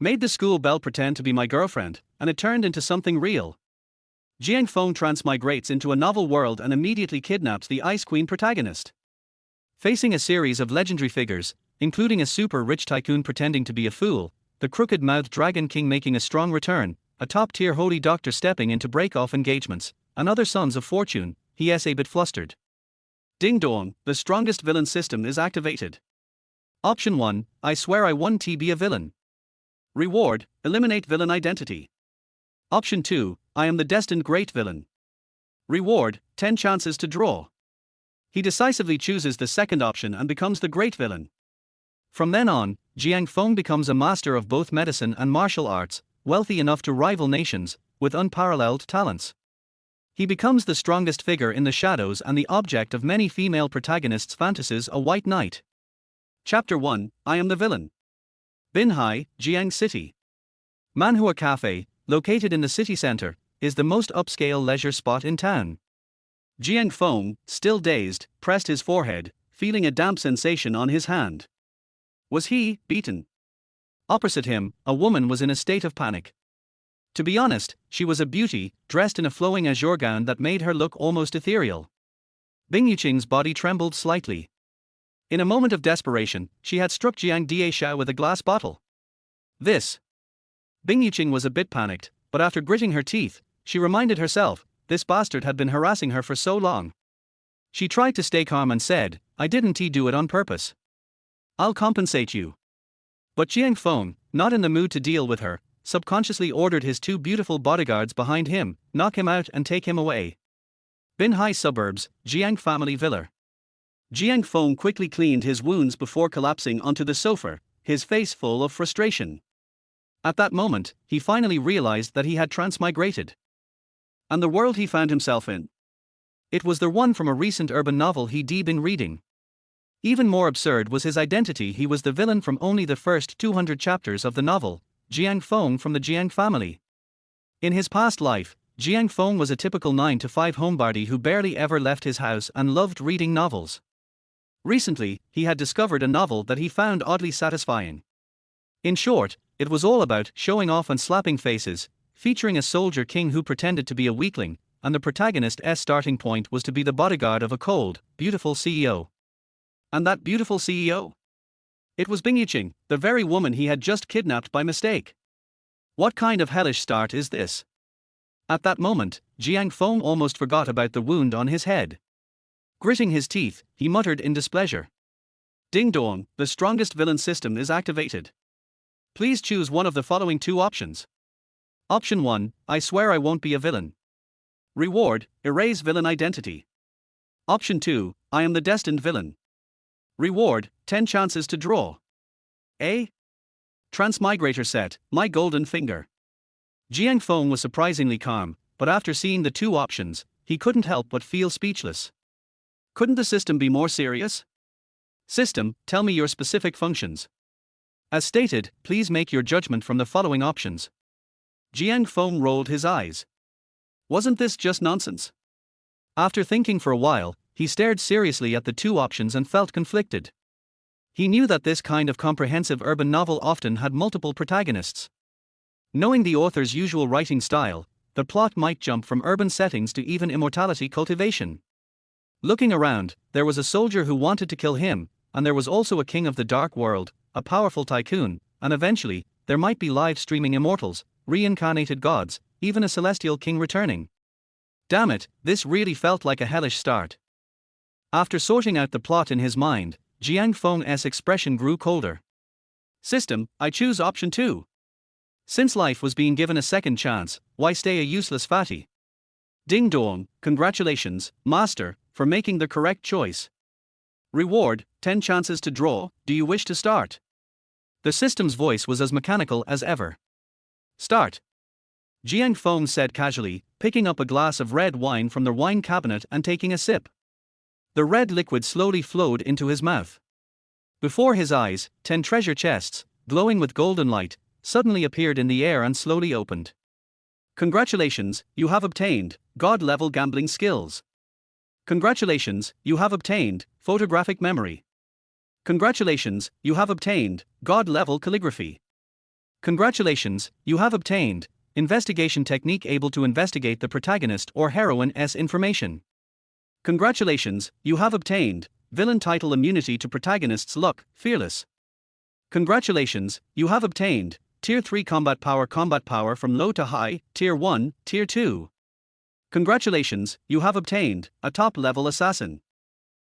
Made the school Belle pretend to be my girlfriend, and it turned into something real. Jiang Feng transmigrates into a novel world and immediately kidnaps the Ice Queen protagonist. Facing a series of legendary figures, including a super-rich tycoon pretending to be a fool, the crooked-mouthed Dragon King making a strong return, a top-tier holy doctor stepping in to break off engagements, and other sons of fortune, he's a bit flustered. Ding dong, the strongest villain system is activated. Option 1, I swear I want to be a villain. Reward, eliminate villain identity. Option 2, I am the destined great villain. Reward, 10 chances to draw. He decisively chooses the second option and becomes the great villain. From then on, Jiang Feng becomes a master of both medicine and martial arts, wealthy enough to rival nations, with unparalleled talents. He becomes the strongest figure in the shadows and the object of many female protagonists' fantasies, a white knight. Chapter 1, I am the villain. Binhai, Jiang City. Manhua Café, located in the city center, is the most upscale leisure spot in town. Jiang Feng, still dazed, pressed his forehead, feeling a damp sensation on his hand. Was he beaten? Opposite him, a woman was in a state of panic. To be honest, she was a beauty, dressed in a flowing azure gown that made her look almost ethereal. Yuqing's body trembled slightly. In a moment of desperation, she had struck Jiang Da Shao with a glass bottle. Yuqing was a bit panicked, but after gritting her teeth, she reminded herself, this bastard had been harassing her for so long. She tried to stay calm and said, I didn't do it on purpose. I'll compensate you. But Jiang Feng, not in the mood to deal with her, subconsciously ordered his 2 beautiful bodyguards behind him, knock him out and take him away. Binhai suburbs, Jiang family villa. Jiang Feng quickly cleaned his wounds before collapsing onto the sofa, his face full of frustration. At that moment, he finally realized that he had transmigrated. And the world he found himself in. It was the one from a recent urban novel he'd been reading. Even more absurd was his identity. He was the villain from only the first 200 chapters of the novel, Jiang Feng from the Jiang family. In his past life, Jiang Feng was a typical 9-to-5 homebody who barely ever left his house and loved reading novels. Recently, he had discovered a novel that he found oddly satisfying. In short, it was all about showing off and slapping faces, featuring a soldier king who pretended to be a weakling, and the protagonist's starting point was to be the bodyguard of a cold, beautiful CEO. And that beautiful CEO? It was Yuqing, the very woman he had just kidnapped by mistake. What kind of hellish start is this? At that moment, Jiang Feng almost forgot about the wound on his head. Gritting his teeth, he muttered in displeasure. Ding dong, the strongest villain system is activated. Please choose one of the following 2 options. Option 1, I swear I won't be a villain. Reward, erase villain identity. Option 2, I am the destined villain. Reward, 10 chances to draw. A. Transmigrator set, my golden finger. Jiang Feng was surprisingly calm, but after seeing the 2 options, he couldn't help but feel speechless. Couldn't the system be more serious? System, tell me your specific functions. As stated, please make your judgment from the following options. Jiang Feng rolled his eyes. Wasn't this just nonsense? After thinking for a while, he stared seriously at the 2 options and felt conflicted. He knew that this kind of comprehensive urban novel often had multiple protagonists. Knowing the author's usual writing style, the plot might jump from urban settings to even immortality cultivation. Looking around, there was a soldier who wanted to kill him, and there was also a king of the dark world, a powerful tycoon, and eventually, there might be live-streaming immortals, reincarnated gods, even a celestial king returning. Damn it, this really felt like a hellish start. After sorting out the plot in his mind, Jiang Feng's expression grew colder. System, I choose option 2. Since life was being given a second chance, why stay a useless fatty? Ding dong, congratulations, master, for making the correct choice. Reward, 10 chances to draw, do you wish to start? The system's voice was as mechanical as ever. Start. Jiang Feng said casually, picking up a glass of red wine from the wine cabinet and taking a sip. The red liquid slowly flowed into his mouth. Before his eyes, 10 treasure chests, glowing with golden light, suddenly appeared in the air and slowly opened. Congratulations, you have obtained God-level gambling skills. Congratulations, you have obtained photographic memory. Congratulations, you have obtained God-level calligraphy. Congratulations, you have obtained investigation technique able to investigate the protagonist or heroine's information. Congratulations, you have obtained villain title immunity to protagonist's luck, fearless. Congratulations, you have obtained Tier 3 combat power from low to high, Tier 1, Tier 2. Congratulations, you have obtained a top-level assassin.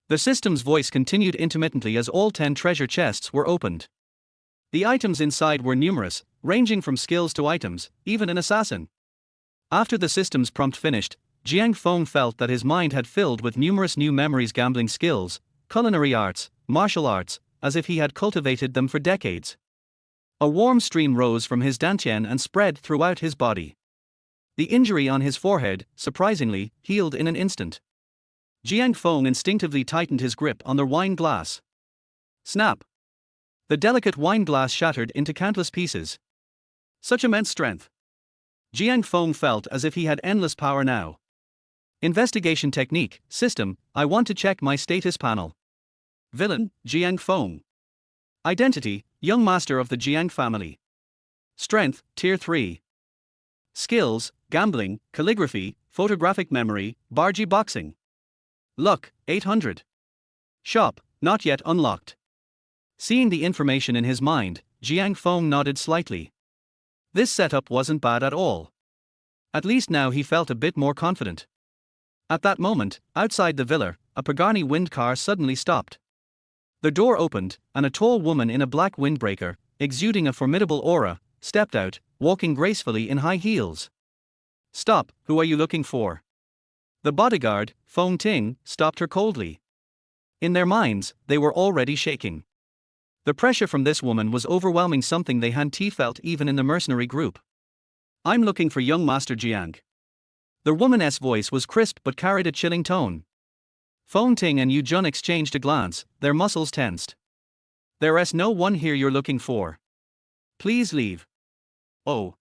The system's voice continued intermittently as all 10 treasure chests were opened. The items inside were numerous, ranging from skills to items, even an assassin. After the system's prompt finished, Jiang Feng felt that his mind had filled with numerous new memories, gambling skills, culinary arts, martial arts, as if he had cultivated them for decades. A warm stream rose from his dantian and spread throughout his body. The injury on his forehead, surprisingly, healed in an instant. Jiang Feng instinctively tightened his grip on the wine glass. Snap! The delicate wine glass shattered into countless pieces. Such immense strength. Jiang Feng felt as if he had endless power now. Investigation technique, system, I want to check my status panel. Villain, Jiang Feng. Identity, young master of the Jiang family. Strength, Tier 3. Skills, gambling, calligraphy, photographic memory, bargy boxing. Luck, 800. Shop, not yet unlocked. Seeing the information in his mind, Jiang Feng nodded slightly. This setup wasn't bad at all. At least now he felt a bit more confident. At that moment, outside the villa, a Pagani wind car suddenly stopped. The door opened, and a tall woman in a black windbreaker, exuding a formidable aura, stepped out, walking gracefully in high heels. Stop, who are you looking for? The bodyguard, Feng Ting, stopped her coldly. In their minds, they were already shaking. The pressure from this woman was overwhelming, something they hadn't felt even in the mercenary group. I'm looking for young Master Jiang. The woman's voice was crisp but carried a chilling tone. Feng Ting and Yu Jun exchanged a glance, their muscles tensed. There's no one here you're looking for. Please leave. Oh.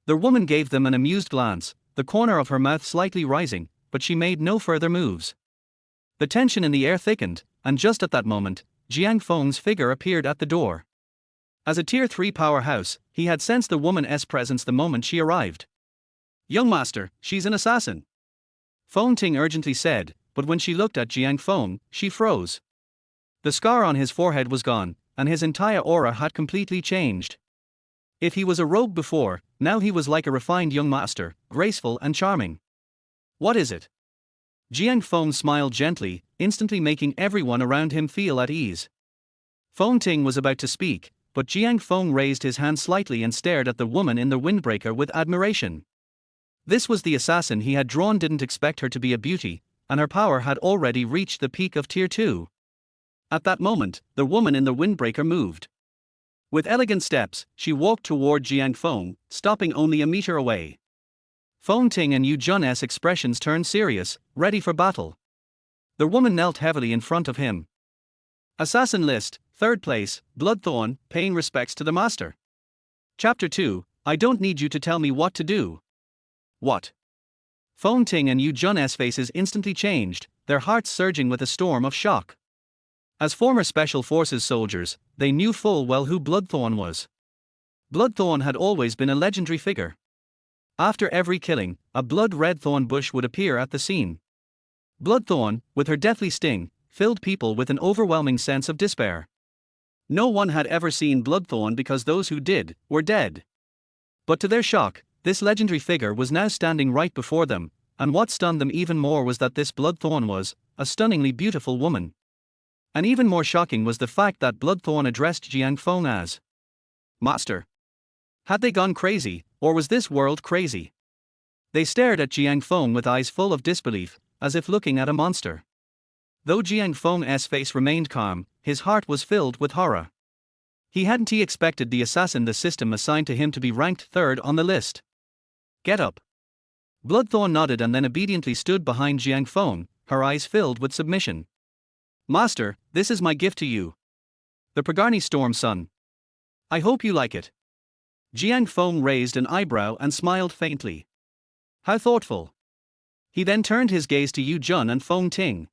The woman gave them an amused glance, the corner of her mouth slightly rising, but she made no further moves. The tension in the air thickened, and just at that moment, Jiang Feng's figure appeared at the door. As a Tier 3 powerhouse, he had sensed the woman's presence the moment she arrived. Young master, she's an assassin. Feng Ting urgently said, but when she looked at Jiang Feng, she froze. The scar on his forehead was gone, and his entire aura had completely changed. If he was a rogue before, now he was like a refined young master, graceful and charming. What is it? Jiang Feng smiled gently, instantly making everyone around him feel at ease. Feng Ting was about to speak, but Jiang Feng raised his hand slightly and stared at the woman in the windbreaker with admiration. This was the assassin he had drawn. Didn't expect her to be a beauty, and her power had already reached the peak of Tier 2. At that moment, the woman in the windbreaker moved. With elegant steps, she walked toward Jiang Feng, stopping only a meter away. Feng Ting and Yu Jun's expressions turned serious, ready for battle. The woman knelt heavily in front of him. Assassin list, 3rd place, Bloodthorn, paying respects to the master. Chapter 2, I don't need you to tell me what to do. What? Feng Ting and Yu Jun's faces instantly changed, their hearts surging with a storm of shock. As former Special Forces soldiers, they knew full well who Bloodthorn was. Bloodthorn had always been a legendary figure. After every killing, a blood-red thorn bush would appear at the scene. Bloodthorn, with her deathly sting, filled people with an overwhelming sense of despair. No one had ever seen Bloodthorn because those who did were dead. But to their shock, this legendary figure was now standing right before them, and what stunned them even more was that this Bloodthorn was a stunningly beautiful woman. And even more shocking was the fact that Bloodthorn addressed Jiang Feng as Master. Had they gone crazy, or was this world crazy? They stared at Jiang Feng with eyes full of disbelief, as if looking at a monster. Though Jiang Feng's face remained calm, his heart was filled with horror. He hadn't expected the assassin the system assigned to him to be ranked 3rd on the list. Get up. Bloodthorn nodded and then obediently stood behind Jiang Feng, her eyes filled with submission. Master, this is my gift to you. The Pagani Storm Sun. I hope you like it. Jiang Feng raised an eyebrow and smiled faintly. How thoughtful. He then turned his gaze to Yu Jun and Feng Ting.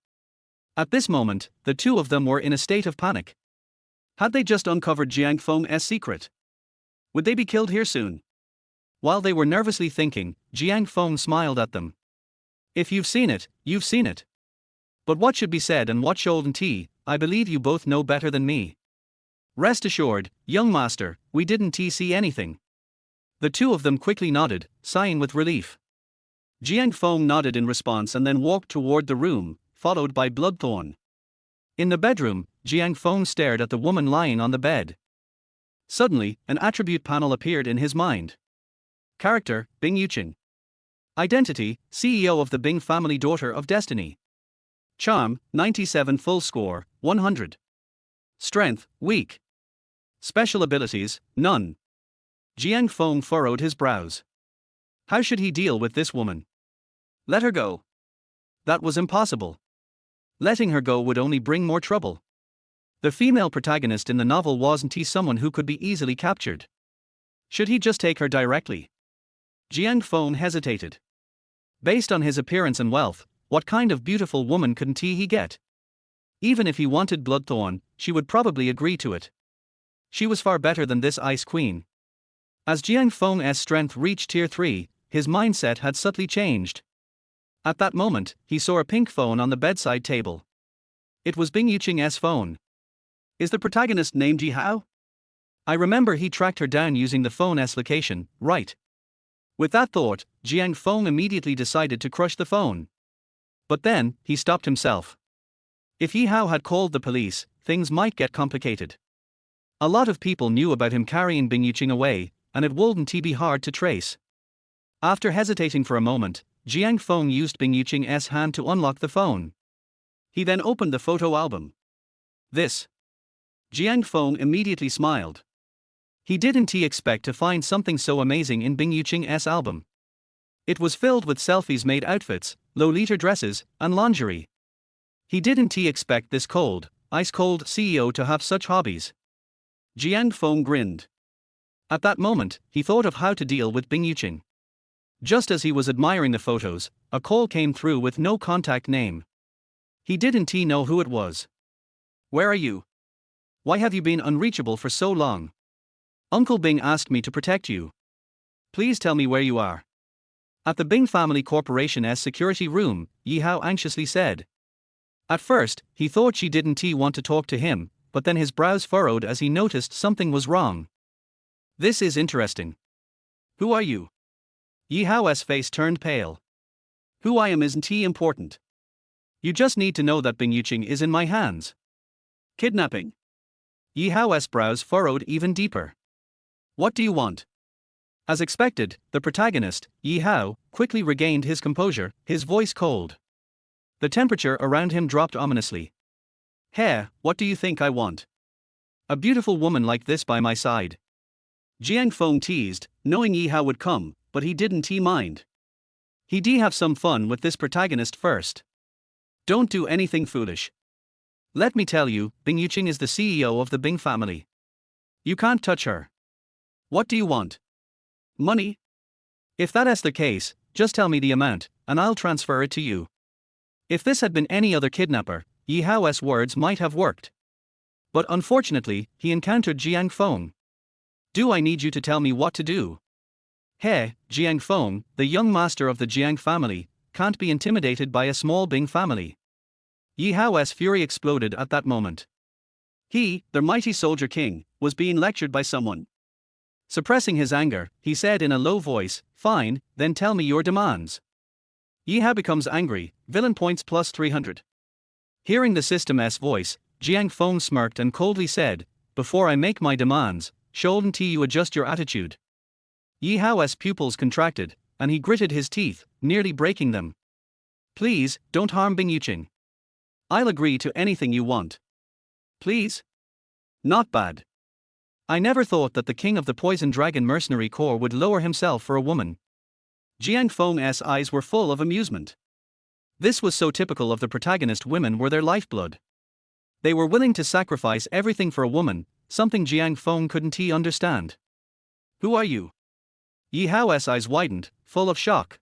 At this moment, the two of them were in a state of panic. Had they just uncovered Jiang Feng's secret? Would they be killed here soon? While they were nervously thinking, Jiang Feng smiled at them. If you've seen it, you've seen it. But what should be said and what shouldn't, I believe you both know better than me. Rest assured, young master, we didn't see anything. The two of them quickly nodded, sighing with relief. Jiang Feng nodded in response and then walked toward the room, followed by Bloodthorn. In the bedroom, Jiang Feng stared at the woman lying on the bed. Suddenly, an attribute panel appeared in his mind. Character, Bing Yuqing. Identity, CEO of the Bing family, daughter of destiny. Charm, 97, full score, 100. Strength, weak. Special abilities, none. Jiang Feng furrowed his brows. How should he deal with this woman? Let her go. That was impossible. Letting her go would only bring more trouble. The female protagonist in the novel wasn't someone who could be easily captured. Should he just take her directly? Jiang Feng hesitated. Based on his appearance and wealth, what kind of beautiful woman couldn't he get? Even if he wanted Bloodthorn, she would probably agree to it. She was far better than this Ice Queen. As Jiang Feng's strength reached tier 3, his mindset had subtly changed. At that moment, he saw a pink phone on the bedside table. It was Bing Yuqing's phone. Is the protagonist named Ji Hao? I remember he tracked her down using the phone's location, right? With that thought, Jiang Feng immediately decided to crush the phone. But then, he stopped himself. If Yi Hao had called the police, things might get complicated. A lot of people knew about him carrying Bing Yuqing away, and it wouldn't be hard to trace. After hesitating for a moment, Jiang Feng used Bing Yuqing's hand to unlock the phone. He then opened the photo album. This. Jiang Feng immediately smiled. He didn't expect to find something so amazing in Bing Yuqing's album. It was filled with selfies, made outfits, Lolita dresses, and lingerie. He didn't expect this cold, ice-cold CEO to have such hobbies. Jiang Feng grinned. At that moment, he thought of how to deal with Bing Yuqing. Just as he was admiring the photos, a call came through with no contact name. He didn't know who it was. Where are you? Why have you been unreachable for so long? Uncle Bing asked me to protect you. Please tell me where you are. At the Bing Family Corporation's security room, Yi Hao anxiously said. At first, he thought she didn't want to talk to him, but then his brows furrowed as he noticed something was wrong. This is interesting. Who are you? Yi Hao's face turned pale. Who I am isn't important. You just need to know that Bing Yuqing is in my hands. Kidnapping. Yi Hao's brows furrowed even deeper. What do you want? As expected, the protagonist, Yi Hao, quickly regained his composure, his voice cold. The temperature around him dropped ominously. Hey, what do you think I want? A beautiful woman like this by my side. Jiang Feng teased, knowing Yi Hao would come, but he didn't mind. He'd have some fun with this protagonist first. Don't do anything foolish. Let me tell you, Bing Yuqing is the CEO of the Bing family. You can't touch her. What do you want? Money? If that's the case, just tell me the amount, and I'll transfer it to you. If this had been any other kidnapper, Yi Hao's words might have worked. But unfortunately, he encountered Jiang Feng. Do I need you to tell me what to do? Hey, Jiang Feng, the young master of the Jiang family, can't be intimidated by a small Bing family. Yi Hao's fury exploded at that moment. He, the mighty soldier king, was being lectured by someone. Suppressing his anger, he said in a low voice, fine, then tell me your demands. Yi Hao becomes angry, villain points plus 300. Hearing the system's voice, Jiang Feng smirked and coldly said, before I make my demands, shouldn't you adjust your attitude? Yi Hao's pupils contracted, and he gritted his teeth, nearly breaking them. Please, don't harm Bing Yuqing. I'll agree to anything you want. Please? Not bad. I never thought that the king of the Poison Dragon Mercenary Corps would lower himself for a woman. Jiang Feng's eyes were full of amusement. This was so typical of the protagonist. Women were their lifeblood. They were willing to sacrifice everything for a woman, something Jiang Feng couldn't understand. Who are you? Yi Hao's eyes widened, full of shock.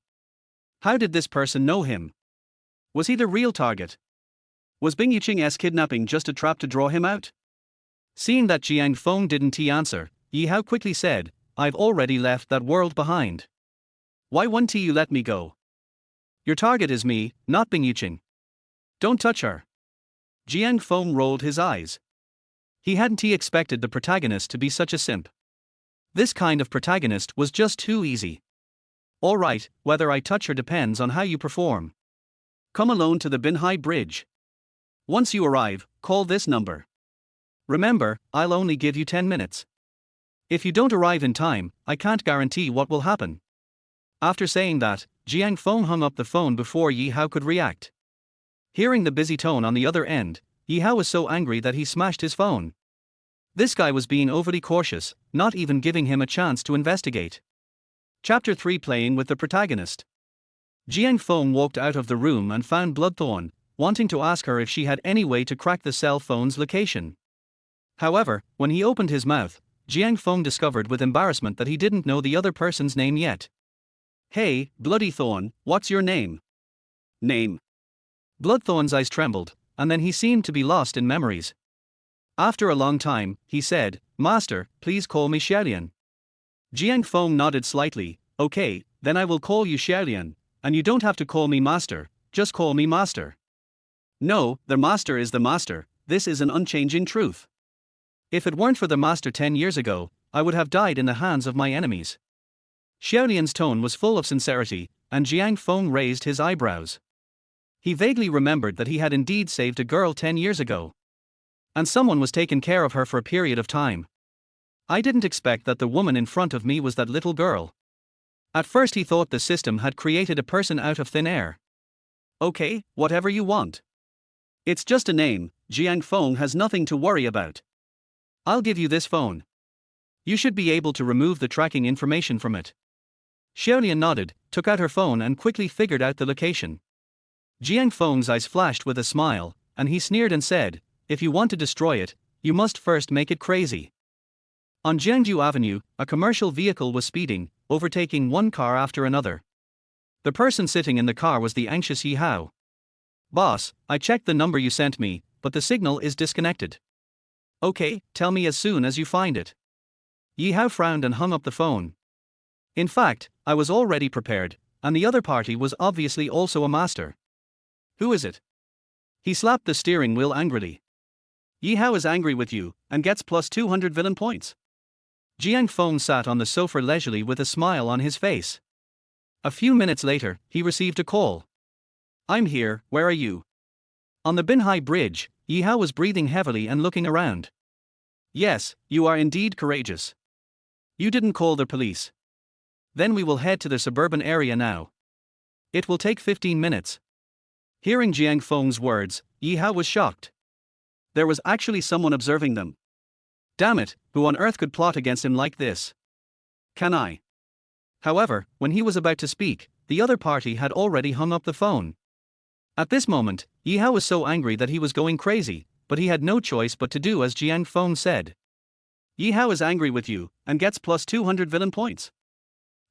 How did this person know him? Was he the real target? Was Bing Yuqing's kidnapping just a trap to draw him out? Seeing that Jiang Feng didn't answer, Yi Hao quickly said, I've already left that world behind. Why won't you let me go? Your target is me, not Binhai. Don't touch her. Jiang Feng rolled his eyes. He hadn't expected the protagonist to be such a simp. This kind of protagonist was just too easy. Alright, whether I touch her depends on how you perform. Come alone to the Binhai bridge. Once you arrive, call this number. Remember, I'll only give you 10 minutes. If you don't arrive in time, I can't guarantee what will happen. After saying that, Jiang Feng hung up the phone before Yi Hao could react. Hearing the busy tone on the other end, Yi Hao was so angry that he smashed his phone. This guy was being overly cautious, not even giving him a chance to investigate. Chapter 3 Playing with the protagonist. Jiang Feng walked out of the room and found Bloodthorn, wanting to ask her if she had any way to crack the cell phone's location. However, when he opened his mouth, Jiang Feng discovered with embarrassment that he didn't know the other person's name yet. Hey, Bloody Thorn, what's your name? Name. Bloodthorn's eyes trembled, and then he seemed to be lost in memories. After a long time, he said, Master, please call me Xiaolian. Jiang Feng nodded slightly. Okay, then I will call you Xiaolian, and you don't have to call me Master, just call me Master. No, the Master is the Master, this is an unchanging truth. If it weren't for the Master 10 years ago, I would have died in the hands of my enemies. Xiaolian's tone was full of sincerity, and Jiang Feng raised his eyebrows. He vaguely remembered that he had indeed saved a girl 10 years ago. And someone was taking care of her for a period of time. I didn't expect that the woman in front of me was that little girl. At first he thought the system had created a person out of thin air. Okay, whatever you want. It's just a name, Jiang Feng has nothing to worry about. I'll give you this phone. You should be able to remove the tracking information from it. Xiaolian nodded, took out her phone and quickly figured out the location. Jiang Feng's eyes flashed with a smile, and he sneered and said, if you want to destroy it, you must first make it crazy. On Jiangju Avenue, a commercial vehicle was speeding, overtaking one car after another. The person sitting in the car was the anxious Yi Hao. Boss, I checked the number you sent me, but the signal is disconnected. Okay, tell me as soon as you find it. Yi Hao frowned and hung up the phone. In fact, I was already prepared, and the other party was obviously also a master. Who is it? He slapped the steering wheel angrily. Yi Hao is angry with you, and gets plus 200 villain points. Jiang Feng sat on the sofa leisurely with a smile on his face. A few minutes later, he received a call. I'm here, where are you? On the Binhai bridge, Yi Hao was breathing heavily and looking around. Yes, you are indeed courageous. You didn't call the police. Then we will head to the suburban area now. It will take 15 minutes. Hearing Jiang Feng's words, Yi Hao was shocked. There was actually someone observing them. Damn it, who on earth could plot against him like this? Can I? However, when he was about to speak, the other party had already hung up the phone. At this moment, Yi Hao was so angry that he was going crazy, but he had no choice but to do as Jiang Feng said. Yi Hao is angry with you, and gets plus 200 villain points.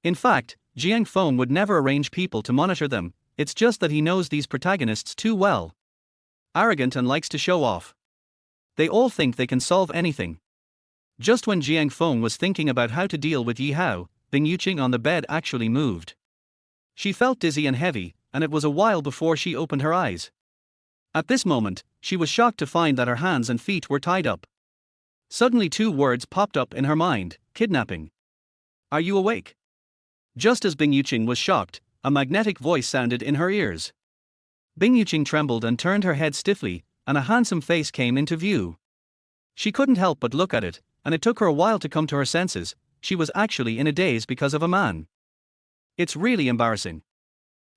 In fact, Jiang Feng would never arrange people to monitor them, it's just that he knows these protagonists too well. Arrogant and likes to show off. They all think they can solve anything. Just when Jiang Feng was thinking about how to deal with Yi Hao, Binhai on the bed actually moved. She felt dizzy and heavy, and it was a while before she opened her eyes. At this moment, she was shocked to find that her hands and feet were tied up. Suddenly 2 words popped up in her mind, kidnapping. Are you awake? Just as Binhai was shocked, a magnetic voice sounded in her ears. Binhai trembled and turned her head stiffly, and a handsome face came into view. She couldn't help but look at it, and it took her a while to come to her senses. She was actually in a daze because of a man. It's really embarrassing.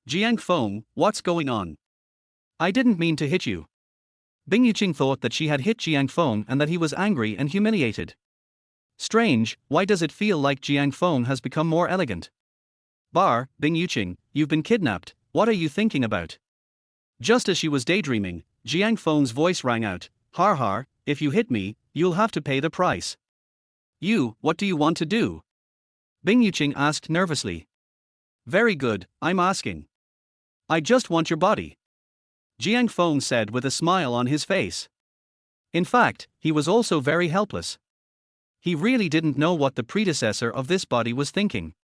Jiang Feng, what's going on? I didn't mean to hit you. Binhai thought that she had hit Jiang Feng and that he was angry and humiliated. Strange, why does it feel like Jiang Feng has become more elegant? Binhai, you've been kidnapped, what are you thinking about? Just as she was daydreaming, Jiang Feng's voice rang out, Har har, if you hit me, you'll have to pay the price. What do you want to do? Binhai asked nervously. Very good, I'm asking. I just want your body. Jiang Feng said with a smile on his face. In fact, he was also very helpless. He really didn't know what the predecessor of this body was thinking.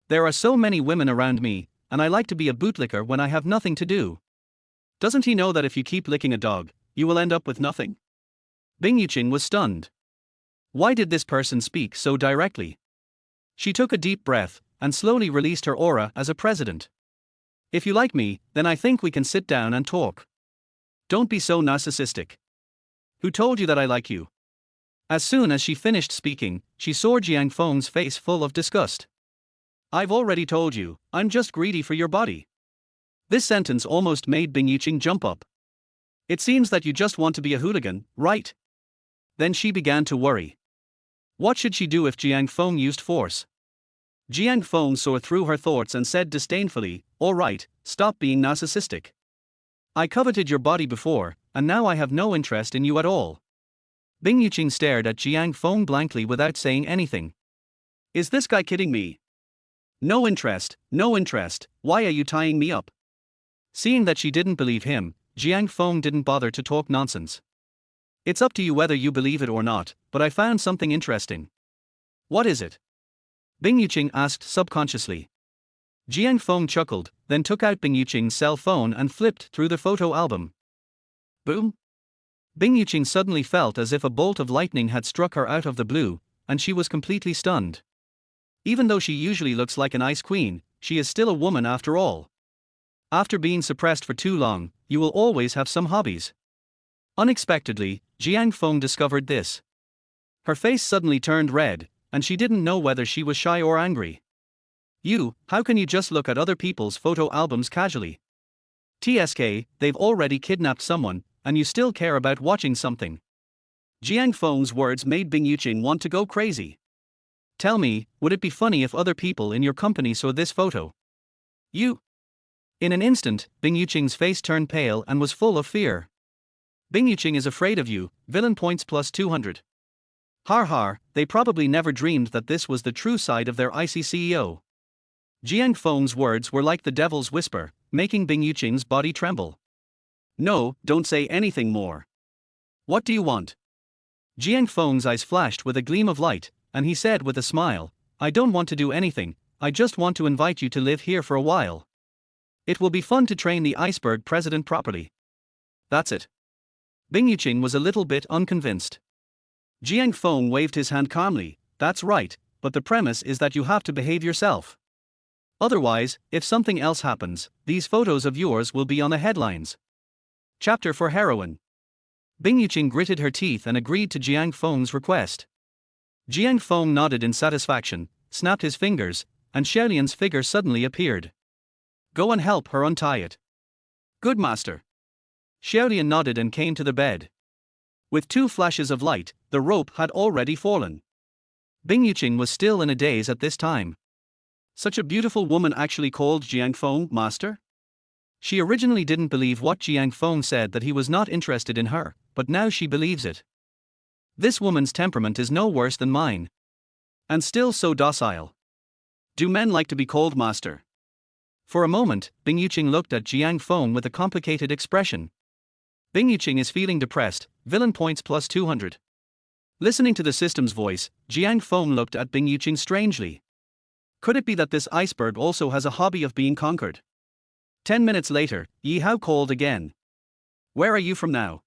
There are so many women around me, and I like to be a bootlicker when I have nothing to do. Doesn't he know that if you keep licking a dog, you will end up with nothing? Bing Yuqing was stunned. Why did this person speak so directly? She took a deep breath, and slowly released her aura as a president. If you like me, then I think we can sit down and talk. Don't be so narcissistic. Who told you that I like you? As soon as she finished speaking, she saw Jiang Feng's face full of disgust. I've already told you, I'm just greedy for your body. This sentence almost made Bing Yuqing jump up. It seems that you just want to be a hooligan, right? Then she began to worry. What should she do if Jiang Feng used force? Jiang Feng saw through her thoughts and said disdainfully, all right, stop being narcissistic. I coveted your body before, and now I have no interest in you at all. Bing Yuqing stared at Jiang Feng blankly without saying anything. Is this guy kidding me? No interest, no interest, why are you tying me up? Seeing that she didn't believe him, Jiang Feng didn't bother to talk nonsense. It's up to you whether you believe it or not, but I found something interesting. What is it? Bing Yuqing asked subconsciously. Jiang Feng chuckled, then took out Bing Yuqing's cell phone and flipped through the photo album. Boom! Bing Yuqing suddenly felt as if a bolt of lightning had struck her out of the blue, and she was completely stunned. Even though she usually looks like an ice queen, she is still a woman after all. After being suppressed for too long, you will always have some hobbies. Unexpectedly, Jiang Feng discovered this. Her face suddenly turned red, and she didn't know whether she was shy or angry. How can you just look at other people's photo albums casually? TSK, they've already kidnapped someone, and you still care about watching something. Jiang Feng's words made Bing Yuqing want to go crazy. Tell me, would it be funny if other people in your company saw this photo? You? In an instant, Bing Yuqing's face turned pale and was full of fear. Bing Yuqing is afraid of you, villain points plus 200. Har har, they probably never dreamed that this was the true side of their icy CEO. Jiang Feng's words were like the devil's whisper, making Bing Yuqing's body tremble. No, don't say anything more. What do you want? Jiang Feng's eyes flashed with a gleam of light, and he said with a smile, I don't want to do anything, I just want to invite you to live here for a while. It will be fun to train the iceberg president properly. That's it. Bing Yuqing was a little bit unconvinced. Jiang Feng waved his hand calmly, that's right, but the premise is that you have to behave yourself. Otherwise, if something else happens, these photos of yours will be on the headlines. Chapter for Heroine. Bing Yuqing gritted her teeth and agreed to Jiang Feng's request. Jiang Feng nodded in satisfaction, snapped his fingers, and Xiaolian's figure suddenly appeared. Go and help her untie it. Good master. Xiaolian nodded and came to the bed. With 2 flashes of light, the rope had already fallen. Bing Yuqing was still in a daze at this time. Such a beautiful woman actually called Jiang Feng master? She originally didn't believe what Jiang Feng said, that he was not interested in her, but now she believes it. This woman's temperament is no worse than mine. And still so docile. Do men like to be called master? For a moment, Bing Yuqing looked at Jiang Feng with a complicated expression. Bing Yuqing is feeling depressed, villain points plus 200. Listening to the system's voice, Jiang Feng looked at Bing Yuqing strangely. Could it be that this iceberg also has a hobby of being conquered? 10 minutes later, Yi Hao called again. Where are you from now?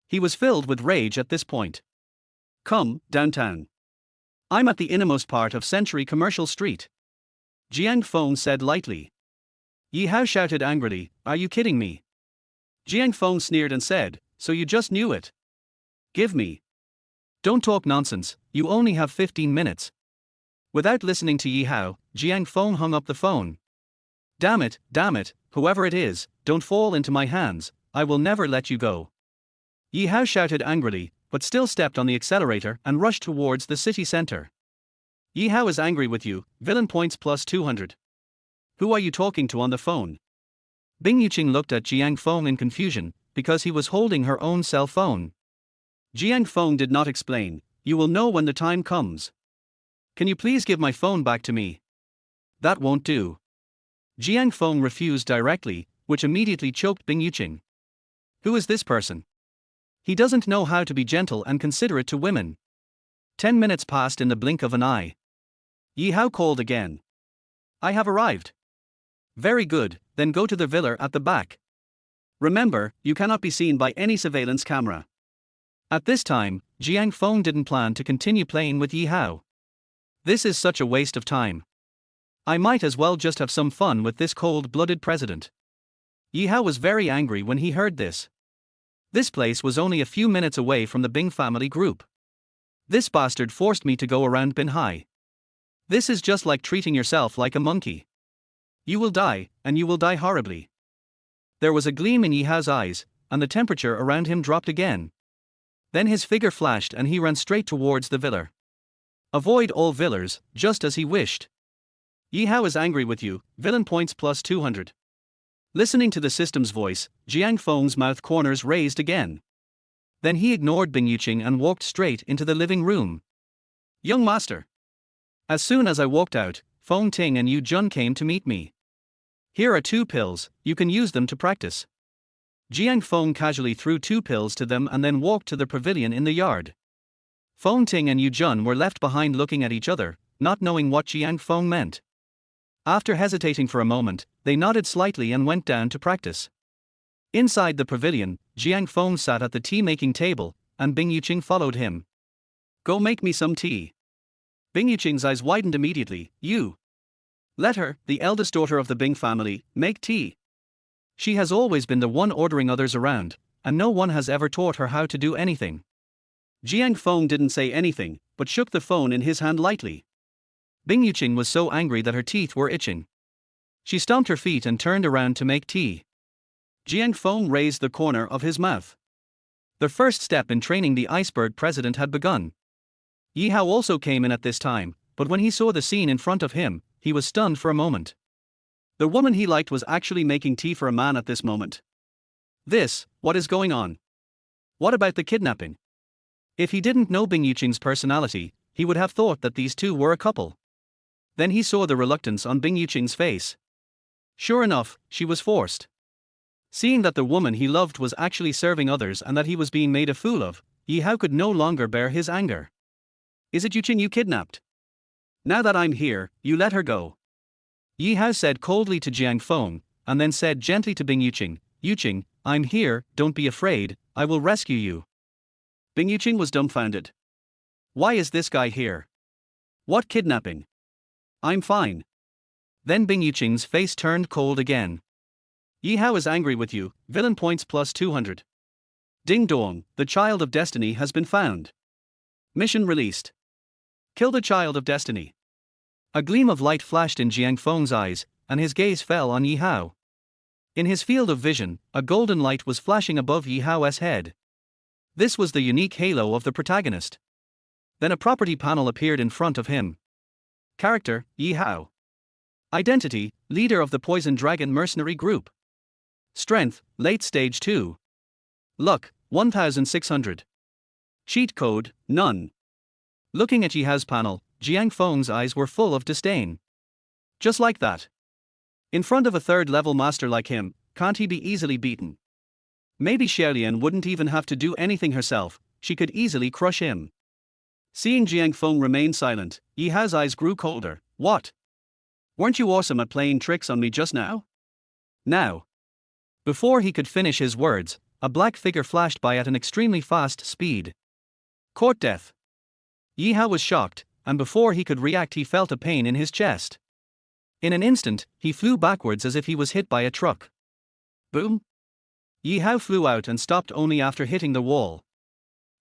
He was filled with rage at this point. Come, downtown. I'm at the innermost part of Century Commercial Street. Jiang Feng said lightly. Yi Hao shouted angrily, are you kidding me? Jiang Feng sneered and said, so you just knew it? Give me. Don't talk nonsense, you only have 15 minutes. Without listening to Yi Hao, Jiang Feng hung up the phone. Damn it, whoever it is, don't fall into my hands, I will never let you go. Yi Hao shouted angrily, but still stepped on the accelerator and rushed towards the city center. Yi Hao is angry with you, villain points plus 200. Who are you talking to on the phone? Bing Yuqing looked at Jiang Feng in confusion, because he was holding her own cell phone. Jiang Feng did not explain, you will know when the time comes. Can you please give my phone back to me? That won't do. Jiang Feng refused directly, which immediately choked Bing Yuqing. Who is this person? He doesn't know how to be gentle and considerate to women. 10 minutes passed in the blink of an eye. Yi Hao called again. I have arrived. Very good, then go to the villa at the back. Remember, you cannot be seen by any surveillance camera. At this time, Jiang Feng didn't plan to continue playing with Yi Hao. This is such a waste of time. I might as well just have some fun with this cold-blooded president. Yi Hao was very angry when he heard this. This place was only a few minutes away from the Bing family group. This bastard forced me to go around Binhai. This is just like treating yourself like a monkey. You will die, and you will die horribly. There was a gleam in Yi Hao's eyes, and the temperature around him dropped again. Then his figure flashed and he ran straight towards the villa. Avoid all villas, just as he wished. Yi Hao is angry with you, villain points plus 200. Listening to the system's voice, Jiang Feng's mouth corners raised again. Then he ignored Bing Yuqing and walked straight into the living room. Young master. As soon as I walked out, Feng Ting and Yu Jun came to meet me. Here are 2 pills, you can use them to practice. Jiang Feng casually threw 2 pills to them and then walked to the pavilion in the yard. Feng Ting and Yu Jun were left behind looking at each other, not knowing what Jiang Feng meant. After hesitating for a moment, they nodded slightly and went down to practice. Inside the pavilion, Jiang Feng sat at the tea-making table, and Bing Yuqing followed him. Go make me some tea. Bing Yuqing's eyes widened immediately. You. Let her, the eldest daughter of the Bing family, make tea. She has always been the one ordering others around, and no one has ever taught her how to do anything. Jiang Feng didn't say anything, but shook the phone in his hand lightly. Bing Yuqing was so angry that her teeth were itching. She stomped her feet and turned around to make tea. Jiang Feng raised the corner of his mouth. The first step in training the iceberg president had begun. Yi Hao also came in at this time, but when he saw the scene in front of him, he was stunned for a moment. The woman he liked was actually making tea for a man at this moment. What is going on? What about the kidnapping? If he didn't know Bing Yuqing's personality, he would have thought that these two were a couple. Then he saw the reluctance on Bing Yuqing's face. Sure enough, she was forced. Seeing that the woman he loved was actually serving others and that he was being made a fool of, Yi Hao could no longer bear his anger. Is it Yuqing you kidnapped? Now that I'm here, you let her go. Yi Hao said coldly to Jiang Feng, and then said gently to Bing Yuqing, Yuqing, I'm here, don't be afraid, I will rescue you. Bing Yuqing was dumbfounded. Why is this guy here? What kidnapping? I'm fine. Then Bing Yuqing's face turned cold again. Yi Hao is angry with you, villain points plus 200. Ding dong, the child of destiny has been found. Mission released. Kill the child of destiny. A gleam of light flashed in Jiang Feng's eyes, and his gaze fell on Yi Hao. In his field of vision, a golden light was flashing above Yi Hao's head. This was the unique halo of the protagonist. Then a property panel appeared in front of him. Character, Yi Hao. Identity, leader of the Poison Dragon mercenary group. Strength, late stage 2. Luck, 1600. Cheat code, none. Looking at Yi Hao's panel, Jiang Feng's eyes were full of disdain. Just like that. In front of a third-level master like him, can't he be easily beaten? Maybe Xiaolian wouldn't even have to do anything herself, she could easily crush him. Seeing Jiang Feng remain silent, Yi Hao's eyes grew colder. What? Weren't you awesome at playing tricks on me just now? Now. Before he could finish his words, a black figure flashed by at an extremely fast speed. Court death. Yi Hao was shocked, and before he could react he felt a pain in his chest. In an instant, he flew backwards as if he was hit by a truck. Boom! Yi Hao flew out and stopped only after hitting the wall.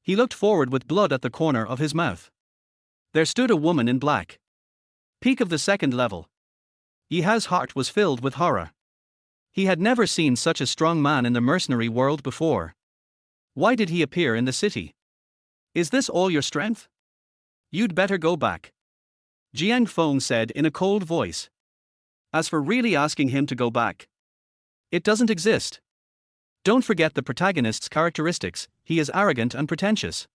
He looked forward with blood at the corner of his mouth. There stood a woman in black. Peak of the second level. Yi Hao's heart was filled with horror. He had never seen such a strong man in the mercenary world before. Why did he appear in the city? Is this all your strength? You'd better go back. Jiang Feng said in a cold voice. As for really asking him to go back, it doesn't exist. Don't forget the protagonist's characteristics, he is arrogant and pretentious.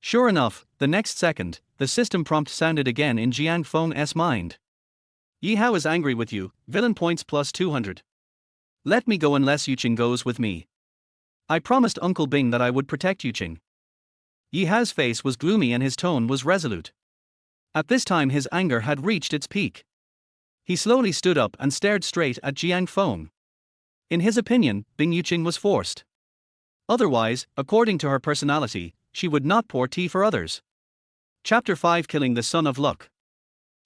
Sure enough, the next second, the system prompt sounded again in Jiang Feng's mind. Yi Hao is angry with you, villain points plus 200. Let me go unless Yuqing goes with me. I promised Uncle Bing that I would protect Yuqing. Yi Hao's face was gloomy and his tone was resolute. At this time his anger had reached its peak. He slowly stood up and stared straight at Jiang Feng. In his opinion, Bing Yuqing was forced. Otherwise, according to her personality, she would not pour tea for others. Chapter 5 Killing the Son of Luck.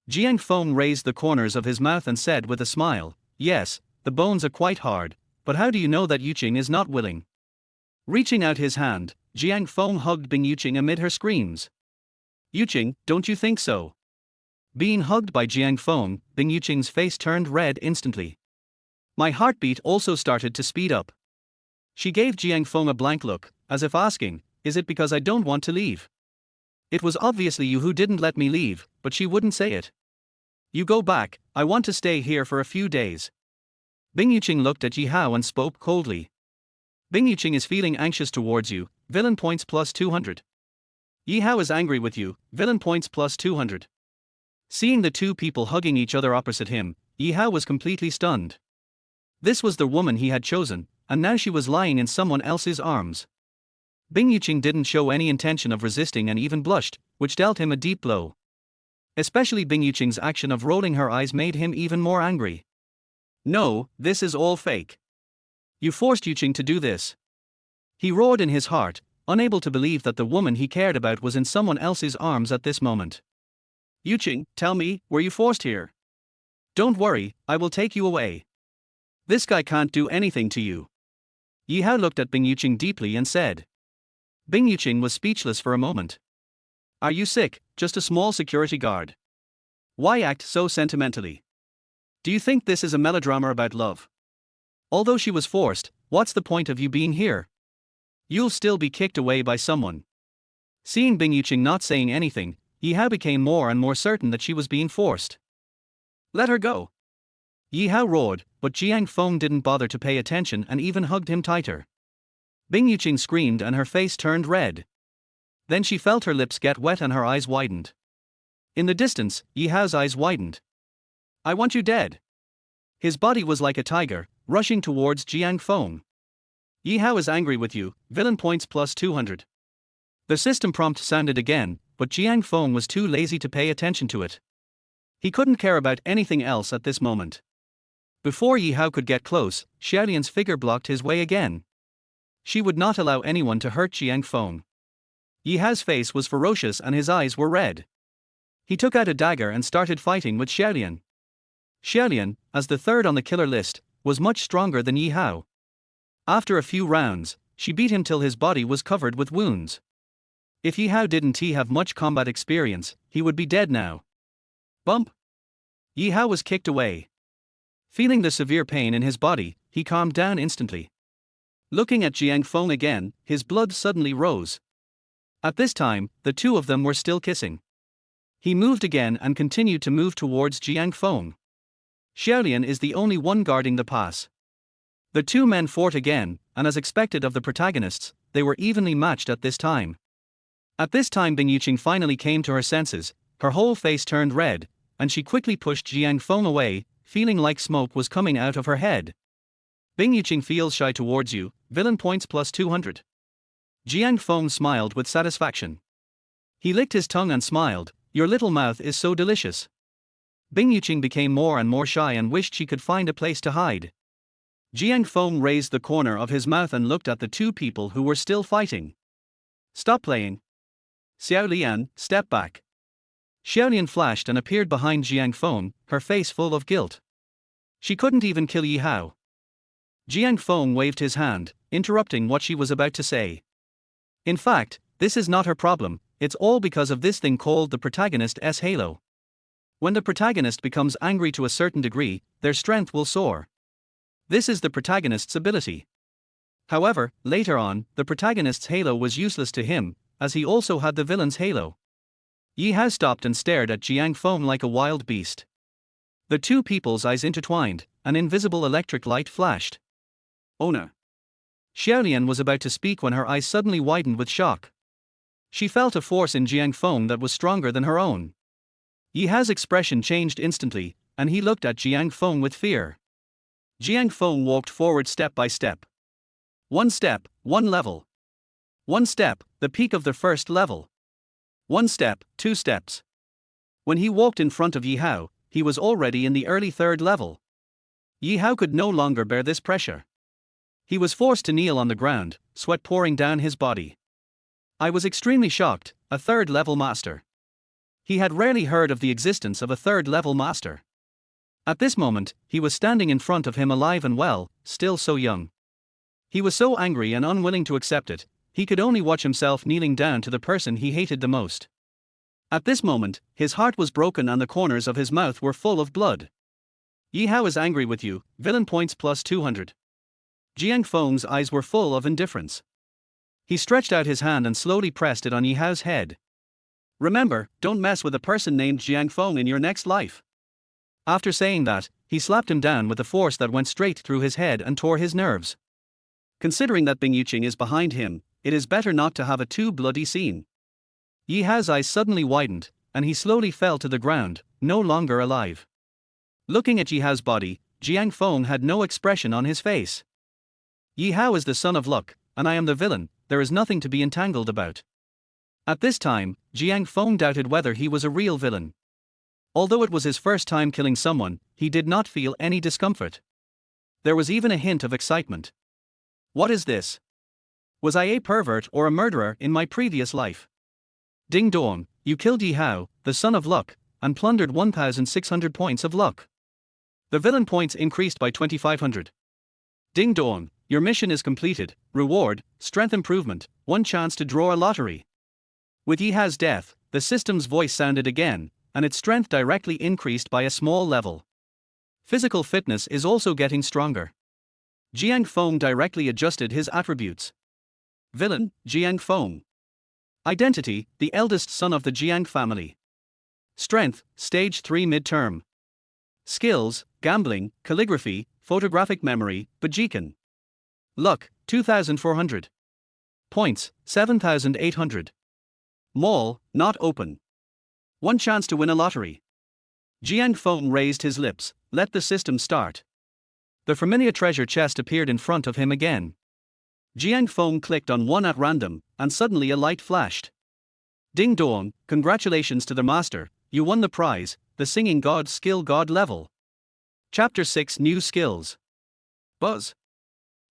Jiang Feng raised the corners of his mouth and said with a smile, "Yes, the bones are quite hard, but how do you know that Yuqing is not willing?" Reaching out his hand, Jiang Feng hugged Bing Yuqing amid her screams. "Yuqing, don't you think so?" Being hugged by Jiang Feng, Bing Yuqing's face turned red instantly. My heartbeat also started to speed up. She gave Jiang Feng a blank look, as if asking, "Is it because I don't want to leave?" It was obviously you who didn't let me leave, but she wouldn't say it. "You go back, I want to stay here for a few days." Bing Yuqing looked at Yi Hao and spoke coldly. "Bing Yuqing is feeling anxious towards you, villain points plus 200. Yi Hao is angry with you, villain points plus 200. Seeing the two people hugging each other opposite him, Yi Hao was completely stunned. This was the woman he had chosen, and now she was lying in someone else's arms. Bing Yuqing didn't show any intention of resisting and even blushed, which dealt him a deep blow. Especially Bing Yuqing's action of rolling her eyes made him even more angry. "No, this is all fake. You forced Yuqing to do this." He roared in his heart, unable to believe that the woman he cared about was in someone else's arms at this moment. "Yuqing, tell me, were you forced here? Don't worry, I will take you away. This guy can't do anything to you." Yi Hao looked at Bing Yuqing deeply and said. Bing Yuqing was speechless for a moment. "Are you sick, just a small security guard? Why act so sentimentally? Do you think this is a melodrama about love? Although she was forced, what's the point of you being here? You'll still be kicked away by someone." Seeing Bing Yuqing not saying anything, Yi Hao became more and more certain that she was being forced. "Let her go!" Yi Hao roared, but Jiang Feng didn't bother to pay attention and even hugged him tighter. Bing Yuqing screamed and her face turned red. Then she felt her lips get wet and her eyes widened. In the distance, Yi Hao's eyes widened. "I want you dead." His body was like a tiger, rushing towards Jiang Feng. "Yi Hao is angry with you, villain points plus 200. The system prompt sounded again, but Jiang Feng was too lazy to pay attention to it. He couldn't care about anything else at this moment. Before Yi Hao could get close, Xiaolian's figure blocked his way again. She would not allow anyone to hurt Jiang Feng. Yi Hao's face was ferocious and his eyes were red. He took out a dagger and started fighting with Xiaolian. Xiaolian, as the third on the killer list, was much stronger than Yi Hao. After a few rounds, she beat him till his body was covered with wounds. If Yi Hao didn't have much combat experience, he would be dead now. Bump! Yi Hao was kicked away. Feeling the severe pain in his body, he calmed down instantly. Looking at Jiang Feng again, his blood suddenly rose. At this time, the two of them were still kissing. He moved again and continued to move towards Jiang Feng. Xiaolian is the only one guarding the pass. The two men fought again, and as expected of the protagonists, they were evenly matched at this time. At this time Bing Yuqing finally came to her senses, her whole face turned red, and she quickly pushed Jiang Feng away, feeling like smoke was coming out of her head. "Bing Yuqing feels shy towards you, villain points plus 200. Jiang Feng smiled with satisfaction. He licked his tongue and smiled, "Your little mouth is so delicious." Bing Yuqing became more and more shy and wished she could find a place to hide. Jiang Feng raised the corner of his mouth and looked at the two people who were still fighting. "Stop playing. Xiaolian, step back." Xiaolian flashed and appeared behind Jiang Feng, her face full of guilt. She couldn't even kill Yi Hao. Jiang Feng waved his hand, interrupting what she was about to say. "In fact, this is not her problem, it's all because of this thing called the protagonist's halo. When the protagonist becomes angry to a certain degree, their strength will soar. This is the protagonist's ability. However, later on, the protagonist's halo was useless to him, as he also had the villain's halo." Yi Hao stopped and stared at Jiang Feng like a wild beast. The two people's eyes intertwined, an invisible electric light flashed. "Owner." Xiaolian was about to speak when her eyes suddenly widened with shock. She felt a force in Jiang Feng that was stronger than her own. Yi Hao's expression changed instantly, and he looked at Jiang Feng with fear. Jiang Feng walked forward step by step. One step, one level. 1 step, the peak of the first level. 1 step, 2 steps. When he walked in front of Yi Hao, he was already in the early 3rd level. Yi Hao could no longer bear this pressure. He was forced to kneel on the ground, sweat pouring down his body. I was extremely shocked, a 3rd level master. He had rarely heard of the existence of a 3rd level master. At this moment, he was standing in front of him alive and well, still so young. He was so angry and unwilling to accept it, he could only watch himself kneeling down to the person he hated the most. At this moment, his heart was broken and the corners of his mouth were full of blood. Yi Hao is angry with you, villain points plus 200. Jiang Feng's eyes were full of indifference. He stretched out his hand and slowly pressed it on Yi Hao's head. Remember, don't mess with a person named Jiang Feng in your next life. After saying that, he slapped him down with a force that went straight through his head and tore his nerves. Considering that Yuqing is behind him, it is better not to have a too bloody scene. Yi Hao's eyes suddenly widened, and he slowly fell to the ground, no longer alive. Looking at Yi Hao's body, Jiang Feng had no expression on his face. Yi Hao is the son of luck, and I am the villain, there is nothing to be entangled about. At this time, Jiang Feng doubted whether he was a real villain. Although it was his first time killing someone, he did not feel any discomfort. There was even a hint of excitement. What is this? Was I a pervert or a murderer in my previous life? Ding dong, you killed Yi Hao, the son of luck, and plundered 1,600 points of luck. The villain points increased by 2,500. Ding dong, your mission is completed, reward, strength improvement, 1 chance to draw a lottery. With Yi Hao's death, the system's voice sounded again, and its strength directly increased by a small level. Physical fitness is also getting stronger. Jiang Feng directly adjusted his attributes. Villain, Jiang Feng. Identity, the eldest son of the Jiang family. Strength, stage 3 midterm. Skills, gambling, calligraphy, photographic memory, Bajikan. Luck, 2,400. Points, 7,800. Mall, not open. 1 chance to win a lottery. Jiang Feng raised his lips, let the system start. The familiar treasure chest appeared in front of him again. Jiang Feng clicked on one at random, and suddenly a light flashed. Ding dong, congratulations to the master, you won the prize, the singing god skill god level. Chapter 6 New Skills. Buzz.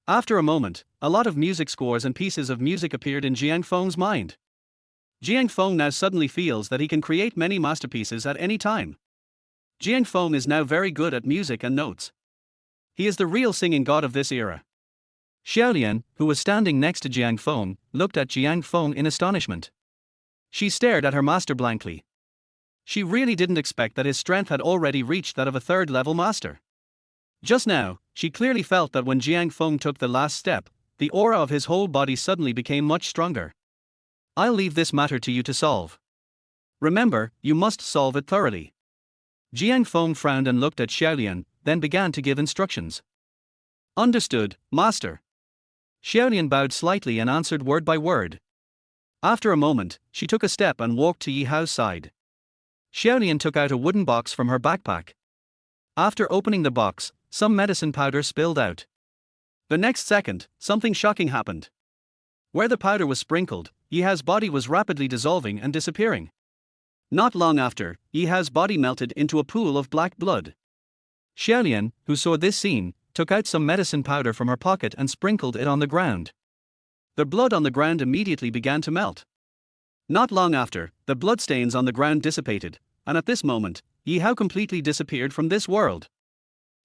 After a moment, a lot of music scores and pieces of music appeared in Jiang Feng's mind. Jiang Feng now suddenly feels that he can create many masterpieces at any time. Jiang Feng is now very good at music and notes. He is the real singing god of this era. Xiaolian, who was standing next to Jiang Feng, looked at Jiang Feng in astonishment. She stared at her master blankly. She really didn't expect that his strength had already reached that of a 3rd level master. Just now, she clearly felt that when Jiang Feng took the last step, the aura of his whole body suddenly became much stronger. I'll leave this matter to you to solve. Remember, you must solve it thoroughly. Jiang Feng frowned and looked at Xiaolian, then began to give instructions. Understood, master. Xiaolian bowed slightly and answered word by word. After a moment, she took a step and walked to Yi Hao's side. Xiaolian took out a wooden box from her backpack. After opening the box, some medicine powder spilled out. The next second, something shocking happened. Where the powder was sprinkled, Yi Hao's body was rapidly dissolving and disappearing. Not long after, Yi Hao's body melted into a pool of black blood. Xiaolian, who saw this scene, took out some medicine powder from her pocket and sprinkled it on the ground. The blood on the ground immediately began to melt. Not long after, the bloodstains on the ground dissipated, and at this moment, Yi Hao completely disappeared from this world.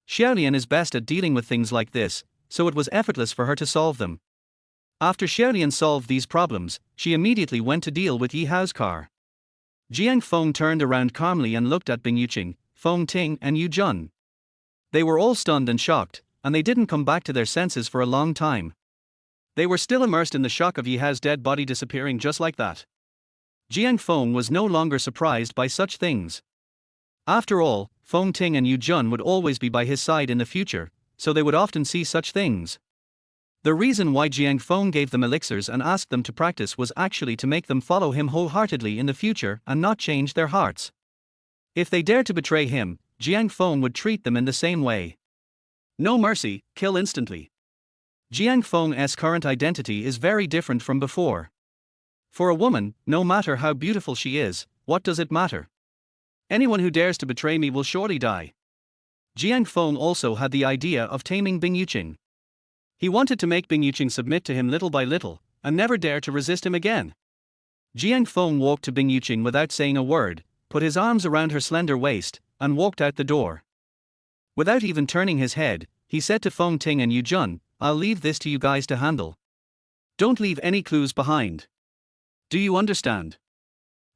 Xiaolian is best at dealing with things like this, so it was effortless for her to solve them. After Xiaolian solved these problems, she immediately went to deal with Yi Hao's car. Jiang Feng turned around calmly and looked at Yuqing, Feng Ting and Yu Jun. They were all stunned and shocked, and they didn't come back to their senses for a long time. They were still immersed in the shock of Yi Hao's dead body disappearing just like that. Jiang Feng was no longer surprised by such things. After all, Feng Ting and Yu Jun would always be by his side in the future, so they would often see such things. The reason why Jiang Feng gave them elixirs and asked them to practice was actually to make them follow him wholeheartedly in the future and not change their hearts. If they dared to betray him, Jiang Feng would treat them in the same way. No mercy, kill instantly. Jiang Feng's current identity is very different from before. For a woman, no matter how beautiful she is, what does it matter? Anyone who dares to betray me will surely die. Jiang Feng also had the idea of taming Bing Yuqing. He wanted to make Bing Yuqing submit to him little by little, and never dare to resist him again. Jiang Feng walked to Bing Yuqing without saying a word, put his arms around her slender waist, and walked out the door. Without even turning his head, he said to Feng Ting and Yu Jun, "I'll leave this to you guys to handle. Don't leave any clues behind. Do you understand?"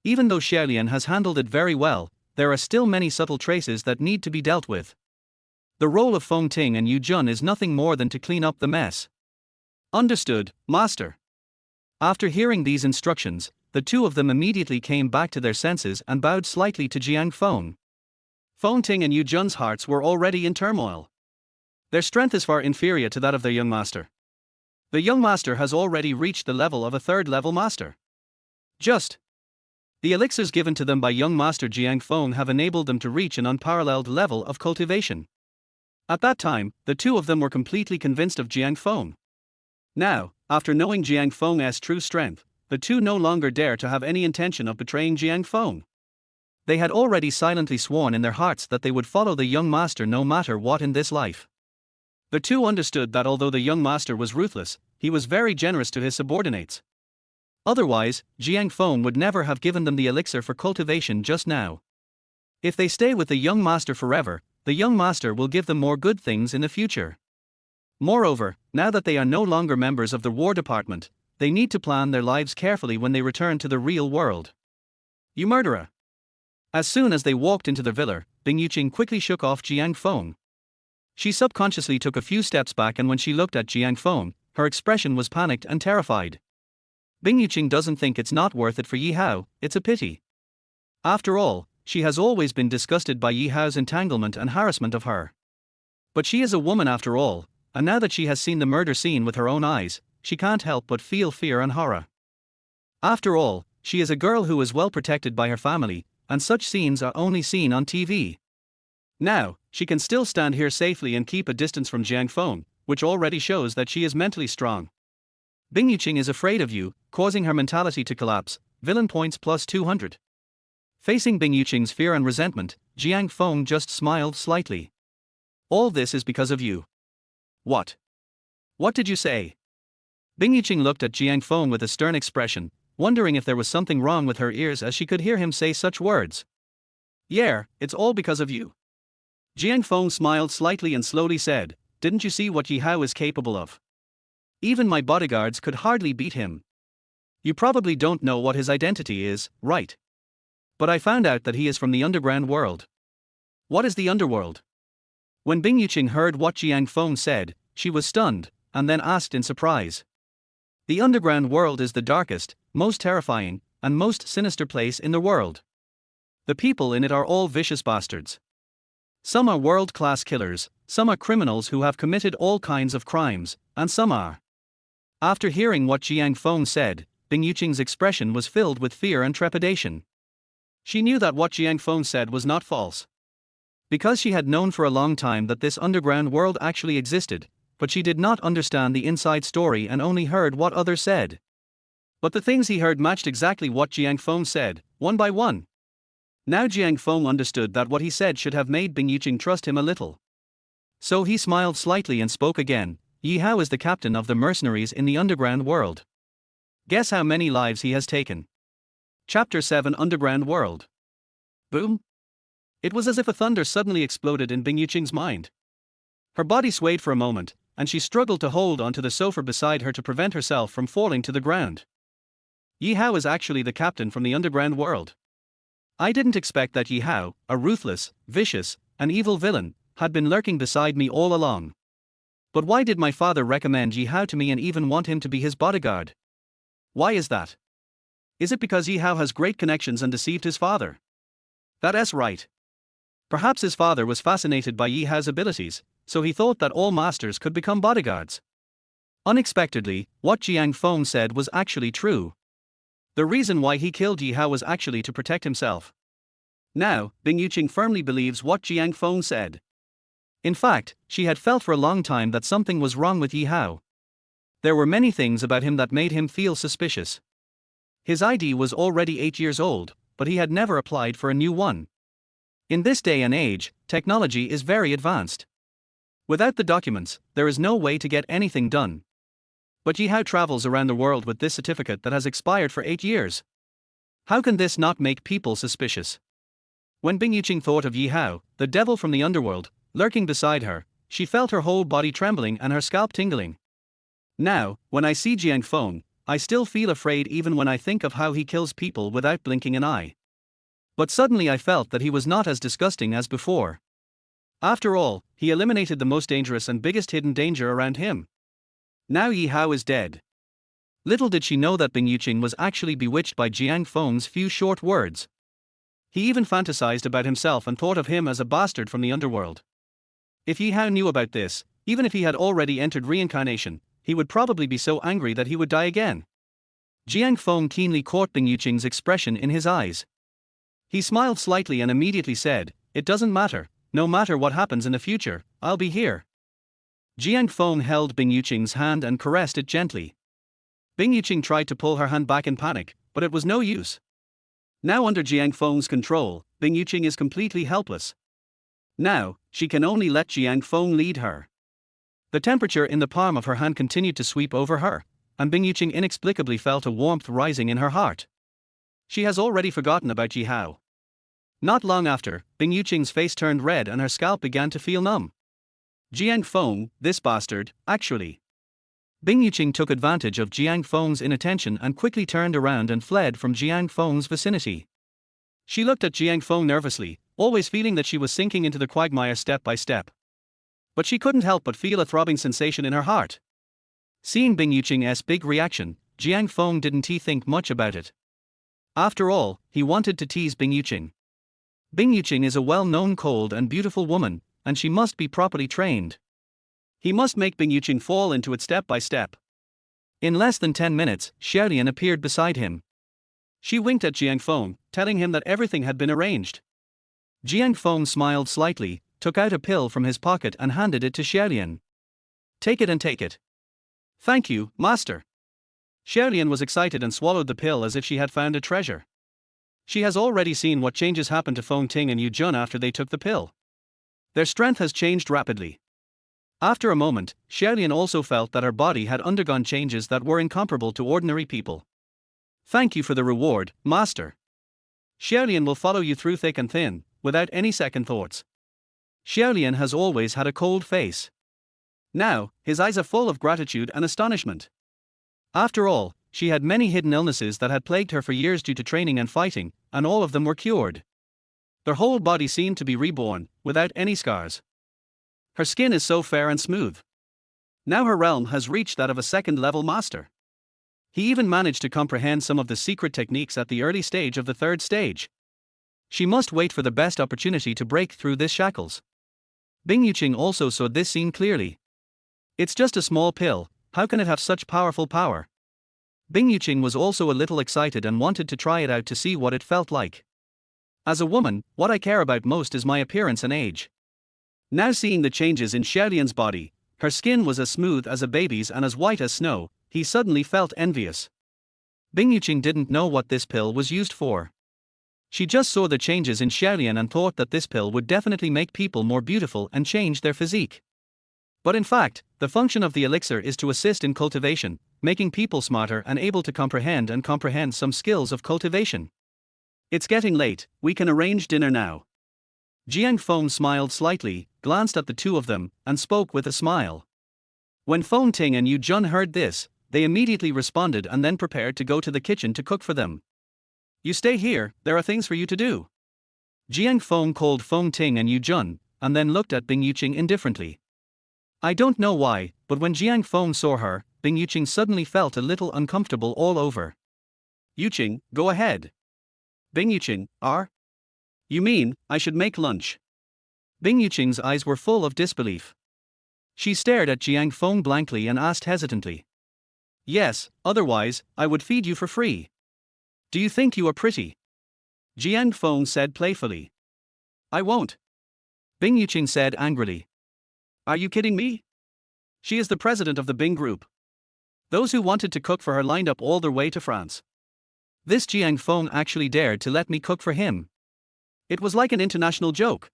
Even though Xiaolian has handled it very well, there are still many subtle traces that need to be dealt with. The role of Feng Ting and Yu Jun is nothing more than to clean up the mess. Understood, Master. After hearing these instructions, the two of them immediately came back to their senses and bowed slightly to Jiang Feng. Feng Ting and Yu Jun's hearts were already in turmoil. Their strength is far inferior to that of their young master. The young master has already reached the level of a third-level master. The elixirs given to them by young master Jiang Feng have enabled them to reach an unparalleled level of cultivation. At that time, the two of them were completely convinced of Jiang Feng. Now, after knowing Jiang Feng's true strength, the two no longer dare to have any intention of betraying Jiang Feng. They had already silently sworn in their hearts that they would follow the young master no matter what in this life. The two understood that although the young master was ruthless, he was very generous to his subordinates. Otherwise, Jiang Feng would never have given them the elixir for cultivation just now. If they stay with the young master forever, the young master will give them more good things in the future. Moreover, now that they are no longer members of the War Department, they need to plan their lives carefully when they return to the real world. You murderer! As soon as they walked into the villa, Bing Yuqing quickly shook off Jiang Feng. She subconsciously took a few steps back, and when she looked at Jiang Feng, her expression was panicked and terrified. Bing Yuqing doesn't think it's not worth it for Yi Hao, it's a pity. After all, she has always been disgusted by Yi Hao's entanglement and harassment of her. But she is a woman after all, and now that she has seen the murder scene with her own eyes, she can't help but feel fear and horror. After all, she is a girl who is well protected by her family, and such scenes are only seen on TV. Now, she can still stand here safely and keep a distance from Jiang Feng, which already shows that she is mentally strong. Bing Yuqing is afraid of you, causing her mentality to collapse, villain points plus 200. Facing Bing Yuqing's fear and resentment, Jiang Feng just smiled slightly. All this is because of you. What? What did you say? Bing Yuqing looked at Jiang Feng with a stern expression, wondering if there was something wrong with her ears as she could hear him say such words. Yeah, it's all because of you. Jiang Feng smiled slightly and slowly said, "Didn't you see what Yi Hao is capable of? Even my bodyguards could hardly beat him. You probably don't know what his identity is, right? But I found out that he is from the underground world." What is the underworld? When Bing Yuqing heard what Jiang Feng said, she was stunned, and then asked in surprise. The underground world is the darkest, most terrifying, and most sinister place in the world. The people in it are all vicious bastards. Some are world-class killers, some are criminals who have committed all kinds of crimes, and some are. After hearing what Jiang Feng said, Bing Yuqing's expression was filled with fear and trepidation. She knew that what Jiang Feng said was not false. Because she had known for a long time that this underground world actually existed, but she did not understand the inside story and only heard what others said. But the things he heard matched exactly what Jiang Feng said, one by one. Now Jiang Feng understood that what he said should have made Bing Yuqing trust him a little. So he smiled slightly and spoke again. Yi Hao is the captain of the mercenaries in the underground world. Guess how many lives he has taken. Chapter 7 Underground World. Boom! It was as if a thunder suddenly exploded in Bing Yuqing's mind. Her body swayed for a moment, and she struggled to hold onto the sofa beside her to prevent herself from falling to the ground. Yi Hao is actually the captain from the underground world. I didn't expect that Yi Hao, a ruthless, vicious, and evil villain, had been lurking beside me all along. But why did my father recommend Yi Hao to me and even want him to be his bodyguard? Why is that? Is it because Yi Hao has great connections and deceived his father? That's right. Perhaps his father was fascinated by Yi Hao's abilities, so he thought that all masters could become bodyguards. Unexpectedly, what Jiang Feng said was actually true. The reason why he killed Yi Hao was actually to protect himself. Now, Bing Yuqing firmly believes what Jiang Feng said. In fact, she had felt for a long time that something was wrong with Yi Hao. There were many things about him that made him feel suspicious. His ID was already 8 years old, but he had never applied for a new one. In this day and age, technology is very advanced. Without the documents, there is no way to get anything done. But Yi Hao travels around the world with this certificate that has expired for 8 years. How can this not make people suspicious? When Bing Yuqing thought of Yi Hao, the devil from the underworld, lurking beside her, she felt her whole body trembling and her scalp tingling. Now, when I see Jiang Feng, I still feel afraid even when I think of how he kills people without blinking an eye. But suddenly I felt that he was not as disgusting as before. After all, he eliminated the most dangerous and biggest hidden danger around him. Now Yi Hao is dead. Little did she know that Bing Yuqing was actually bewitched by Jiang Feng's few short words. He even fantasized about himself and thought of him as a bastard from the underworld. If Yi Hao knew about this, even if he had already entered reincarnation, he would probably be so angry that he would die again. Jiang Feng keenly caught Bing Yuqing's expression in his eyes. He smiled slightly and immediately said, "It doesn't matter, no matter what happens in the future, I'll be here." Jiang Feng held Bing Yuqing's hand and caressed it gently. Bing Yuqing tried to pull her hand back in panic, but it was no use. Now under Jiang Feng's control, Bing Yuqing is completely helpless. Now, she can only let Jiang Feng lead her. The temperature in the palm of her hand continued to sweep over her, and Bing Yuqing inexplicably felt a warmth rising in her heart. She has already forgotten about Yi Hao. Not long after, Bing Yuqing's face turned red and her scalp began to feel numb. Jiang Feng, this bastard, actually. Bing Yuqing took advantage of Jiang Feng's inattention and quickly turned around and fled from Jiang Feng's vicinity. She looked at Jiang Feng nervously, always feeling that she was sinking into the quagmire step by step. But she couldn't help but feel a throbbing sensation in her heart. Seeing Bing Yuqing's big reaction, Jiang Feng didn't think much about it. After all, he wanted to tease Bing Yuqing. Bing Yuqing is a well-known cold and beautiful woman, and she must be properly trained. He must make Bing Yuqing fall into it step by step. In less than 10 minutes, Xiaolian appeared beside him. She winked at Jiang Feng, telling him that everything had been arranged. Jiang Feng smiled slightly, took out a pill from his pocket and handed it to Xiaolian. "Take it and take it." "Thank you, master." Xiaolian was excited and swallowed the pill as if she had found a treasure. She has already seen what changes happened to Feng Ting and Yu Jun after they took the pill. Their strength has changed rapidly. After a moment, Xiaolian also felt that her body had undergone changes that were incomparable to ordinary people. "Thank you for the reward, master. Xiaolian will follow you through thick and thin, without any second thoughts." Xiaolian has always had a cold face. Now, his eyes are full of gratitude and astonishment. After all, she had many hidden illnesses that had plagued her for years due to training and fighting, and all of them were cured. Her whole body seemed to be reborn, without any scars. Her skin is so fair and smooth. Now her realm has reached that of a second-level master. He even managed to comprehend some of the secret techniques at the early stage of the third stage. She must wait for the best opportunity to break through this shackles. Bing Yuqing also saw this scene clearly. It's just a small pill, how can it have such powerful power? Bing Yuqing was also a little excited and wanted to try it out to see what it felt like. As a woman, what I care about most is my appearance and age. Now seeing the changes in Xiaolian's body, her skin was as smooth as a baby's and as white as snow, he suddenly felt envious. Bing Yuqing didn't know what this pill was used for. She just saw the changes in Xiaolian and thought that this pill would definitely make people more beautiful and change their physique. But in fact, the function of the elixir is to assist in cultivation, making people smarter and able to comprehend some skills of cultivation. It's getting late, we can arrange dinner now. Jiang Feng smiled slightly, glanced at the two of them, and spoke with a smile. When Feng Ting and Yu Jun heard this, they immediately responded and then prepared to go to the kitchen to cook for them. "You stay here, there are things for you to do." Jiang Feng called Feng Ting and Yu Jun, and then looked at Bing Yuqing indifferently. I don't know why, but when Jiang Feng saw her, Bing Yuqing suddenly felt a little uncomfortable all over. "Yuqing, go ahead." Bing Yuqing, You mean, I should make lunch?" Bing Yuqing's eyes were full of disbelief. She stared at Jiang Feng blankly and asked hesitantly. "Yes, otherwise, I would feed you for free. Do you think you are pretty?" Jiang Feng said playfully. "I won't." Bing Yuqing said angrily. "Are you kidding me? She is the president of the Bing Group. Those who wanted to cook for her lined up all their way to France. This Jiang Feng actually dared to let me cook for him. It was like an international joke.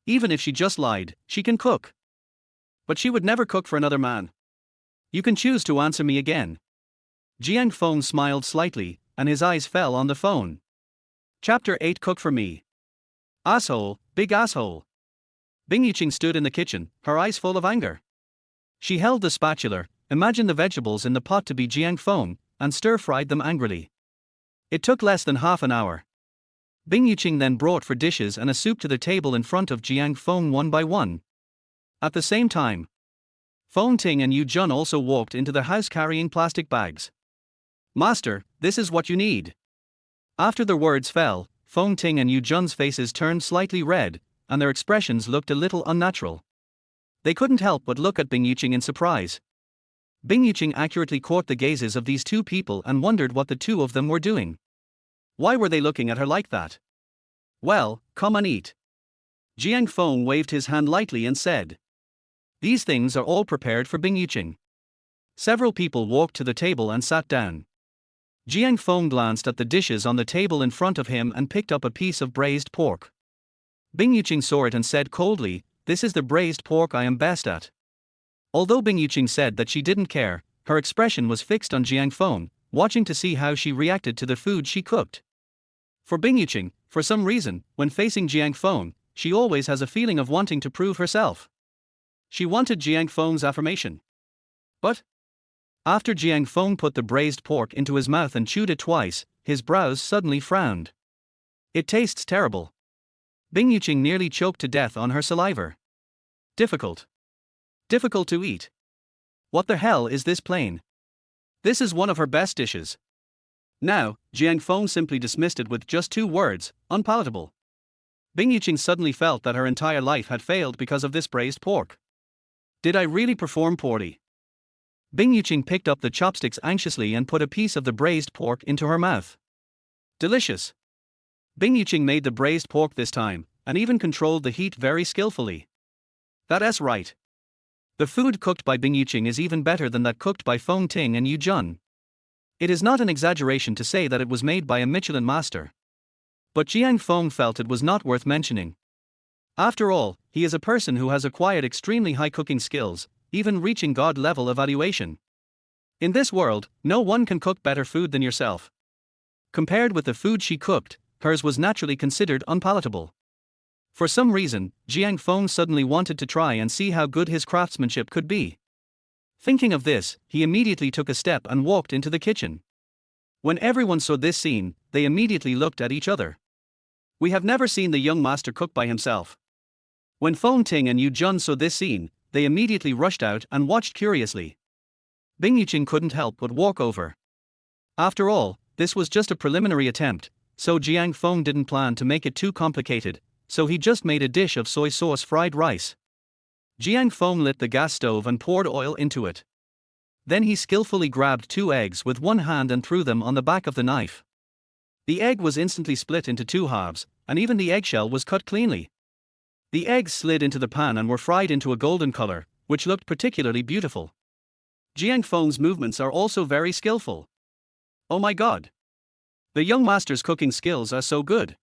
Even if she just lied, she can cook. But she would never cook for another man. You can choose to answer me again. Jiang Feng smiled slightly, and his eyes fell on the phone. Chapter 8. Cook for me. Asshole, big asshole. Bing Yuqing stood in the kitchen, her eyes full of anger. She held the spatula, imagined the vegetables in the pot to be Jiang Feng, and stir-fried them angrily. It took less than half an hour. Bing Yuqing then brought for dishes and a soup to the table in front of Jiang Feng one by one. At the same time, Feng Ting and Yu Jun also walked into the house carrying plastic bags. Master, this is what you need. After the words fell, Feng Ting and Yu Jun's faces turned slightly red, and their expressions looked a little unnatural. They couldn't help but look at Bing Yuqing in surprise. Bing Yuqing accurately caught the gazes of these two people and wondered what the two of them were doing. Why were they looking at her like that? Well, come and eat. Jiang Feng waved his hand lightly and said. These things are all prepared for Bing Yuqing. Several people walked to the table and sat down. Jiang Feng glanced at the dishes on the table in front of him and picked up a piece of braised pork. Bing Yuqing saw it and said coldly, "This is the braised pork I am best at." Although Bing Yuqing said that she didn't care, her expression was fixed on Jiang Feng, watching to see how she reacted to the food she cooked. For Bing Yuqing, for some reason, when facing Jiang Feng, she always has a feeling of wanting to prove herself. She wanted Jiang Feng's affirmation. But after Jiang Feng put the braised pork into his mouth and chewed it twice, his brows suddenly frowned. It tastes terrible. Bing Yuqing nearly choked to death on her saliva. Difficult. Difficult to eat. What the hell is this plain? This is one of her best dishes. Now, Jiang Feng simply dismissed it with just 2 words, unpalatable. Bing Yuqing suddenly felt that her entire life had failed because of this braised pork. Did I really perform poorly? Bing Yuqing picked up the chopsticks anxiously and put a piece of the braised pork into her mouth. Delicious. Bing Yuqing made the braised pork this time, and even controlled the heat very skillfully. That's right. The food cooked by Bing Yuqing is even better than that cooked by Feng Ting and Yu Jun. It is not an exaggeration to say that it was made by a Michelin master. But Jiang Feng felt it was not worth mentioning. After all, he is a person who has acquired extremely high cooking skills, even reaching God level evaluation. In this world, no one can cook better food than yourself. Compared with the food she cooked, hers was naturally considered unpalatable. For some reason, Jiang Feng suddenly wanted to try and see how good his craftsmanship could be. Thinking of this, he immediately took a step and walked into the kitchen. When everyone saw this scene, they immediately looked at each other. We have never seen the young master cook by himself. When Feng Ting and Yu Jun saw this scene, they immediately rushed out and watched curiously. Bing Yuqing couldn't help but walk over. After all, this was just a preliminary attempt, so Jiang Feng didn't plan to make it too complicated, so he just made a dish of soy sauce fried rice. Jiang Feng lit the gas stove and poured oil into it. Then he skillfully grabbed 2 eggs with one hand and threw them on the back of the knife. The egg was instantly split into 2 halves, and even the eggshell was cut cleanly. The eggs slid into the pan and were fried into a golden color, which looked particularly beautiful. Jiang Feng's movements are also very skillful. Oh my god! The young master's cooking skills are so good.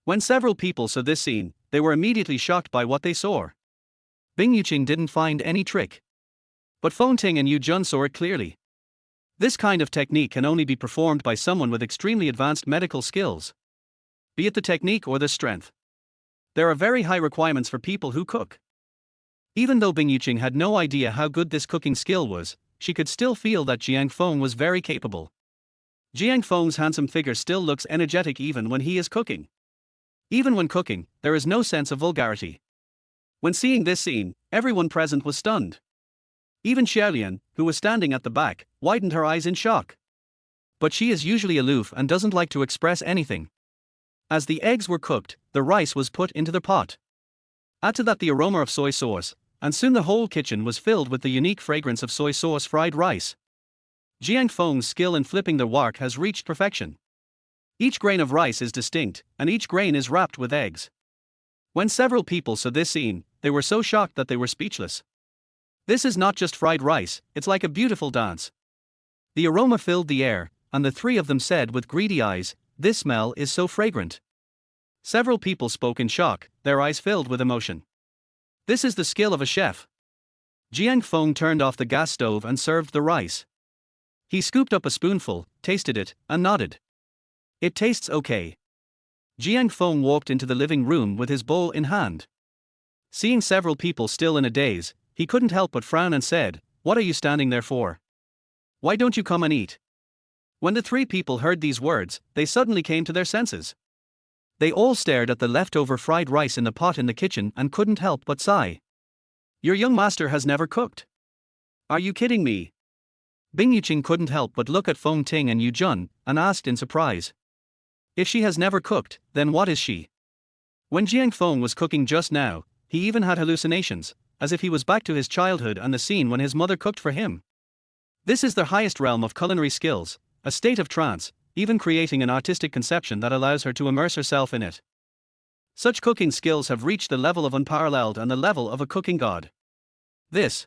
When several people saw this scene, they were immediately shocked by what they saw. Bing Yuqing didn't find any trick. But Feng Ting and Yu Jun saw it clearly. This kind of technique can only be performed by someone with extremely advanced medical skills. Be it the technique or the strength. There are very high requirements for people who cook. Even though Bing Yuqing had no idea how good this cooking skill was, she could still feel that Jiang Feng was very capable. Jiang Feng's handsome figure still looks energetic even when he is cooking. Even when cooking, there is no sense of vulgarity. When seeing this scene, everyone present was stunned. Even Xiaolian, who was standing at the back, widened her eyes in shock. But she is usually aloof and doesn't like to express anything. As the eggs were cooked, the rice was put into the pot. Add to that the aroma of soy sauce, and soon the whole kitchen was filled with the unique fragrance of soy sauce fried rice. Jiang Feng's skill in flipping the wok has reached perfection. Each grain of rice is distinct, and each grain is wrapped with eggs. When several people saw this scene, they were so shocked that they were speechless. This is not just fried rice, it's like a beautiful dance. The aroma filled the air, and the three of them said with greedy eyes, "This smell is so fragrant." Several people spoke in shock, their eyes filled with emotion. This is the skill of a chef. Jiang Feng turned off the gas stove and served the rice. He scooped up a spoonful, tasted it, and nodded. "It tastes okay." Jiang Feng walked into the living room with his bowl in hand. Seeing several people still in a daze, he couldn't help but frown and said, "What are you standing there for? Why don't you come and eat?" When the three people heard these words, they suddenly came to their senses. They all stared at the leftover fried rice in the pot in the kitchen and couldn't help but sigh. "Your young master has never cooked? Are you kidding me?" Bing Yuqing couldn't help but look at Feng Ting and Yu Jun, and asked in surprise. "If she has never cooked, then what is she?" When Jiang Feng was cooking just now, he even had hallucinations, as if he was back to his childhood and the scene when his mother cooked for him. This is the highest realm of culinary skills, a state of trance, even creating an artistic conception that allows her to immerse herself in it. Such cooking skills have reached the level of unparalleled and the level of a cooking god. This.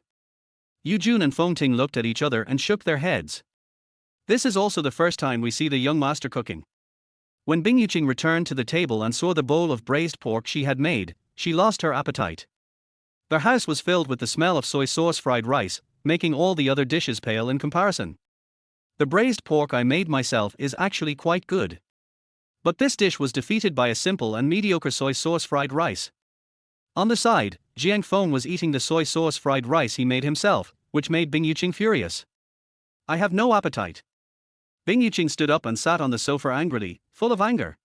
Yu Jun and Feng Ting looked at each other and shook their heads. This is also the first time we see the young master cooking. When Bing Yuqing returned to the table and saw the bowl of braised pork she had made, she lost her appetite. Their house was filled with the smell of soy sauce fried rice, making all the other dishes pale in comparison. "The braised pork I made myself is actually quite good." But this dish was defeated by a simple and mediocre soy sauce fried rice. On the side, Jiang Feng was eating the soy sauce fried rice he made himself, which made Bing Yuqing furious. "I have no appetite." Bing Yuqing stood up and sat on the sofa angrily, full of anger.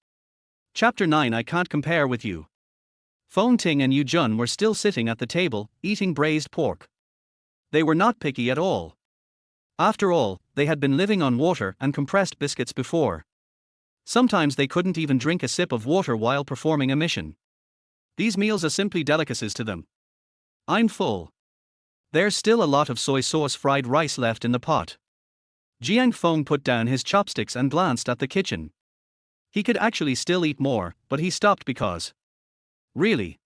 Chapter 9. I can't compare with you. Feng Ting and Yu Jun were still sitting at the table, eating braised pork. They were not picky at all. After all, they had been living on water and compressed biscuits before. Sometimes they couldn't even drink a sip of water while performing a mission. These meals are simply delicacies to them. "I'm full. There's still a lot of soy sauce fried rice left in the pot." Jiang Feng put down his chopsticks and glanced at the kitchen. He could actually still eat more, but he stopped because. Really?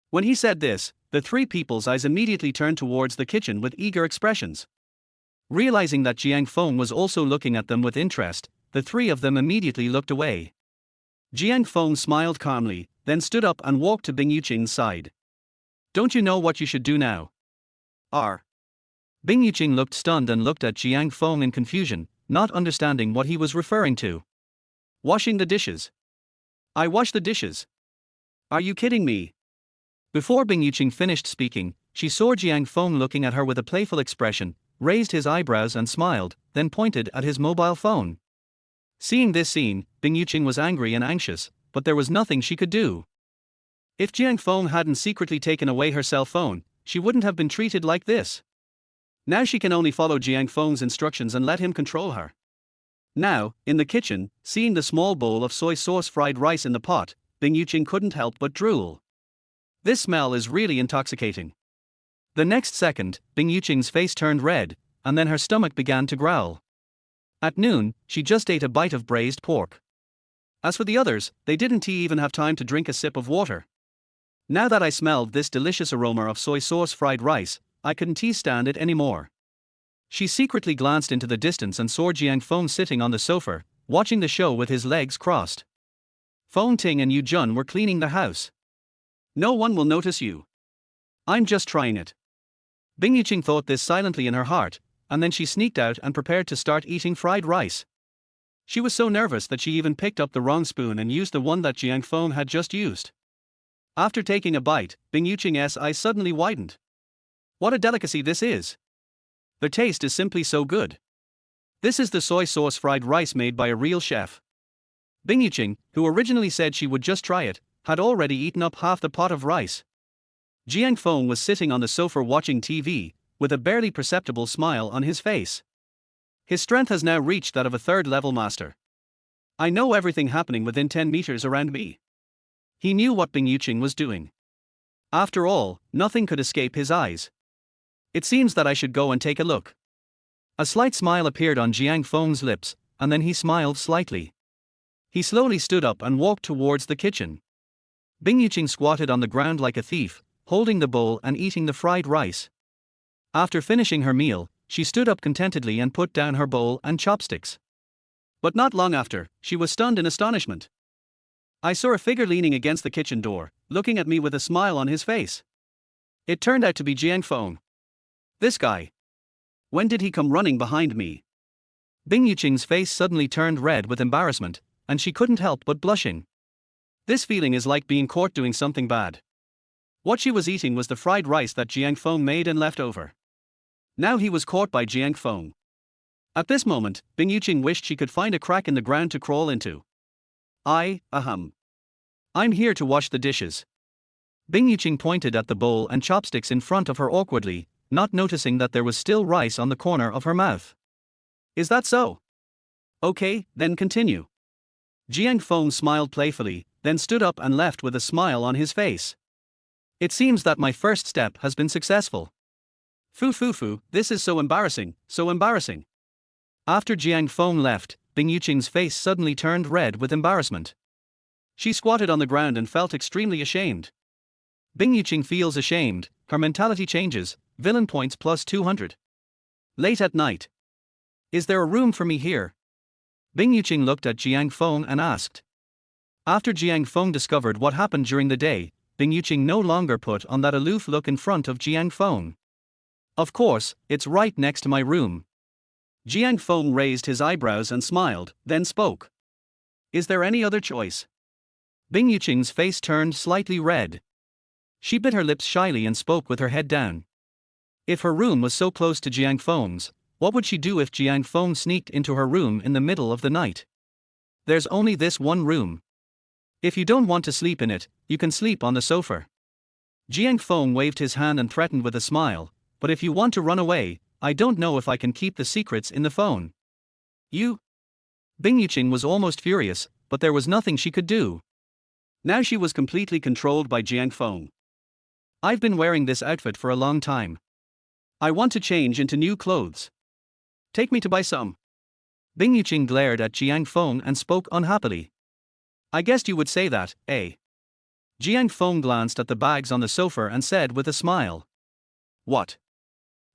When he said this, the three people's eyes immediately turned towards the kitchen with eager expressions. Realizing that Jiang Feng was also looking at them with interest, the three of them immediately looked away. Jiang Feng smiled calmly, then stood up and walked to Bing Yuqing's side. "Don't you know what you should do now?" "R." Bing Yuqing looked stunned and looked at Jiang Feng in confusion, not understanding what he was referring to. "Washing the dishes." "I wash the dishes." "Are you kidding me?" Before Bing Yuqing finished speaking, she saw Jiang Feng looking at her with a playful expression, raised his eyebrows and smiled, then pointed at his mobile phone. Seeing this scene, Bing Yuqing was angry and anxious, but there was nothing she could do. If Jiang Feng hadn't secretly taken away her cell phone, she wouldn't have been treated like this. Now she can only follow Jiang Feng's instructions and let him control her. Now, in the kitchen, seeing the small bowl of soy sauce fried rice in the pot, Bing Yuqing couldn't help but drool. This smell is really intoxicating. The next second, Bing Yuqing's face turned red, and then her stomach began to growl. At noon, she just ate a bite of braised pork. As for the others, they didn't even have time to drink a sip of water. "Now that I smelled this delicious aroma of soy sauce fried rice, I couldn't stand it anymore." She secretly glanced into the distance and saw Jiang Feng sitting on the sofa, watching the show with his legs crossed. Feng Ting and Yu Jun were cleaning the house. "No one will notice you. I'm just trying it." Bing Yuqing thought this silently in her heart, and then she sneaked out and prepared to start eating fried rice. She was so nervous that she even picked up the wrong spoon and used the one that Jiang Feng had just used. After taking a bite, Bing Yuqing's eyes suddenly widened. What a delicacy this is! The taste is simply so good. This is the soy sauce fried rice made by a real chef. Bing Yuqing, who originally said she would just try it, had already eaten up half the pot of rice. Jiang Feng was sitting on the sofa watching TV, with a barely perceptible smile on his face. His strength has now reached that of a third-level master. "I know everything happening within 10 meters around me." He knew what Bing Yuqing was doing. After all, nothing could escape his eyes. "It seems that I should go and take a look." A slight smile appeared on Jiang Feng's lips, and then he smiled slightly. He slowly stood up and walked towards the kitchen. Bing Yuqing squatted on the ground like a thief, holding the bowl and eating the fried rice. After finishing her meal, she stood up contentedly and put down her bowl and chopsticks. But not long after, she was stunned in astonishment. I saw a figure leaning against the kitchen door, looking at me with a smile on his face. It turned out to be Jiang Feng. This guy. When did he come running behind me? Bing Yuqing's face suddenly turned red with embarrassment, and she couldn't help but blushing. This feeling is like being caught doing something bad. What she was eating was the fried rice that Jiang Feng made and left over. Now he was caught by Jiang Feng. At this moment, Bing Yuqing wished she could find a crack in the ground to crawl into. I'm here to wash the dishes. Bing Yuqing pointed at the bowl and chopsticks in front of her awkwardly, not noticing that there was still rice on the corner of her mouth. Is that so? Okay, then continue. Jiang Feng smiled playfully, then stood up and left with a smile on his face. It seems that my first step has been successful. Foo, this is so embarrassing, so embarrassing. After Jiang Feng left, Bing Yuqing's face suddenly turned red with embarrassment. She squatted on the ground and felt extremely ashamed. Bing Yuqing feels ashamed, her mentality changes, villain points plus 200. Late at night. Is there a room for me here? Bing Yuqing looked at Jiang Feng and asked. After Jiang Feng discovered what happened during the day, Bing Yuqing no longer put on that aloof look in front of Jiang Feng. Of course, it's right next to my room. Jiang Feng raised his eyebrows and smiled, then spoke. Is there any other choice? Bing Yuqing's face turned slightly red. She bit her lips shyly and spoke with her head down. If her room was so close to Jiang Feng's, what would she do if Jiang Feng sneaked into her room in the middle of the night? There's only this one room. If you don't want to sleep in it, you can sleep on the sofa. Jiang Feng waved his hand and threatened with a smile, but if you want to run away, I don't know if I can keep the secrets in the phone. You? Bing Yuqing was almost furious, but there was nothing she could do. Now she was completely controlled by Jiang Feng. I've been wearing this outfit for a long time. I want to change into new clothes. Take me to buy some. Bing Yuqing glared at Jiang Feng and spoke unhappily. I guessed you would say that, eh? Jiang Feng glanced at the bags on the sofa and said with a smile. What?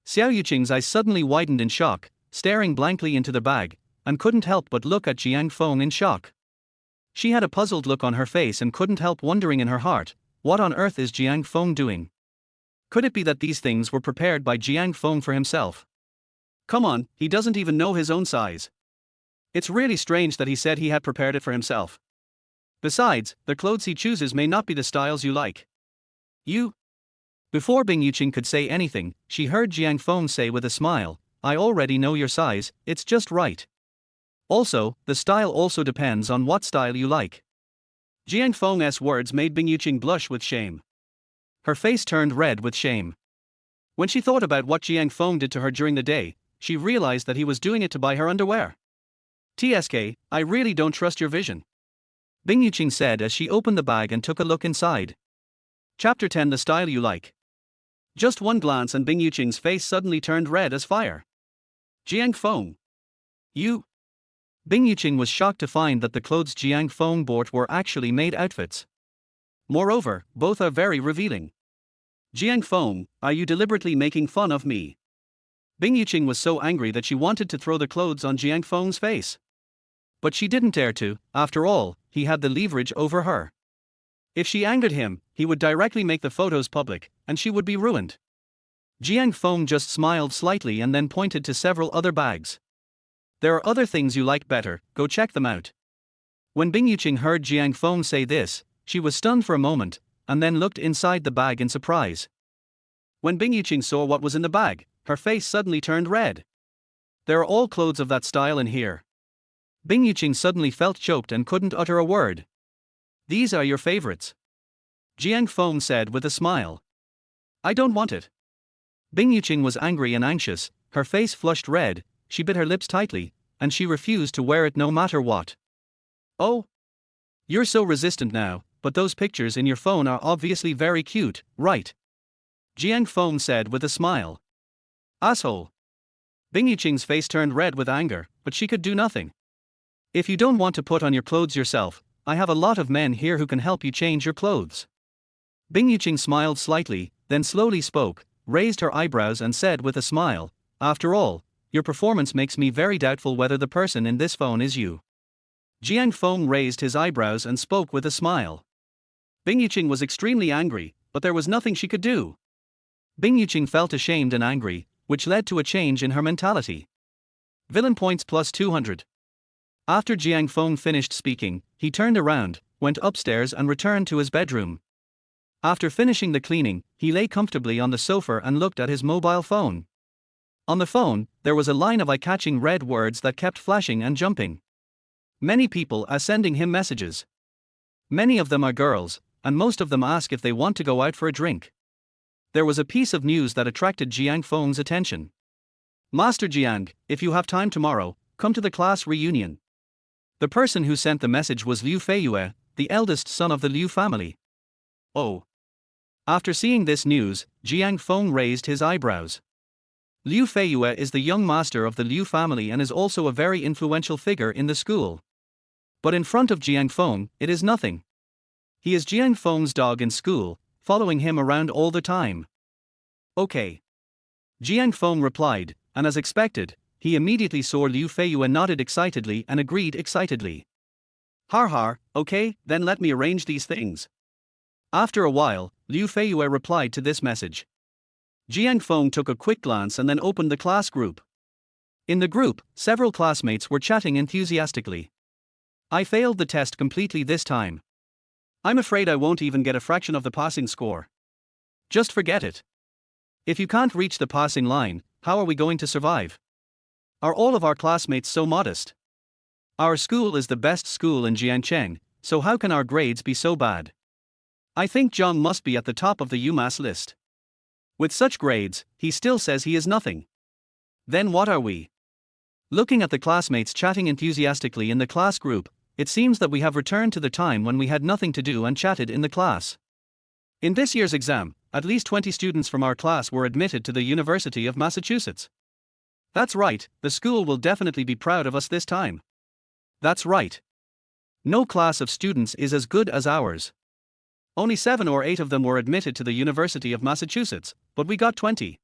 Xiao Yuqing's eyes suddenly widened in shock, staring blankly into the bag, and couldn't help but look at Jiang Feng in shock. She had a puzzled look on her face and couldn't help wondering in her heart, what on earth is Jiang Feng doing? Could it be that these things were prepared by Jiang Feng for himself? Come on, he doesn't even know his own size. It's really strange that he said he had prepared it for himself. Besides, the clothes he chooses may not be the styles you like. You? Before Bing Yuqing could say anything, she heard Jiang Feng say with a smile, I already know your size, it's just right. Also, the style also depends on what style you like. Jiang Feng's words made Bing Yuqing blush with shame. Her face turned red with shame. When she thought about what Jiang Feng did to her during the day, she realized that he was doing it to buy her underwear. TSK, I really don't trust your vision. Bing Yuqing said as she opened the bag and took a look inside. Chapter 10 The Style You Like. Just one glance and Bing Yuqing's face suddenly turned red as fire. Jiang Feng. You? Bing Yuqing was shocked to find that the clothes Jiang Feng bought were actually made outfits. Moreover, both are very revealing. Jiang Feng, are you deliberately making fun of me? Bing Yuqing was so angry that she wanted to throw the clothes on Jiang Feng's face. But she didn't dare to, after all, he had the leverage over her. If she angered him, he would directly make the photos public, and she would be ruined. Jiang Feng just smiled slightly and then pointed to several other bags. There are other things you like better, go check them out. When Bing Yuqing heard Jiang Feng say this, she was stunned for a moment, and then looked inside the bag in surprise. When Bing Yuqing saw what was in the bag, her face suddenly turned red. There are all clothes of that style in here. Bing Yuqing suddenly felt choked and couldn't utter a word. These are your favorites. Jiang Feng said with a smile. I don't want it. Bing Yuqing was angry and anxious, her face flushed red, she bit her lips tightly, and she refused to wear it no matter what. Oh? You're so resistant now, but those pictures in your phone are obviously very cute, right? Jiang Feng said with a smile. Asshole. Bing Yuqing's face turned red with anger, but she could do nothing. If you don't want to put on your clothes yourself, I have a lot of men here who can help you change your clothes. Bing Yuqing smiled slightly, then slowly spoke, raised her eyebrows and said with a smile, after all, your performance makes me very doubtful whether the person in this phone is you. Jiang Feng raised his eyebrows and spoke with a smile. Bing Yuqing was extremely angry, but there was nothing she could do. Bing Yuqing felt ashamed and angry, which led to a change in her mentality. Villain points plus 200. After Jiang Feng finished speaking, he turned around, went upstairs and returned to his bedroom. After finishing the cleaning, he lay comfortably on the sofa and looked at his mobile phone. On the phone, there was a line of eye-catching red words that kept flashing and jumping. Many people are sending him messages. Many of them are girls, and most of them ask if they want to go out for a drink. There was a piece of news that attracted Jiang Feng's attention. Master Jiang, if you have time tomorrow, come to the class reunion. The person who sent the message was Liu Feiyue, the eldest son of the Liu family. Oh. After seeing this news, Jiang Feng raised his eyebrows. Liu Feiyue is the young master of the Liu family and is also a very influential figure in the school. But in front of Jiang Feng, it is nothing. He is Jiang Feng's dog in school, following him around all the time. Okay. Jiang Feng replied, and as expected, he immediately saw Liu Feiyue nodded excitedly and agreed excitedly. Har, okay, then let me arrange these things. After a while, Liu Feiyue replied to this message. Jiang Feng took a quick glance and then opened the class group. In the group, several classmates were chatting enthusiastically. I failed the test completely this time. I'm afraid I won't even get a fraction of the passing score. Just forget it. If you can't reach the passing line, how are we going to survive? Are all of our classmates so modest? Our school is the best school in Jiangcheng, so how can our grades be so bad? I think Zhang must be at the top of the UMass list. With such grades, he still says he is nothing. Then what are we? Looking at the classmates chatting enthusiastically in the class group, it seems that we have returned to the time when we had nothing to do and chatted in the class. In this year's exam, at least 20 students from our class were admitted to the University of Massachusetts. That's right, the school will definitely be proud of us this time. That's right. No class of students is as good as ours. Only 7 or 8 of them were admitted to the University of Massachusetts, but we got 20.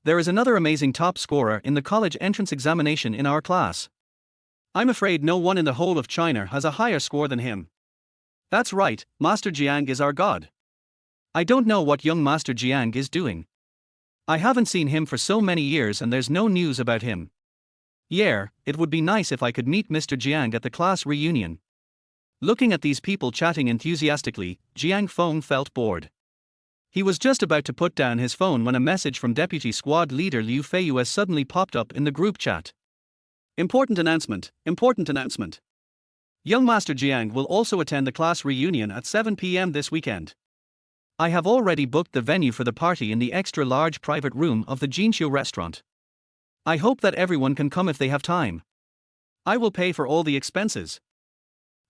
There is another amazing top scorer in the college entrance examination in our class. I'm afraid no one in the whole of China has a higher score than him. That's right, Master Jiang is our god. I don't know what young Master Jiang is doing. I haven't seen him for so many years and there's no news about him. Yeah, it would be nice if I could meet Mr. Jiang at the class reunion. Looking at these people chatting enthusiastically, Jiang Feng felt bored. He was just about to put down his phone when a message from Deputy Squad Leader Liu Feiyue suddenly popped up in the group chat. Important announcement, important announcement. Young Master Jiang will also attend the class reunion at 7 p.m. this weekend. I have already booked the venue for the party in the extra-large private room of the Jinshu restaurant. I hope that everyone can come if they have time. I will pay for all the expenses.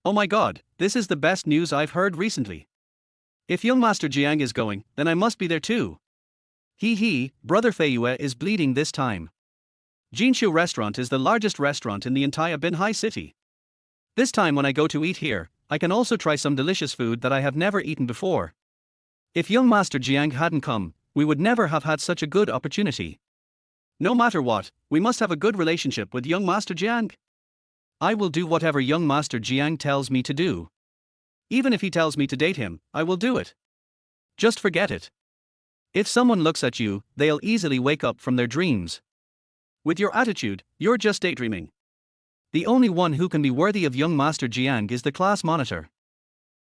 Oh my god, this is the best news I've heard recently. If young Master Jiang is going, then I must be there too. Brother Feiyue is bleeding this time. Jinshu restaurant is the largest restaurant in the entire Binhai city. This time when I go to eat here, I can also try some delicious food that I have never eaten before. If young Master Jiang hadn't come, we would never have had such a good opportunity. No matter what, we must have a good relationship with young Master Jiang. I will do whatever young Master Jiang tells me to do. Even if he tells me to date him, I will do it. Just forget it. If someone looks at you, they'll easily wake up from their dreams. With your attitude, you're just daydreaming. The only one who can be worthy of young Master Jiang is the class monitor.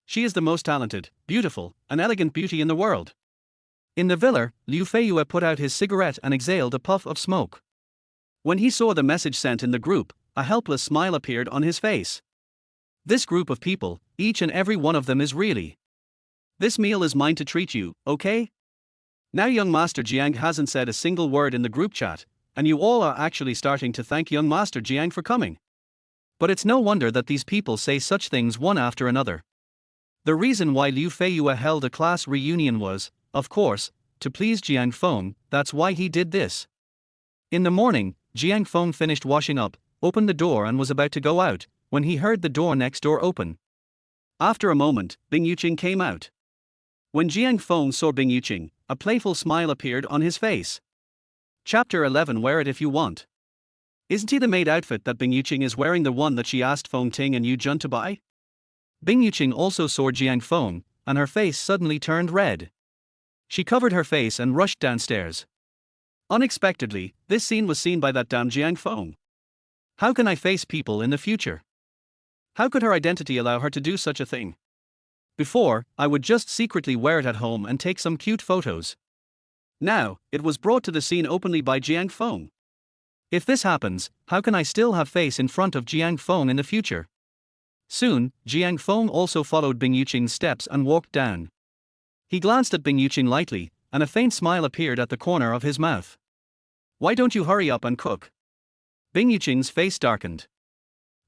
She is the most talented, beautiful, and elegant beauty in the world. In the villa, Liu Feiyue put out his cigarette and exhaled a puff of smoke. When he saw the message sent in the group, a helpless smile appeared on his face. This group of people, each and every one of them is really. This meal is mine to treat you, okay? Now young Master Jiang hasn't said a single word in the group chat, and you all are actually starting to thank young Master Jiang for coming. But it's no wonder that these people say such things one after another. The reason why Liu Feiyue held a class reunion was, of course, to please Jiang Feng. That's why he did this. In the morning, Jiang Feng finished washing up, opened the door and was about to go out, when he heard the door next door open. After a moment, Bing Yuqing came out. When Jiang Feng saw Bing Yuqing, a playful smile appeared on his face. Chapter 11. Wear it if you want. Isn't he the maid outfit that Bing Yuqing is wearing, the one that she asked Feng Ting and Yu Jun to buy? Bing Yuqing also saw Jiang Feng, and her face suddenly turned red. She covered her face and rushed downstairs. Unexpectedly, this scene was seen by that damn Jiang Feng. How can I face people in the future? How could her identity allow her to do such a thing? Before, I would just secretly wear it at home and take some cute photos. Now, it was brought to the scene openly by Jiang Feng. If this happens, how can I still have face in front of Jiang Feng in the future? Soon, Jiang Feng also followed Bing Yuqing's steps and walked down. He glanced at Bing Yuqing lightly, and a faint smile appeared at the corner of his mouth. Why don't you hurry up and cook? Bing Yuqing's face darkened.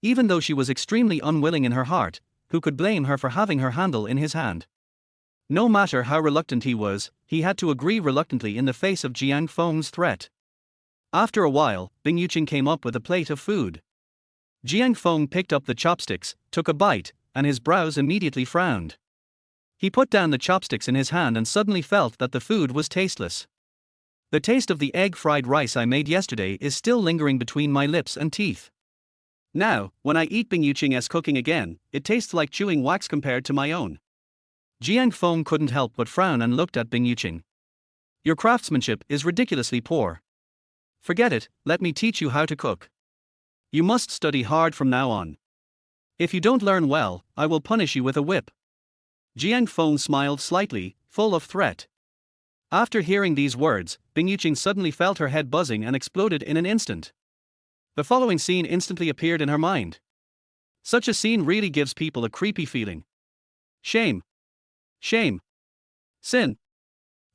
Even though she was extremely unwilling in her heart, who could blame her for having her handle in his hand? No matter how reluctant he was, he had to agree reluctantly in the face of Jiang Feng's threat. After a while, Bing Yuqing came up with a plate of food. Jiang Feng picked up the chopsticks, took a bite, and his brows immediately frowned. He put down the chopsticks in his hand and suddenly felt that the food was tasteless. The taste of the egg fried rice I made yesterday is still lingering between my lips and teeth. Now, when I eat Bing Yuqing's cooking again, it tastes like chewing wax compared to my own. Jiang Feng couldn't help but frown and looked at Bing Yuqing. Your craftsmanship is ridiculously poor. Forget it, let me teach you how to cook. You must study hard from now on. If you don't learn well, I will punish you with a whip. Jiang Feng smiled slightly, full of threat. After hearing these words, Bing Yuqing suddenly felt her head buzzing and exploded in an instant. The following scene instantly appeared in her mind. Such a scene really gives people a creepy feeling. Shame. Shame. Sin.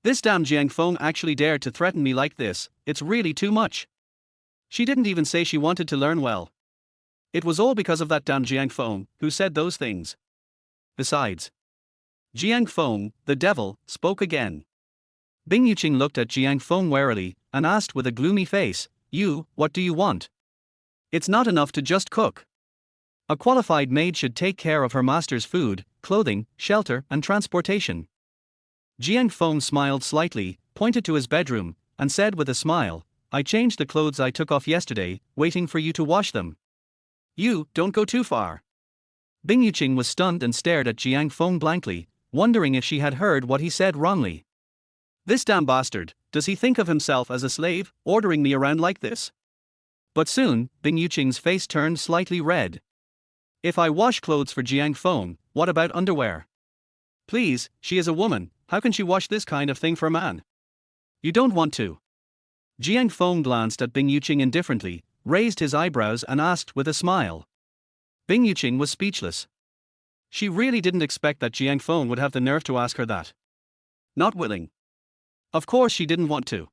This damn Jiang Feng actually dared to threaten me like this, it's really too much. She didn't even say she wanted to learn well. It was all because of that damn Jiang Feng, who said those things. Besides, Jiang Feng, the devil, spoke again. Bing Yuqing looked at Jiang Feng warily, and asked with a gloomy face, You, what do you want? It's not enough to just cook. A qualified maid should take care of her master's food, clothing, shelter, and transportation. Jiang Feng smiled slightly, pointed to his bedroom, and said with a smile, I changed the clothes I took off yesterday, waiting for you to wash them. You, don't go too far. Bing Yuqing was stunned and stared at Jiang Feng blankly, wondering if she had heard what he said wrongly. This damn bastard, does he think of himself as a slave, ordering me around like this? But soon, Bing Yuqing's face turned slightly red. If I wash clothes for Jiang Feng, what about underwear? Please, she is a woman, how can she wash this kind of thing for a man? You don't want to. Jiang Feng glanced at Bing Yuqing indifferently, raised his eyebrows and asked with a smile. Bing Yuqing was speechless. She really didn't expect that Jiang Feng would have the nerve to ask her that. Not willing. Of course she didn't want to.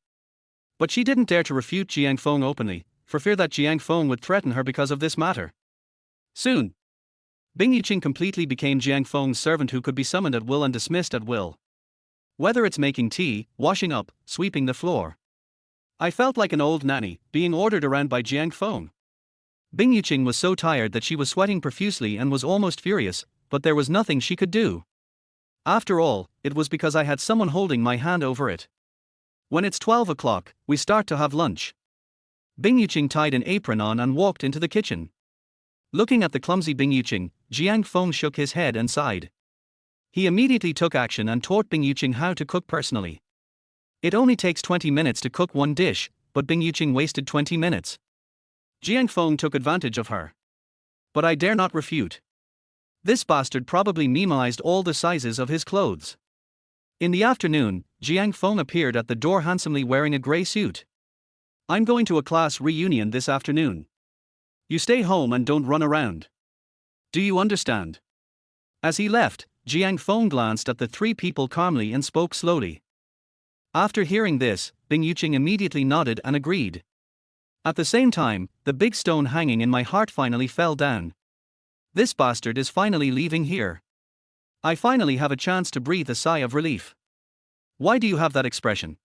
But she didn't dare to refute Jiang Feng openly, for fear that Jiang Feng would threaten her because of this matter. Soon, Bing Yuqing completely became Jiang Feng's servant who could be summoned at will and dismissed at will. Whether it's making tea, washing up, sweeping the floor. I felt like an old nanny, being ordered around by Jiang Feng. Bing Yuqing was so tired that she was sweating profusely and was almost furious, but there was nothing she could do. After all, it was because I had someone holding my hand over it. When it's 12 o'clock, we start to have lunch. Bing Yuqing tied an apron on and walked into the kitchen. Looking at the clumsy Bing Yuqing, Jiang Feng shook his head and sighed. He immediately took action and taught Bing Yuqing how to cook personally. It only takes 20 minutes to cook one dish, but Bing Yuqing wasted 20 minutes. Jiang Feng took advantage of her. But I dare not refute. This bastard probably memoized all the sizes of his clothes. In the afternoon, Jiang Feng appeared at the door handsomely wearing a grey suit. I'm going to a class reunion this afternoon. You stay home and don't run around. Do you understand? As he left, Jiang Feng glanced at the three people calmly and spoke slowly. After hearing this, Bing Yuqing immediately nodded and agreed. At the same time, the big stone hanging in my heart finally fell down. This bastard is finally leaving here. I finally have a chance to breathe a sigh of relief. Why do you have that expression?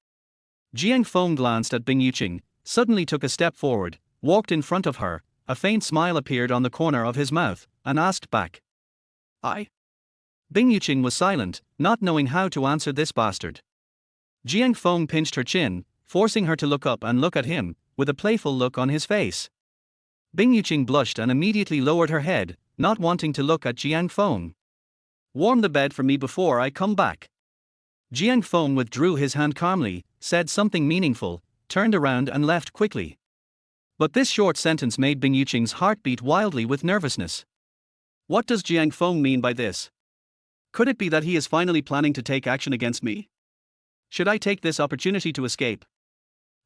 Jiang Feng glanced at Bing Yuqing, suddenly took a step forward, walked in front of her, a faint smile appeared on the corner of his mouth, and asked back. I? Bing Yuqing was silent, not knowing how to answer this bastard. Jiang Feng pinched her chin, forcing her to look up and look at him, with a playful look on his face. Bing Yuqing blushed and immediately lowered her head, not wanting to look at Jiang Feng. "Warm the bed for me before I come back." Jiang Feng withdrew his hand calmly, said something meaningful, turned around and left quickly. But this short sentence made Bing Yuqing's heart beat wildly with nervousness. What does Jiang Feng mean by this? Could it be that he is finally planning to take action against me? Should I take this opportunity to escape?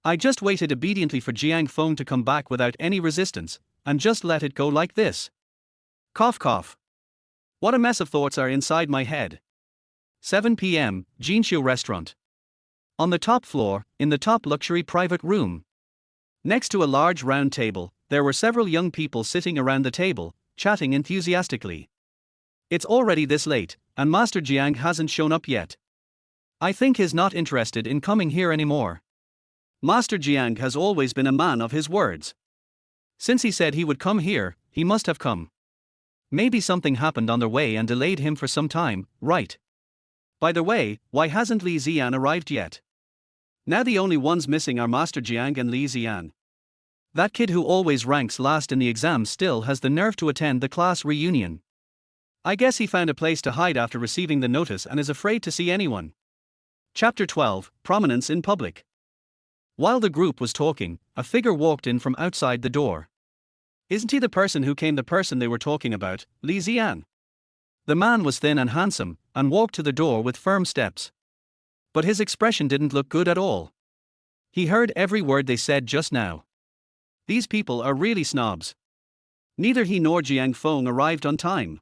I just waited obediently for Jiang Feng to come back without any resistance, and just let it go like this. Cough cough. What a mess of thoughts are inside my head. 7 p.m., Jinshu restaurant. On the top floor, in the top luxury private room. Next to a large round table, there were several young people sitting around the table, chatting enthusiastically. It's already this late, and Master Jiang hasn't shown up yet. I think he's not interested in coming here anymore. Master Jiang has always been a man of his words. Since he said he would come here, he must have come. Maybe something happened on their way and delayed him for some time, right? By the way, why hasn't Li Ziyan arrived yet? Now the only ones missing are Master Jiang and Li Ziyan. That kid who always ranks last in the exam still has the nerve to attend the class reunion. I guess he found a place to hide after receiving the notice and is afraid to see anyone. Chapter 12, Prominence in Public. While the group was talking, a figure walked in from outside the door. Isn't he the person they were talking about, Li Ziyan? The man was thin and handsome, and walked to the door with firm steps. But his expression didn't look good at all. He heard every word they said just now. These people are really snobs. Neither he nor Jiang Feng arrived on time.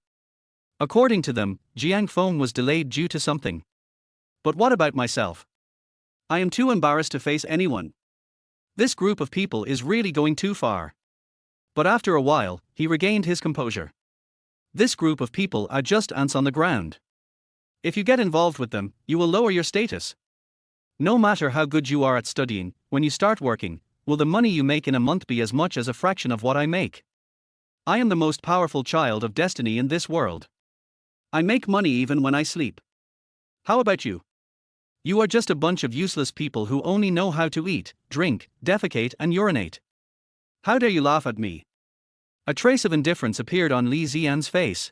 According to them, Jiang Feng was delayed due to something. But what about myself? I am too embarrassed to face anyone. This group of people is really going too far. But after a while, he regained his composure. This group of people are just ants on the ground. If you get involved with them, you will lower your status. No matter how good you are at studying, when you start working, will the money you make in a month be as much as a fraction of what I make? I am the most powerful child of destiny in this world. I make money even when I sleep. How about you? You are just a bunch of useless people who only know how to eat, drink, defecate and urinate. How dare you laugh at me? A trace of indifference appeared on Li Ziyan's face.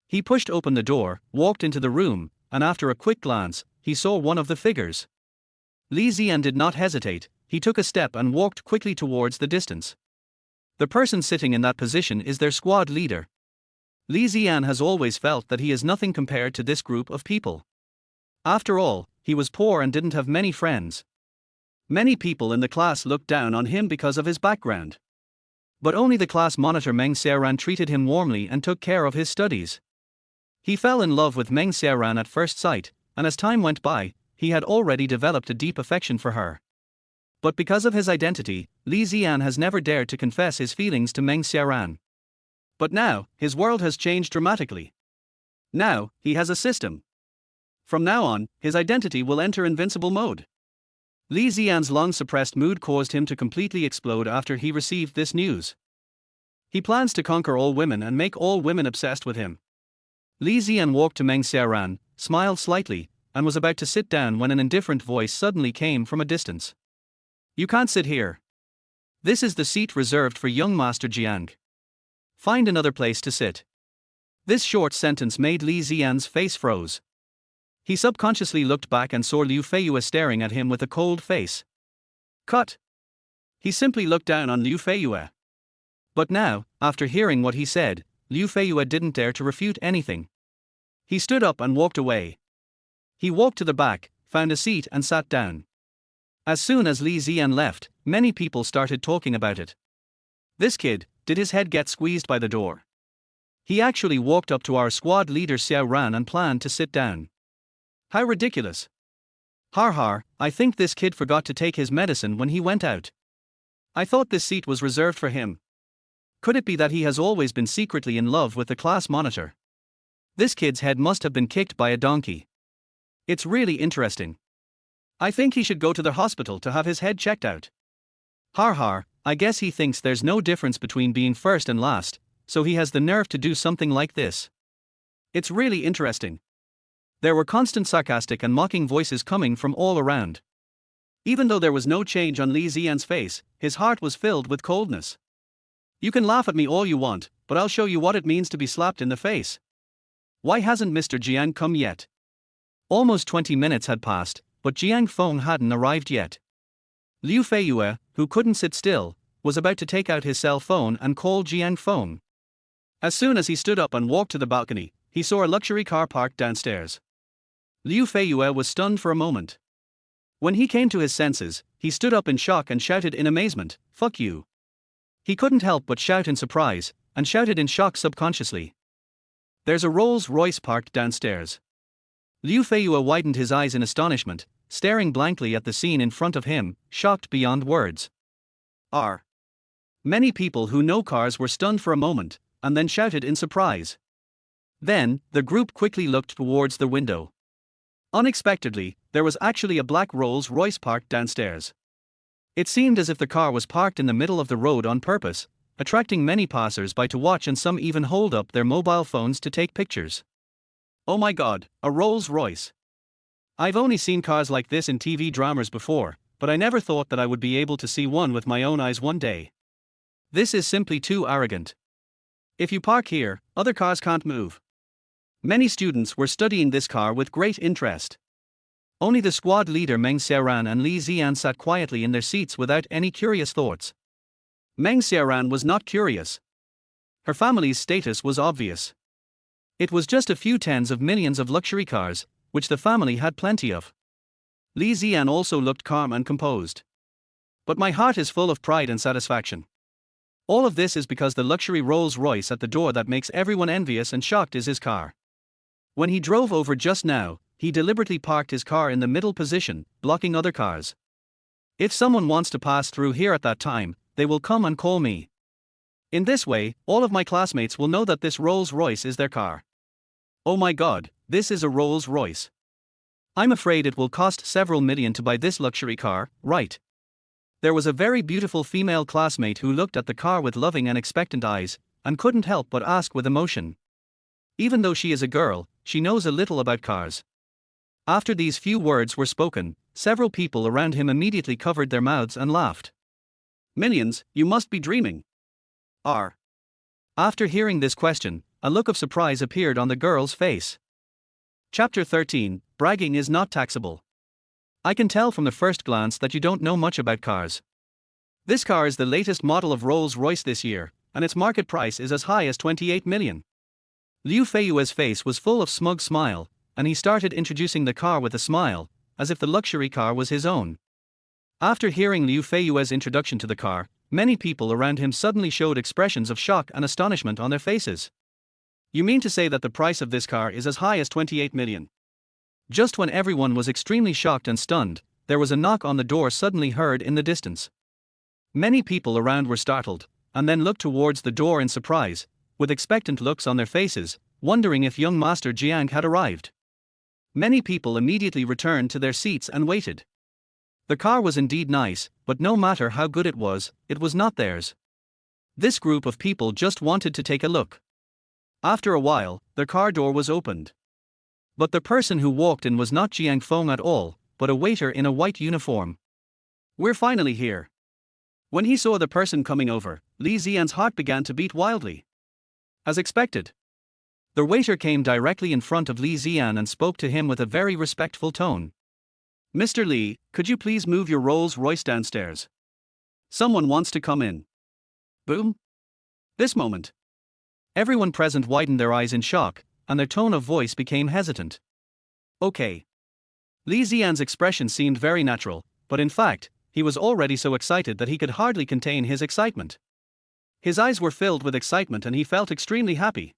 He pushed open the door, walked into the room, and after a quick glance, he saw one of the figures. Li Ziyan did not hesitate. He took a step and walked quickly towards the distance. The person sitting in that position is their squad leader. Li Ziyan has always felt that he is nothing compared to this group of people. After all, he was poor and didn't have many friends. Many people in the class looked down on him because of his background. But only the class monitor Meng Xiaoran treated him warmly and took care of his studies. He fell in love with Meng Xiaoran at first sight, and as time went by, he had already developed a deep affection for her. But because of his identity, Li Ziyan has never dared to confess his feelings to Meng Xiaoran. But now, his world has changed dramatically. Now, he has a system. From now on, his identity will enter invincible mode. Li Ziyan's long-suppressed mood caused him to completely explode after he received this news. He plans to conquer all women and make all women obsessed with him. Li Ziyan walked to Meng Xiaoran, smiled slightly, and was about to sit down when an indifferent voice suddenly came from a distance. You can't sit here. This is the seat reserved for young Master Jiang. Find another place to sit. This short sentence made Li Ziyan's face froze. He subconsciously looked back and saw Liu Feiyue staring at him with a cold face. Cut. He simply looked down on Liu Feiyue. But now, after hearing what he said, Liu Feiyue didn't dare to refute anything. He stood up and walked away. He walked to the back, found a seat and sat down. As soon as Li Ziyan left, many people started talking about it. This kid, did his head get squeezed by the door? He actually walked up to our squad leader Xiao Ran and planned to sit down. How ridiculous. Har har, I think this kid forgot to take his medicine when he went out. I thought this seat was reserved for him. Could it be that he has always been secretly in love with the class monitor? This kid's head must have been kicked by a donkey. It's really interesting. I think he should go to the hospital to have his head checked out. Har har, I guess he thinks there's no difference between being first and last, so he has the nerve to do something like this. It's really interesting. There were constant sarcastic and mocking voices coming from all around. Even though there was no change on Li Ziyan's face, his heart was filled with coldness. You can laugh at me all you want, but I'll show you what it means to be slapped in the face. Why hasn't Mr. Jiang come yet? Almost 20 minutes had passed, but Jiang Feng hadn't arrived yet. Liu Feiyue, who couldn't sit still, was about to take out his cell phone and call Jiang Feng. As soon as he stood up and walked to the balcony, he saw a luxury car parked downstairs. Liu Feiyue was stunned for a moment. When he came to his senses, he stood up in shock and shouted in amazement, "Fuck you." He couldn't help but shout in surprise, and shouted in shock subconsciously. There's a Rolls-Royce parked downstairs. Liu Feiyue widened his eyes in astonishment, staring blankly at the scene in front of him, shocked beyond words. Many people who know cars were stunned for a moment, and then shouted in surprise. Then, the group quickly looked towards the window. Unexpectedly, there was actually a black Rolls-Royce parked downstairs. It seemed as if the car was parked in the middle of the road on purpose, attracting many passers-by to watch, and some even hold up their mobile phones to take pictures. Oh my god, a Rolls-Royce. I've only seen cars like this in TV dramas before, but I never thought that I would be able to see one with my own eyes one day. This is simply too arrogant. If you park here, other cars can't move. Many students were studying this car with great interest. Only the squad leader Meng Xiaoran and Li Ziyan sat quietly in their seats without any curious thoughts. Meng Xiaoran was not curious. Her family's status was obvious. It was just a few tens of millions of luxury cars, which the family had plenty of. Li Ziyan also looked calm and composed. But my heart is full of pride and satisfaction. All of this is because the luxury Rolls-Royce at the door that makes everyone envious and shocked is his car. When he drove over just now, he deliberately parked his car in the middle position, blocking other cars. If someone wants to pass through here at that time, they will come and call me. In this way, all of my classmates will know that this Rolls-Royce is their car. Oh my god, this is a Rolls-Royce. I'm afraid it will cost several million to buy this luxury car, right? There was a very beautiful female classmate who looked at the car with loving and expectant eyes, and couldn't help but ask with emotion. Even though she is a girl, she knows a little about cars. After these few words were spoken, several people around him immediately covered their mouths and laughed. Millions, you must be dreaming. After hearing this question, a look of surprise appeared on the girl's face. Chapter 13, Bragging is not taxable. I can tell from the first glance that you don't know much about cars. This car is the latest model of Rolls-Royce this year, and its market price is as high as 28 million. Liu Feiyue's face was full of smug smile, and he started introducing the car with a smile, as if the luxury car was his own. After hearing Liu Feiyue's introduction to the car, many people around him suddenly showed expressions of shock and astonishment on their faces. You mean to say that the price of this car is as high as 28 million? Just when everyone was extremely shocked and stunned, there was a knock on the door suddenly heard in the distance. Many people around were startled, and then looked towards the door in surprise, with expectant looks on their faces, wondering if young Master Jiang had arrived. Many people immediately returned to their seats and waited. The car was indeed nice, but no matter how good it was not theirs. This group of people just wanted to take a look. After a while, the car door was opened. But the person who walked in was not Jiang Feng at all, but a waiter in a white uniform. We're finally here. When he saw the person coming over, Li Ziyan's heart began to beat wildly. As expected. The waiter came directly in front of Li Ziyan and spoke to him with a very respectful tone. Mr. Li, could you please move your Rolls-Royce downstairs? Someone wants to come in. Boom. This moment. Everyone present widened their eyes in shock, and their tone of voice became hesitant. Okay. Li Ziyan's expression seemed very natural, but in fact, he was already so excited that he could hardly contain his excitement. His eyes were filled with excitement and he felt extremely happy.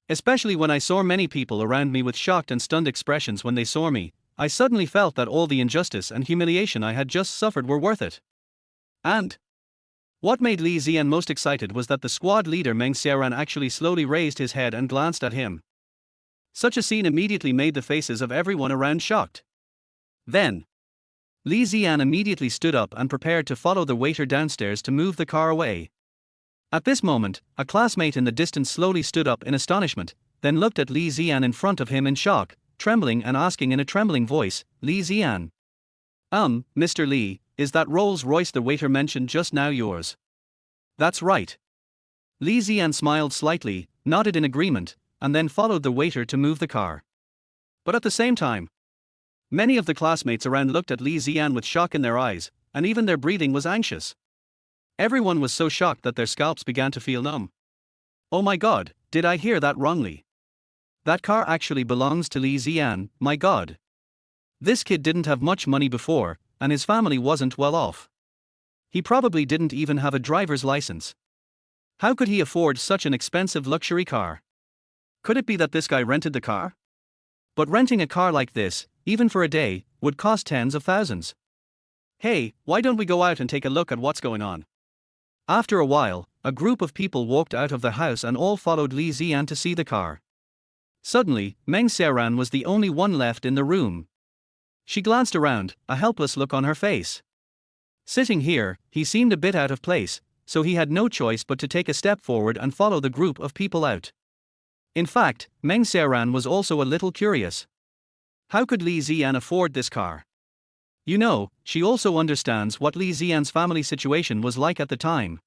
Especially when I saw many people around me with shocked and stunned expressions when they saw me, I suddenly felt that all the injustice and humiliation I had just suffered were worth it. And what made Li Ziyan most excited was that the squad leader Meng Xiaoran actually slowly raised his head and glanced at him. Such a scene immediately made the faces of everyone around shocked. Then, Li Ziyan immediately stood up and prepared to follow the waiter downstairs to move the car away. At this moment, a classmate in the distance slowly stood up in astonishment, then looked at Li Ziyan in front of him in shock, trembling and asking in a trembling voice, Li Ziyan. Mr. Lee, is that Rolls-Royce the waiter mentioned just now yours? That's right. Li Ziyan smiled slightly, nodded in agreement, and then followed the waiter to move the car. But at the same time, many of the classmates around looked at Li Ziyan with shock in their eyes, and even their breathing was anxious. Everyone was so shocked that their scalps began to feel numb. Oh my god, did I hear that wrongly? That car actually belongs to Li Ziyan, my god. This kid didn't have much money before, and his family wasn't well off. He probably didn't even have a driver's license. How could he afford such an expensive luxury car? Could it be that this guy rented the car? But renting a car like this, even for a day, would cost tens of thousands. Hey, why don't we go out and take a look at what's going on? After a while, a group of people walked out of the house and all followed Li Ziyan to see the car. Suddenly, Meng Xiaoran was the only one left in the room. She glanced around, a helpless look on her face. Sitting here, he seemed a bit out of place, so he had no choice but to take a step forward and follow the group of people out. In fact, Meng Xiaoran was also a little curious. How could Li Ziyan afford this car? You know, she also understands what Li Ziyan's family situation was like at the time.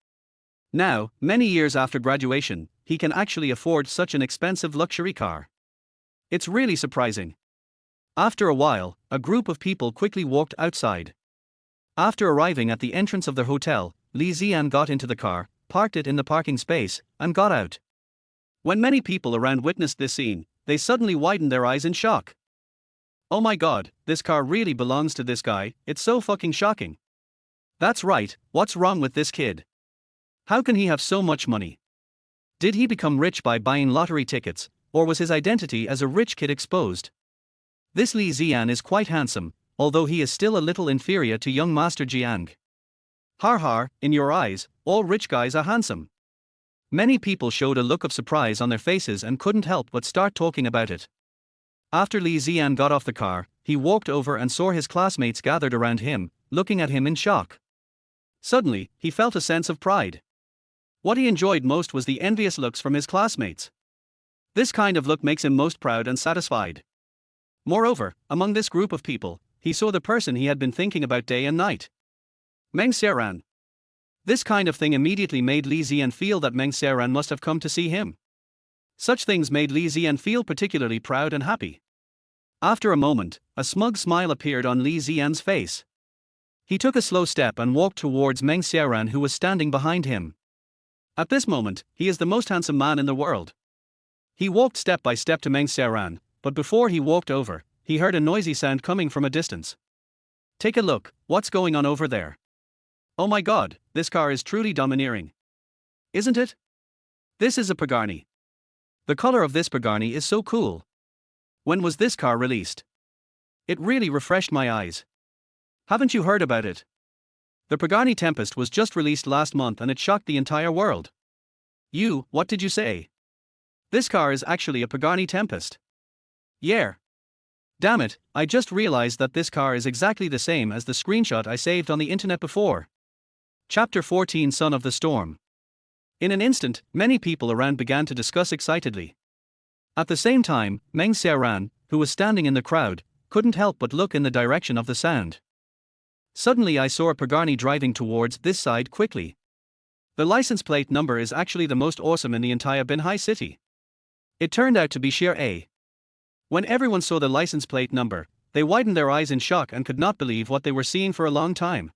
Now, many years after graduation, he can actually afford such an expensive luxury car. It's really surprising. After a while, a group of people quickly walked outside. After arriving at the entrance of the hotel, Li Ziyan got into the car, parked it in the parking space, and got out. When many people around witnessed this scene, they suddenly widened their eyes in shock. Oh my god, this car really belongs to this guy, it's so fucking shocking. That's right, what's wrong with this kid? How can he have so much money? Did he become rich by buying lottery tickets, or was his identity as a rich kid exposed? This Li Ziyan is quite handsome, although he is still a little inferior to young Master Jiang. Har har, in your eyes, all rich guys are handsome. Many people showed a look of surprise on their faces and couldn't help but start talking about it. After Li Ziyan got off the car, he walked over and saw his classmates gathered around him, looking at him in shock. Suddenly, he felt a sense of pride. What he enjoyed most was the envious looks from his classmates. This kind of look makes him most proud and satisfied. Moreover, among this group of people, he saw the person he had been thinking about day and night. Meng Xiaoran. This kind of thing immediately made Li Ziyan feel that Meng Xiaoran must have come to see him. Such things made Li Ziyan feel particularly proud and happy. After a moment, a smug smile appeared on Li Ziyan's face. He took a slow step and walked towards Meng Xiaoran, who was standing behind him. At this moment, he is the most handsome man in the world. He walked step by step to Meng Xiaoran, but before he walked over, he heard a noisy sound coming from a distance. Take a look, what's going on over there? Oh my god, this car is truly domineering. Isn't it? This is a Pagani. The color of this Pagani is so cool. When was this car released? It really refreshed my eyes. Haven't you heard about it? The Pagani Tempest was just released last month and it shocked the entire world. What did you say? This car is actually a Pagani Tempest. Yeah. Damn it, I just realized that this car is exactly the same as the screenshot I saved on the internet before. Chapter 14 Son of the Storm. In an instant, many people around began to discuss excitedly. At the same time, Meng Xiaoran, who was standing in the crowd, couldn't help but look in the direction of the sound. Suddenly I saw a Pagani driving towards this side quickly. The license plate number is actually the most awesome in the entire Binhai city. It turned out to be sheer A. When everyone saw the license plate number, they widened their eyes in shock and could not believe what they were seeing for a long time.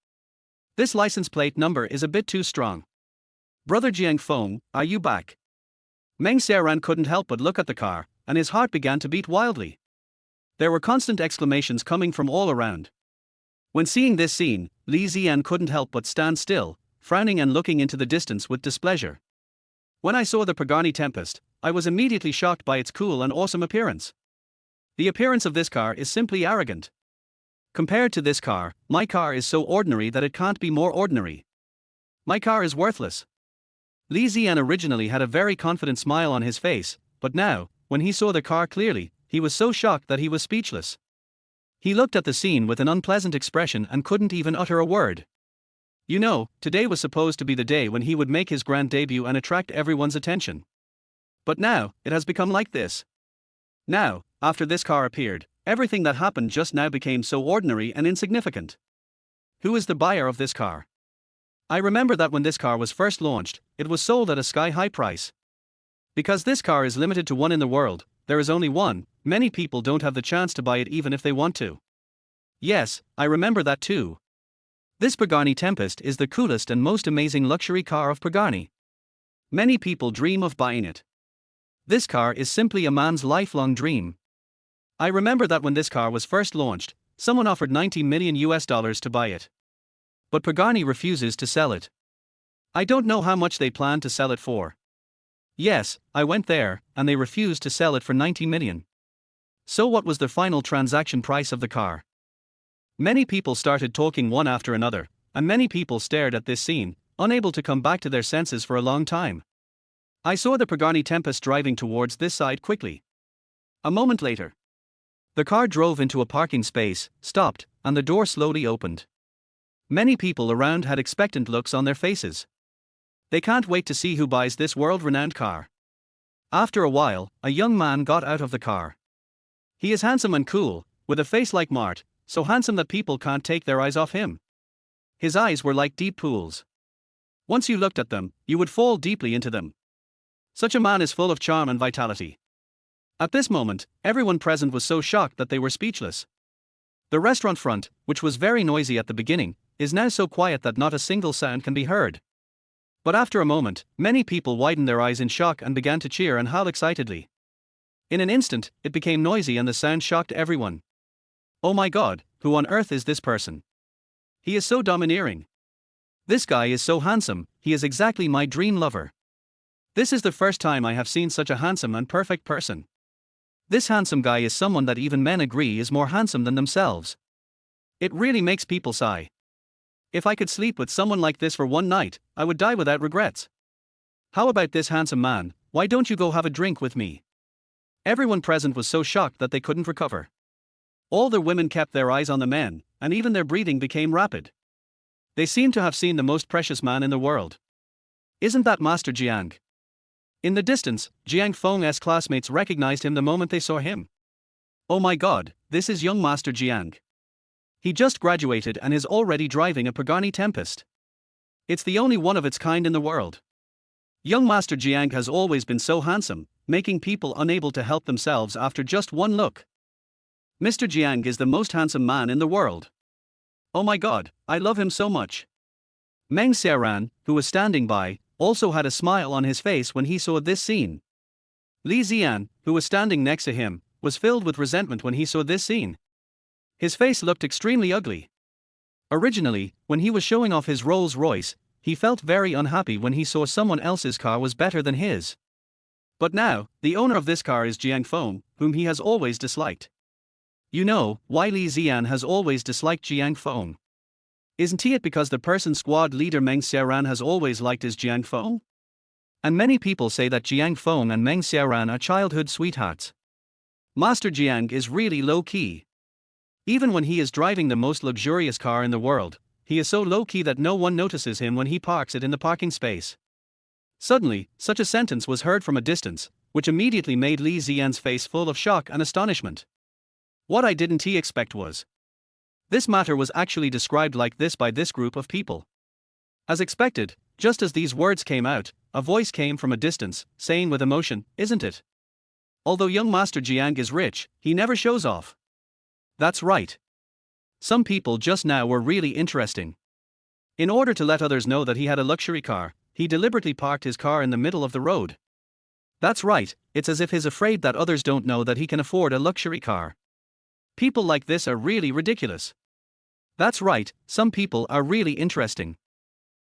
This license plate number is a bit too strong. Brother Jiang Feng, are you back? Meng Xiaoran couldn't help but look at the car, and his heart began to beat wildly. There were constant exclamations coming from all around. When seeing this scene, Li Ziyan couldn't help but stand still, frowning and looking into the distance with displeasure. When I saw the Pagani Tempest, I was immediately shocked by its cool and awesome appearance. The appearance of this car is simply arrogant. Compared to this car, my car is so ordinary that it can't be more ordinary. My car is worthless. Li Ziyan originally had a very confident smile on his face, but now, when he saw the car clearly, he was so shocked that he was speechless. He looked at the scene with an unpleasant expression and couldn't even utter a word. Today was supposed to be the day when he would make his grand debut and attract everyone's attention. But now, it has become like this. Now, after this car appeared, Everything that happened just now became so ordinary and insignificant. Who is the buyer of this car? I remember that when this car was first launched, it was sold at a sky-high price. Because this car is limited to one in the world, there is only one, many people don't have the chance to buy it even if they want to. Yes, I remember that too. This Pagani Tempest is the coolest and most amazing luxury car of Pagani. Many people dream of buying it. This car is simply a man's lifelong dream. I remember that when this car was first launched, someone offered $90 million to buy it. But Pagani refuses to sell it. I don't know how much they plan to sell it for. Yes, I went there, and they refused to sell it for $90 million. So what was the final transaction price of the car? Many people started talking one after another, and many people stared at this scene, unable to come back to their senses for a long time. I saw the Pagani Tempest driving towards this side quickly. A moment later, the car drove into a parking space, stopped, and the door slowly opened. Many people around had expectant looks on their faces. They can't wait to see who buys this world-renowned car. After a while, a young man got out of the car. He is handsome and cool, with a face like Mart, so handsome that people can't take their eyes off him. His eyes were like deep pools. Once you looked at them, you would fall deeply into them. Such a man is full of charm and vitality. At this moment, everyone present was so shocked that they were speechless. The restaurant front, which was very noisy at the beginning, is now so quiet that not a single sound can be heard. But after a moment, many people widened their eyes in shock and began to cheer and howl excitedly. In an instant, it became noisy and the sound shocked everyone. Oh my God, who on earth is this person? He is so domineering. This guy is so handsome, he is exactly my dream lover. This is the first time I have seen such a handsome and perfect person. This handsome guy is someone that even men agree is more handsome than themselves. It really makes people sigh. If I could sleep with someone like this for one night, I would die without regrets. How about this handsome man? Why don't you go have a drink with me? Everyone present was so shocked that they couldn't recover. All the women kept their eyes on the men, and even their breathing became rapid. They seemed to have seen the most precious man in the world. Isn't that Master Jiang? In the distance, Jiang Feng's classmates recognized him the moment they saw him. Oh my God, this is young Master Jiang. He just graduated and is already driving a Pagani Tempest. It's the only one of its kind in the world. Young Master Jiang has always been so handsome, making people unable to help themselves after just one look. Mr. Jiang is the most handsome man in the world. Oh my God, I love him so much. Meng Xiaoran, who was standing by, also had a smile on his face when he saw this scene. Li Zian, who was standing next to him, was filled with resentment when he saw this scene. His face looked extremely ugly. Originally, when he was showing off his Rolls Royce, he felt very unhappy when he saw someone else's car was better than his. But now, the owner of this car is Jiang Feng, whom he has always disliked. You know, why Li Zian has always disliked Jiang Feng? Isn't it because the person squad leader Meng Xiaoran has always liked is Jiang Feng? And many people say that Jiang Feng and Meng Xiaoran are childhood sweethearts. Master Jiang is really low-key. Even when he is driving the most luxurious car in the world, he is so low-key that no one notices him when he parks it in the parking space. Suddenly, such a sentence was heard from a distance, which immediately made Li Zian's face full of shock and astonishment. What I didn't expect was. This matter was actually described like this by this group of people. As expected, just as these words came out, a voice came from a distance, saying with emotion, "Isn't it? Although young Master Jiang is rich, he never shows off." That's right. Some people just now were really interesting. In order to let others know that he had a luxury car, he deliberately parked his car in the middle of the road. That's right, it's as if he's afraid that others don't know that he can afford a luxury car. People like this are really ridiculous. That's right, some people are really interesting.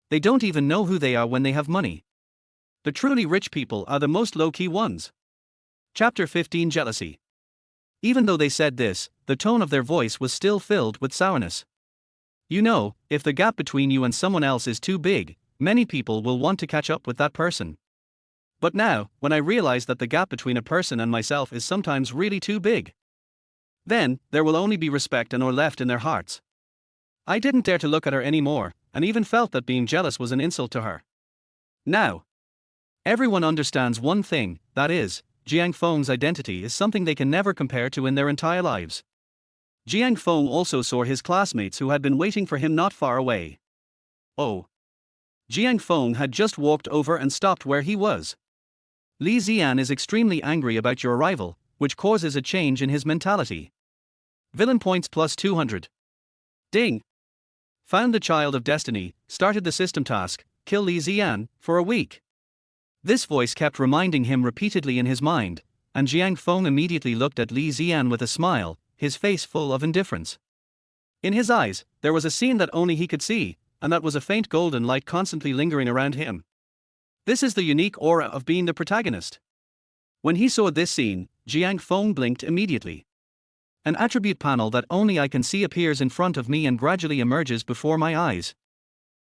They don't even know who they are when they have money. The truly rich people are the most low-key ones. Chapter 15 Jealousy. Even though they said this, the tone of their voice was still filled with sourness. You know, if the gap between you and someone else is too big, many people will want to catch up with that person. But now, when I realize that the gap between a person and myself is sometimes really too big, then, there will only be respect and awe left in their hearts. I didn't dare to look at her anymore, and even felt that being jealous was an insult to her. Now, everyone understands one thing, that is, Jiang Feng's identity is something they can never compare to in their entire lives. Jiang Feng also saw his classmates who had been waiting for him not far away. Oh! Jiang Feng had just walked over and stopped where he was. Li Ziyan is extremely angry about your arrival, which causes a change in his mentality. Villain points plus 200. Ding! Found the child of destiny, started the system task, kill Li Ziyan, for a week. This voice kept reminding him repeatedly in his mind, and Jiang Feng immediately looked at Li Ziyan with a smile, his face full of indifference. In his eyes, there was a scene that only he could see, and that was a faint golden light constantly lingering around him. This is the unique aura of being the protagonist. When he saw this scene, Jiang Feng blinked immediately. An attribute panel that only I can see appears in front of me and gradually emerges before my eyes.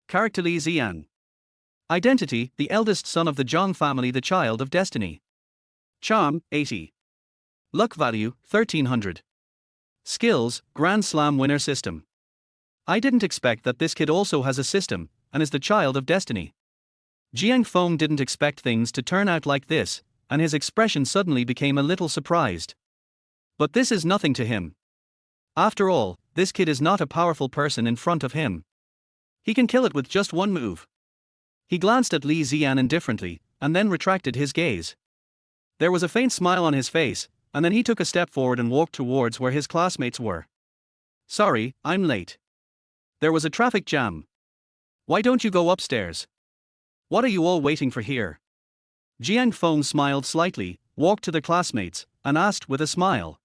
Character Li Ziyan. Identity, the eldest son of the Jiang family, the child of destiny. Charm, 80. Luck value, 1300. Skills, Grand Slam winner system. I didn't expect that this kid also has a system, and is the child of destiny. Jiang Feng didn't expect things to turn out like this, and his expression suddenly became a little surprised. But this is nothing to him. After all, this kid is not a powerful person in front of him. He can kill it with just one move. He glanced at Li Ziyan indifferently, and then retracted his gaze. There was a faint smile on his face, and then he took a step forward and walked towards where his classmates were. Sorry, I'm late. There was a traffic jam. Why don't you go upstairs? What are you all waiting for here? Jiang Feng smiled slightly, walked to the classmates, and asked with a smile.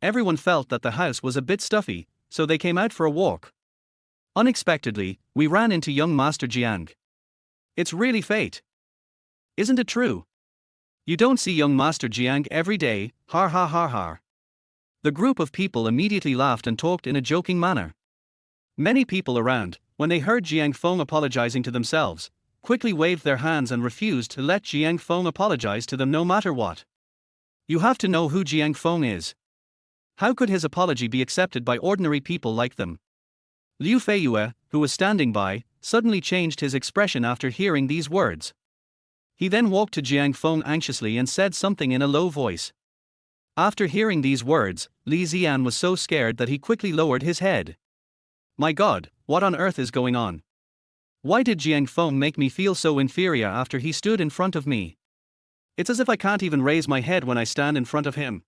Everyone felt that the house was a bit stuffy, so they came out for a walk. Unexpectedly, we ran into young Master Jiang. It's really fate. Isn't it true? You don't see young Master Jiang every day, har ha har har. The group of people immediately laughed and talked in a joking manner. Many people around, when they heard Jiang Feng apologizing to themselves, quickly waved their hands and refused to let Jiang Feng apologize to them no matter what. You have to know who Jiang Feng is. How could his apology be accepted by ordinary people like them? Liu Feiyue, who was standing by, suddenly changed his expression after hearing these words. He then walked to Jiang Feng anxiously and said something in a low voice. After hearing these words, Li Ziyan was so scared that he quickly lowered his head. My God, what on earth is going on? Why did Jiang Feng make me feel so inferior after he stood in front of me? It's as if I can't even raise my head when I stand in front of him.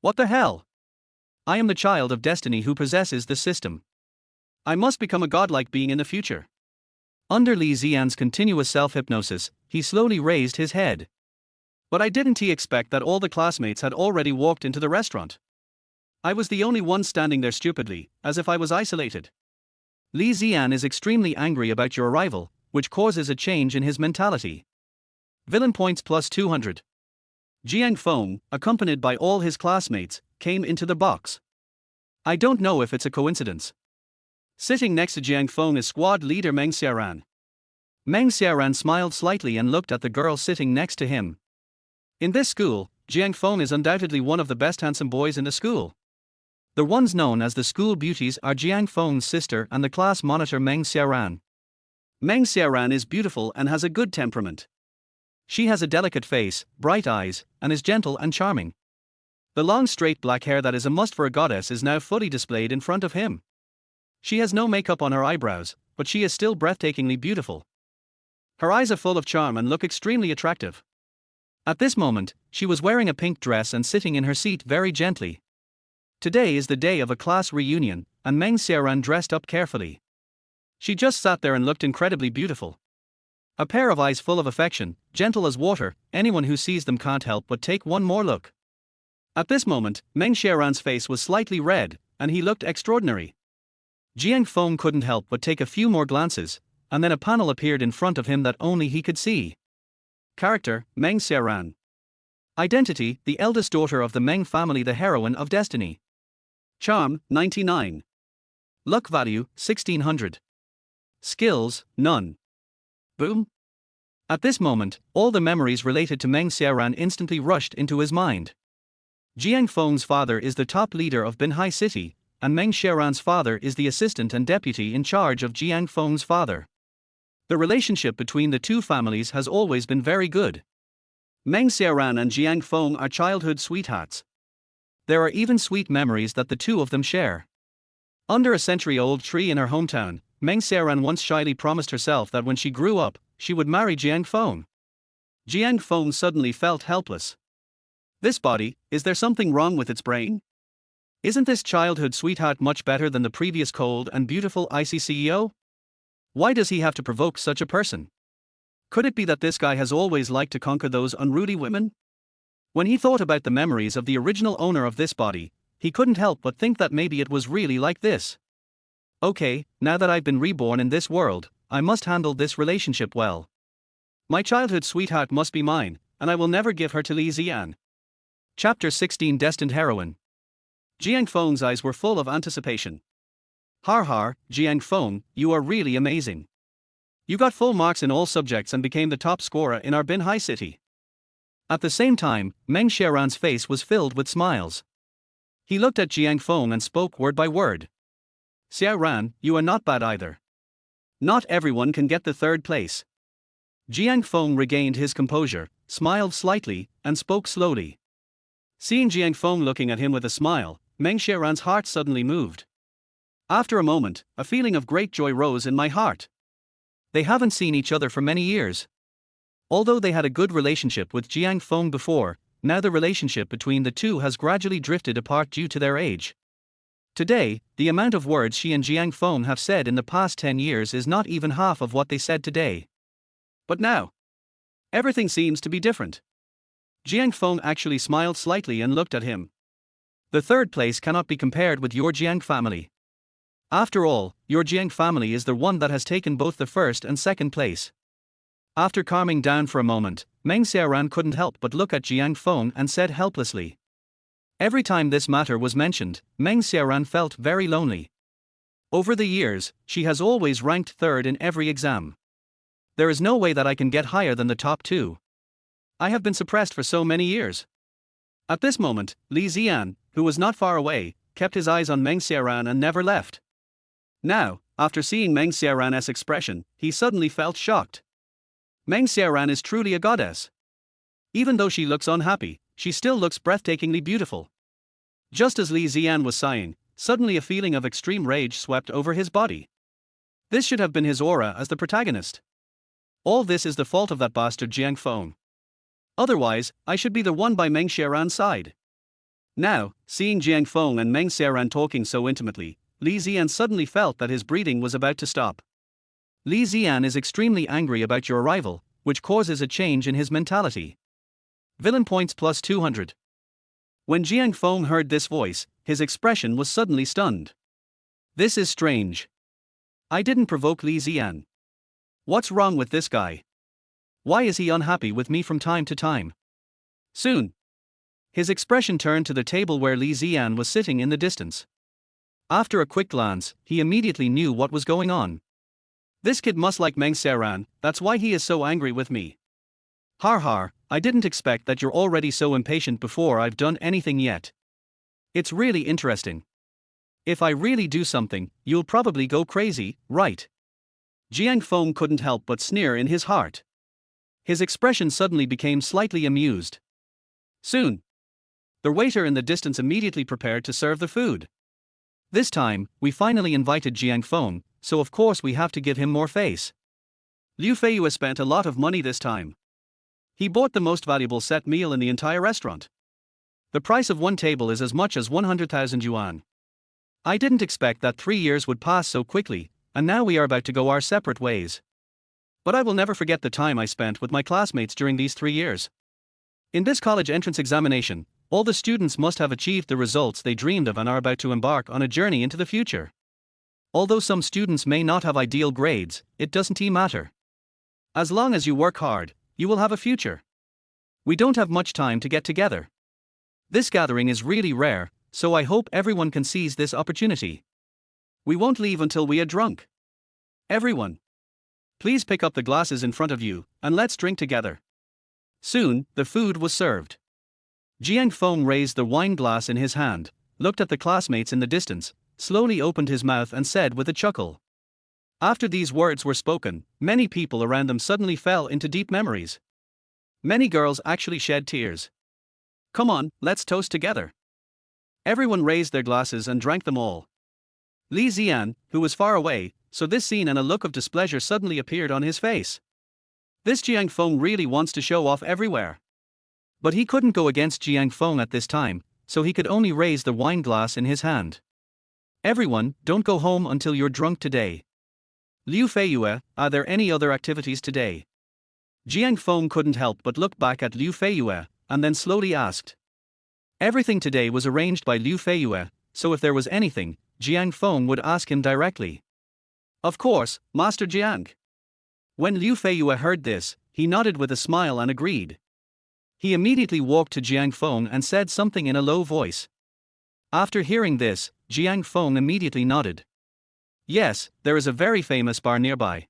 What the hell? I am the child of destiny who possesses the system. I must become a godlike being in the future. Under Li Ziyan's continuous self-hypnosis, he slowly raised his head. But I didn't expect that all the classmates had already walked into the restaurant. I was the only one standing there stupidly, as if I was isolated. Li Ziyan is extremely angry about your arrival, which causes a change in his mentality. Villain points plus 200. Jiang Feng, accompanied by all his classmates, came into the box. I don't know if it's a coincidence. Sitting next to Jiang Feng is squad leader Meng Xiaoran. Meng Xiaoran smiled slightly and looked at the girl sitting next to him. In this school, Jiang Feng is undoubtedly one of the best handsome boys in the school. The ones known as the school beauties are Jiang Feng's sister and the class monitor Meng Xiaoran. Meng Xiaoran is beautiful and has a good temperament. She has a delicate face, bright eyes, and is gentle and charming. The long straight black hair that is a must for a goddess is now fully displayed in front of him. She has no makeup on her eyebrows, but she is still breathtakingly beautiful. Her eyes are full of charm and look extremely attractive. At this moment, she was wearing a pink dress and sitting in her seat very gently. Today is the day of a class reunion, and Meng Xiaoran dressed up carefully. She just sat there and looked incredibly beautiful. A pair of eyes full of affection, gentle as water, anyone who sees them can't help but take one more look. At this moment, Meng Xiaoran's face was slightly red, and he looked extraordinary. Jiang Feng couldn't help but take a few more glances, and then a panel appeared in front of him that only he could see. Character, Meng Xiaoran. Identity, the eldest daughter of the Meng family, the heroine of destiny. Charm, 99. Luck value, 1600. Skills, none. Boom. At this moment, all the memories related to Meng Xiaoran instantly rushed into his mind. Jiang Feng's father is the top leader of Binhai city, and Meng Xiaoran's father is the assistant and deputy in charge of Jiang Feng's father. The relationship between the two families has always been very good. Meng Xiaoran and Jiang Feng are childhood sweethearts. There are even sweet memories that the two of them share. Under a century-old tree in her hometown, Meng Xiaoran once shyly promised herself that when she grew up, she would marry Jiang Feng. Jiang Feng suddenly felt helpless. This body, is there something wrong with its brain? Isn't this childhood sweetheart much better than the previous cold and beautiful icy CEO? Why does he have to provoke such a person? Could it be that this guy has always liked to conquer those unruly women? When he thought about the memories of the original owner of this body, he couldn't help but think that maybe it was really like this. Okay, now that I've been reborn in this world, I must handle this relationship well. My childhood sweetheart must be mine, and I will never give her to Li Ziyan. Chapter 16 Destined Heroine. Jiang Feng's eyes were full of anticipation. Har har, Jiang Feng, you are really amazing. You got full marks in all subjects and became the top scorer in our Binhai city. At the same time, Meng Xiaoran's face was filled with smiles. He looked at Jiang Feng and spoke word by word. Xiaoran, you are not bad either. Not everyone can get the third place. Jiang Feng regained his composure, smiled slightly, and spoke slowly. Seeing Jiang Feng looking at him with a smile, Meng Xiaoran's heart suddenly moved. After a moment, a feeling of great joy rose in my heart. They haven't seen each other for many years. Although they had a good relationship with Jiang Feng before, now the relationship between the two has gradually drifted apart due to their age. Today, the amount of words she and Jiang Feng have said in the past 10 years is not even half of what they said today. But now, everything seems to be different. Jiang Feng actually smiled slightly and looked at him. The third place cannot be compared with your Jiang family. After all, your Jiang family is the one that has taken both the first and second place. After calming down for a moment, Meng Xiaoran couldn't help but look at Jiang Feng and said helplessly. Every time this matter was mentioned, Meng Xiaoran felt very lonely. Over the years, she has always ranked third in every exam. There is no way that I can get higher than the top two. I have been suppressed for so many years. At this moment, Li Ziyan, who was not far away, kept his eyes on Meng Xiaoran and never left. Now, after seeing Meng Xiaoran's expression, he suddenly felt shocked. Meng Xiaoran is truly a goddess. Even though she looks unhappy, she still looks breathtakingly beautiful. Just as Li Ziyan was sighing, suddenly a feeling of extreme rage swept over his body. This should have been his aura as the protagonist. All this is the fault of that bastard Jiang Feng. Otherwise, I should be the one by Meng Xiaoran's side. Now, seeing Jiang Feng and Meng Xiaoran talking so intimately, Li Ziyan suddenly felt that his breathing was about to stop. Li Ziyan is extremely angry about your arrival, which causes a change in his mentality. Villain points plus 200. When Jiang Feng heard this voice, his expression was suddenly stunned. This is strange. I didn't provoke Li Ziyan. What's wrong with this guy? Why is he unhappy with me from time to time? Soon. His expression turned to the table where Li Ziyan was sitting in the distance. After a quick glance, he immediately knew what was going on. This kid must like Meng Xiaoran, that's why he is so angry with me. Har har, I didn't expect that you're already so impatient before I've done anything yet. It's really interesting. If I really do something, you'll probably go crazy, right? Jiang Feng couldn't help but sneer in his heart. His expression suddenly became slightly amused. Soon. The waiter in the distance immediately prepared to serve the food. This time, we finally invited Jiang Feng, so of course we have to give him more face. Liu Feiyu has spent a lot of money this time. He bought the most valuable set meal in the entire restaurant. The price of one table is as much as 100,000 yuan. I didn't expect that 3 years would pass so quickly, and now we are about to go our separate ways. But I will never forget the time I spent with my classmates during these 3 years. In this college entrance examination, all the students must have achieved the results they dreamed of and are about to embark on a journey into the future. Although some students may not have ideal grades, it doesn't matter. As long as you work hard, you will have a future. We don't have much time to get together. This gathering is really rare, so I hope everyone can seize this opportunity. We won't leave until we are drunk. Everyone, please pick up the glasses in front of you, and let's drink together. Soon, the food was served. Jiang Feng raised the wine glass in his hand, looked at the classmates in the distance, slowly opened his mouth and said with a chuckle. After these words were spoken, many people around them suddenly fell into deep memories. Many girls actually shed tears. Come on, let's toast together. Everyone raised their glasses and drank them all. Li Zian, who was far away, saw this scene and a look of displeasure suddenly appeared on his face. This Jiang Feng really wants to show off everywhere. But he couldn't go against Jiang Feng at this time, so he could only raise the wine glass in his hand. Everyone, don't go home until you're drunk today. Liu Feiyue, are there any other activities today? Jiang Feng couldn't help but look back at Liu Feiyue, and then slowly asked. Everything today was arranged by Liu Feiyue, so if there was anything, Jiang Feng would ask him directly. Of course, Master Jiang. When Liu Feiyue heard this, he nodded with a smile and agreed. He immediately walked to Jiang Feng and said something in a low voice. After hearing this, Jiang Feng immediately nodded. Yes, there is a very famous bar nearby.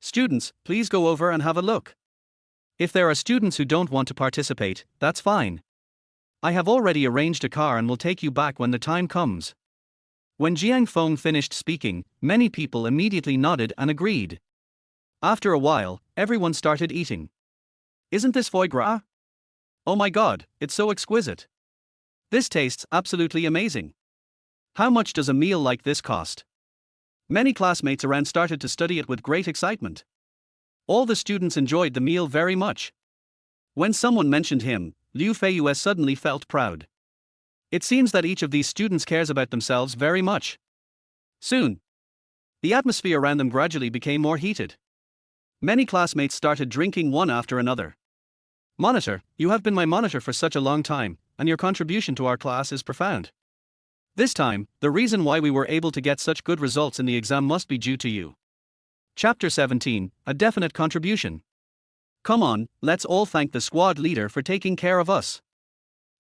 Students, please go over and have a look. If there are students who don't want to participate, that's fine. I have already arranged a car and will take you back when the time comes. When Jiang Feng finished speaking, many people immediately nodded and agreed. After a while, everyone started eating. Isn't this foie gras? Oh my god, it's so exquisite. This tastes absolutely amazing. How much does a meal like this cost? Many classmates around started to study it with great excitement. All the students enjoyed the meal very much. When someone mentioned him, Liu Feiyue suddenly felt proud. It seems that each of these students cares about themselves very much. Soon, the atmosphere around them gradually became more heated. Many classmates started drinking one after another. Monitor, you have been my monitor for such a long time, and your contribution to our class is profound. This time, the reason why we were able to get such good results in the exam must be due to you. Chapter 17, A Definite Contribution. Come on, let's all thank the squad leader for taking care of us.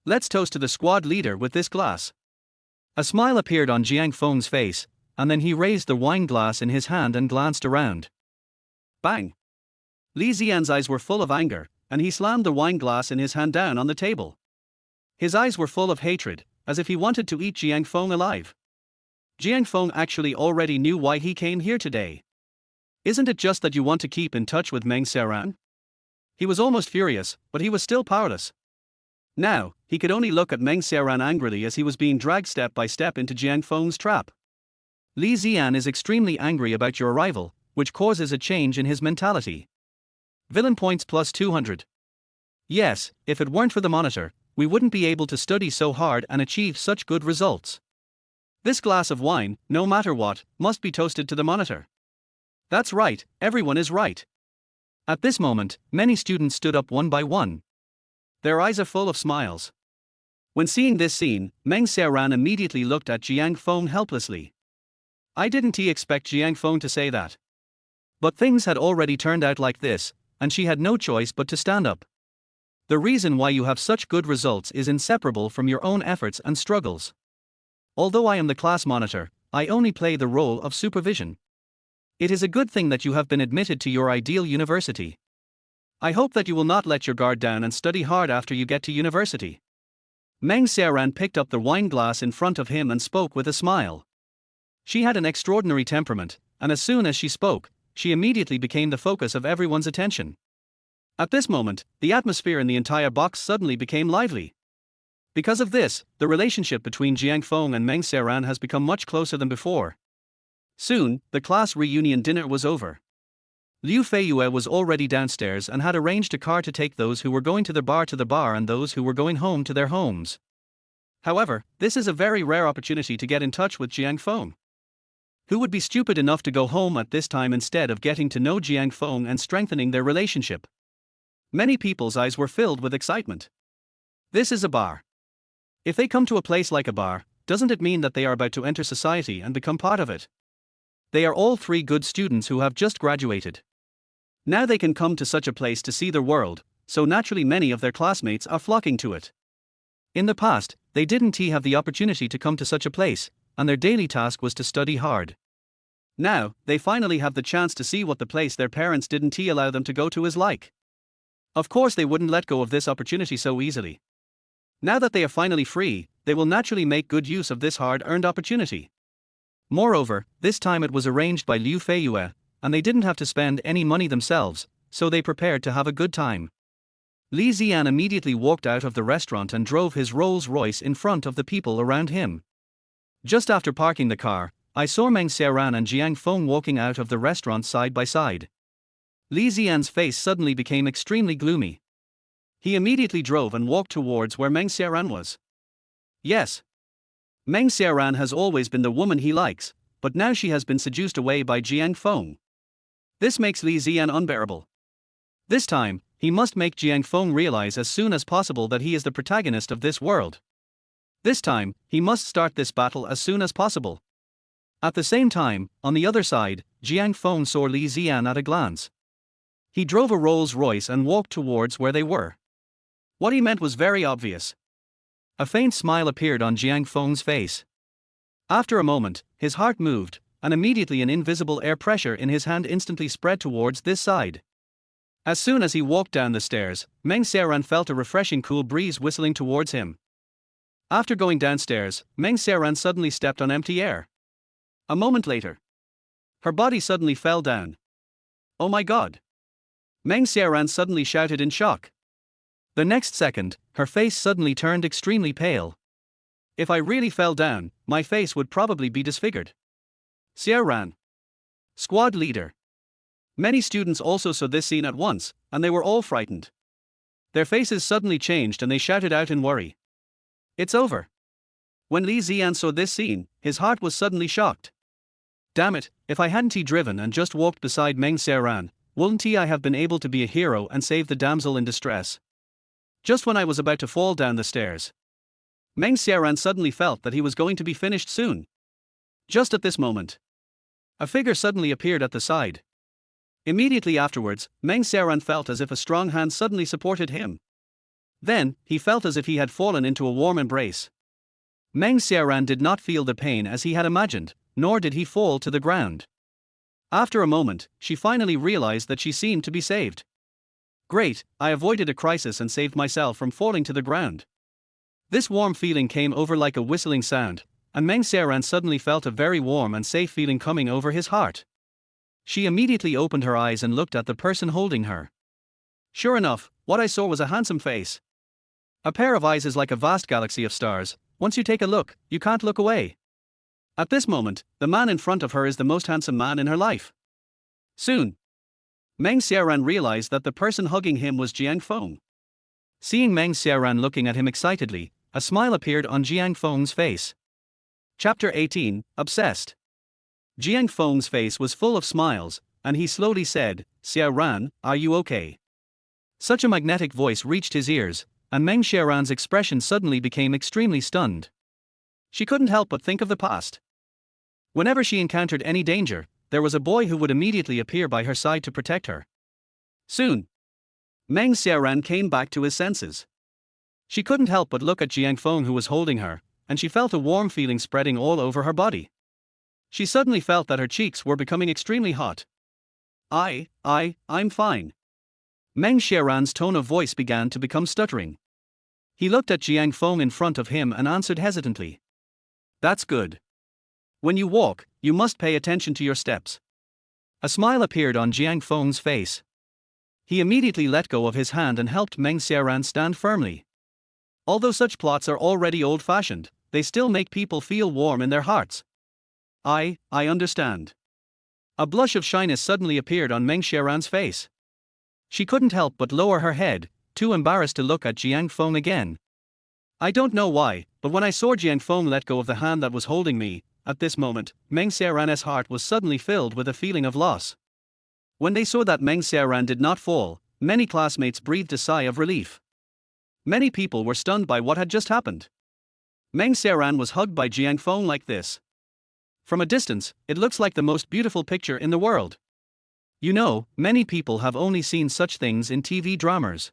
Let's toast to the squad leader with this glass. A smile appeared on Jiang Feng's face, and then he raised the wine glass in his hand and glanced around. Bang! Li Zian's eyes were full of anger, and he slammed the wine glass in his hand down on the table. His eyes were full of hatred, as if he wanted to eat Jiang Feng alive. Jiang Feng actually already knew why he came here today. Isn't it just that you want to keep in touch with Meng Xiaoran? He was almost furious, but he was still powerless. Now, he could only look at Meng Xiaoran angrily as he was being dragged step by step into Jiang Feng's trap. Li Zian is extremely angry about your arrival, which causes a change in his mentality. Villain points plus 200. Yes, if it weren't for the monitor, we wouldn't be able to study so hard and achieve such good results. This glass of wine, no matter what, must be toasted to the monitor. That's right, everyone is right. At this moment, many students stood up one by one. Their eyes are full of smiles. When seeing this scene, Meng Xiaoran immediately looked at Jiang Feng helplessly. I didn't expect Jiang Feng to say that. But things had already turned out like this, and she had no choice but to stand up. The reason why you have such good results is inseparable from your own efforts and struggles. Although I am the class monitor, I only play the role of supervision. It is a good thing that you have been admitted to your ideal university. I hope that you will not let your guard down and study hard after you get to university. Meng Xiaoran picked up the wine glass in front of him and spoke with a smile. She had an extraordinary temperament, and as soon as she spoke, she immediately became the focus of everyone's attention. At this moment, the atmosphere in the entire box suddenly became lively. Because of this, the relationship between Jiang Feng and Meng Xiaoran has become much closer than before. Soon, the class reunion dinner was over. Liu Feiyue was already downstairs and had arranged a car to take those who were going to the bar and those who were going home to their homes. However, this is a very rare opportunity to get in touch with Jiang Feng. Who would be stupid enough to go home at this time instead of getting to know Jiang Feng and strengthening their relationship? Many people's eyes were filled with excitement. This is a bar. If they come to a place like a bar, doesn't it mean that they are about to enter society and become part of it? They are all three good students who have just graduated. Now they can come to such a place to see the world, so naturally many of their classmates are flocking to it. In the past, they didn't have the opportunity to come to such a place, and their daily task was to study hard. Now, they finally have the chance to see what the place their parents didn't allow them to go to is like. Of course they wouldn't let go of this opportunity so easily. Now that they are finally free, they will naturally make good use of this hard-earned opportunity. Moreover, this time it was arranged by Liu Feiyue, and they didn't have to spend any money themselves, so they prepared to have a good time. Li Ziyan immediately walked out of the restaurant and drove his Rolls-Royce in front of the people around him. Just after parking the car, I saw Meng Xiaoran and Jiang Feng walking out of the restaurant side by side. Li Ziyan's face suddenly became extremely gloomy. He immediately drove and walked towards where Meng Xiaoran was. Yes. Meng Xiaoran has always been the woman he likes, but now she has been seduced away by Jiang Feng. This makes Li Ziyan unbearable. This time, he must make Jiang Feng realize as soon as possible that he is the protagonist of this world. This time, he must start this battle as soon as possible. At the same time, on the other side, Jiang Feng saw Li Ziyan at a glance. He drove a Rolls-Royce and walked towards where they were. What he meant was very obvious. A faint smile appeared on Jiang Feng's face. After a moment, his heart moved, and immediately an invisible air pressure in his hand instantly spread towards this side. As soon as he walked down the stairs, Meng Xiaoran felt a refreshing cool breeze whistling towards him. After going downstairs, Meng Xiaoran suddenly stepped on empty air. A moment later, her body suddenly fell down. Oh my god! Meng Xiaoran suddenly shouted in shock. The next second, her face suddenly turned extremely pale. If I really fell down, my face would probably be disfigured. Xiaoran. Squad leader. Many students also saw this scene at once, and they were all frightened. Their faces suddenly changed and they shouted out in worry. It's over. When Li Ziyan saw this scene, his heart was suddenly shocked. Damn it, if I hadn't driven and just walked beside Meng Xiaoran, wouldn't I have been able to be a hero and save the damsel in distress? Just when I was about to fall down the stairs, Meng Xiaoran suddenly felt that he was going to be finished soon. Just at this moment, a figure suddenly appeared at the side. Immediately afterwards, Meng Xiaoran felt as if a strong hand suddenly supported him. Then, he felt as if he had fallen into a warm embrace. Meng Xiaoran did not feel the pain as he had imagined, nor did he fall to the ground. After a moment, she finally realized that she seemed to be saved. Great, I avoided a crisis and saved myself from falling to the ground. This warm feeling came over like a whistling sound, and Meng Xiaoran suddenly felt a very warm and safe feeling coming over his heart. She immediately opened her eyes and looked at the person holding her. Sure enough, what I saw was a handsome face. A pair of eyes is like a vast galaxy of stars. Once you take a look, you can't look away. At this moment, the man in front of her is the most handsome man in her life. Soon, Meng Xiaoran realized that the person hugging him was Jiang Feng. Seeing Meng Xiaoran looking at him excitedly, a smile appeared on Jiang Feng's face. Chapter 18, Obsessed. Jiang Feng's face was full of smiles, and he slowly said, Xiaoran, are you okay? Such a magnetic voice reached his ears, and Meng Xiaoran's expression suddenly became extremely stunned. She couldn't help but think of the past. Whenever she encountered any danger, there was a boy who would immediately appear by her side to protect her. Soon, Meng Xiaoran came back to his senses. She couldn't help but look at Jiang Feng who was holding her, and she felt a warm feeling spreading all over her body. She suddenly felt that her cheeks were becoming extremely hot. I'm fine. Meng Xiaoran's tone of voice began to become stuttering. He looked at Jiang Feng in front of him and answered hesitantly. That's good. When you walk, you must pay attention to your steps. A smile appeared on Jiang Feng's face. He immediately let go of his hand and helped Meng Xiaoran stand firmly. Although such plots are already old-fashioned, they still make people feel warm in their hearts. I understand. A blush of shyness suddenly appeared on Meng Xiaoran's face. She couldn't help but lower her head, too embarrassed to look at Jiang Feng again. I don't know why, but when I saw Jiang Feng let go of the hand that was holding me, at this moment, Meng Xiaoran's heart was suddenly filled with a feeling of loss. When they saw that Meng Xiaoran did not fall, many classmates breathed a sigh of relief. Many people were stunned by what had just happened. Meng Xiaoran was hugged by Jiang Feng like this. From a distance, it looks like the most beautiful picture in the world. You know, many people have only seen such things in TV dramas.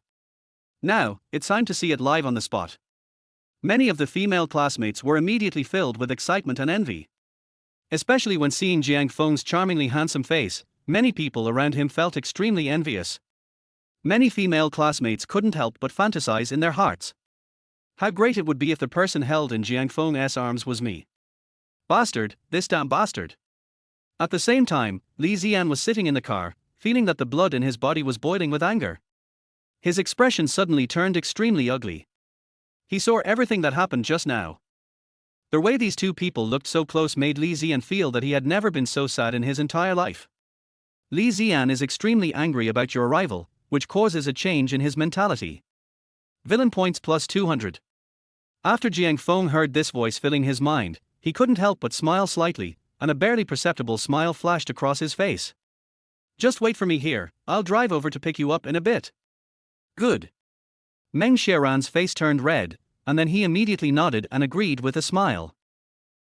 Now, it's time to see it live on the spot. Many of the female classmates were immediately filled with excitement and envy. Especially when seeing Jiang Feng's charmingly handsome face, many people around him felt extremely envious. Many female classmates couldn't help but fantasize in their hearts. How great it would be if the person held in Jiang Feng's arms was me. Bastard, this damn bastard. At the same time, Li Ziyan was sitting in the car, feeling that the blood in his body was boiling with anger. His expression suddenly turned extremely ugly. He saw everything that happened just now. The way these two people looked so close made Li Zian feel that he had never been so sad in his entire life. Li Zian is extremely angry about your arrival, which causes a change in his mentality. Villain points plus 200. After Jiang Feng heard this voice filling his mind, he couldn't help but smile slightly, and a barely perceptible smile flashed across his face. Just wait for me here, I'll drive over to pick you up in a bit. Good. Meng Xiaoran's face turned red, and then he immediately nodded and agreed with a smile.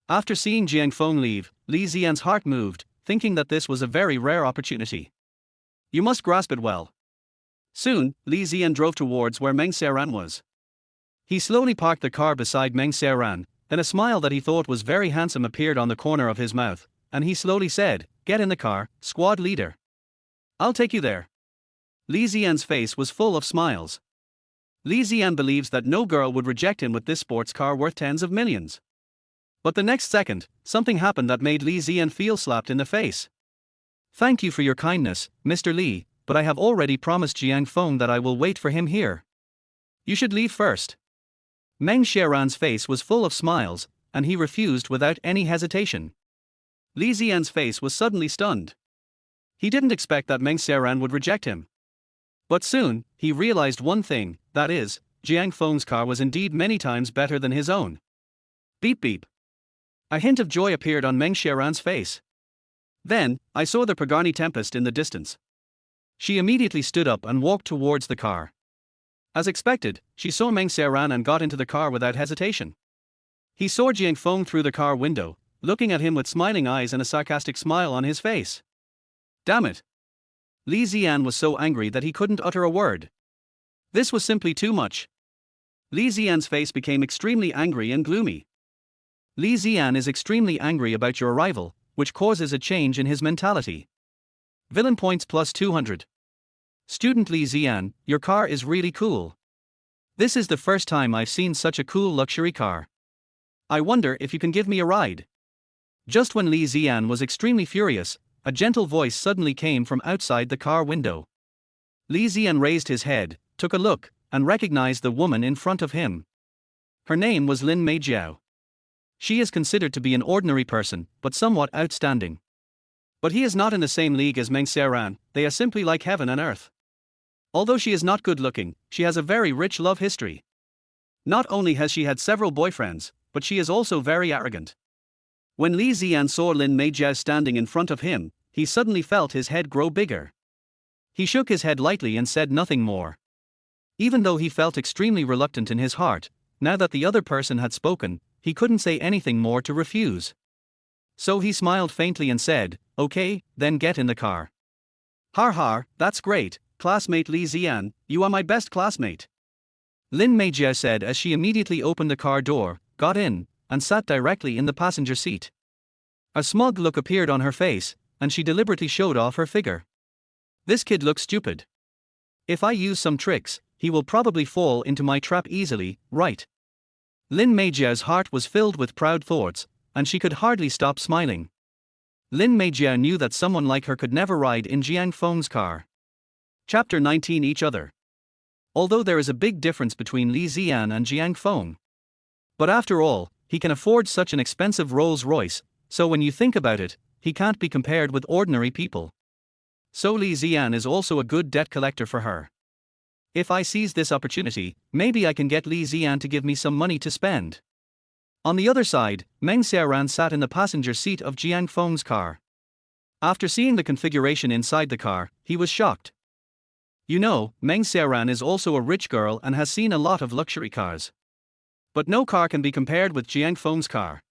After seeing Jiang Feng leave, Li Zian's heart moved, thinking that this was a very rare opportunity. You must grasp it well. Soon, Li Zian drove towards where Meng Xiaoran was. He slowly parked the car beside Meng Xiaoran, then a smile that he thought was very handsome appeared on the corner of his mouth, and he slowly said, "Get in the car, squad leader. I'll take you there." Li Zian's face was full of smiles. Li Zian believes that no girl would reject him with this sports car worth tens of millions. But the next second, something happened that made Li Zian feel slapped in the face. "Thank you for your kindness, Mr. Li, but I have already promised Jiang Feng that I will wait for him here. You should leave first." Meng Xiaoran's face was full of smiles, and he refused without any hesitation. Li Zian's face was suddenly stunned. He didn't expect that Meng Xiaoran would reject him. But soon, he realized one thing, that is, Jiang Feng's car was indeed many times better than his own. Beep beep. A hint of joy appeared on Meng Xiaoran's face. Then, I saw the Pagani Tempest in the distance. She immediately stood up and walked towards the car. As expected, she saw Meng Xiaoran and got into the car without hesitation. He saw Jiang Feng through the car window, looking at him with smiling eyes and a sarcastic smile on his face. Damn it! Li Zian was so angry that he couldn't utter a word. This was simply too much. Li Zian's face became extremely angry and gloomy. Li Zian is extremely angry about your arrival, which causes a change in his mentality. Villain points plus 200. Student Li Zian, your car is really cool. This is the first time I've seen such a cool luxury car. I wonder if you can give me a ride. Just when Li Zian was extremely furious, a gentle voice suddenly came from outside the car window. Li Zian raised his head, took a look, and recognized the woman in front of him. Her name was Lin Meijiao. She is considered to be an ordinary person, but somewhat outstanding. But he is not in the same league as Meng Xiaoran, they are simply like heaven and earth. Although she is not good looking, she has a very rich love history. Not only has she had several boyfriends, but she is also very arrogant. When Li Zian saw Lin Meijiao standing in front of him, he suddenly felt his head grow bigger. He shook his head lightly and said nothing more. Even though he felt extremely reluctant in his heart, now that the other person had spoken, he couldn't say anything more to refuse. So he smiled faintly and said, "Okay, then get in the car." "Har har, that's great, classmate Li Zian, you are my best classmate." Lin Meijiao said as she immediately opened the car door, got in, and sat directly in the passenger seat. A smug look appeared on her face, and she deliberately showed off her figure. This kid looks stupid. If I use some tricks, he will probably fall into my trap easily, right? Lin Meijiao's heart was filled with proud thoughts, and she could hardly stop smiling. Lin Meijiao knew that someone like her could never ride in Jiang Feng's car. Chapter 19 Each Other. Although there is a big difference between Li Zian and Jiang Feng. But after all, he can afford such an expensive Rolls-Royce, so when you think about it, he can't be compared with ordinary people. So Li Zian is also a good debt collector for her. If I seize this opportunity, maybe I can get Li Zian to give me some money to spend. On the other side, Meng Xiaoran sat in the passenger seat of Jiang Feng's car. After seeing the configuration inside the car, he was shocked. You know, Meng Xiaoran is also a rich girl and has seen a lot of luxury cars. But no car can be compared with Jiang Feng's car.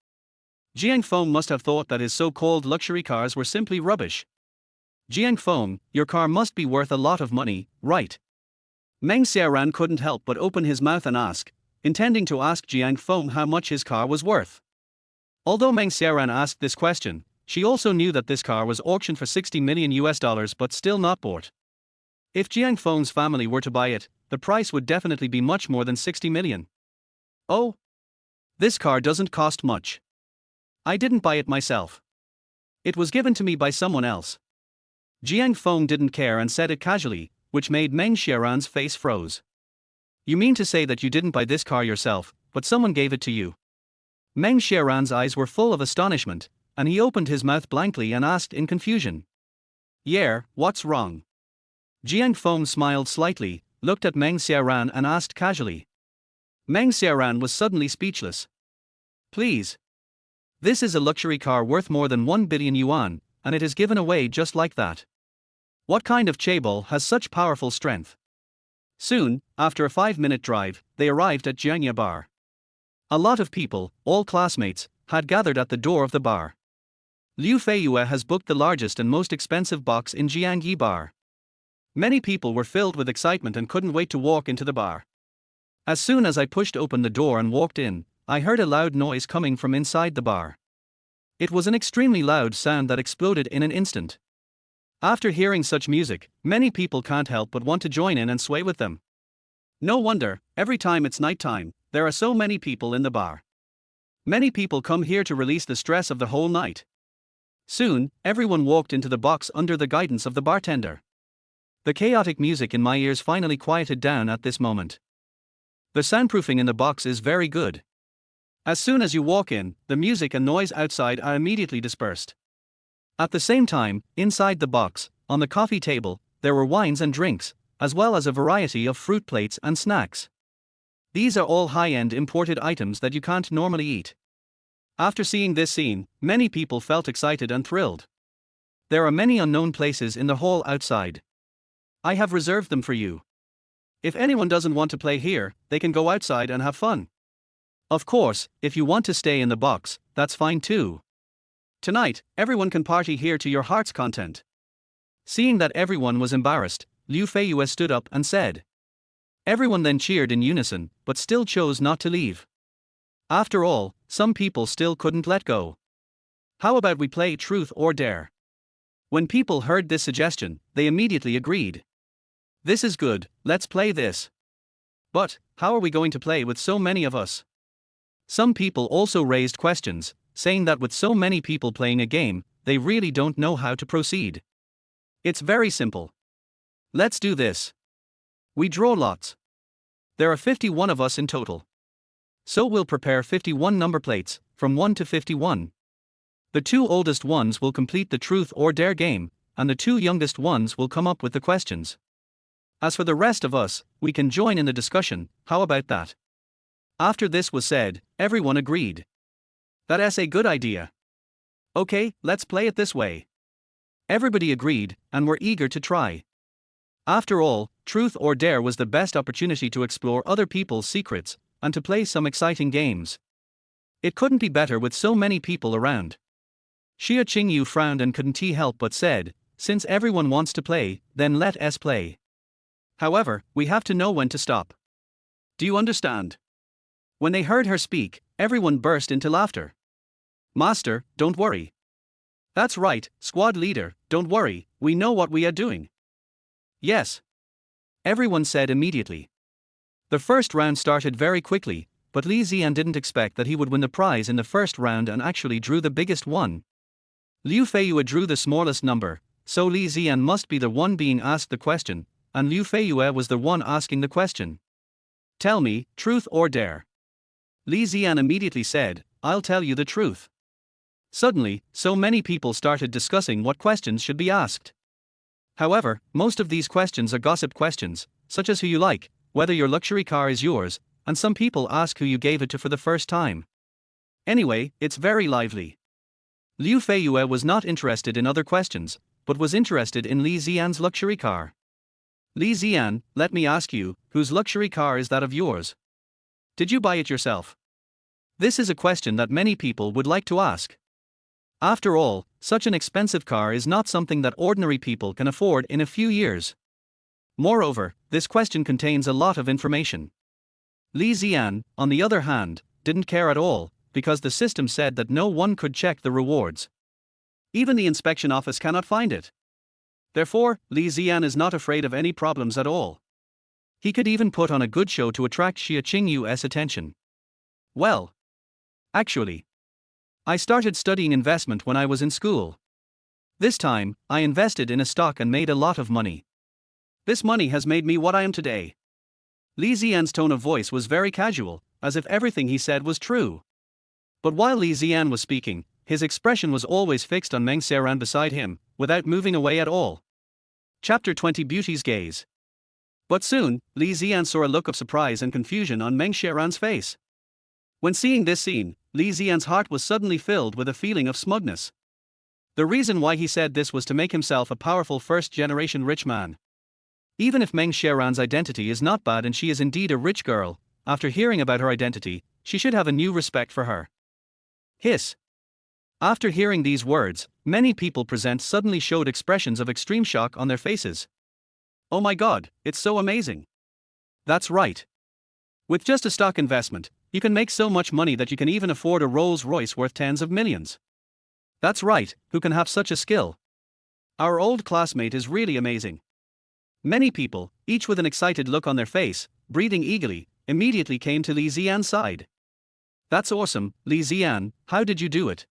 Jiang Feng must have thought that his so-called luxury cars were simply rubbish. Jiang Feng, your car must be worth a lot of money, right? Meng Xiaoran couldn't help but open his mouth and ask, intending to ask Jiang Feng how much his car was worth. Although Meng Xiaoran asked this question, she also knew that this car was auctioned for $60 million but still not bought. If Jiang Feng's family were to buy it, the price would definitely be much more than $60 million. Oh? This car doesn't cost much. I didn't buy it myself. It was given to me by someone else. Jiang Feng didn't care and said it casually, which made Meng Xiaoran's face froze. You mean to say that you didn't buy this car yourself, but someone gave it to you? Meng Xiaoran's eyes were full of astonishment, and he opened his mouth blankly and asked in confusion. Yeah, what's wrong? Jiang Feng smiled slightly, looked at Meng Xiaoran and asked casually. Meng Xiaoran was suddenly speechless. Please. This is a luxury car worth more than 1 billion yuan, and it is given away just like that. What kind of chaebol has such powerful strength? Soon, after a 5-minute drive, they arrived at Jiangya Bar. A lot of people, all classmates, had gathered at the door of the bar. Liu Feiyue has booked the largest and most expensive box in Jiangyi Bar. Many people were filled with excitement and couldn't wait to walk into the bar. As soon as I pushed open the door and walked in, I heard a loud noise coming from inside the bar. It was an extremely loud sound that exploded in an instant. After hearing such music, many people can't help but want to join in and sway with them. No wonder, every time it's nighttime, there are so many people in the bar. Many people come here to release the stress of the whole night. Soon, everyone walked into the box under the guidance of the bartender. The chaotic music in my ears finally quieted down at this moment. The soundproofing in the box is very good. As soon as you walk in, the music and noise outside are immediately dispersed. At the same time, inside the box, on the coffee table, there were wines and drinks, as well as a variety of fruit plates and snacks. These are all high-end imported items that you can't normally eat. After seeing this scene, many people felt excited and thrilled. There are many unknown places in the hall outside. I have reserved them for you. If anyone doesn't want to play here, they can go outside and have fun. Of course, if you want to stay in the box, that's fine too. Tonight, everyone can party here to your heart's content. Seeing that everyone was embarrassed, Liu Feiyue stood up and said. Everyone then cheered in unison, but still chose not to leave. After all, some people still couldn't let go. How about we play Truth or Dare? When people heard this suggestion, they immediately agreed. This is good, let's play this. But, how are we going to play with so many of us? Some people also raised questions, saying that with so many people playing a game, they really don't know how to proceed. It's very simple. Let's do this. We draw lots. There are 51 of us in total. So we'll prepare 51 number plates, from 1 to 51. The 2 oldest ones will complete the Truth or Dare game, and the 2 youngest ones will come up with the questions. As for the rest of us, we can join in the discussion, how about that? After this was said, everyone agreed. That's a good idea. Okay, let's play it this way. Everybody agreed, and were eager to try. After all, Truth or Dare was the best opportunity to explore other people's secrets, and to play some exciting games. It couldn't be better with so many people around. Xia Qingyu frowned and couldn't help but said, since everyone wants to play, then let us play. However, we have to know when to stop. Do you understand? When they heard her speak, everyone burst into laughter. Master, don't worry. That's right, squad leader, don't worry, we know what we are doing. Yes. Everyone said immediately. The first round started very quickly, but Li Zian didn't expect that he would win the prize in the first round and actually drew the biggest one. Liu Feiyue drew the smallest number, so Li Zian must be the one being asked the question, and Liu Feiyue was the one asking the question. Tell me, truth or dare? Li Zian immediately said, I'll tell you the truth. Suddenly, so many people started discussing what questions should be asked. However, most of these questions are gossip questions, such as who you like, whether your luxury car is yours, and some people ask who you gave it to for the first time. Anyway, it's very lively. Liu Feiyue was not interested in other questions, but was interested in Li Zian's luxury car. Li Zian, let me ask you, whose luxury car is that of yours? Did you buy it yourself? This is a question that many people would like to ask. After all, such an expensive car is not something that ordinary people can afford in a few years. Moreover, this question contains a lot of information. Li Zian, on the other hand, didn't care at all, because the system said that no one could check the rewards. Even the inspection office cannot find it. Therefore, Li Zian is not afraid of any problems at all. He could even put on a good show to attract Xia Qingyu's attention. Well, actually, I started studying investment when I was in school. This time, I invested in a stock and made a lot of money. This money has made me what I am today. Li Ziyan's tone of voice was very casual, as if everything he said was true. But while Li Ziyan was speaking, his expression was always fixed on Meng Xiaoran beside him, without moving away at all. Chapter 20 Beauty's Gaze. But soon, Li Ziyan saw a look of surprise and confusion on Meng Xiaoran's face. When seeing this scene, Li Ziyan's heart was suddenly filled with a feeling of smugness. The reason why he said this was to make himself a powerful first-generation rich man. Even if Meng Xiaoran's identity is not bad and she is indeed a rich girl, after hearing about her identity, she should have a new respect for her. Hiss. After hearing these words, many people present suddenly showed expressions of extreme shock on their faces. Oh my god, it's so amazing. That's right. With just a stock investment, you can make so much money that you can even afford a Rolls-Royce worth tens of millions. That's right, who can have such a skill? Our old classmate is really amazing. Many people, each with an excited look on their face, breathing eagerly, immediately came to Li Ziyan's side. That's awesome, Li Ziyan, how did you do it?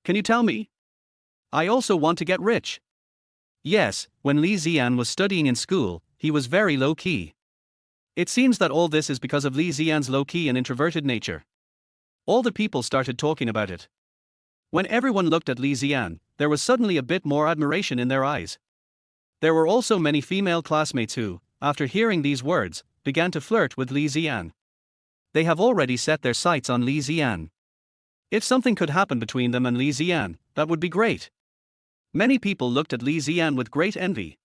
Can you tell me? I also want to get rich. Yes, when Li Ziyan was studying in school, he was very low-key. It seems that all this is because of Li Ziyan's low-key and introverted nature. All the people started talking about it. When everyone looked at Li Ziyan, there was suddenly a bit more admiration in their eyes. There were also many female classmates who, after hearing these words, began to flirt with Li Ziyan. They have already set their sights on Li Ziyan. If something could happen between them and Li Ziyan, that would be great. Many people looked at Li Ziyan with great envy.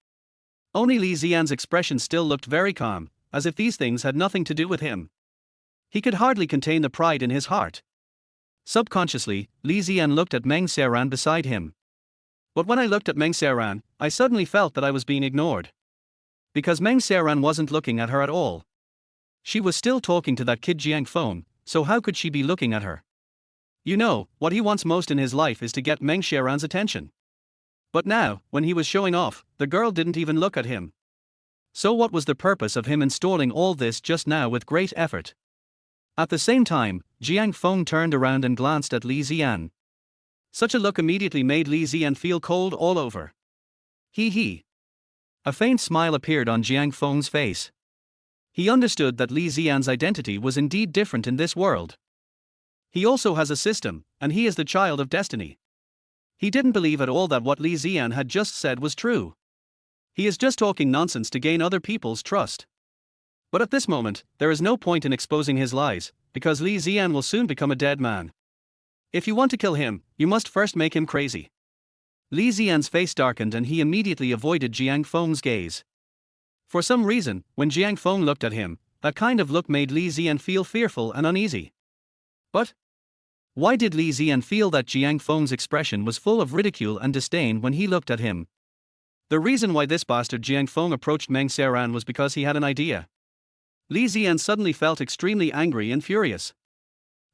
Only Li Ziyan's expression still looked very calm, as if these things had nothing to do with him. He could hardly contain the pride in his heart. Subconsciously, Li Ziyan looked at Meng Xiaoran beside him. But when I looked at Meng Xiaoran, I suddenly felt that I was being ignored. Because Meng Xiaoran wasn't looking at her at all. She was still talking to that kid Jiang Feng, so how could she be looking at her? You know, what he wants most in his life is to get Meng Xiaoran's attention. But now, when he was showing off, the girl didn't even look at him. So what was the purpose of him installing all this just now with great effort? At the same time, Jiang Feng turned around and glanced at Li Ziyan. Such a look immediately made Li Ziyan feel cold all over. He. A faint smile appeared on Jiang Feng's face. He understood that Li Ziyan's identity was indeed different in this world. He also has a system, and he is the child of destiny. He didn't believe at all that what Li Ziyan had just said was true. He is just talking nonsense to gain other people's trust. But at this moment, there is no point in exposing his lies, because Li Ziyan will soon become a dead man. If you want to kill him, you must first make him crazy. Li Ziyan's face darkened and he immediately avoided Jiang Feng's gaze. For some reason, when Jiang Feng looked at him, that kind of look made Li Ziyan feel fearful and uneasy. But why did Li Ziyan feel that Jiang Feng's expression was full of ridicule and disdain when he looked at him? The reason why this bastard Jiang Feng approached Meng Xiaoran was because he had an idea. Li Ziyan suddenly felt extremely angry and furious.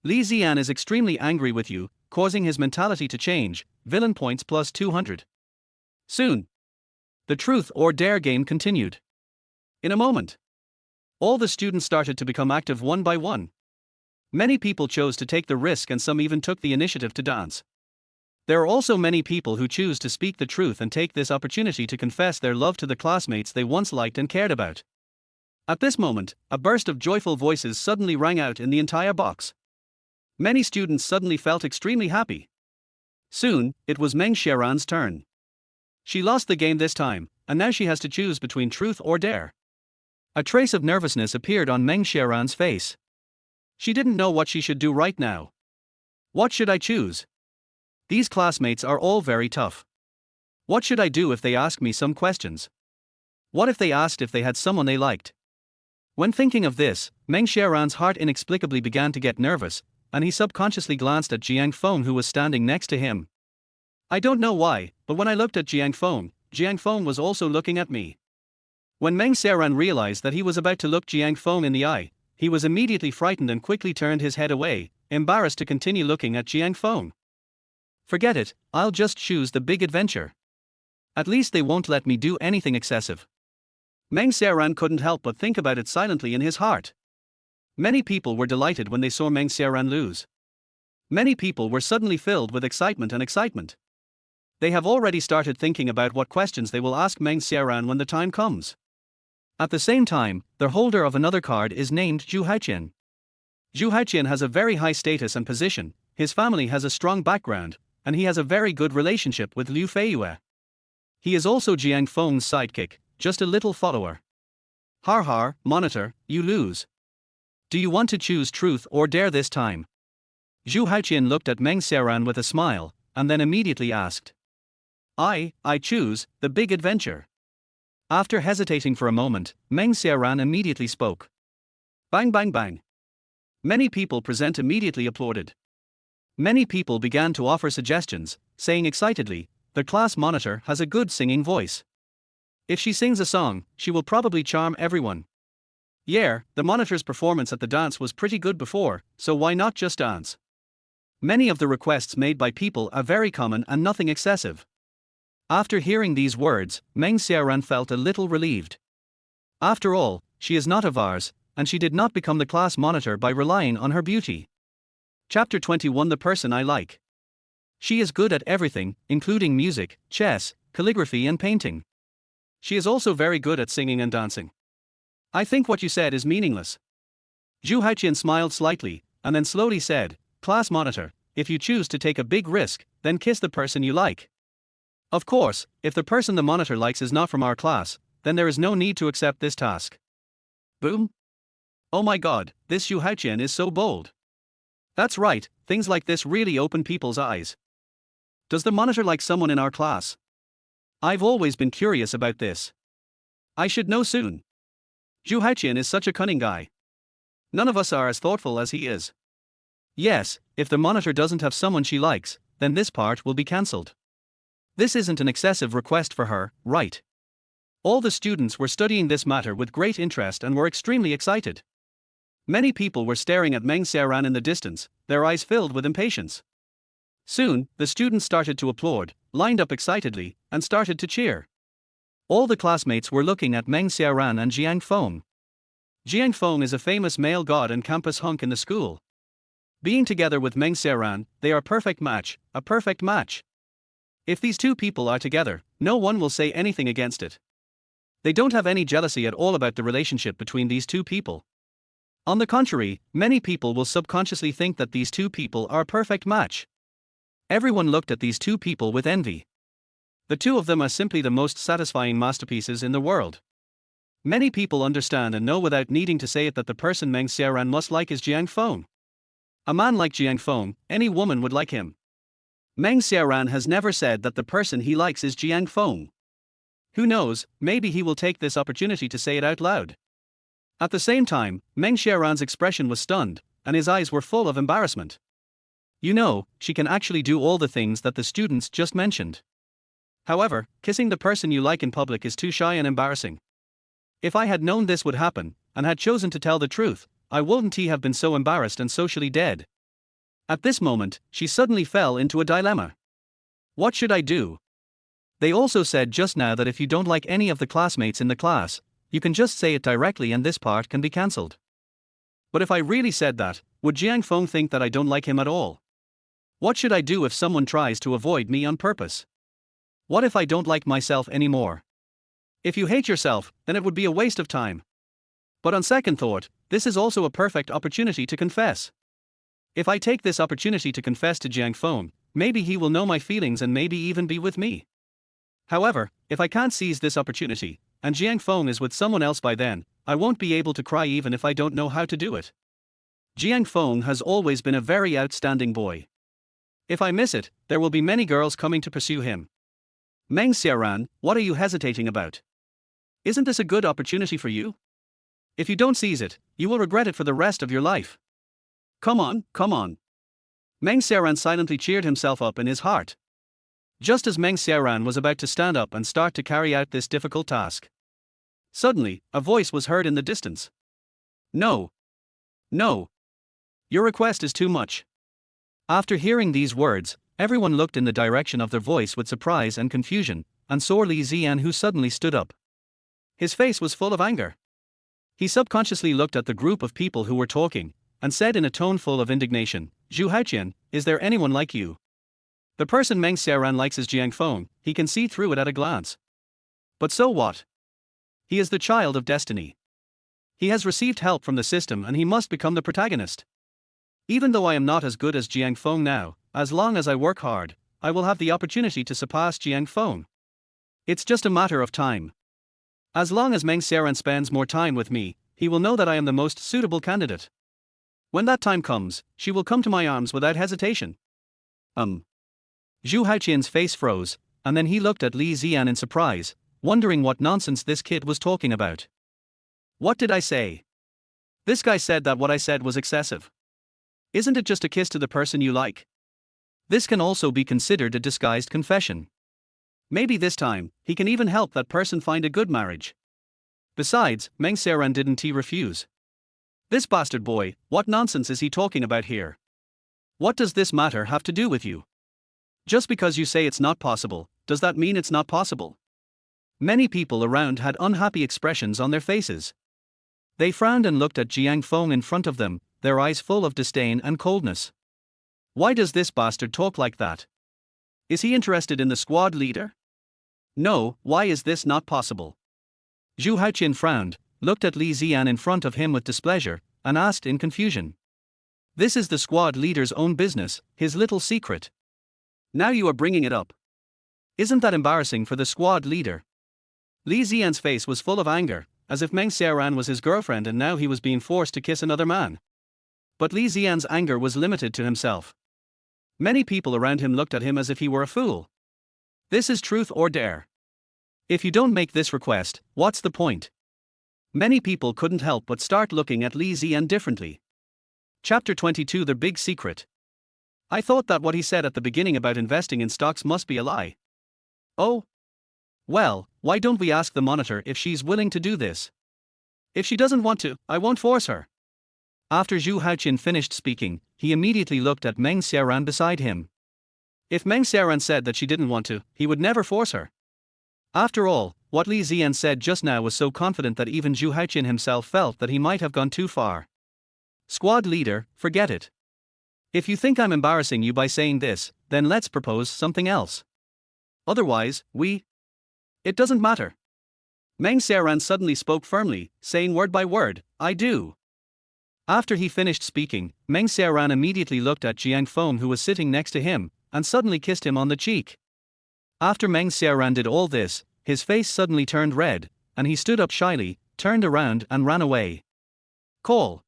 Li Ziyan is extremely angry with you, causing his mentality to change, villain points plus 200. Soon. The truth or dare game continued. In a moment, all the students started to become active one by one. Many people chose to take the risk and some even took the initiative to dance. There are also many people who choose to speak the truth and take this opportunity to confess their love to the classmates they once liked and cared about. At this moment, a burst of joyful voices suddenly rang out in the entire box. Many students suddenly felt extremely happy. Soon, it was Meng Xiaoran's turn. She lost the game this time, and now she has to choose between truth or dare. A trace of nervousness appeared on Meng Xiaoran's face. She didn't know what she should do right now. What should I choose? These classmates are all very tough. What should I do if they ask me some questions? What if they asked if they had someone they liked? When thinking of this, Meng Xiaoran's heart inexplicably began to get nervous, and he subconsciously glanced at Jiang Feng who was standing next to him. I don't know why, but when I looked at Jiang Feng was also looking at me. When Meng Xiaoran realized that he was about to look Jiang Feng in the eye, he was immediately frightened and quickly turned his head away, embarrassed to continue looking at Jiang Feng. Forget it, I'll just choose the big adventure. At least they won't let me do anything excessive. Meng Xiaoran couldn't help but think about it silently in his heart. Many people were delighted when they saw Meng Xiaoran lose. Many people were suddenly filled with excitement. They have already started thinking about what questions they will ask Meng Xiaoran when the time comes. At the same time, the holder of another card is named Zhu Haoqian. Zhu Haoqian has a very high status and position, his family has a strong background, and he has a very good relationship with Liu Feiyue. He is also Jiang Feng's sidekick, just a little follower. Har har, monitor, you lose. Do you want to choose truth or dare this time? Zhu Haoqian looked at Meng Xiaoran with a smile, and then immediately asked. I choose the big adventure. After hesitating for a moment, Meng Xiaoran immediately spoke. Bang bang bang. Many people present immediately applauded. Many people began to offer suggestions, saying excitedly, the class monitor has a good singing voice. If she sings a song, she will probably charm everyone. Yeah, the monitor's performance at the dance was pretty good before, so why not just dance? Many of the requests made by people are very common and nothing excessive. After hearing these words, Meng Xiaoran felt a little relieved. After all, she is not a vase, and she did not become the class monitor by relying on her beauty. Chapter 21 The person I like. She is good at everything, including music, chess, calligraphy and painting. She is also very good at singing and dancing. I think what you said is meaningless. Zhu Haoqian smiled slightly, and then slowly said, Class monitor, if you choose to take a big risk, then kiss the person you like. Of course, if the person the monitor likes is not from our class, then there is no need to accept this task. Boom. Oh my god, this Zhu Haoqian is so bold. That's right, things like this really open people's eyes. Does the monitor like someone in our class? I've always been curious about this. I should know soon. Zhu Haoqian is such a cunning guy. None of us are as thoughtful as he is. Yes, if the monitor doesn't have someone she likes, then this part will be cancelled. This isn't an excessive request for her, right? All the students were studying this matter with great interest and were extremely excited. Many people were staring at Meng Xiaoran in the distance, their eyes filled with impatience. Soon, the students started to applaud, lined up excitedly, and started to cheer. All the classmates were looking at Meng Xiaoran and Jiang Feng. Jiang Feng is a famous male god and campus hunk in the school. Being together with Meng Xiaoran, they are perfect match, a perfect match. If these two people are together, no one will say anything against it. They don't have any jealousy at all about the relationship between these two people. On the contrary, many people will subconsciously think that these two people are a perfect match. Everyone looked at these two people with envy. The two of them are simply the most satisfying masterpieces in the world. Many people understand and know without needing to say it that the person Meng Xiaoran must like is Jiang Feng. A man like Jiang Feng, any woman would like him. Meng Xiaoran has never said that the person he likes is Jiang Feng. Who knows, maybe he will take this opportunity to say it out loud. At the same time, Meng Xiaoran's expression was stunned, and his eyes were full of embarrassment. You know, she can actually do all the things that the students just mentioned. However, kissing the person you like in public is too shy and embarrassing. If I had known this would happen, and had chosen to tell the truth, I wouldn't have been so embarrassed and socially dead. At this moment, she suddenly fell into a dilemma. What should I do? They also said just now that if you don't like any of the classmates in the class, you can just say it directly and this part can be cancelled. But if I really said that, would Jiang Feng think that I don't like him at all? What should I do if someone tries to avoid me on purpose? What if I don't like myself anymore? If you hate yourself, then it would be a waste of time. But on second thought, this is also a perfect opportunity to confess. If I take this opportunity to confess to Jiang Feng, maybe he will know my feelings and maybe even be with me. However, if I can't seize this opportunity, and Jiang Feng is with someone else by then, I won't be able to cry even if I don't know how to do it. Jiang Feng has always been a very outstanding boy. If I miss it, there will be many girls coming to pursue him. Meng Xiaoran, what are you hesitating about? Isn't this a good opportunity for you? If you don't seize it, you will regret it for the rest of your life. Come on, come on. Meng Xiaoran silently cheered himself up in his heart. Just as Meng Xiaoran was about to stand up and start to carry out this difficult task, suddenly, a voice was heard in the distance. No. No. Your request is too much. After hearing these words, everyone looked in the direction of their voice with surprise and confusion, and saw Li Zian, who suddenly stood up. His face was full of anger. He subconsciously looked at the group of people who were talking, and said in a tone full of indignation, Zhu Haoqian, is there anyone like you? The person Meng Xiaoran likes is Jiang Feng, he can see through it at a glance. But so what? He is the child of destiny. He has received help from the system and he must become the protagonist. Even though I am not as good as Jiang Feng now, as long as I work hard, I will have the opportunity to surpass Jiang Feng. It's just a matter of time. As long as Meng Xiaoran spends more time with me, he will know that I am the most suitable candidate. When that time comes, she will come to my arms without hesitation. Zhu Haoqian's face froze, and then he looked at Li Ziyan in surprise, wondering what nonsense this kid was talking about. What did I say? This guy said that what I said was excessive. Isn't it just a kiss to the person you like? This can also be considered a disguised confession. Maybe this time, he can even help that person find a good marriage. Besides, Meng Xiaoran didn't he refuse? This bastard boy, what nonsense is he talking about here? What does this matter have to do with you? Just because you say it's not possible, does that mean it's not possible? Many people around had unhappy expressions on their faces. They frowned and looked at Jiang Feng in front of them, their eyes full of disdain and coldness. Why does this bastard talk like that? Is he interested in the squad leader? No, why is this not possible? Zhu Haoqian frowned, looked at Li Ziyan in front of him with displeasure, and asked in confusion. This is the squad leader's own business, his little secret. Now you are bringing it up. Isn't that embarrassing for the squad leader? Li Ziyan's face was full of anger, as if Meng Xiaoran was his girlfriend and now he was being forced to kiss another man. But Li Ziyan's anger was limited to himself. Many people around him looked at him as if he were a fool. This is truth or dare. If you don't make this request, what's the point? Many people couldn't help but start looking at Li Ziyan differently. Chapter 22 The Big Secret. I thought that what he said at the beginning about investing in stocks must be a lie. Oh? Well, why don't we ask the monitor if she's willing to do this? If she doesn't want to, I won't force her. After Zhu Haoqian finished speaking, he immediately looked at Meng Xiaoran beside him. If Meng Xiaoran said that she didn't want to, he would never force her. After all, what Li Ziyan said just now was so confident that even Zhu Haoqian himself felt that he might have gone too far. Squad leader, forget it. If you think I'm embarrassing you by saying this, then let's propose something else. Otherwise, It doesn't matter. Meng Xiaoran suddenly spoke firmly, saying word by word, I do. After he finished speaking, Meng Xiaoran immediately looked at Jiang Feng who was sitting next to him, and suddenly kissed him on the cheek. After Meng Xiaoran did all this, his face suddenly turned red, and he stood up shyly, turned around and ran away. Call.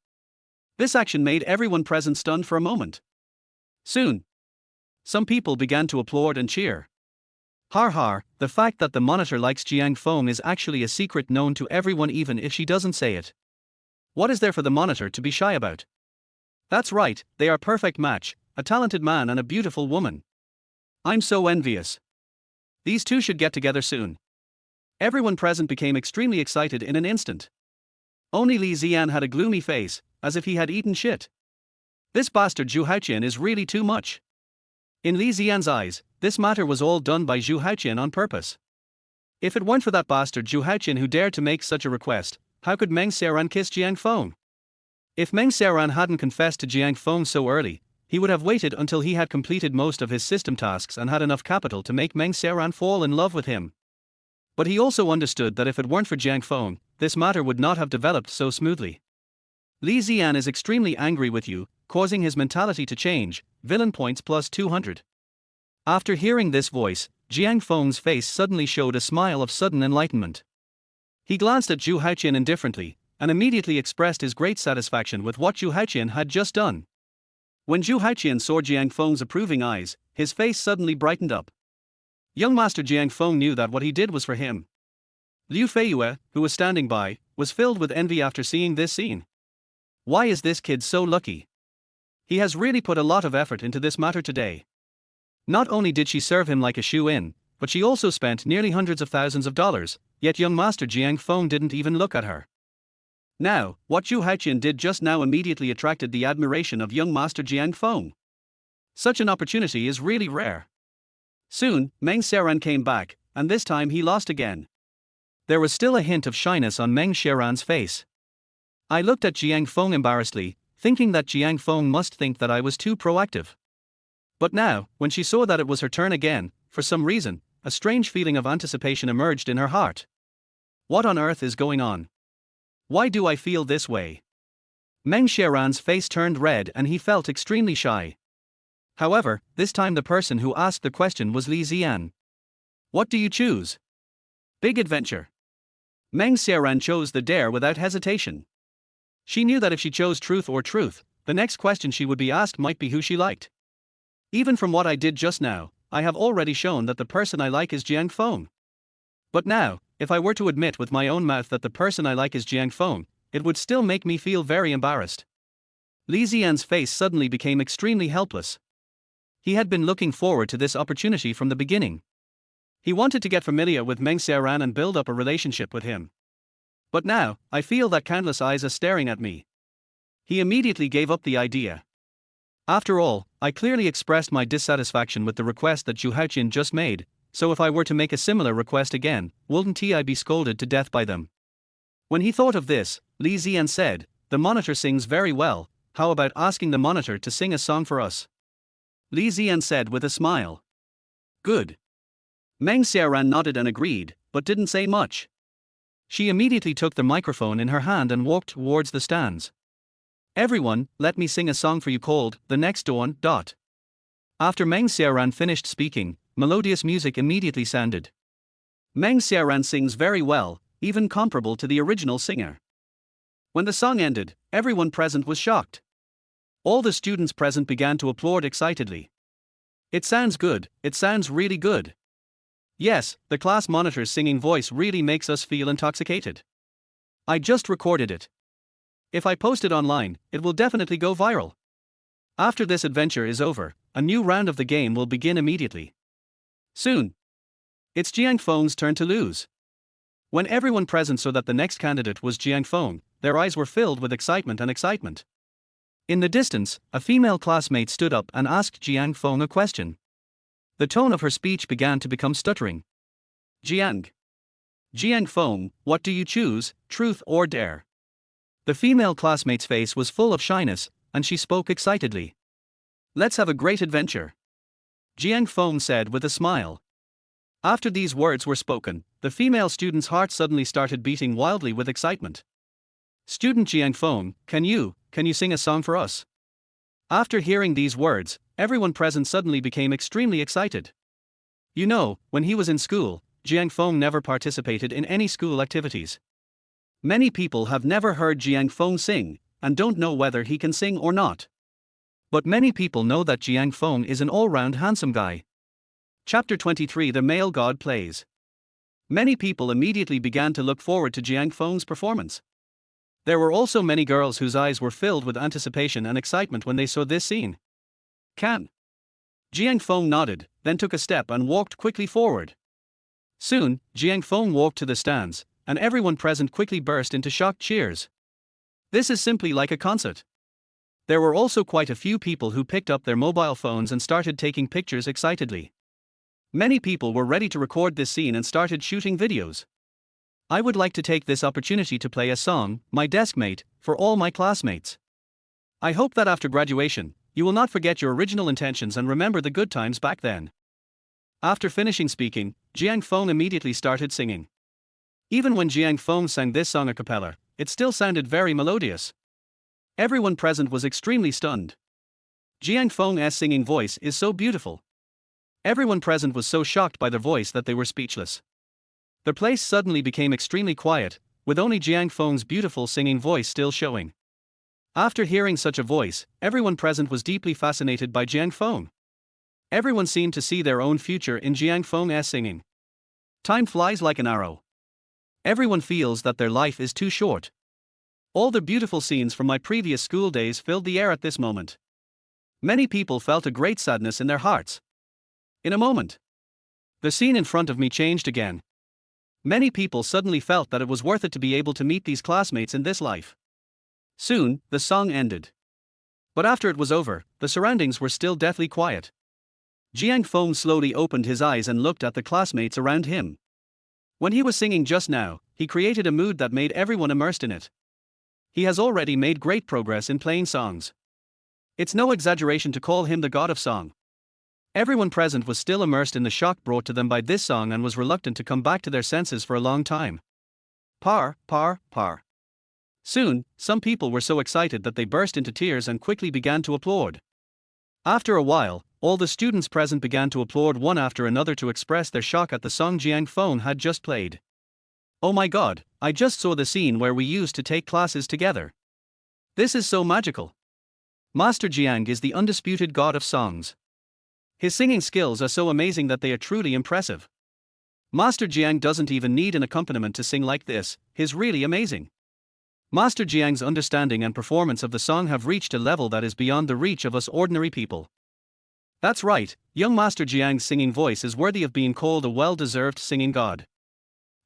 This action made everyone present stunned for a moment. Soon, some people began to applaud and cheer. Har har, the fact that the monitor likes Jiang Feng is actually a secret known to everyone even if she doesn't say it. What is there for the monitor to be shy about? That's right, they are a perfect match, a talented man and a beautiful woman. I'm so envious. These two should get together soon. Everyone present became extremely excited in an instant. Only Li Ziyan had a gloomy face, as if he had eaten shit. This bastard Zhu Haoqian is really too much. In Li Ziyan's eyes, this matter was all done by Zhu Haoqian on purpose. If it weren't for that bastard Zhu Haoqian who dared to make such a request, how could Meng Xiaoran kiss Jiang Feng? If Meng Xiaoran hadn't confessed to Jiang Feng so early, he would have waited until he had completed most of his system tasks and had enough capital to make Meng Xiaoran fall in love with him. But he also understood that if it weren't for Jiang Feng, this matter would not have developed so smoothly. Li Ziyan is extremely angry with you, causing his mentality to change, villain points plus 200. After hearing this voice, Jiang Feng's face suddenly showed a smile of sudden enlightenment. He glanced at Zhu Haoqian indifferently, and immediately expressed his great satisfaction with what Zhu Haoqian had just done. When Zhu Haoqian saw Jiang Feng's approving eyes, his face suddenly brightened up. Young Master Jiang Feng knew that what he did was for him. Liu Feiyue, who was standing by, was filled with envy after seeing this scene. Why is this kid so lucky? He has really put a lot of effort into this matter today. Not only did she serve him like a shoe-in, but she also spent nearly hundreds of thousands of dollars, yet young Master Jiang Feng didn't even look at her. Now, what Zhu Haoqian did just now immediately attracted the admiration of young Master Jiang Feng. Such an opportunity is really rare. Soon, Meng Xiaoran came back, and this time he lost again. There was still a hint of shyness on Meng Xiaoran's face. I looked at Jiang Feng embarrassedly, thinking that Jiang Feng must think that I was too proactive. But now, when she saw that it was her turn again, for some reason, a strange feeling of anticipation emerged in her heart. What on earth is going on? Why do I feel this way? Meng Xiaoran's face turned red and he felt extremely shy. However, this time the person who asked the question was Li Zian. What do you choose? Big adventure. Meng Xiaoran chose the dare without hesitation. She knew that if she chose truth or truth, the next question she would be asked might be who she liked. Even from what I did just now, I have already shown that the person I like is Jiang Feng. But now, if I were to admit with my own mouth that the person I like is Jiang Feng, it would still make me feel very embarrassed. Li Zian's face suddenly became extremely helpless. He had been looking forward to this opportunity from the beginning. He wanted to get familiar with Meng Xiaoran and build up a relationship with him. But now, I feel that countless eyes are staring at me. He immediately gave up the idea. After all, I clearly expressed my dissatisfaction with the request that Zhu Haoqian just made, so if I were to make a similar request again, wouldn't I be scolded to death by them? When he thought of this, Li Zian said, "The monitor sings very well, how about asking the monitor to sing a song for us?" Li Zian said with a smile. Good. Meng Xiaoran nodded and agreed, but didn't say much. She immediately took the microphone in her hand and walked towards the stands. Everyone, let me sing a song for you called The Next Dawn. After Meng Xiaoran finished speaking, melodious music immediately sounded. Meng Xiaoran sings very well, even comparable to the original singer. When the song ended, everyone present was shocked. All the students present began to applaud excitedly. It sounds good, it sounds really good. Yes, the class monitor's singing voice really makes us feel intoxicated. I just recorded it. If I post it online, it will definitely go viral. After this adventure is over, a new round of the game will begin immediately. Soon. It's Jiang Feng's turn to lose. When everyone present saw that the next candidate was Jiang Feng, their eyes were filled with excitement and excitement. In the distance, a female classmate stood up and asked Jiang Feng a question. The tone of her speech began to become stuttering. Jiang Feng, what do you choose, truth or dare? The female classmate's face was full of shyness, and she spoke excitedly. Let's have a great adventure. Jiang Feng said with a smile. After these words were spoken, the female student's heart suddenly started beating wildly with excitement. Student Jiang Feng, can you sing a song for us? After hearing these words, everyone present suddenly became extremely excited. You know, when he was in school, Jiang Feng never participated in any school activities. Many people have never heard Jiang Feng sing, and don't know whether he can sing or not. But many people know that Jiang Feng is an all-round handsome guy. Chapter 23 The Male God Plays. Many people immediately began to look forward to Jiang Feng's performance. There were also many girls whose eyes were filled with anticipation and excitement when they saw this scene. Can? Jiang Feng nodded, then took a step and walked quickly forward. Soon, Jiang Feng walked to the stands, and everyone present quickly burst into shocked cheers. This is simply like a concert. There were also quite a few people who picked up their mobile phones and started taking pictures excitedly. Many people were ready to record this scene and started shooting videos. I would like to take this opportunity to play a song, My Deskmate, for all my classmates. I hope that after graduation, you will not forget your original intentions and remember the good times back then. After finishing speaking, Jiang Feng immediately started singing. Even when Jiang Feng sang this song a cappella, it still sounded very melodious. Everyone present was extremely stunned. Jiang Feng's singing voice is so beautiful. Everyone present was so shocked by their voice that they were speechless. The place suddenly became extremely quiet, with only Jiang Feng's beautiful singing voice still showing. After hearing such a voice, everyone present was deeply fascinated by Jiang Feng. Everyone seemed to see their own future in Jiang Feng's singing. Time flies like an arrow. Everyone feels that their life is too short. All the beautiful scenes from my previous school days filled the air at this moment. Many people felt a great sadness in their hearts. In a moment, the scene in front of me changed again. Many people suddenly felt that it was worth it to be able to meet these classmates in this life. Soon, the song ended. But after it was over, the surroundings were still deathly quiet. Jiang Feng slowly opened his eyes and looked at the classmates around him. When he was singing just now, he created a mood that made everyone immersed in it. He has already made great progress in playing songs. It's no exaggeration to call him the god of song. Everyone present was still immersed in the shock brought to them by this song and was reluctant to come back to their senses for a long time. Par, par, par. Soon, some people were so excited that they burst into tears and quickly began to applaud. After a while, all the students present began to applaud one after another to express their shock at the song Jiang Feng had just played. Oh my god, I just saw the scene where we used to take classes together. This is so magical. Master Jiang is the undisputed god of songs. His singing skills are so amazing that they are truly impressive. Master Jiang doesn't even need an accompaniment to sing like this, he's really amazing. Master Jiang's understanding and performance of the song have reached a level that is beyond the reach of us ordinary people. That's right, young Master Jiang's singing voice is worthy of being called a well-deserved singing god.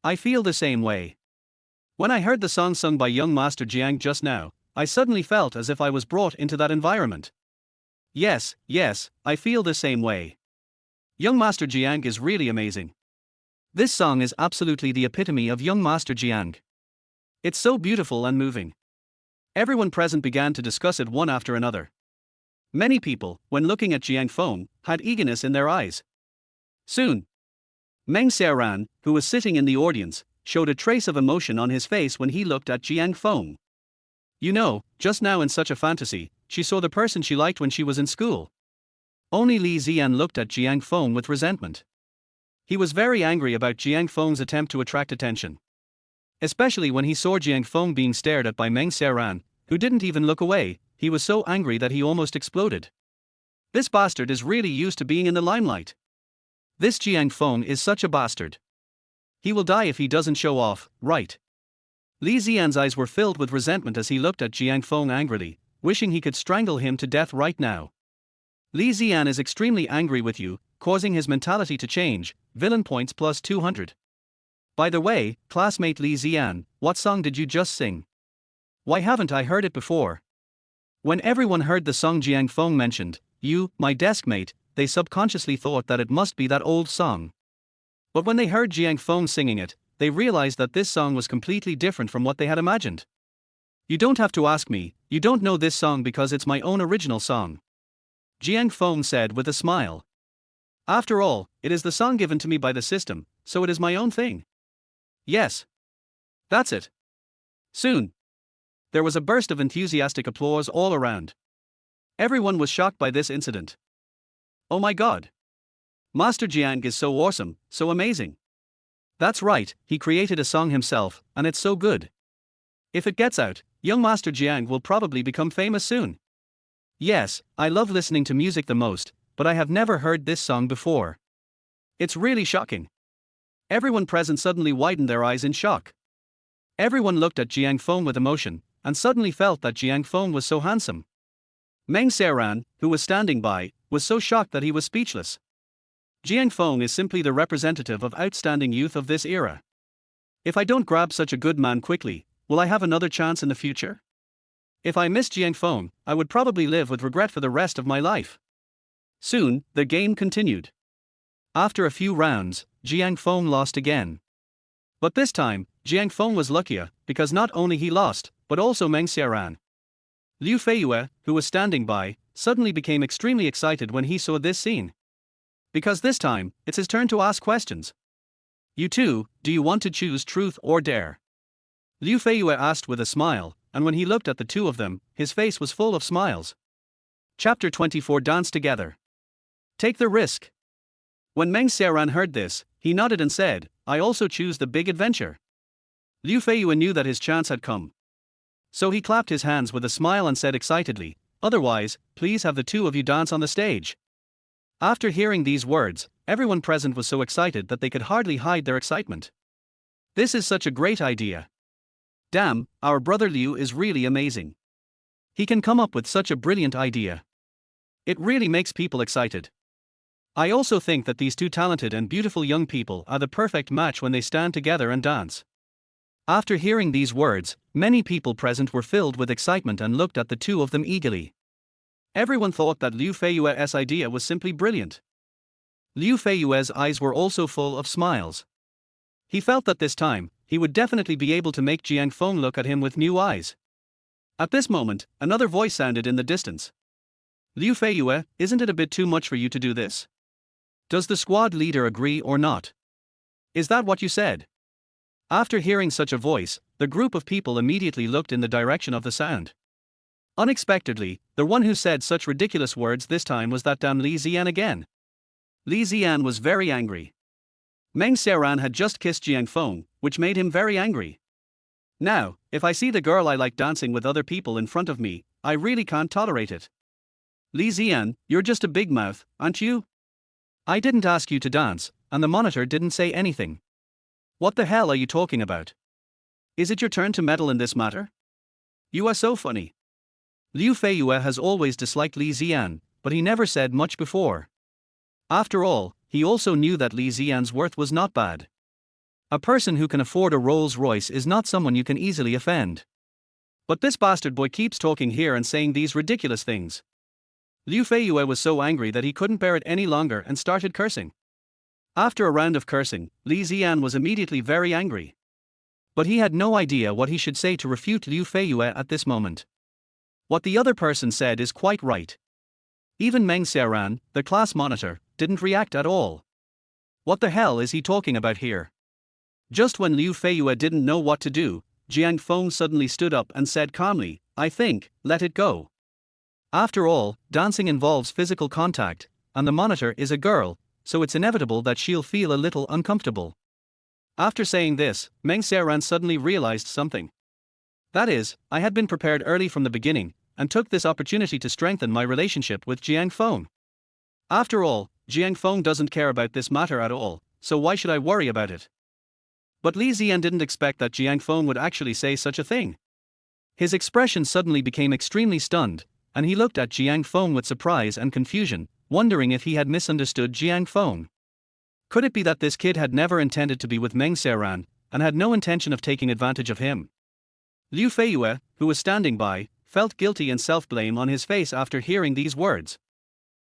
I feel the same way. When I heard the song sung by young Master Jiang just now, I suddenly felt as if I was brought into that environment. Yes, I feel the same way. Young Master Jiang is really amazing. This song is absolutely the epitome of young Master Jiang. It's so beautiful and moving. Everyone present began to discuss it one after another. Many people, when looking at Jiang Feng, had eagerness in their eyes. Soon, Meng Xiaoran, who was sitting in the audience, showed a trace of emotion on his face when he looked at Jiang Feng. You know, just now in such a fantasy, she saw the person she liked when she was in school. Only Li Ziyan looked at Jiang Feng with resentment. He was very angry about Jiang Feng's attempt to attract attention. Especially when he saw Jiang Feng being stared at by Meng Xiaoran, who didn't even look away, he was so angry that he almost exploded. This bastard is really used to being in the limelight. This Jiang Feng is such a bastard. He will die if he doesn't show off, right? Li Ziyan's eyes were filled with resentment as he looked at Jiang Feng angrily, wishing he could strangle him to death right now. Li Ziyan is extremely angry with you, causing his mentality to change, villain points plus 200. By the way, classmate Li Ziyan, what song did you just sing? Why haven't I heard it before? When everyone heard the song Jiang Feng mentioned, you, my desk mate, they subconsciously thought that it must be that old song. But when they heard Jiang Feng singing it, they realized that this song was completely different from what they had imagined. You don't have to ask me, you don't know this song because it's my own original song. Jiang Feng said with a smile. After all, it is the song given to me by the system, so it is my own thing. Yes. That's it. Soon, there was a burst of enthusiastic applause all around. Everyone was shocked by this incident. Oh my god. Master Jiang is so awesome, so amazing. That's right, he created a song himself, and it's so good. If it gets out, young Master Jiang will probably become famous soon. Yes, I love listening to music the most, but I have never heard this song before. It's really shocking. Everyone present suddenly widened their eyes in shock. Everyone looked at Jiang Feng with emotion, and suddenly felt that Jiang Feng was so handsome. Meng Xiaoran, who was standing by, was so shocked that he was speechless. Jiang Feng is simply the representative of outstanding youth of this era. If I don't grab such a good man quickly, will I have another chance in the future? If I miss Jiang Feng, I would probably live with regret for the rest of my life. Soon, the game continued. After a few rounds, Jiang Feng lost again. But this time, Jiang Feng was luckier, because not only he lost, but also Meng Xiaoran. Liu Feiyue, who was standing by, suddenly became extremely excited when he saw this scene. Because this time, it's his turn to ask questions. You two, do you want to choose truth or dare? Liu Feiyue asked with a smile, and when he looked at the two of them, his face was full of smiles. Chapter 24 Dance Together. Take the risk. When Meng Xiaoran heard this, he nodded and said, I also choose the big adventure. Liu Feiyue knew that his chance had come. So he clapped his hands with a smile and said excitedly, otherwise, please have the two of you dance on the stage. After hearing these words, everyone present was so excited that they could hardly hide their excitement. This is such a great idea. Damn, our brother Liu is really amazing. He can come up with such a brilliant idea. It really makes people excited. I also think that these two talented and beautiful young people are the perfect match when they stand together and dance. After hearing these words, many people present were filled with excitement and looked at the two of them eagerly. Everyone thought that Liu Feiyue's idea was simply brilliant. Liu Feiyue's eyes were also full of smiles. He felt that this time, he would definitely be able to make Jiang Feng look at him with new eyes. At this moment, another voice sounded in the distance. Liu Feiyue, isn't it a bit too much for you to do this? Does the squad leader agree or not? Is that what you said? After hearing such a voice, the group of people immediately looked in the direction of the sound. Unexpectedly, the one who said such ridiculous words this time was that damn Li Ziyan again. Li Ziyan was very angry. Meng Xiaoran had just kissed Jiang Feng, which made him very angry. Now, if I see the girl I like dancing with other people in front of me, I really can't tolerate it. Li Ziyan, you're just a big mouth, aren't you? I didn't ask you to dance, and the monitor didn't say anything. What the hell are you talking about? Is it your turn to meddle in this matter? You are so funny. Liu Feiyue has always disliked Li Ziyan, but he never said much before. After all, he also knew that Li Ziyan's worth was not bad. A person who can afford a Rolls-Royce is not someone you can easily offend. But this bastard boy keeps talking here and saying these ridiculous things. Liu Feiyue was so angry that he couldn't bear it any longer and started cursing. After a round of cursing, Li Ziyan was immediately very angry. But he had no idea what he should say to refute Liu Feiyue at this moment. What the other person said is quite right. Even Meng Xiaoran, the class monitor, didn't react at all. What the hell is he talking about here? Just when Liu Feiyue didn't know what to do, Jiang Feng suddenly stood up and said calmly, I think, let it go. After all, dancing involves physical contact, and the monitor is a girl, so it's inevitable that she'll feel a little uncomfortable. After saying this, Meng Xiaoran suddenly realized something. That is, I had been prepared early from the beginning, and took this opportunity to strengthen my relationship with Jiang Feng. After all, Jiang Feng doesn't care about this matter at all, so why should I worry about it? But Li Ziyan didn't expect that Jiang Feng would actually say such a thing. His expression suddenly became extremely stunned, and he looked at Jiang Feng with surprise and confusion, wondering if he had misunderstood Jiang Feng. Could it be that this kid had never intended to be with Meng Xiaoran, and had no intention of taking advantage of him? Liu Feiyue, who was standing by, felt guilty and self-blame on his face after hearing these words.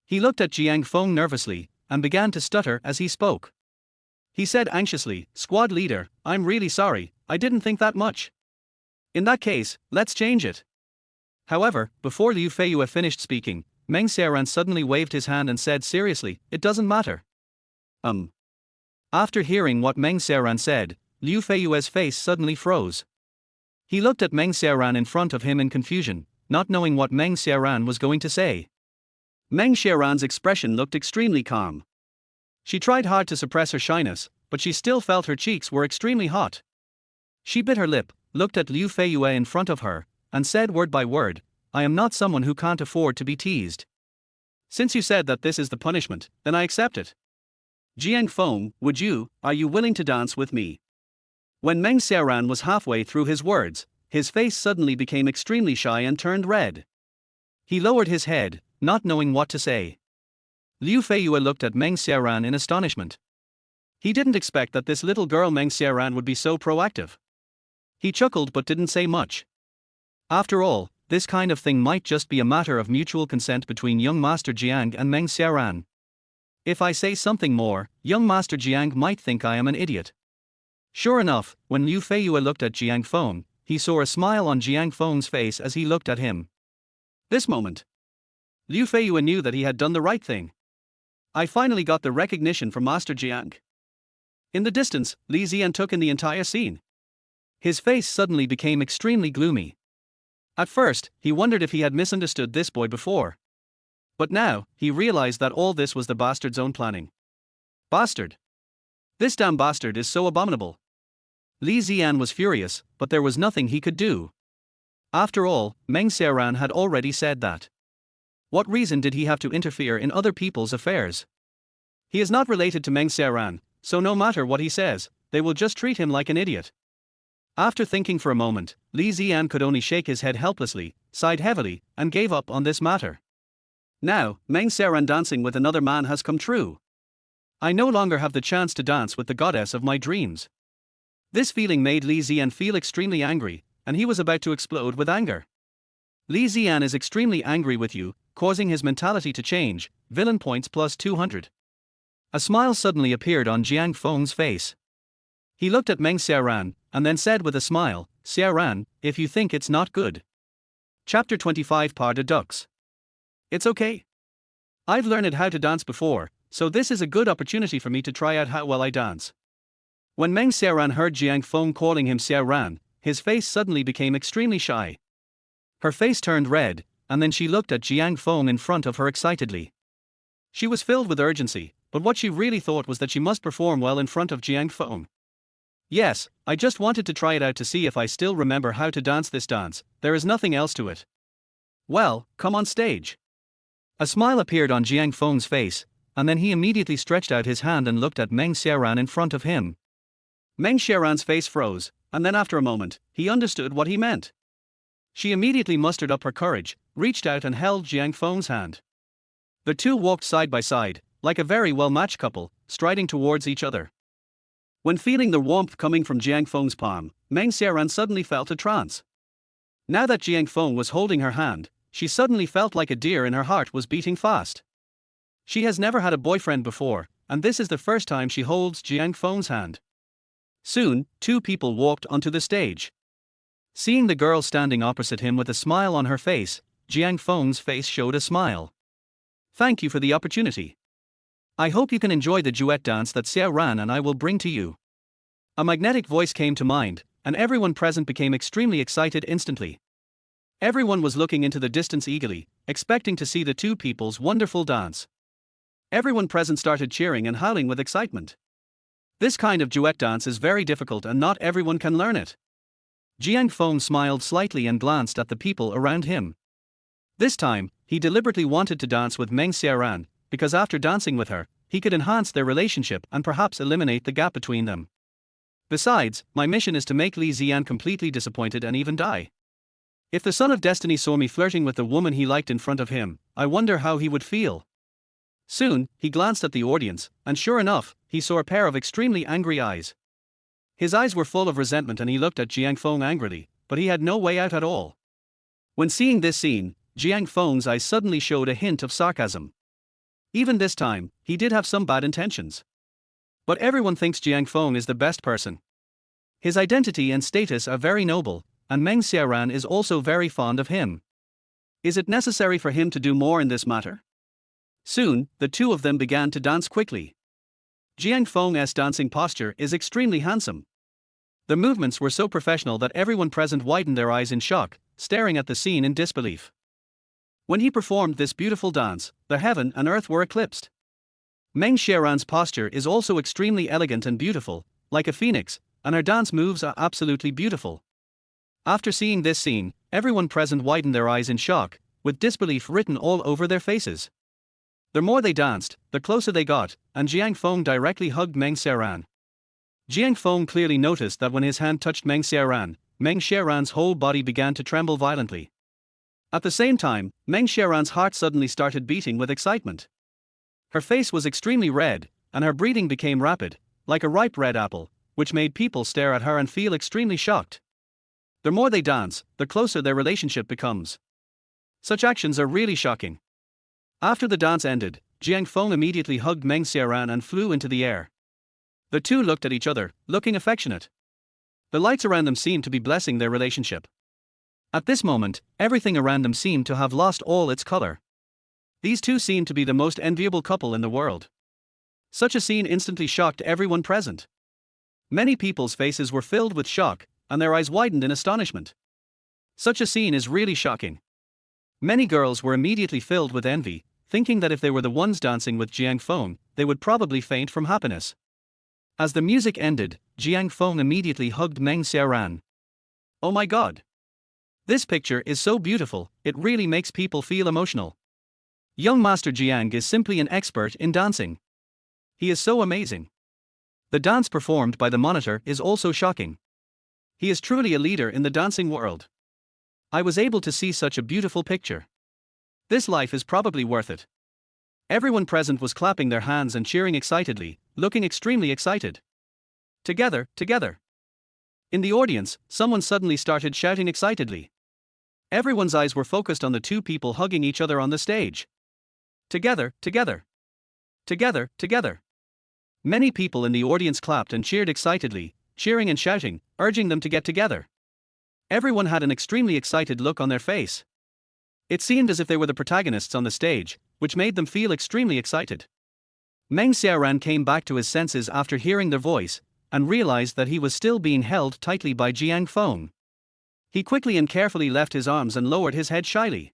He looked at Jiang Feng nervously, and began to stutter as he spoke. He said anxiously, Squad leader, I'm really sorry, I didn't think that much. In that case, let's change it. However, before Liu Feiyue finished speaking, Meng Xiaoran suddenly waved his hand and said seriously, it doesn't matter. After hearing what Meng Xiaoran said, Liu Feiyue's face suddenly froze. He looked at Meng Xiaoran in front of him in confusion, not knowing what Meng Xiaoran was going to say. Meng Xiaoran's expression looked extremely calm. She tried hard to suppress her shyness, but she still felt her cheeks were extremely hot. She bit her lip, looked at Liu Feiyue in front of her, and said word by word, I am not someone who can't afford to be teased. Since you said that this is the punishment, then I accept it. Jiang Feng, are you willing to dance with me? When Meng Xiaoran was halfway through his words, his face suddenly became extremely shy and turned red. He lowered his head, not knowing what to say. Liu Feiyue looked at Meng Xiaoran in astonishment. He didn't expect that this little girl Meng Xiaoran would be so proactive. He chuckled but didn't say much. After all, this kind of thing might just be a matter of mutual consent between young Master Jiang and Meng Xiaoran. If I say something more, young Master Jiang might think I am an idiot. Sure enough, when Liu Feiyue looked at Jiang Feng, he saw a smile on Jiang Feng's face as he looked at him. This moment, Liu Feiyue knew that he had done the right thing. I finally got the recognition from Master Jiang. In the distance, Li Ziyan took in the entire scene. His face suddenly became extremely gloomy. At first, he wondered if he had misunderstood this boy before. But now, he realized that all this was the bastard's own planning. Bastard! This damn bastard is so abominable. Li Ziyan was furious, but there was nothing he could do. After all, Meng Xiaoran had already said that. What reason did he have to interfere in other people's affairs? He is not related to Meng Xiaoran, so no matter what he says, they will just treat him like an idiot. After thinking for a moment, Li Ziyan could only shake his head helplessly, sighed heavily, and gave up on this matter. Now, Meng Xiaoran dancing with another man has come true. I no longer have the chance to dance with the goddess of my dreams. This feeling made Li Ziyan feel extremely angry, and he was about to explode with anger. Li Ziyan is extremely angry with you, causing his mentality to change, villain points plus 200. A smile suddenly appeared on Jiang Feng's face. He looked at Meng Xiaoran, and then said with a smile, Xiaoran, if you think it's not good. Chapter 25 Par de Dux. It's okay. I've learned how to dance before, so this is a good opportunity for me to try out how well I dance. When Meng Xiaoran heard Jiang Feng calling him Xiaoran, his face suddenly became extremely shy. Her face turned red, and then she looked at Jiang Feng in front of her excitedly. She was filled with urgency, but what she really thought was that she must perform well in front of Jiang Feng. Yes, I just wanted to try it out to see if I still remember how to dance this dance, there is nothing else to it. Well, come on stage. A smile appeared on Jiang Feng's face, and then he immediately stretched out his hand and looked at Meng Xiaoran in front of him. Meng Xiaoran's face froze, and then after a moment, he understood what he meant. She immediately mustered up her courage, reached out and held Jiang Feng's hand. The two walked side by side, like a very well-matched couple, striding towards each other. When feeling the warmth coming from Jiang Feng's palm, Meng Xiaoran suddenly felt a trance. Now that Jiang Feng was holding her hand, she suddenly felt like a deer in her heart was beating fast. She has never had a boyfriend before, and this is the first time she holds Jiang Feng's hand. Soon, two people walked onto the stage. Seeing the girl standing opposite him with a smile on her face, Jiang Feng's face showed a smile. Thank you for the opportunity. I hope you can enjoy the duet dance that Xiaoran and I will bring to you. A magnetic voice came to mind, and everyone present became extremely excited instantly. Everyone was looking into the distance eagerly, expecting to see the two people's wonderful dance. Everyone present started cheering and howling with excitement. This kind of duet dance is very difficult and not everyone can learn it. Jiang Feng smiled slightly and glanced at the people around him. This time, he deliberately wanted to dance with Meng Xiaoran, because after dancing with her, he could enhance their relationship and perhaps eliminate the gap between them. Besides, my mission is to make Li Ziyan completely disappointed and even die. If the son of destiny saw me flirting with the woman he liked in front of him, I wonder how he would feel. Soon, he glanced at the audience, and sure enough, he saw a pair of extremely angry eyes. His eyes were full of resentment and he looked at Jiang Feng angrily, but he had no way out at all. When seeing this scene, Jiang Feng's eyes suddenly showed a hint of sarcasm. Even this time, he did have some bad intentions. But everyone thinks Jiang Feng is the best person. His identity and status are very noble, and Meng Xiaoran is also very fond of him. Is it necessary for him to do more in this matter? Soon, the two of them began to dance quickly. Jiang Feng's dancing posture is extremely handsome. The movements were so professional that everyone present widened their eyes in shock, staring at the scene in disbelief. When he performed this beautiful dance, the heaven and earth were eclipsed. Meng Xiaoran's posture is also extremely elegant and beautiful, like a phoenix, and her dance moves are absolutely beautiful. After seeing this scene, everyone present widened their eyes in shock, with disbelief written all over their faces. The more they danced, the closer they got, and Jiang Feng directly hugged Meng Xiaoran. Jiang Feng clearly noticed that when his hand touched Meng Xiaoran's whole body began to tremble violently. At the same time, Meng Xiaoran's heart suddenly started beating with excitement. Her face was extremely red, and her breathing became rapid, like a ripe red apple, which made people stare at her and feel extremely shocked. The more they dance, the closer their relationship becomes. Such actions are really shocking. After the dance ended, Jiang Feng immediately hugged Meng Xiaoran and flew into the air. The two looked at each other, looking affectionate. The lights around them seemed to be blessing their relationship. At this moment, everything around them seemed to have lost all its color. These two seemed to be the most enviable couple in the world. Such a scene instantly shocked everyone present. Many people's faces were filled with shock, and their eyes widened in astonishment. Such a scene is really shocking. Many girls were immediately filled with envy, thinking that if they were the ones dancing with Jiang Feng, they would probably faint from happiness. As the music ended, Jiang Feng immediately hugged Meng Xiaoran. Oh my god! This picture is so beautiful, it really makes people feel emotional. Young Master Jiang is simply an expert in dancing. He is so amazing. The dance performed by the monitor is also shocking. He is truly a leader in the dancing world. I was able to see such a beautiful picture. This life is probably worth it. Everyone present was clapping their hands and cheering excitedly, looking extremely excited. Together, together. In the audience, someone suddenly started shouting excitedly. Everyone's eyes were focused on the two people hugging each other on the stage. Together, together. Together, together. Many people in the audience clapped and cheered excitedly, cheering and shouting, urging them to get together. Everyone had an extremely excited look on their face. It seemed as if they were the protagonists on the stage, which made them feel extremely excited. Meng Xiaoran came back to his senses after hearing their voice, and realized that he was still being held tightly by Jiang Feng. He quickly and carefully left his arms and lowered his head shyly.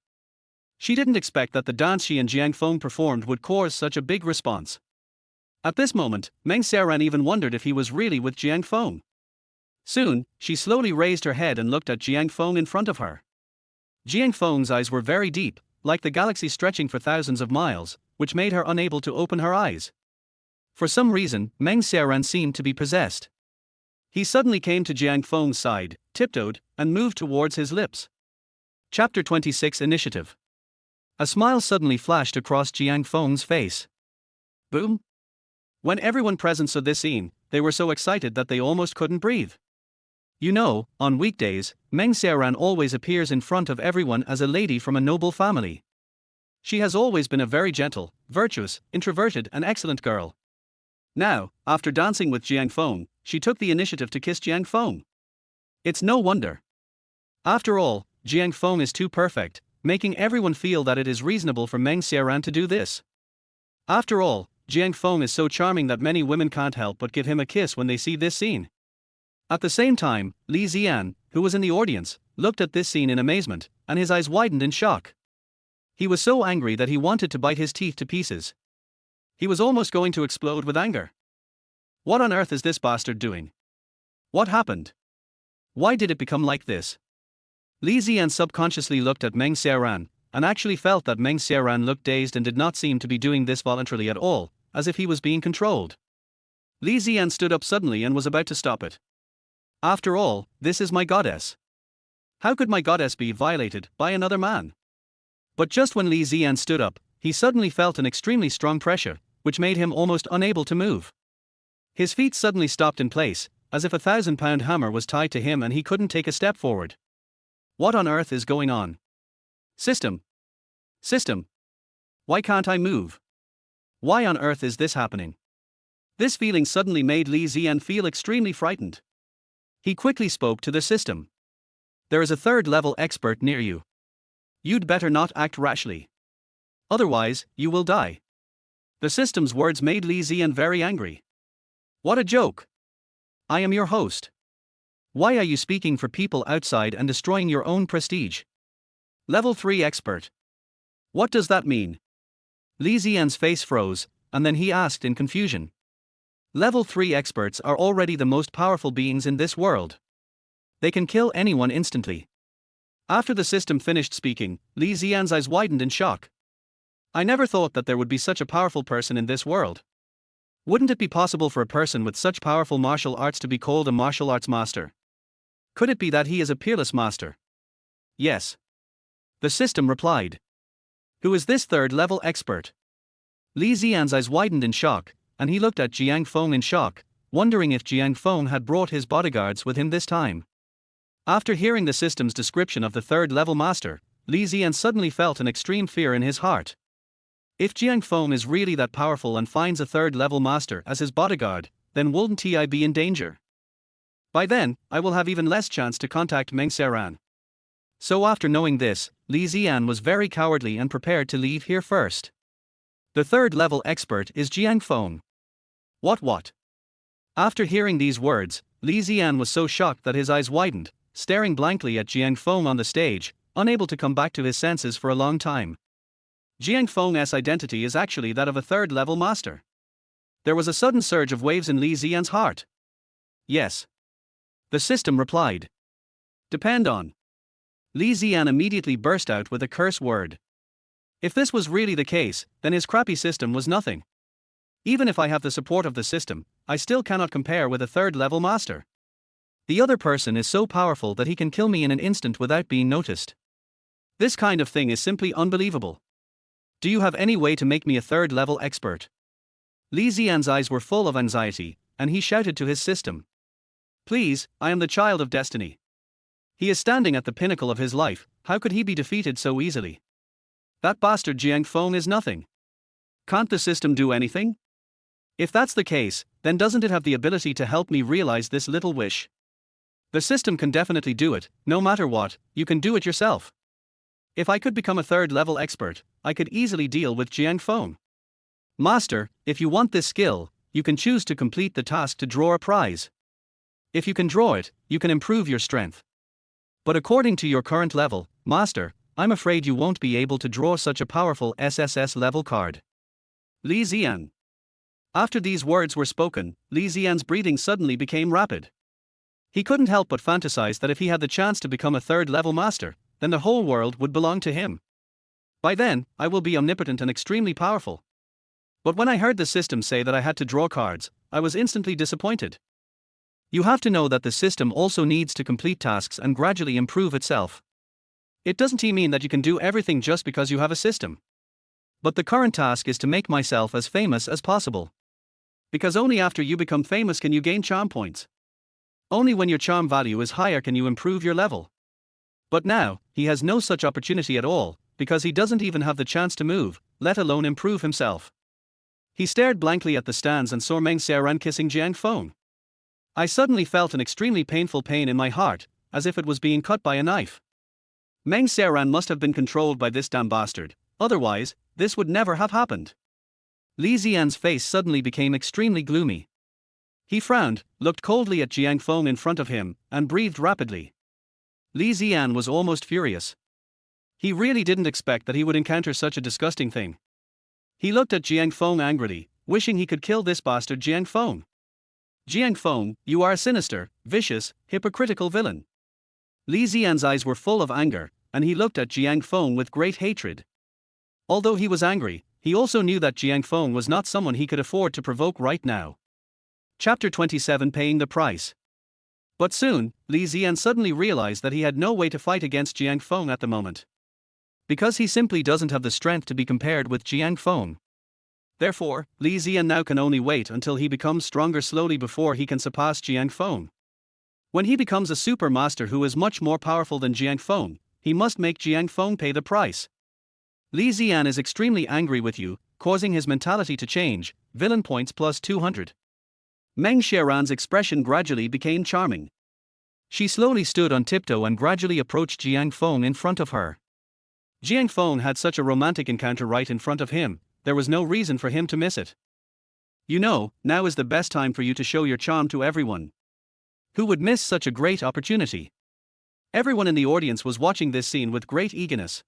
She didn't expect that the dance she and Jiang Feng performed would cause such a big response. At this moment, Meng Xiaoran even wondered if he was really with Jiang Feng. Soon, she slowly raised her head and looked at Jiang Feng in front of her. Jiang Feng's eyes were very deep, like the galaxy stretching for thousands of miles, which made her unable to open her eyes. For some reason, Meng Xiaoran seemed to be possessed. He suddenly came to Jiang Feng's side, tiptoed, and moved towards his lips. Chapter 26 Initiative. A smile suddenly flashed across Jiang Feng's face. Boom! When everyone present saw this scene, they were so excited that they almost couldn't breathe. You know, on weekdays, Meng Xiaoran always appears in front of everyone as a lady from a noble family. She has always been a very gentle, virtuous, introverted and excellent girl. Now, after dancing with Jiang Feng, she took the initiative to kiss Jiang Feng. It's no wonder. After all, Jiang Feng is too perfect, making everyone feel that it is reasonable for Meng Xiaoran to do this. After all, Jiang Feng is so charming that many women can't help but give him a kiss when they see this scene. At the same time, Li Zian, who was in the audience, looked at this scene in amazement, and his eyes widened in shock. He was so angry that he wanted to bite his teeth to pieces. He was almost going to explode with anger. What on earth is this bastard doing? What happened? Why did it become like this? Li Zian subconsciously looked at Meng Xiaoran, and actually felt that Meng Xiaoran looked dazed and did not seem to be doing this voluntarily at all, as if he was being controlled. Li Zian stood up suddenly and was about to stop it. After all, this is my goddess. How could my goddess be violated by another man? But just when Li Zian stood up, he suddenly felt an extremely strong pressure, which made him almost unable to move. His feet suddenly stopped in place, as if a 1,000-pound hammer was tied to him and he couldn't take a step forward. What on earth is going on? System. Why can't I move? Why on earth is this happening? This feeling suddenly made Li Zian feel extremely frightened. He quickly spoke to the system. There is a third-level expert near you. You'd better not act rashly. Otherwise, you will die. The system's words made Li Zian very angry. What a joke! I am your host. Why are you speaking for people outside and destroying your own prestige? Level 3 expert. What does that mean? Li Zian's face froze, and then he asked in confusion. Level 3 experts are already the most powerful beings in this world. They can kill anyone instantly. After the system finished speaking, Li Zian's eyes widened in shock. I never thought that there would be such a powerful person in this world. Wouldn't it be possible for a person with such powerful martial arts to be called a martial arts master? Could it be that he is a peerless master? Yes. The system replied. Who is this third-level expert? Li Zian's eyes widened in shock, and he looked at Jiang Feng in shock, wondering if Jiang Feng had brought his bodyguards with him this time. After hearing the system's description of the third-level master, Li Zian suddenly felt an extreme fear in his heart. If Jiang Feng is really that powerful and finds a third-level master as his bodyguard, then wouldn't I be in danger? By then, I will have even less chance to contact Meng Xiaoran. So after knowing this, Li Zian was very cowardly and prepared to leave here first. The third-level expert is Jiang Feng. What? After hearing these words, Li Zian was so shocked that his eyes widened, staring blankly at Jiang Feng on the stage, unable to come back to his senses for a long time. Jiang Feng's identity is actually that of a third-level master. There was a sudden surge of waves in Li Zian's heart. Yes. The system replied. Depend on. Li Zian immediately burst out with a curse word. If this was really the case, then his crappy system was nothing. Even if I have the support of the system, I still cannot compare with a third-level master. The other person is so powerful that he can kill me in an instant without being noticed. This kind of thing is simply unbelievable. Do you have any way to make me a third-level expert? Li Zian's eyes were full of anxiety, and he shouted to his system. Please, I am the child of destiny. He is standing at the pinnacle of his life, how could he be defeated so easily? That bastard Jiang Feng is nothing. Can't the system do anything? If that's the case, then doesn't it have the ability to help me realize this little wish? The system can definitely do it, no matter what, you can do it yourself. If I could become a third-level expert, I could easily deal with Jiang Feng. Master, if you want this skill, you can choose to complete the task to draw a prize. If you can draw it, you can improve your strength. But according to your current level, Master, I'm afraid you won't be able to draw such a powerful SSS level card. Li Ziyan. After these words were spoken, Li Ziyan's breathing suddenly became rapid. He couldn't help but fantasize that if he had the chance to become a third-level master, then the whole world would belong to him. By then, I will be omnipotent and extremely powerful. But when I heard the system say that I had to draw cards, I was instantly disappointed. You have to know that the system also needs to complete tasks and gradually improve itself. It doesn't mean that you can do everything just because you have a system. But the current task is to make myself as famous as possible. Because only after you become famous can you gain charm points. Only when your charm value is higher can you improve your level. But now, he has no such opportunity at all, because he doesn't even have the chance to move, let alone improve himself. He stared blankly at the stands and saw Meng Xiaoran kissing Jiang Feng. I suddenly felt an extremely painful pain in my heart, as if it was being cut by a knife. Meng Xiaoran must have been controlled by this damn bastard, otherwise, this would never have happened. Li Ziyan's face suddenly became extremely gloomy. He frowned, looked coldly at Jiang Feng in front of him, and breathed rapidly. Li Ziyan was almost furious. He really didn't expect that he would encounter such a disgusting thing. He looked at Jiang Feng angrily, wishing he could kill this bastard Jiang Feng. Jiang Feng, you are a sinister, vicious, hypocritical villain. Li Ziyan's eyes were full of anger, and he looked at Jiang Feng with great hatred. Although he was angry, he also knew that Jiang Feng was not someone he could afford to provoke right now. Chapter 27 Paying the Price. But soon, Li Ziyan suddenly realized that he had no way to fight against Jiang Feng at the moment. Because he simply doesn't have the strength to be compared with Jiang Feng. Therefore, Li Ziyan now can only wait until he becomes stronger slowly before he can surpass Jiang Feng. When he becomes a super master who is much more powerful than Jiang Feng, he must make Jiang Feng pay the price. Li Ziyan is extremely angry with you, causing his mentality to change, villain points plus 200. Meng Xiaoran's expression gradually became charming. She slowly stood on tiptoe and gradually approached Jiang Feng in front of her. Jiang Feng had such a romantic encounter right in front of him, there was no reason for him to miss it. You know, now is the best time for you to show your charm to everyone. Who would miss such a great opportunity? Everyone in the audience was watching this scene with great eagerness.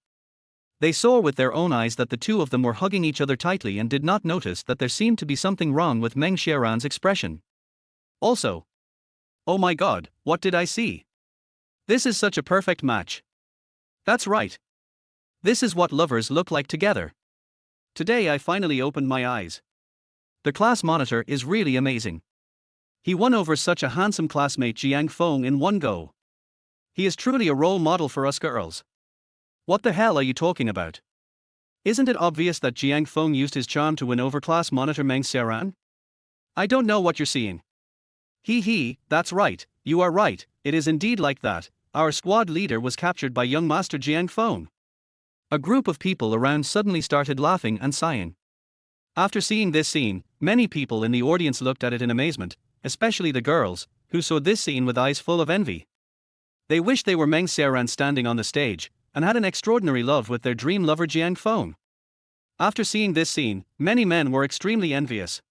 They saw with their own eyes that the two of them were hugging each other tightly and did not notice that there seemed to be something wrong with Meng Xiaoran's expression. Also, oh my god, what did I see? This is such a perfect match. That's right. This is what lovers look like together. Today I finally opened my eyes. The class monitor is really amazing. He won over such a handsome classmate Jiang Feng in one go. He is truly a role model for us girls. What the hell are you talking about? Isn't it obvious that Jiang Feng used his charm to win over class monitor Meng Xiaoran? I don't know what you're seeing. That's right, you are right, it is indeed like that, our squad leader was captured by young master Jiang Feng. A group of people around suddenly started laughing and sighing. After seeing this scene, many people in the audience looked at it in amazement, especially the girls, who saw this scene with eyes full of envy. They wished they were Meng Xiaoran standing on the stage, and had an extraordinary love with their dream lover Jiang Feng. After seeing this scene, many men were extremely envious.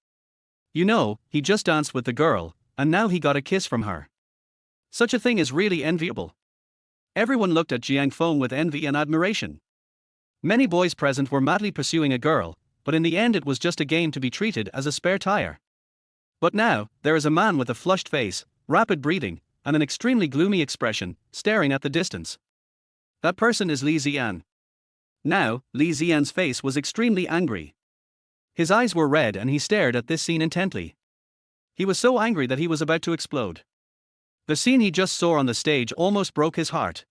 You know, he just danced with the girl, and now he got a kiss from her. Such a thing is really enviable. Everyone looked at Jiang Feng with envy and admiration. Many boys present were madly pursuing a girl, but in the end it was just a game to be treated as a spare tire. But now, there is a man with a flushed face, rapid breathing, and an extremely gloomy expression, staring at the distance. That person is Li Ziyan. Now, Li Ziyan's face was extremely angry. His eyes were red and he stared at this scene intently. He was so angry that he was about to explode. The scene he just saw on the stage almost broke his heart.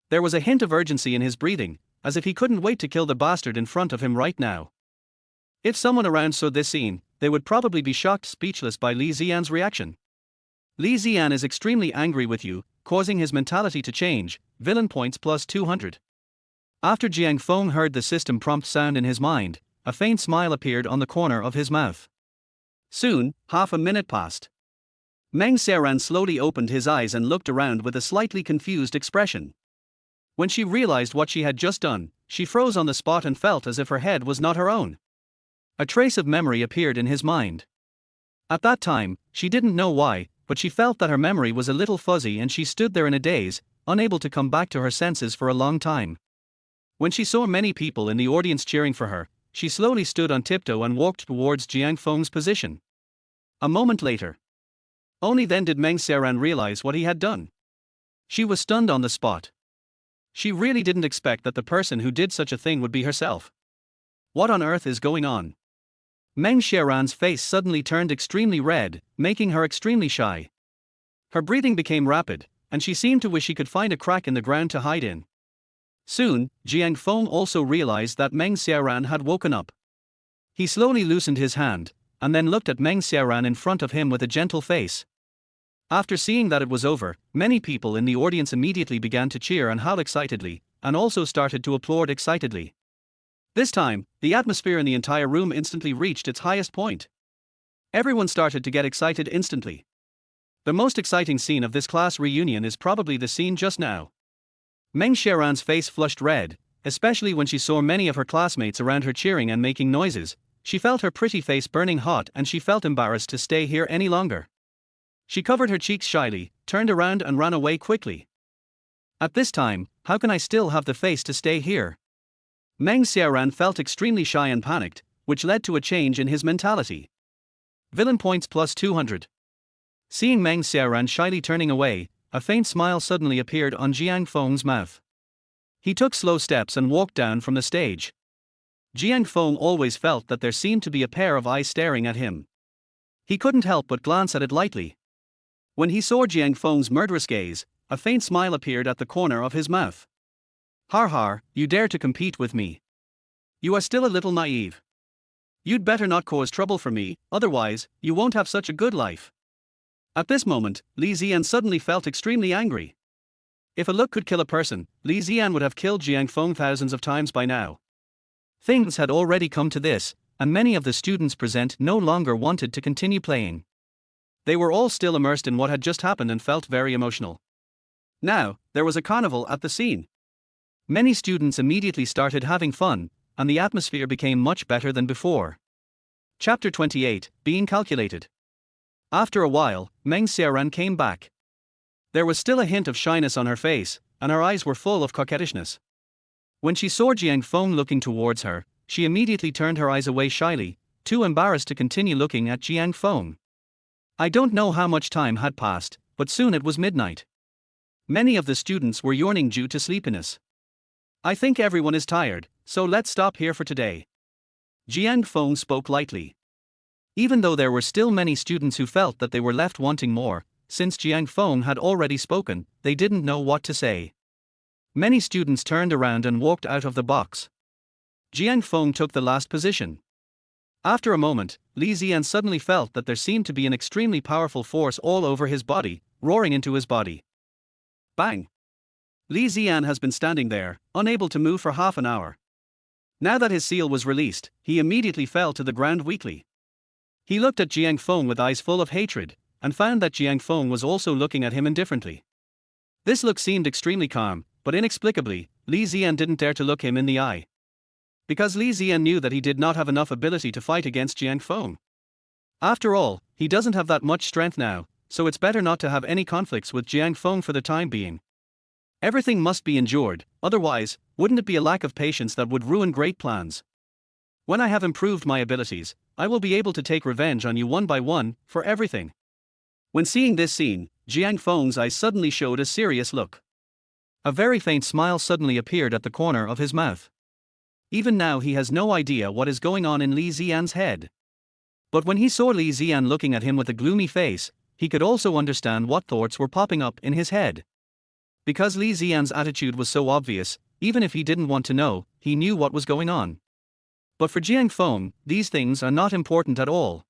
There was a hint of urgency in his breathing, as if he couldn't wait to kill the bastard in front of him right now. If someone around saw this scene, they would probably be shocked speechless by Li Ziyan's reaction. Li Ziyan is extremely angry with you, causing his mentality to change, villain points plus 200. After Jiang Feng heard the system prompt sound in his mind, a faint smile appeared on the corner of his mouth. Soon, half a minute passed. Meng Xiaoran slowly opened his eyes and looked around with a slightly confused expression. When she realized what she had just done, she froze on the spot and felt as if her head was not her own. A trace of memory appeared in his mind. At that time, she didn't know why, but she felt that her memory was a little fuzzy and she stood there in a daze, unable to come back to her senses for a long time. When she saw many people in the audience cheering for her, she slowly stood on tiptoe and walked towards Jiang Feng's position. A moment later. Only then did Meng Xiaoran realize what he had done. She was stunned on the spot. She really didn't expect that the person who did such a thing would be herself. What on earth is going on? Meng Xiaoran's face suddenly turned extremely red, making her extremely shy. Her breathing became rapid, and she seemed to wish she could find a crack in the ground to hide in. Soon, Jiang Feng also realized that Meng Xiaoran had woken up. He slowly loosened his hand, and then looked at Meng Xiaoran in front of him with a gentle face. After seeing that it was over, many people in the audience immediately began to cheer and howl excitedly, and also started to applaud excitedly. This time, the atmosphere in the entire room instantly reached its highest point. Everyone started to get excited instantly. The most exciting scene of this class reunion is probably the scene just now. Meng Xiaoran's face flushed red, especially when she saw many of her classmates around her cheering and making noises. She felt her pretty face burning hot and she felt embarrassed to stay here any longer. She covered her cheeks shyly, turned around and ran away quickly. At this time, how can I still have the face to stay here? Meng Xiaoran felt extremely shy and panicked, which led to a change in his mentality. Villain points plus 200. Seeing Meng Xiaoran shyly turning away, a faint smile suddenly appeared on Jiang Feng's mouth. He took slow steps and walked down from the stage. Jiang Feng always felt that there seemed to be a pair of eyes staring at him. He couldn't help but glance at it lightly. When he saw Jiang Feng's murderous gaze, a faint smile appeared at the corner of his mouth. Har har, you dare to compete with me. You are still a little naive. You'd better not cause trouble for me, otherwise, you won't have such a good life. At this moment, Li Ziyan suddenly felt extremely angry. If a look could kill a person, Li Ziyan would have killed Jiang Feng thousands of times by now. Things had already come to this, and many of the students present no longer wanted to continue playing. They were all still immersed in what had just happened and felt very emotional. Now, there was a carnival at the scene. Many students immediately started having fun, and the atmosphere became much better than before. Chapter 28, Being Calculated. After a while, Meng Xiaoran came back. There was still a hint of shyness on her face, and her eyes were full of coquettishness. When she saw Jiang Feng looking towards her, she immediately turned her eyes away shyly, too embarrassed to continue looking at Jiang Feng. I don't know how much time had passed, but soon it was midnight. Many of the students were yawning due to sleepiness. I think everyone is tired, so let's stop here for today. Jiang Feng spoke lightly. Even though there were still many students who felt that they were left wanting more, since Jiang Feng had already spoken, they didn't know what to say. Many students turned around and walked out of the box. Jiang Feng took the last position. After a moment, Li Ziyan suddenly felt that there seemed to be an extremely powerful force all over his body, roaring into his body. Bang! Li Ziyan has been standing there, unable to move for half an hour. Now that his seal was released, he immediately fell to the ground weakly. He looked at Jiang Feng with eyes full of hatred, and found that Jiang Feng was also looking at him indifferently. This look seemed extremely calm, but inexplicably, Li Ziyan didn't dare to look him in the eye. Because Li Ziyan knew that he did not have enough ability to fight against Jiang Feng. After all, he doesn't have that much strength now, so it's better not to have any conflicts with Jiang Feng for the time being. Everything must be endured, otherwise, wouldn't it be a lack of patience that would ruin great plans? When I have improved my abilities, I will be able to take revenge on you one by one, for everything. When seeing this scene, Jiang Feng's eyes suddenly showed a serious look. A very faint smile suddenly appeared at the corner of his mouth. Even now he has no idea what is going on in Li Ziyan's head. But when he saw Li Ziyan looking at him with a gloomy face, he could also understand what thoughts were popping up in his head. Because Li Ziyan's attitude was so obvious, even if he didn't want to know, he knew what was going on. But for Jiang Feng, these things are not important at all.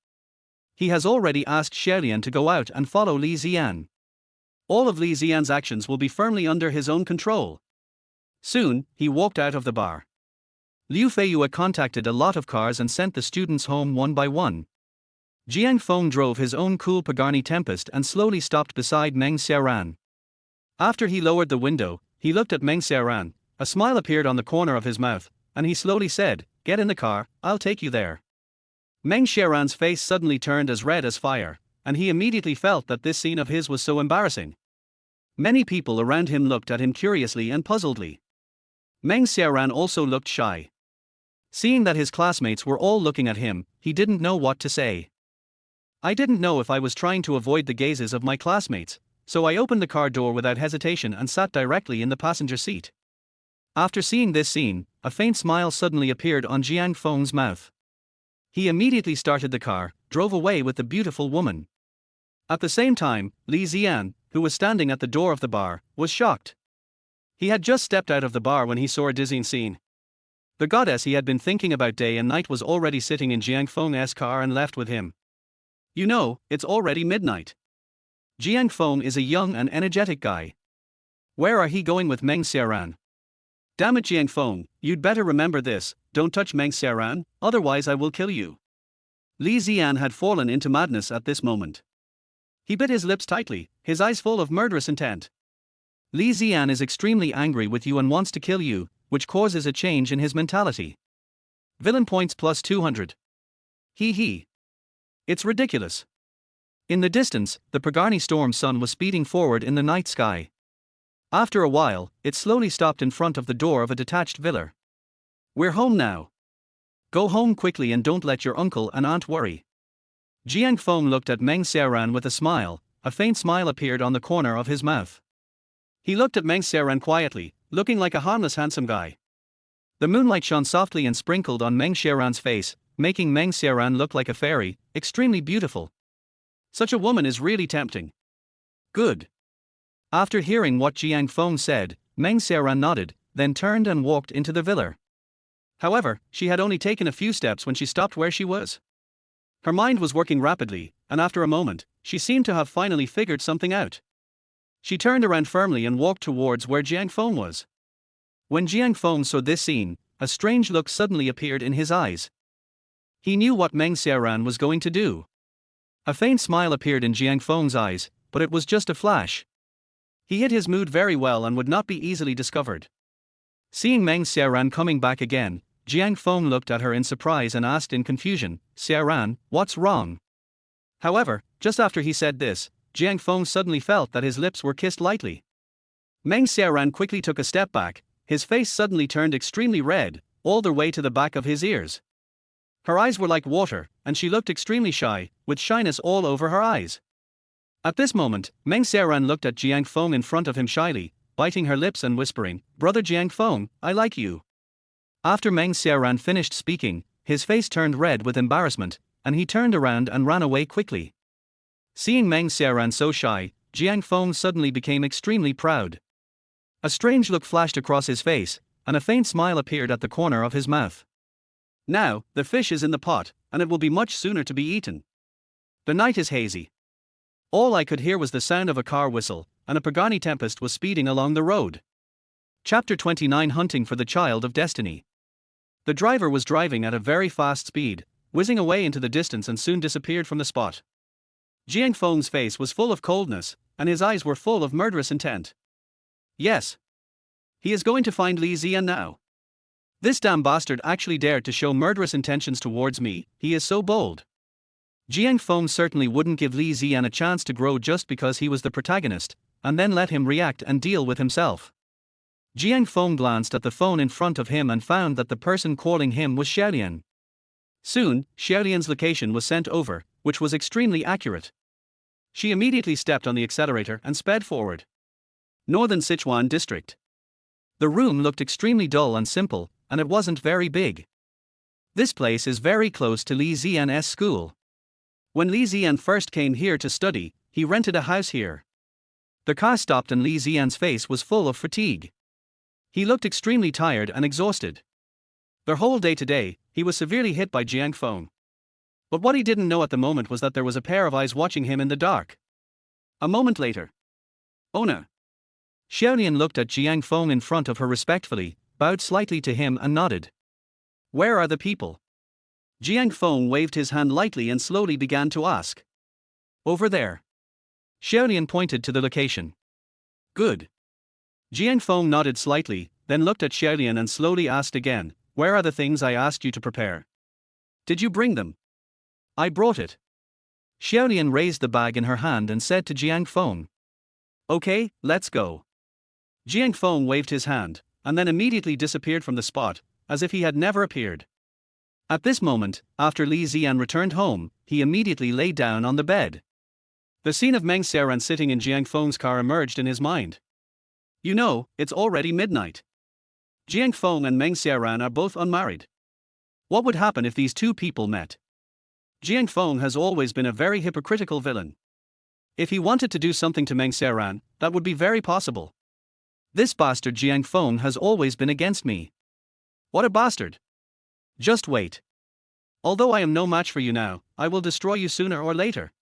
He has already asked Xiaolian to go out and follow Li Ziyan. All of Li Ziyan's actions will be firmly under his own control. Soon, he walked out of the bar. Liu Feiyue contacted a lot of cars and sent the students home one by one. Jiang Feng drove his own cool Pagani Tempest and slowly stopped beside Meng Xiaoran. After he lowered the window, he looked at Meng Xiaoran, a smile appeared on the corner of his mouth, and he slowly said, "Get in the car, I'll take you there." Meng Xiaoran's face suddenly turned as red as fire, and he immediately felt that this scene of his was so embarrassing. Many people around him looked at him curiously and puzzledly. Meng Xiaoran also looked shy. Seeing that his classmates were all looking at him, he didn't know what to say. I didn't know if I was trying to avoid the gazes of my classmates, so I opened the car door without hesitation and sat directly in the passenger seat. After seeing this scene, a faint smile suddenly appeared on Jiang Feng's mouth. He immediately started the car, drove away with the beautiful woman. At the same time, Li Zian, who was standing at the door of the bar, was shocked. He had just stepped out of the bar when he saw a dizzying scene. The goddess he had been thinking about day and night was already sitting in Jiang Feng's car and left with him. You know, it's already midnight. Jiang Feng is a young and energetic guy. Where are he going with Meng Xiaoran? Damn it, Jiang Feng, you'd better remember this, don't touch Meng Xiaoran, otherwise I will kill you. Li Zian had fallen into madness at this moment. He bit his lips tightly, his eyes full of murderous intent. Li Zian is extremely angry with you and wants to kill you, which causes a change in his mentality. Villain points plus 200. Hee. It's ridiculous. In the distance, the Pagani storm sun was speeding forward in the night sky. After a while, it slowly stopped in front of the door of a detached villa. We're home now. Go home quickly and don't let your uncle and aunt worry. Jiang Feng looked at Meng Xiaoran with a smile. A faint smile appeared on the corner of his mouth. He looked at Meng Xiaoran quietly, looking like a harmless handsome guy. The moonlight shone softly and sprinkled on Meng Xiaoran's face, making Meng Xiaoran look like a fairy, extremely beautiful. Such a woman is really tempting. Good. After hearing what Jiang Feng said, Meng Xiaoran nodded, then turned and walked into the villa. However, she had only taken a few steps when she stopped where she was. Her mind was working rapidly, and after a moment, she seemed to have finally figured something out. She turned around firmly and walked towards where Jiang Feng was. When Jiang Feng saw this scene, a strange look suddenly appeared in his eyes. He knew what Meng Xiaoran was going to do. A faint smile appeared in Jiang Feng's eyes, but it was just a flash. He hid his mood very well and would not be easily discovered. Seeing Meng Xiaoran coming back again, Jiang Feng looked at her in surprise and asked in confusion, "Xiaoran, what's wrong?" However, just after he said this, Jiang Feng suddenly felt that his lips were kissed lightly. Meng Xiaoran quickly took a step back, his face suddenly turned extremely red, all the way to the back of his ears. Her eyes were like water, and she looked extremely shy, with shyness all over her eyes. At this moment, Meng Xiaoran looked at Jiang Feng in front of him shyly, biting her lips and whispering, "Brother Jiang Feng, I like you." After Meng Xiaoran finished speaking, his face turned red with embarrassment, and he turned around and ran away quickly. Seeing Meng Xiaoran so shy, Jiang Feng suddenly became extremely proud. A strange look flashed across his face, and a faint smile appeared at the corner of his mouth. Now, the fish is in the pot, and it will be much sooner to be eaten. The night is hazy. All I could hear was the sound of a car whistle, and a Pagani Tempest was speeding along the road. Chapter 29 Hunting for the Child of Destiny. The driver was driving at a very fast speed, whizzing away into the distance and soon disappeared from the spot. Jiang Feng's face was full of coldness, and his eyes were full of murderous intent. Yes. He is going to find Li Zian now. This damn bastard actually dared to show murderous intentions towards me, he is so bold. Jiang Feng certainly wouldn't give Li Zian a chance to grow just because he was the protagonist, and then let him react and deal with himself. Jiang Feng glanced at the phone in front of him and found that the person calling him was Xiaolian. Soon, Xiaolian's location was sent over, which was extremely accurate. She immediately stepped on the accelerator and sped forward. Northern Sichuan District. The room looked extremely dull and simple, and it wasn't very big. This place is very close to Li Zian's school. When Li Zian first came here to study, he rented a house here. The car stopped and Li Zian's face was full of fatigue. He looked extremely tired and exhausted. The whole day today, he was severely hit by Jiang Feng. But what he didn't know at the moment was that there was a pair of eyes watching him in the dark. A moment later. Ona. Xiaolian looked at Jiang Feng in front of her respectfully, bowed slightly to him and nodded. Where are the people? Jiang Feng waved his hand lightly and slowly began to ask. Over there. Xiaolian pointed to the location. Good. Jiang Feng nodded slightly, then looked at Xiaolian and slowly asked again, where are the things I asked you to prepare? Did you bring them? I brought it. Xiaolian raised the bag in her hand and said to Jiang Feng. Okay, let's go. Jiang Feng waved his hand, and then immediately disappeared from the spot, as if he had never appeared. At this moment, after Li Ziyan returned home, he immediately lay down on the bed. The scene of Meng Xiaoran sitting in Jiang Feng's car emerged in his mind. You know, it's already midnight. Jiang Feng and Meng Xiaoran are both unmarried. What would happen if these two people met? Jiang Feng has always been a very hypocritical villain. If he wanted to do something to Meng Xiaoran, that would be very possible. This bastard Jiang Feng has always been against me. What a bastard! Just wait. Although I am no match for you now, I will destroy you sooner or later.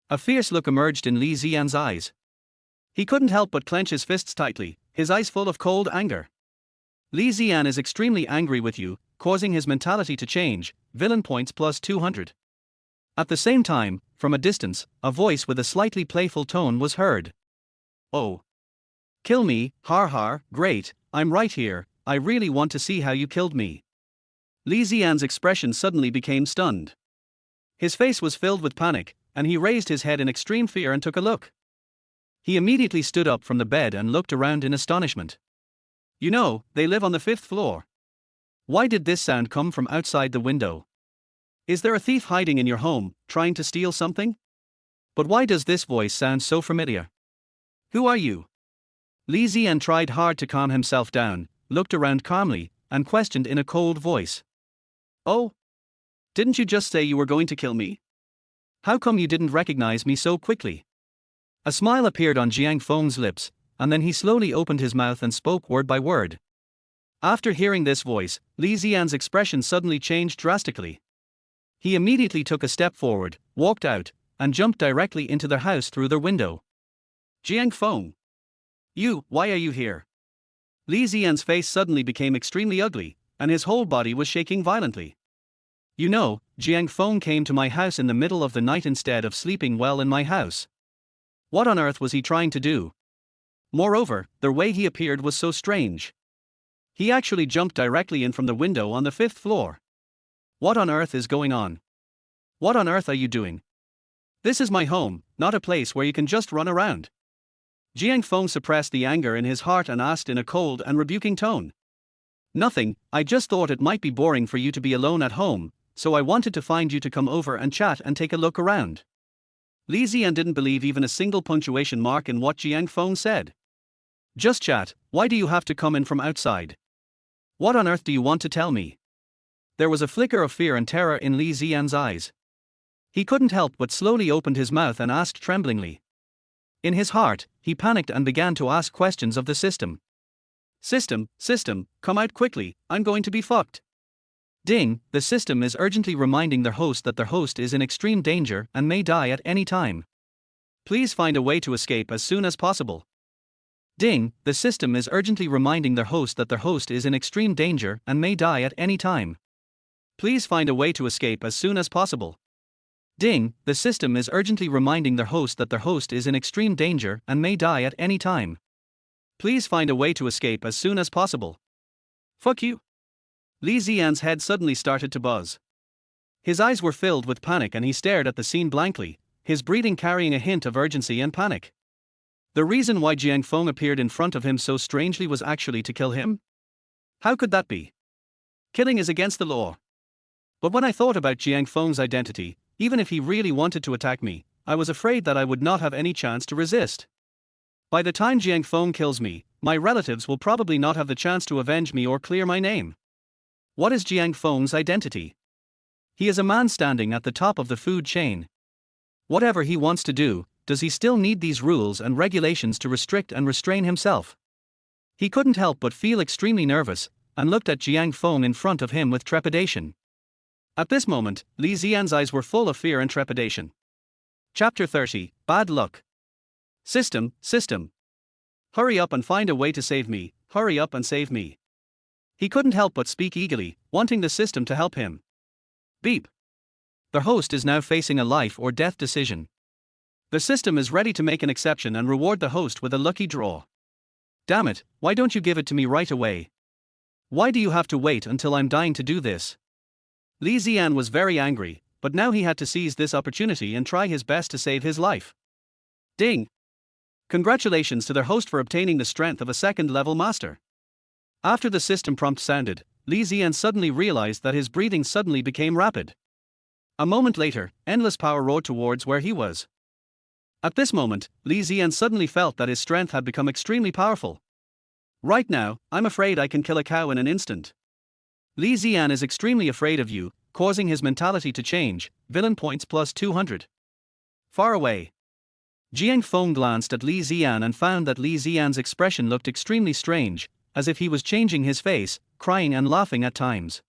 A fierce look emerged in Li Ziyan's eyes. He couldn't help but clench his fists tightly, his eyes full of cold anger. Li Ziyan is extremely angry with you, causing his mentality to change, villain points plus 200. At the same time, from a distance, a voice with a slightly playful tone was heard. Oh. Kill me, har har, great, I'm right here, I really want to see how you killed me. Li Ziyan's expression suddenly became stunned. His face was filled with panic, and he raised his head in extreme fear and took a look. He immediately stood up from the bed and looked around in astonishment. You know, they live on the 5th floor. Why did this sound come from outside the window? Is there a thief hiding in your home, trying to steal something? But why does this voice sound so familiar? Who are you? Li Ziyan tried hard to calm himself down, looked around calmly, and questioned in a cold voice. Oh? Didn't you just say you were going to kill me? How come you didn't recognize me so quickly? A smile appeared on Jiang Feng's lips, and then he slowly opened his mouth and spoke word by word. After hearing this voice, Li Ziyan's expression suddenly changed drastically. He immediately took a step forward, walked out, and jumped directly into their house through their window. Jiang Feng! Why are you here? Li Ziyan's face suddenly became extremely ugly, and his whole body was shaking violently. You know, Jiang Feng came to my house in the middle of the night instead of sleeping well in my house. What on earth was he trying to do? Moreover, the way he appeared was so strange. He actually jumped directly in from the window on the 5th floor. What on earth is going on? What on earth are you doing? This is my home, not a place where you can just run around. Jiang Feng suppressed the anger in his heart and asked in a cold and rebuking tone. Nothing, I just thought it might be boring for you to be alone at home, so I wanted to find you to come over and chat and take a look around. Li Ziyan didn't believe even a single punctuation mark in what Jiang Feng said. Just chat, why do you have to come in from outside? What on earth do you want to tell me? There was a flicker of fear and terror in Li Ziyan's eyes. He couldn't help but slowly opened his mouth and asked tremblingly. In his heart, he panicked and began to ask questions of the system. System, come out quickly, I'm going to be fucked. Ding, the system is urgently reminding their host that their host is in extreme danger and may die at any time. Please find a way to escape as soon as possible. Ding, the system is urgently reminding their host that their host is in extreme danger and may die at any time. Please find a way to escape as soon as possible. Ding, the system is urgently reminding their host that their host is in extreme danger and may die at any time. Please find a way to escape as soon as possible. Fuck you. Li Ziyan's head suddenly started to buzz. His eyes were filled with panic and he stared at the scene blankly, his breathing carrying a hint of urgency and panic. The reason why Jiang Feng appeared in front of him so strangely was actually to kill him? How could that be? Killing is against the law. But when I thought about Jiang Feng's identity, even if he really wanted to attack me, I was afraid that I would not have any chance to resist. By the time Jiang Feng kills me, my relatives will probably not have the chance to avenge me or clear my name. What is Jiang Feng's identity? He is a man standing at the top of the food chain. Whatever he wants to do, does he still need these rules and regulations to restrict and restrain himself? He couldn't help but feel extremely nervous, and looked at Jiang Feng in front of him with trepidation. At this moment, Li Ziyan's eyes were full of fear and trepidation. Chapter 30, Bad Luck. System. Hurry up and find a way to save me, hurry up and save me. He couldn't help but speak eagerly, wanting the system to help him. Beep. The host is now facing a life or death decision. The system is ready to make an exception and reward the host with a lucky draw. Damn it, why don't you give it to me right away? Why do you have to wait until I'm dying to do this? Li Ziyan was very angry, but now he had to seize this opportunity and try his best to save his life. Ding! Congratulations to their host for obtaining the strength of a second-level master. After the system prompt sounded, Li Ziyan suddenly realized that his breathing suddenly became rapid. A moment later, endless power roared towards where he was. At this moment, Li Ziyan suddenly felt that his strength had become extremely powerful. Right now, I'm afraid I can kill a cow in an instant. Li Ziyan is extremely afraid of you, causing his mentality to change, villain points plus 200. Far away. Jiang Feng glanced at Li Ziyan and found that Li Ziyan's expression looked extremely strange, as if he was changing his face, crying and laughing at times.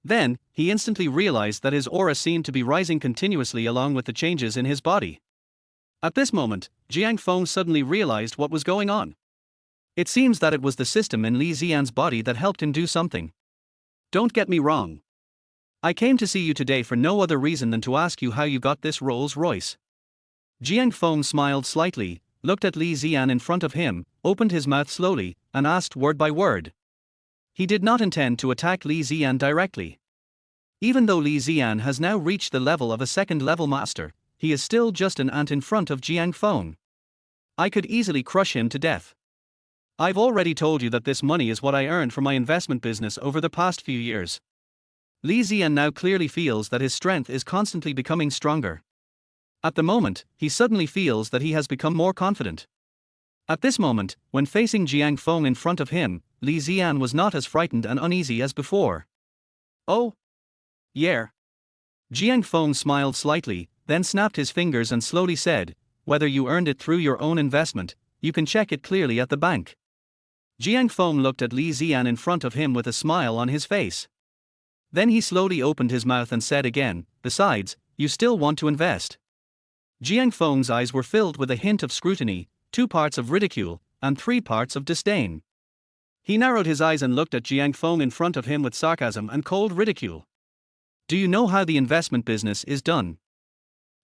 Then, he instantly realized that his aura seemed to be rising continuously along with the changes in his body. At this moment, Jiang Feng suddenly realized what was going on. It seems that it was the system in Li Ziyan's body that helped him do something. Don't get me wrong. I came to see you today for no other reason than to ask you how you got this Rolls Royce. Jiang Feng smiled slightly, looked at Li Ziyan in front of him, opened his mouth slowly, and asked word by word. He did not intend to attack Li Ziyan directly. Even though Li Ziyan has now reached the level of a second-level master, he is still just an ant in front of Jiang Feng. I could easily crush him to death. I've already told you that this money is what I earned from my investment business over the past few years. Li Ziyan now clearly feels that his strength is constantly becoming stronger. At the moment, he suddenly feels that he has become more confident. At this moment, when facing Jiang Feng in front of him, Li Ziyan was not as frightened and uneasy as before. Oh? Yeah. Jiang Feng smiled slightly, then snapped his fingers and slowly said, whether you earned it through your own investment, you can check it clearly at the bank. Jiang Feng looked at Li Ziyan in front of him with a smile on his face. Then he slowly opened his mouth and said again, besides, you still want to invest. Jiang Feng's eyes were filled with a hint of scrutiny, 2 parts of ridicule, and 3 parts of disdain. He narrowed his eyes and looked at Jiang Feng in front of him with sarcasm and cold ridicule. Do you know how the investment business is done?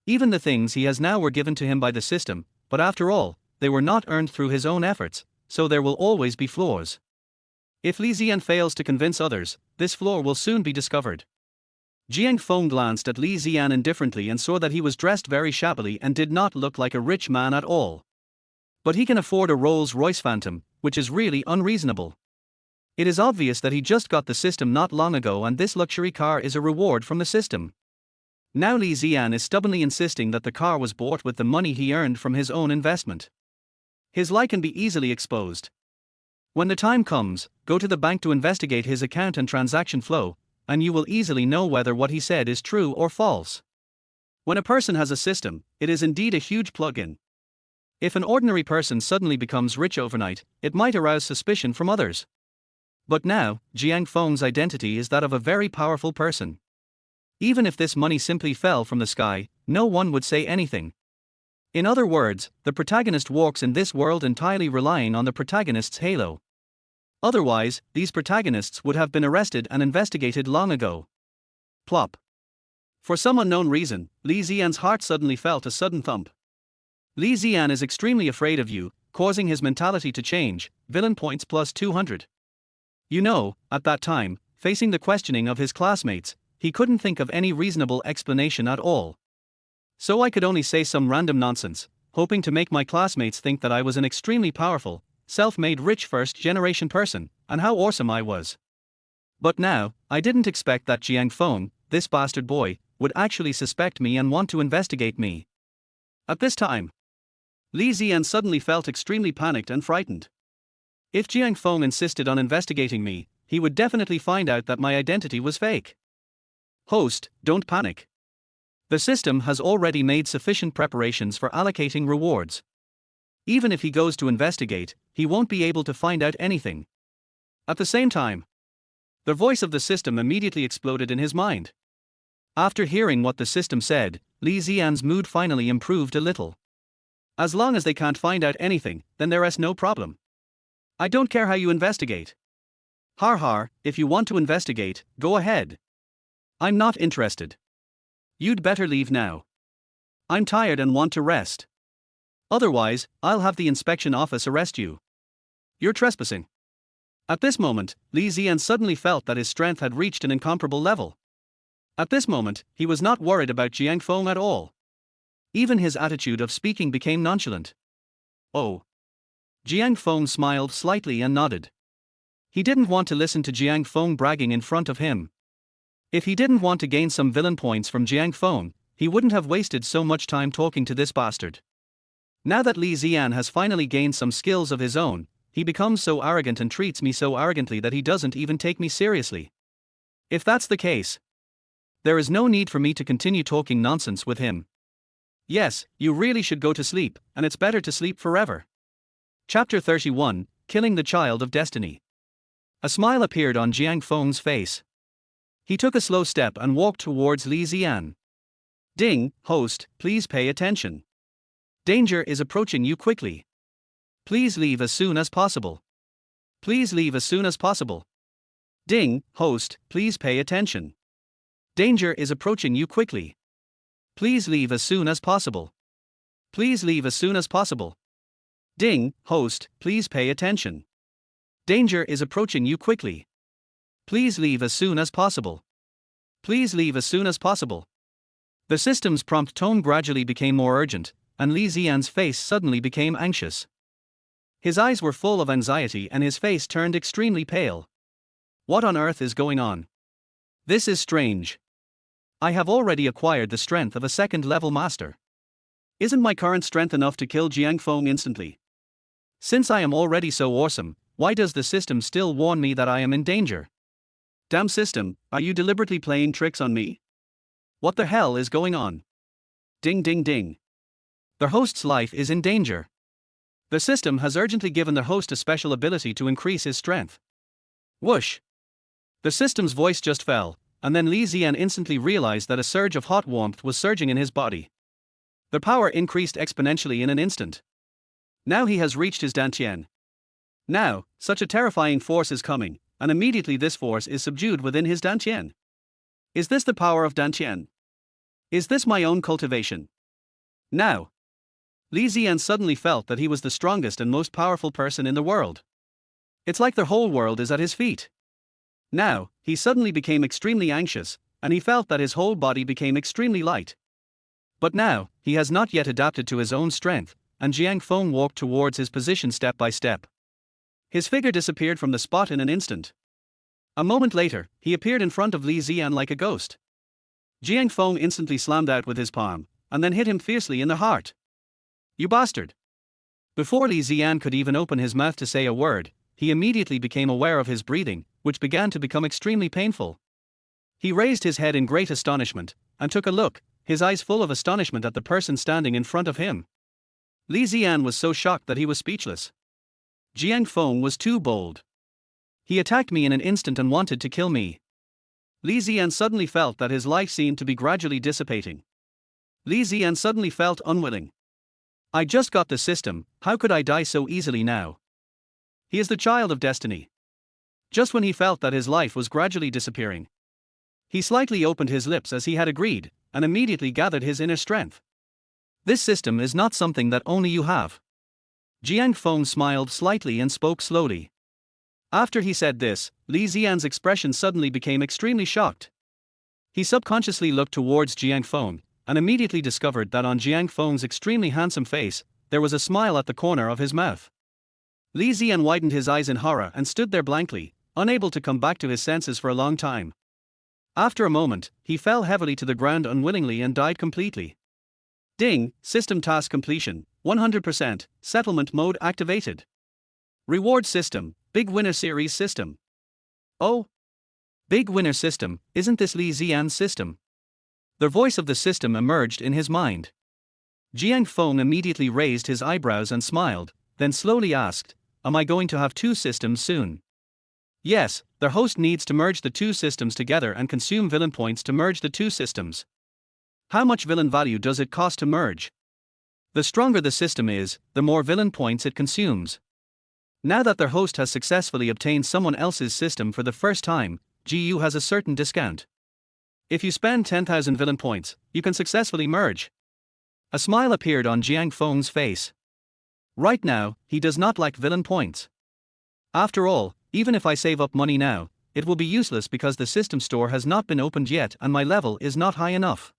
Even the things he has now were given to him by the system, but after all, they were not earned through his own efforts, so there will always be flaws. If Li Ziyan fails to convince others, this flaw will soon be discovered. Jiang Feng glanced at Li Ziyan indifferently and saw that he was dressed very shabbily and did not look like a rich man at all. But he can afford a Rolls-Royce Phantom, which is really unreasonable. It is obvious that he just got the system not long ago and this luxury car is a reward from the system. Now Li Ziyan is stubbornly insisting that the car was bought with the money he earned from his own investment. His lie can be easily exposed. When the time comes, go to the bank to investigate his account and transaction flow, and you will easily know whether what he said is true or false. When a person has a system, it is indeed a huge plug-in. If an ordinary person suddenly becomes rich overnight, it might arouse suspicion from others. But now, Jiang Feng's identity is that of a very powerful person. Even if this money simply fell from the sky, no one would say anything. In other words, the protagonist walks in this world entirely relying on the protagonist's halo. Otherwise, these protagonists would have been arrested and investigated long ago. Plop. For some unknown reason, Li Ziyan's heart suddenly felt a sudden thump. Li Ziyan is extremely afraid of you, causing his mentality to change, villain points plus 200. You know, at that time, facing the questioning of his classmates, he couldn't think of any reasonable explanation at all. So I could only say some random nonsense, hoping to make my classmates think that I was an extremely powerful, self-made rich first-generation person, and how awesome I was. But now, I didn't expect that Jiang Feng, this bastard boy, would actually suspect me and want to investigate me. At this time, Li Ziyan suddenly felt extremely panicked and frightened. If Jiang Feng insisted on investigating me, he would definitely find out that my identity was fake. Host, don't panic. The system has already made sufficient preparations for allocating rewards. Even if he goes to investigate, he won't be able to find out anything. At the same time, the voice of the system immediately exploded in his mind. After hearing what the system said, Li Ziyan's mood finally improved a little. As long as they can't find out anything, then there is no problem. I don't care how you investigate. Har har, if you want to investigate, go ahead. I'm not interested. You'd better leave now. I'm tired and want to rest. Otherwise, I'll have the inspection office arrest you. You're trespassing. At this moment, Li Ziyan suddenly felt that his strength had reached an incomparable level. At this moment, he was not worried about Jiang Feng at all. Even his attitude of speaking became nonchalant. Oh. Jiang Feng smiled slightly and nodded. He didn't want to listen to Jiang Feng bragging in front of him. If he didn't want to gain some villain points from Jiang Feng, he wouldn't have wasted so much time talking to this bastard. Now that Li Ziyan has finally gained some skills of his own, he becomes so arrogant and treats me so arrogantly that he doesn't even take me seriously. If that's the case, there is no need for me to continue talking nonsense with him. Yes, you really should go to sleep, and it's better to sleep forever. Chapter 31, Killing the Child of Destiny. A smile appeared on Jiang Feng's face. He took a slow step and walked towards Li Ziyan. Ding, host, please pay attention. Danger is approaching you quickly. Please leave as soon as possible. Please leave as soon as possible. Ding, host, please pay attention. Danger is approaching you quickly. Please leave as soon as possible. Please leave as soon as possible. Ding, host, please pay attention. Danger is approaching you quickly. Please leave as soon as possible. Please leave as soon as possible. The system's prompt tone gradually became more urgent, and Li Ziyan's face suddenly became anxious. His eyes were full of anxiety and his face turned extremely pale. What on earth is going on? This is strange. I have already acquired the strength of a second-level master. Isn't my current strength enough to kill Jiang Feng instantly? Since I am already so awesome, why does the system still warn me that I am in danger? Damn system, are you deliberately playing tricks on me? What the hell is going on? Ding ding ding. The host's life is in danger. The system has urgently given the host a special ability to increase his strength. Whoosh. The system's voice just fell, and then Li Ziyan instantly realized that a surge of hot warmth was surging in his body. The power increased exponentially in an instant. Now he has reached his dantian. Now, such a terrifying force is coming, and immediately this force is subdued within his dantian. Is this the power of dantian? Is this my own cultivation? Now. Li Ziyan suddenly felt that he was the strongest and most powerful person in the world. It's like the whole world is at his feet. Now, he suddenly became extremely anxious, and he felt that his whole body became extremely light. But now, he has not yet adapted to his own strength, and Jiang Feng walked towards his position step by step. His figure disappeared from the spot in an instant. A moment later, he appeared in front of Li Ziyan like a ghost. Jiang Feng instantly slammed out with his palm, and then hit him fiercely in the heart. You bastard! Before Li Ziyan could even open his mouth to say a word, he immediately became aware of his breathing, which began to become extremely painful. He raised his head in great astonishment, and took a look, his eyes full of astonishment at the person standing in front of him. Li Ziyan was so shocked that he was speechless. Jiang Feng was too bold. He attacked me in an instant and wanted to kill me. Li Ziyan suddenly felt that his life seemed to be gradually dissipating. Li Ziyan suddenly felt unwilling. I just got the system, how could I die so easily now? He is the child of destiny. Just when he felt that his life was gradually disappearing, he slightly opened his lips as he had agreed, and immediately gathered his inner strength. This system is not something that only you have. Jiang Feng smiled slightly and spoke slowly. After he said this, Li Ziyan's expression suddenly became extremely shocked. He subconsciously looked towards Jiang Feng, and immediately discovered that on Jiang Feng's extremely handsome face, there was a smile at the corner of his mouth. Li Ziyan widened his eyes in horror and stood there blankly, unable to come back to his senses for a long time. After a moment, he fell heavily to the ground unwillingly and died completely. Ding, system task completion, 100%, settlement mode activated. Reward system, Big Winner Series system. Oh! Big Winner system, isn't this Li Ziyan's system? The voice of the system emerged in his mind. Jiang Feng immediately raised his eyebrows and smiled, then slowly asked, am I going to have two systems soon? Yes, the host needs to merge the two systems together and consume villain points to merge the two systems. How much villain value does it cost to merge? The stronger the system is, the more villain points it consumes. Now that the host has successfully obtained someone else's system for the first time, GU has a certain discount. If you spend 10,000 villain points, you can successfully merge. A smile appeared on Jiang Feng's face. Right now, he does not lack villain points. After all, even if I save up money now, it will be useless because the system store has not been opened yet and my level is not high enough.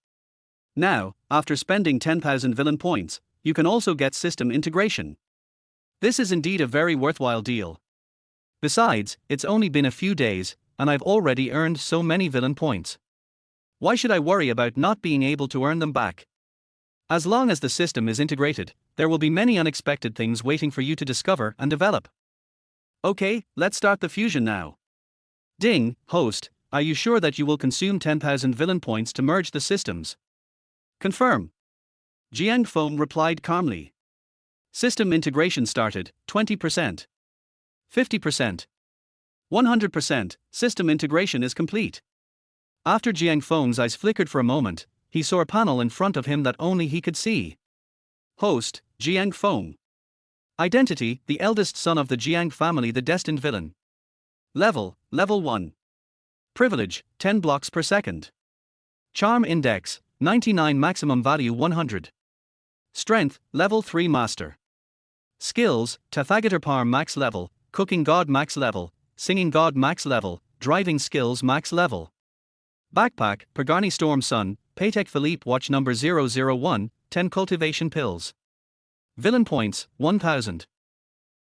Now, after spending 10,000 villain points, you can also get system integration. This is indeed a very worthwhile deal. Besides, it's only been a few days, and I've already earned so many villain points. Why should I worry about not being able to earn them back? As long as the system is integrated, there will be many unexpected things waiting for you to discover and develop. Okay, let's start the fusion now. Ding, host, are you sure that you will consume 10,000 villain points to merge the systems? Confirm. Jiang Feng replied calmly. System integration started, 20%. 50%. 100%, system integration is complete. After Jiang Feng's eyes flickered for a moment, he saw a panel in front of him that only he could see. Host, Jiang Feng. Identity, the eldest son of the Jiang family, the destined villain. Level 1. Privilege, 10 blocks per second. Charm index, 99, maximum value 100. Strength, level 3 master. Skills, Tathagatar Power max level, Cooking God max level, Singing God max level, Driving skills max level. Backpack, Pagani Storm Sun, Patek Philippe watch number 001, 10 cultivation pills. Villain points, 1000.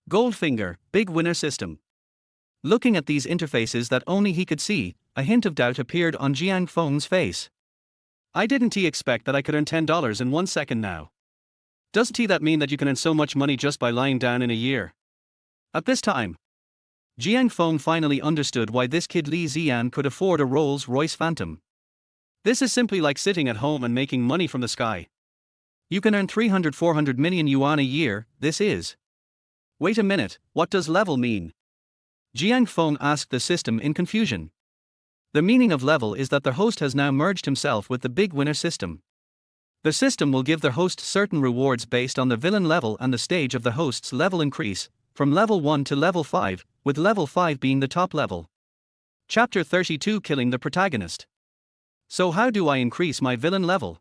Goldfinger, big winner system. Looking at these interfaces that only he could see, a hint of doubt appeared on Jiang Feng's face. I didn't expect that I could earn $10 in 1 second now. Doesn't that mean that you can earn so much money just by lying down in a year? At this time, Jiang Feng finally understood why this kid Li Ziyan could afford a Rolls-Royce Phantom. This is simply like sitting at home and making money from the sky. You can earn 300-400 million yuan a year, this is. Wait a minute, what does level mean? Jiang Feng asked the system in confusion. The meaning of level is that the host has now merged himself with the big winner system. The system will give the host certain rewards based on the villain level and the stage of the host's level increase, from level 1 to level 5, with level 5 being the top level. Chapter 32, Killing the Protagonist. So how do I increase my villain level?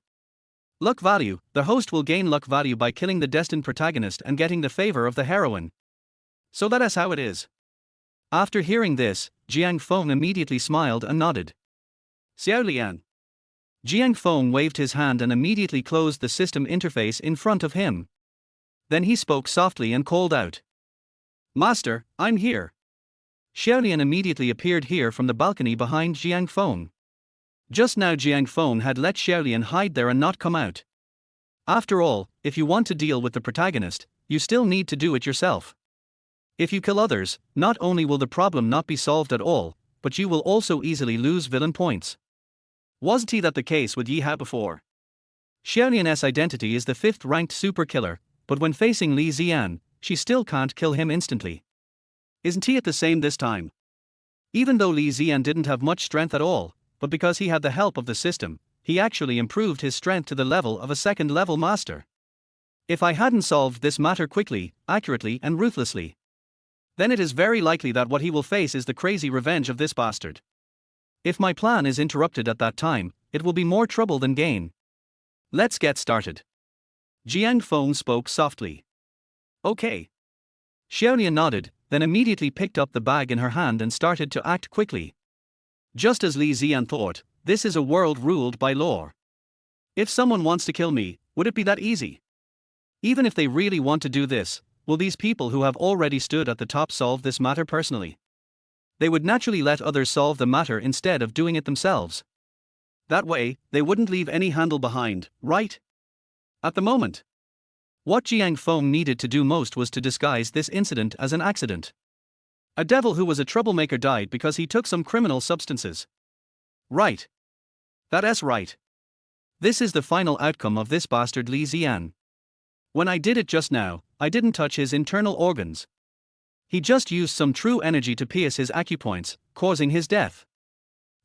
Luck value, the host will gain luck value by killing the destined protagonist and getting the favor of the heroine. So that is how it is. After hearing this, Jiang Feng immediately smiled and nodded. Xiao Lian. Jiang Feng waved his hand and immediately closed the system interface in front of him. Then he spoke softly and called out. Master, I'm here. Xiaolian immediately appeared here from the balcony behind Jiang Feng. Just now Jiang Feng had let Xiaolian hide there and not come out. After all, if you want to deal with the protagonist, you still need to do it yourself. If you kill others, not only will the problem not be solved at all, but you will also easily lose villain points. Wasn't that the case with Yi Ha before? Xiaolian's identity is the 5th ranked super killer, but when facing Li Ziyan, she still can't kill him instantly. Isn't it the same this time? Even though Li Ziyan didn't have much strength at all, but because he had the help of the system, he actually improved his strength to the level of a 2nd level master. If I hadn't solved this matter quickly, accurately and ruthlessly, then it is very likely that what he will face is the crazy revenge of this bastard. If my plan is interrupted at that time, it will be more trouble than gain. Let's get started. Jiang Feng spoke softly. Okay. Xiaolian nodded, then immediately picked up the bag in her hand and started to act quickly. Just as Li Ziyan thought, this is a world ruled by law. If someone wants to kill me, would it be that easy? Even if they really want to do this, will these people who have already stood at the top solve this matter personally? They would naturally let others solve the matter instead of doing it themselves. That way, they wouldn't leave any handle behind, right? At the moment, what Jiang Feng needed to do most was to disguise this incident as an accident. A devil who was a troublemaker died because he took some criminal substances. Right. That's right. This is the final outcome of this bastard Li Ziyan. When I did it just now, I didn't touch his internal organs. He just used some true energy to pierce his acupoints, causing his death.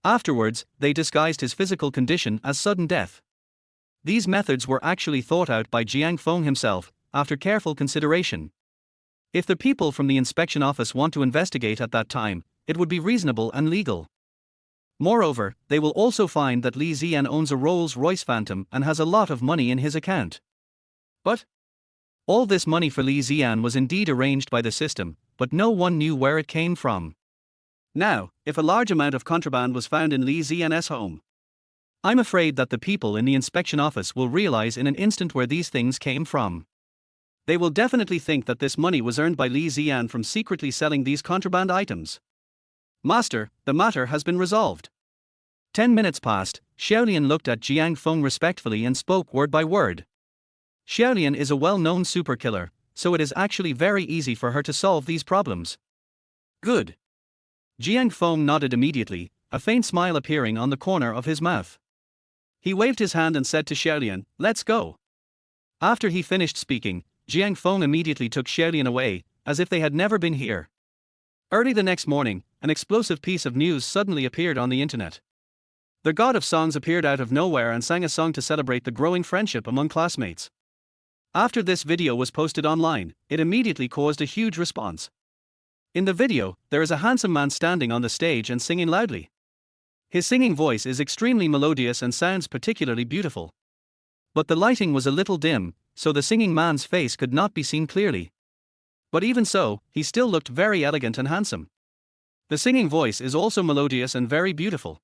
Afterwards, they disguised his physical condition as sudden death. These methods were actually thought out by Jiang Feng himself, after careful consideration. If the people from the inspection office want to investigate at that time, it would be reasonable and legal. Moreover, they will also find that Li Ziyan owns a Rolls-Royce Phantom and has a lot of money in his account. But all this money for Li Ziyan was indeed arranged by the system, but no one knew where it came from. Now, if a large amount of contraband was found in Li Zian's home, I'm afraid that the people in the inspection office will realize in an instant where these things came from. They will definitely think that this money was earned by Li Zian from secretly selling these contraband items. Master, the matter has been resolved. 10 minutes passed. Xiaolian looked at Jiang Feng respectfully and spoke word by word. Xiaolian is a well-known super killer, so it is actually very easy for her to solve these problems. Good. Jiang Feng nodded immediately, a faint smile appearing on the corner of his mouth. He waved his hand and said to Xiaolian, "Let's go." After he finished speaking, Jiang Feng immediately took Xiaolian away, as if they had never been here. Early the next morning, an explosive piece of news suddenly appeared on the internet. The god of songs appeared out of nowhere and sang a song to celebrate the growing friendship among classmates. After this video was posted online, it immediately caused a huge response. In the video, there is a handsome man standing on the stage and singing loudly. His singing voice is extremely melodious and sounds particularly beautiful. But the lighting was a little dim, so the singing man's face could not be seen clearly. But even so, he still looked very elegant and handsome. The singing voice is also melodious and very beautiful.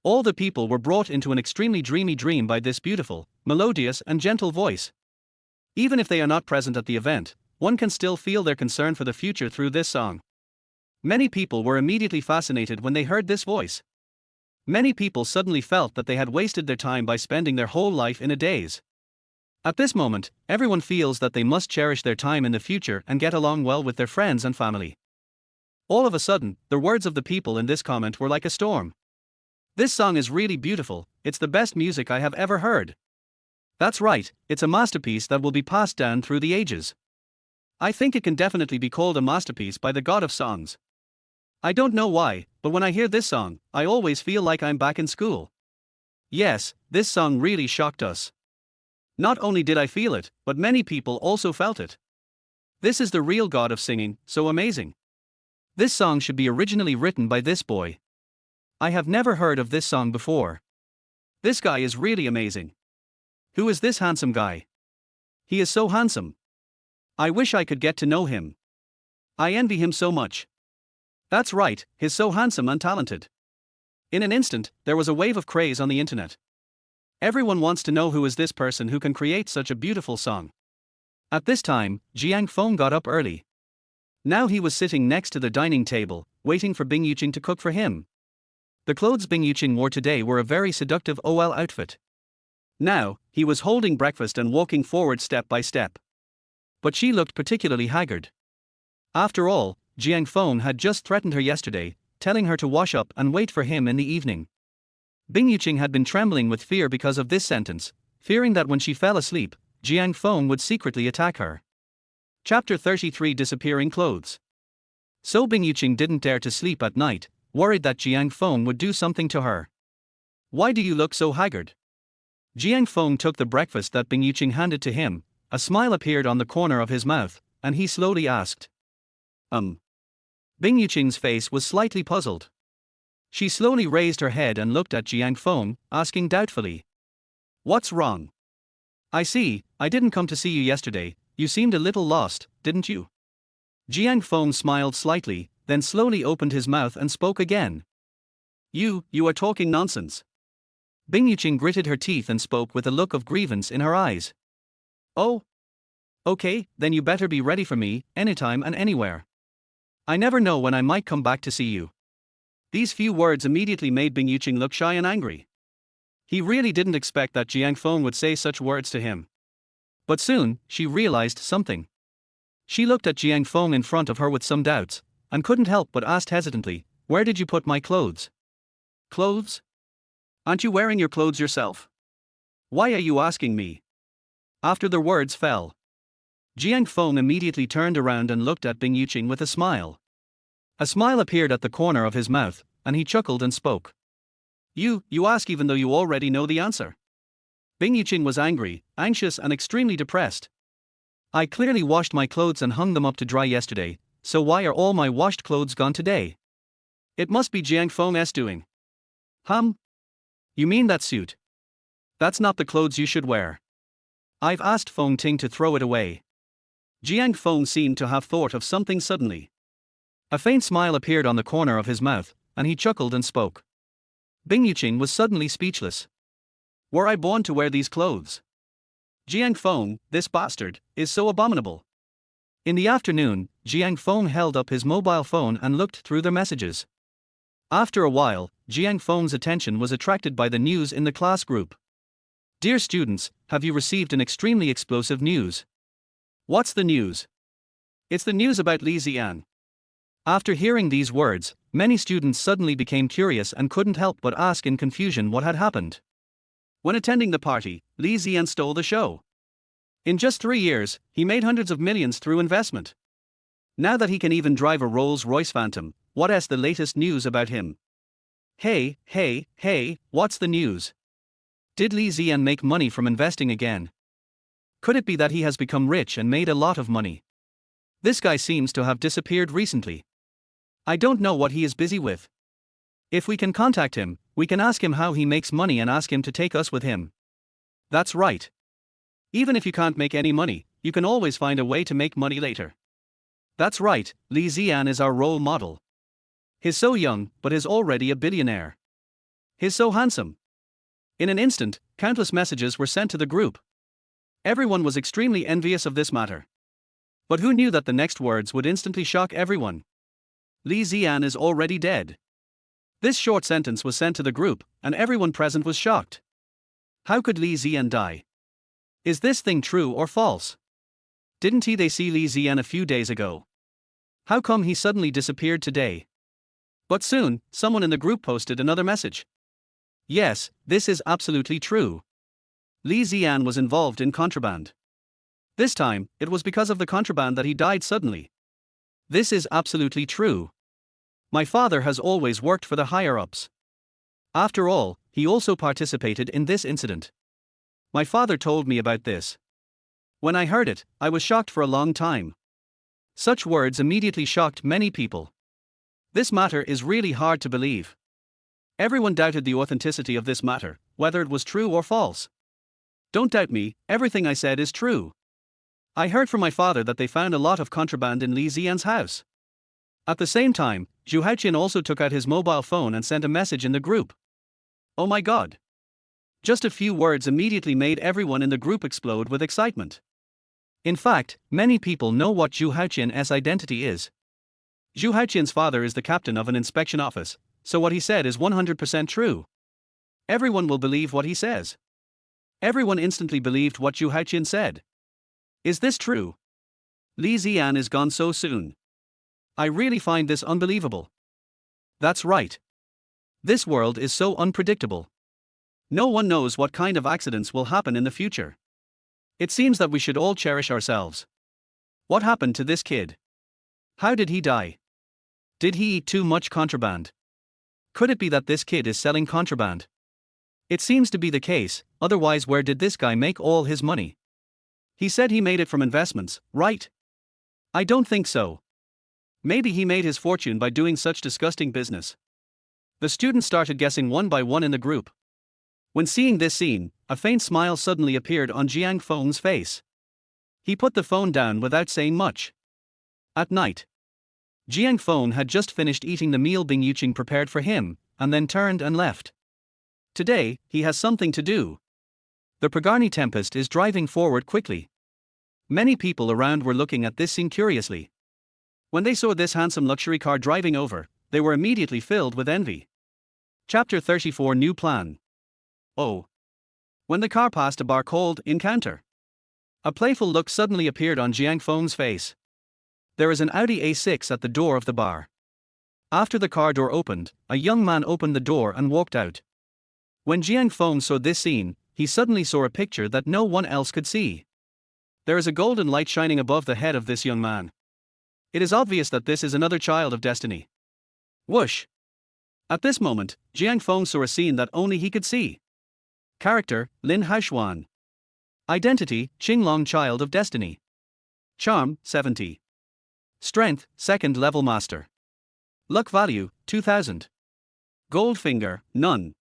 All the people were brought into an extremely dreamy dream by this beautiful, melodious and gentle voice. Even if they are not present at the event, one can still feel their concern for the future through this song. Many people were immediately fascinated when they heard this voice. Many people suddenly felt that they had wasted their time by spending their whole life in a daze. At this moment, everyone feels that they must cherish their time in the future and get along well with their friends and family. All of a sudden, the words of the people in this comment were like a storm. This song is really beautiful, it's the best music I have ever heard. That's right, it's a masterpiece that will be passed down through the ages. I think it can definitely be called a masterpiece by the god of songs. I don't know why, but when I hear this song, I always feel like I'm back in school. Yes, this song really shocked us. Not only did I feel it, but many people also felt it. This is the real god of singing, so amazing. This song should be originally written by this boy. I have never heard of this song before. This guy is really amazing. Who is this handsome guy? He is so handsome. I wish I could get to know him. I envy him so much. That's right, he's so handsome and talented. In an instant, there was a wave of craze on the internet. Everyone wants to know who is this person who can create such a beautiful song. At this time, Jiang Feng got up early. Now he was sitting next to the dining table, waiting for Bing Yuqing to cook for him. The clothes Bing Yuqing wore today were a very seductive OL outfit. Now, he was holding breakfast and walking forward step by step. But she looked particularly haggard. After all, Jiang Feng had just threatened her yesterday, telling her to wash up and wait for him in the evening. Bing Yuqing had been trembling with fear because of this sentence, fearing that when she fell asleep, Jiang Feng would secretly attack her. Chapter 33 Disappearing Clothes. So Bing Yuqing didn't dare to sleep at night, worried that Jiang Feng would do something to her. Why do you look so haggard? Jiang Feng took the breakfast that Bing Yuqing handed to him, a smile appeared on the corner of his mouth, and he slowly asked. Bing Yuqing's face was slightly puzzled. She slowly raised her head and looked at Jiang Feng, asking doubtfully. What's wrong? I see, I didn't come to see you yesterday, you seemed a little lost, didn't you? Jiang Feng smiled slightly, then slowly opened his mouth and spoke again. You are talking nonsense. Bing Yuqing gritted her teeth and spoke with a look of grievance in her eyes. Oh? Okay, then you better be ready for me, anytime and anywhere. I never know when I might come back to see you. These few words immediately made Bing Yuqing look shy and angry. He really didn't expect that Jiang Feng would say such words to him. But soon, she realized something. She looked at Jiang Feng in front of her with some doubts, and couldn't help but asked hesitantly, "Where did you put my clothes?" Clothes? Aren't you wearing your clothes yourself? Why are you asking me? After the words fell, Jiang Feng immediately turned around and looked at Bing Yuqing with a smile. A smile appeared at the corner of his mouth, and he chuckled and spoke. You ask even though you already know the answer. Bing Yuqing was angry, anxious and extremely depressed. I clearly washed my clothes and hung them up to dry yesterday, so why are all my washed clothes gone today? It must be Jiang Feng's doing. You mean that suit? That's not the clothes you should wear. I've asked Feng Ting to throw it away. Jiang Feng seemed to have thought of something suddenly. A faint smile appeared on the corner of his mouth, and he chuckled and spoke. Yuqing was suddenly speechless. Were I born to wear these clothes? Jiang Feng, this bastard, is so abominable. In the afternoon, Jiang Feng held up his mobile phone and looked through the messages. After a while, Jiang Feng's attention was attracted by the news in the class group. Dear students, have you received an extremely explosive news? What's the news? It's the news about Li Ziyan. After hearing these words, many students suddenly became curious and couldn't help but ask in confusion what had happened. When attending the party, Li Ziyan stole the show. In just 3 years, he made hundreds of millions through investment. Now that he can even drive a Rolls-Royce Phantom, what's the latest news about him? Hey, what's the news? Did Li Ziyan make money from investing again? Could it be that he has become rich and made a lot of money? This guy seems to have disappeared recently. I don't know what he is busy with. If we can contact him, we can ask him how he makes money and ask him to take us with him. That's right. Even if you can't make any money, you can always find a way to make money later. That's right, Li Ziyan is our role model. He's so young, but is already a billionaire. He's so handsome. In an instant, countless messages were sent to the group. Everyone was extremely envious of this matter. But who knew that the next words would instantly shock everyone? Li Ziyan is already dead. This short sentence was sent to the group, and everyone present was shocked. How could Li Ziyan die? Is this thing true or false? Didn't they see Li Ziyan a few days ago? How come he suddenly disappeared today? But soon, someone in the group posted another message. Yes, this is absolutely true. Li Ziyan was involved in contraband. This time, it was because of the contraband that he died suddenly. This is absolutely true. My father has always worked for the higher-ups. After all, he also participated in this incident. My father told me about this. When I heard it, I was shocked for a long time. Such words immediately shocked many people. This matter is really hard to believe. Everyone doubted the authenticity of this matter, whether it was true or false. Don't doubt me, everything I said is true. I heard from my father that they found a lot of contraband in Li Ziyan's house. At the same time, Zhu Haoqian also took out his mobile phone and sent a message in the group. Oh my god. Just a few words immediately made everyone in the group explode with excitement. In fact, many people know what Zhu Haoqian's identity is. Zhu Haoqian's father is the captain of an inspection office, so what he said is 100% true. Everyone will believe what he says. Everyone instantly believed what Zhu Haoqian said. Is this true? Li Ziyan is gone so soon. I really find this unbelievable. That's right. This world is so unpredictable. No one knows what kind of accidents will happen in the future. It seems that we should all cherish ourselves. What happened to this kid? How did he die? Did he eat too much contraband? Could it be that this kid is selling contraband? It seems to be the case, otherwise where did this guy make all his money? He said he made it from investments, right? I don't think so. Maybe he made his fortune by doing such disgusting business. The students started guessing one by one in the group. When seeing this scene, a faint smile suddenly appeared on Jiang Feng's face. He put the phone down without saying much. At night, Jiang Feng had just finished eating the meal Yuqing prepared for him, and then turned and left. Today, he has something to do. The Pragarni Tempest is driving forward quickly. Many people around were looking at this scene curiously. When they saw this handsome luxury car driving over, they were immediately filled with envy. Chapter 34 New Plan. Oh. When the car passed a bar called Encounter, a playful look suddenly appeared on Jiang Feng's face. There is an Audi A6 at the door of the bar. After the car door opened, a young man opened the door and walked out. When Jiang Feng saw this scene, he suddenly saw a picture that no one else could see. There is a golden light shining above the head of this young man. It is obvious that this is another child of destiny. Whoosh! At this moment, Jiang Feng saw a scene that only he could see. Character, Lin Haoxuan. Identity, Qinglong Child of Destiny. Charm, 70. Strength, 2nd level master. Luck value, 2000. Gold finger, none.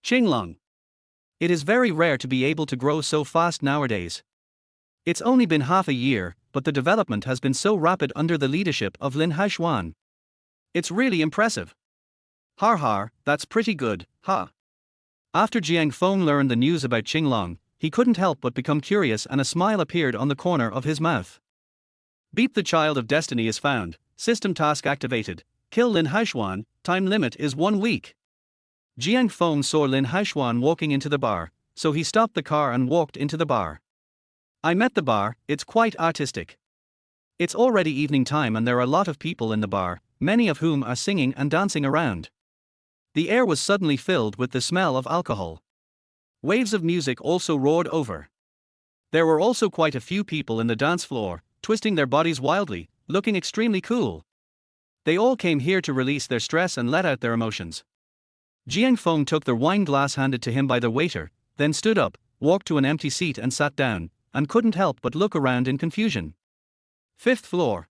Qinglong. It is very rare to be able to grow so fast nowadays. It's only been half a year, but the development has been so rapid under the leadership of Lin Haoxuan. It's really impressive. Har har, that's pretty good, huh? After Jiang Feng learned the news about Qinglong, he couldn't help but become curious and a smile appeared on the corner of his mouth. Beat the child of destiny is found, system task activated, kill Lin Haishuan, time limit is 1 week. Jiang Feng saw Lin Haishuan walking into the bar, so he stopped the car and walked into the bar. I met the bar, it's quite artistic. It's already evening time and there are a lot of people in the bar, many of whom are singing and dancing around. The air was suddenly filled with the smell of alcohol. Waves of music also roared over. There were also quite a few people in the dance floor, twisting their bodies wildly, looking extremely cool. They all came here to release their stress and let out their emotions. Jiang Feng took the wine glass handed to him by the waiter, then stood up, walked to an empty seat and sat down, and couldn't help but look around in confusion. 5th floor.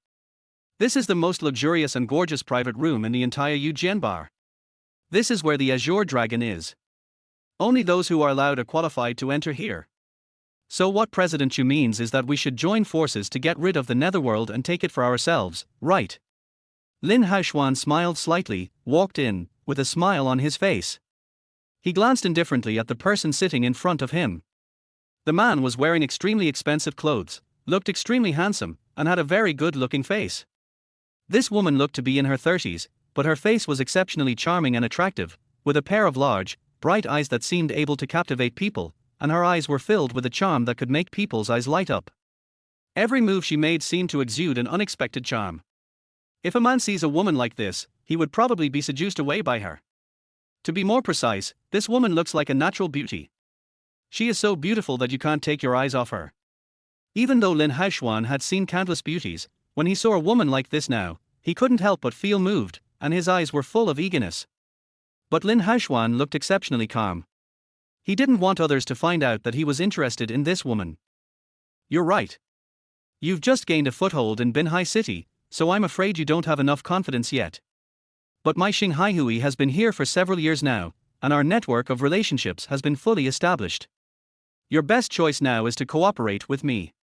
This is the most luxurious and gorgeous private room in the entire Yujian bar. This is where the Azure Dragon is. Only those who are allowed are qualified to enter here. So what President Xu means is that we should join forces to get rid of the netherworld and take it for ourselves, right? Lin Haishuan smiled slightly, walked in, with a smile on his face. He glanced indifferently at the person sitting in front of him. The man was wearing extremely expensive clothes, looked extremely handsome, and had a very good-looking face. This woman looked to be in her 30s, but her face was exceptionally charming and attractive, with a pair of large, bright eyes that seemed able to captivate people, and her eyes were filled with a charm that could make people's eyes light up. Every move she made seemed to exude an unexpected charm. If a man sees a woman like this, he would probably be seduced away by her. To be more precise, this woman looks like a natural beauty. She is so beautiful that you can't take your eyes off her. Even though Lin Haishuan had seen countless beauties, when he saw a woman like this now, he couldn't help but feel moved, and his eyes were full of eagerness. But Lin Haishuan looked exceptionally calm. He didn't want others to find out that he was interested in this woman. You're right. You've just gained a foothold in Binhai city, so I'm afraid you don't have enough confidence yet. But my Xinghai Hui has been here for several years now, and our network of relationships has been fully established. Your best choice now is to cooperate with me.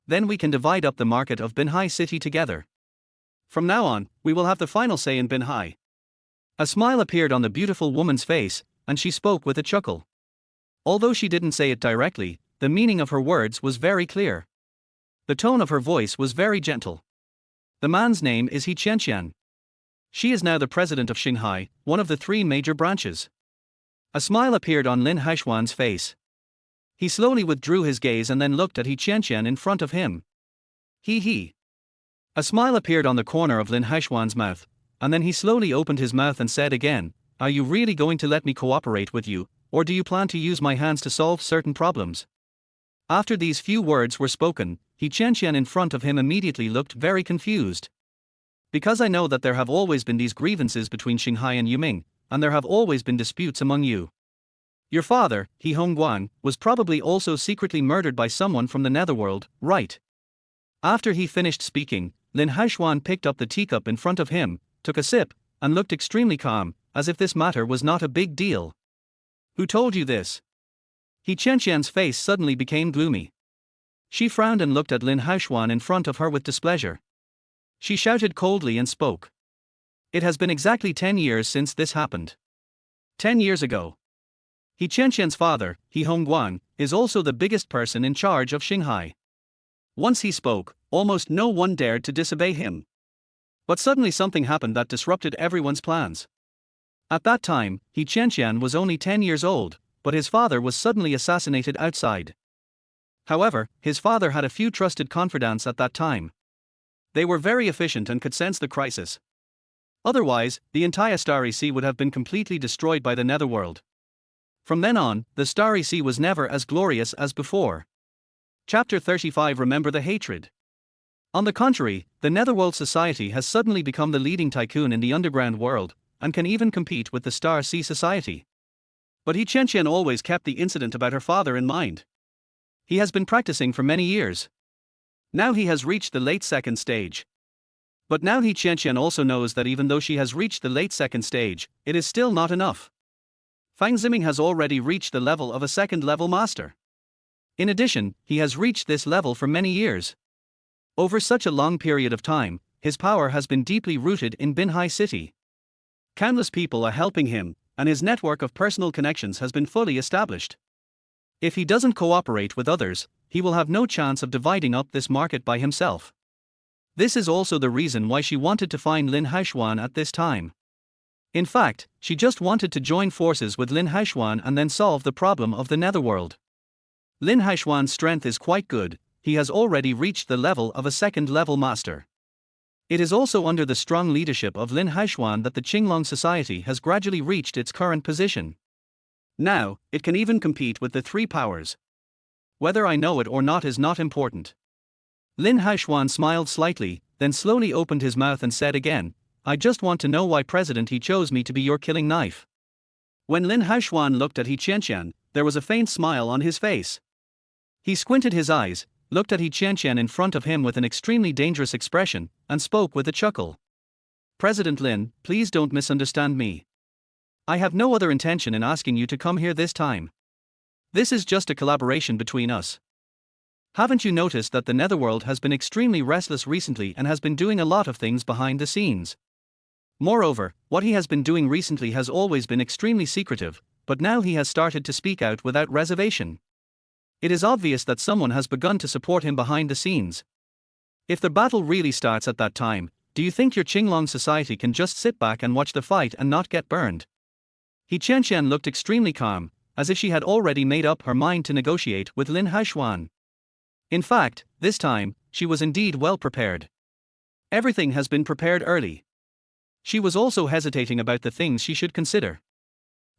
Then we can divide up the market of Binhai city together. From now on, we will have the final say in Binhai. A smile appeared on the beautiful woman's face, and she spoke with a chuckle. Although she didn't say it directly, the meaning of her words was very clear. The tone of her voice was very gentle. The man's name is He Qianqian. She is now the president of Xinghai, one of the 3 major branches. A smile appeared on Lin Haishuan's face. He slowly withdrew his gaze and then looked at He Qianqian in front of him. He. A smile appeared on the corner of Lin Haishuan's mouth, and then he slowly opened his mouth and said again, "Are you really going to let me cooperate with you, or do you plan to use my hands to solve certain problems?" After these few words were spoken, He Qianqian in front of him immediately looked very confused. Because I know that there have always been these grievances between Xinghai and Yuqing, and there have always been disputes among you. Your father, He Hongguang, was probably also secretly murdered by someone from the netherworld, right? After he finished speaking, Lin Haishuan picked up the teacup in front of him, took a sip, and looked extremely calm, as if this matter was not a big deal. Who told you this? He Qianqian's face suddenly became gloomy. She frowned and looked at Lin Haishuan in front of her with displeasure. She shouted coldly and spoke. It has been exactly 10 years since this happened. 10 years ago. He Qianqian's father, He Hongguang, is also the biggest person in charge of Xinghai. Once he spoke, almost no one dared to disobey him. But suddenly something happened that disrupted everyone's plans. At that time, He Qianqian was only 10 years old, but his father was suddenly assassinated outside. However, his father had a few trusted confidants at that time. They were very efficient and could sense the crisis. Otherwise, the entire Starry Sea would have been completely destroyed by the netherworld. From then on, the Starry Sea was never as glorious as before. Chapter 35 Remember the Hatred. On the contrary, the netherworld society has suddenly become the leading tycoon in the underground world, and can even compete with the Star Sea society. But He Qianqian always kept the incident about her father in mind. He has been practicing for many years. Now he has reached the late 2nd stage. But now He Qianqian also knows that even though she has reached the late 2nd stage, it is still not enough. Fang Ziming has already reached the level of a 2nd level master. In addition, he has reached this level for many years. Over such a long period of time, his power has been deeply rooted in Binhai city. Countless people are helping him, and his network of personal connections has been fully established. If he doesn't cooperate with others, he will have no chance of dividing up this market by himself. This is also the reason why she wanted to find Lin Haishuan at this time. In fact, she just wanted to join forces with Lin Haishuan and then solve the problem of the netherworld. Lin Haishuan's strength is quite good, he has already reached the level of a second-level master. It is also under the strong leadership of Lin Haishuan that the Qinglong society has gradually reached its current position. Now, it can even compete with the three powers. Whether I know it or not is not important. Lin Haishuan smiled slightly, then slowly opened his mouth and said again, I just want to know why President He chose me to be your killing knife. When Lin Haishuan looked at He Qianqian, there was a faint smile on his face. He squinted his eyes, looked at He Qianqian in front of him with an extremely dangerous expression, and spoke with a chuckle. President Lin, please don't misunderstand me. I have no other intention in asking you to come here this time. This is just a collaboration between us. Haven't you noticed that the netherworld has been extremely restless recently and has been doing a lot of things behind the scenes? Moreover, what he has been doing recently has always been extremely secretive, but now he has started to speak out without reservation. It is obvious that someone has begun to support him behind the scenes. If the battle really starts at that time, do you think your Qinglong society can just sit back and watch the fight and not get burned? He Qianqian looked extremely calm, as if she had already made up her mind to negotiate with Lin Haishuan. In fact, this time, she was indeed well prepared. Everything has been prepared early. She was also hesitating about the things she should consider.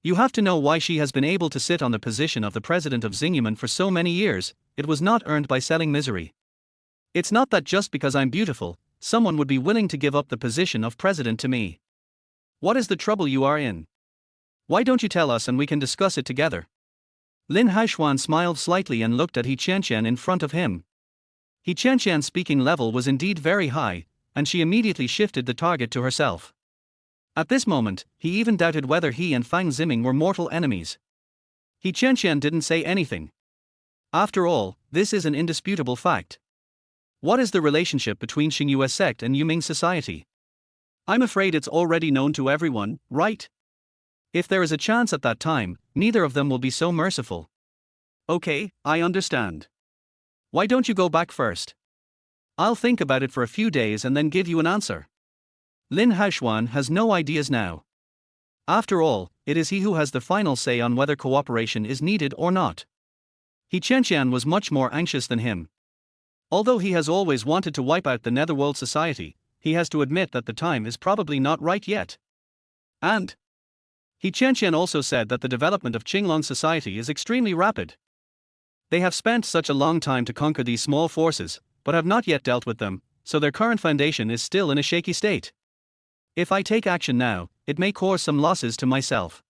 You have to know why she has been able to sit on the position of the president of Xingyamen for so many years. It was not earned by selling misery. It's not that just because I'm beautiful, someone would be willing to give up the position of president to me. What is the trouble you are in? Why don't you tell us and we can discuss it together? Lin Haishuan smiled slightly and looked at He Qianqian in front of him. He Qianqian's speaking level was indeed very high, and she immediately shifted the target to herself. At this moment, he even doubted whether he and Fang Ziming were mortal enemies. He Qianqian didn't say anything. After all, this is an indisputable fact. What is the relationship between Xingyue sect and Yuming society? I'm afraid it's already known to everyone, right? If there is a chance at that time, neither of them will be so merciful. Okay, I understand. Why don't you go back first? I'll think about it for a few days and then give you an answer. Lin Haishuan has no ideas now. After all, it is he who has the final say on whether cooperation is needed or not. He Qianqian was much more anxious than him. Although he has always wanted to wipe out the Netherworld society, he has to admit that the time is probably not right yet. And He Qianqian also said that the development of Qinglong society is extremely rapid. They have spent such a long time to conquer these small forces, but have not yet dealt with them, so their current foundation is still in a shaky state. If I take action now, it may cause some losses to myself.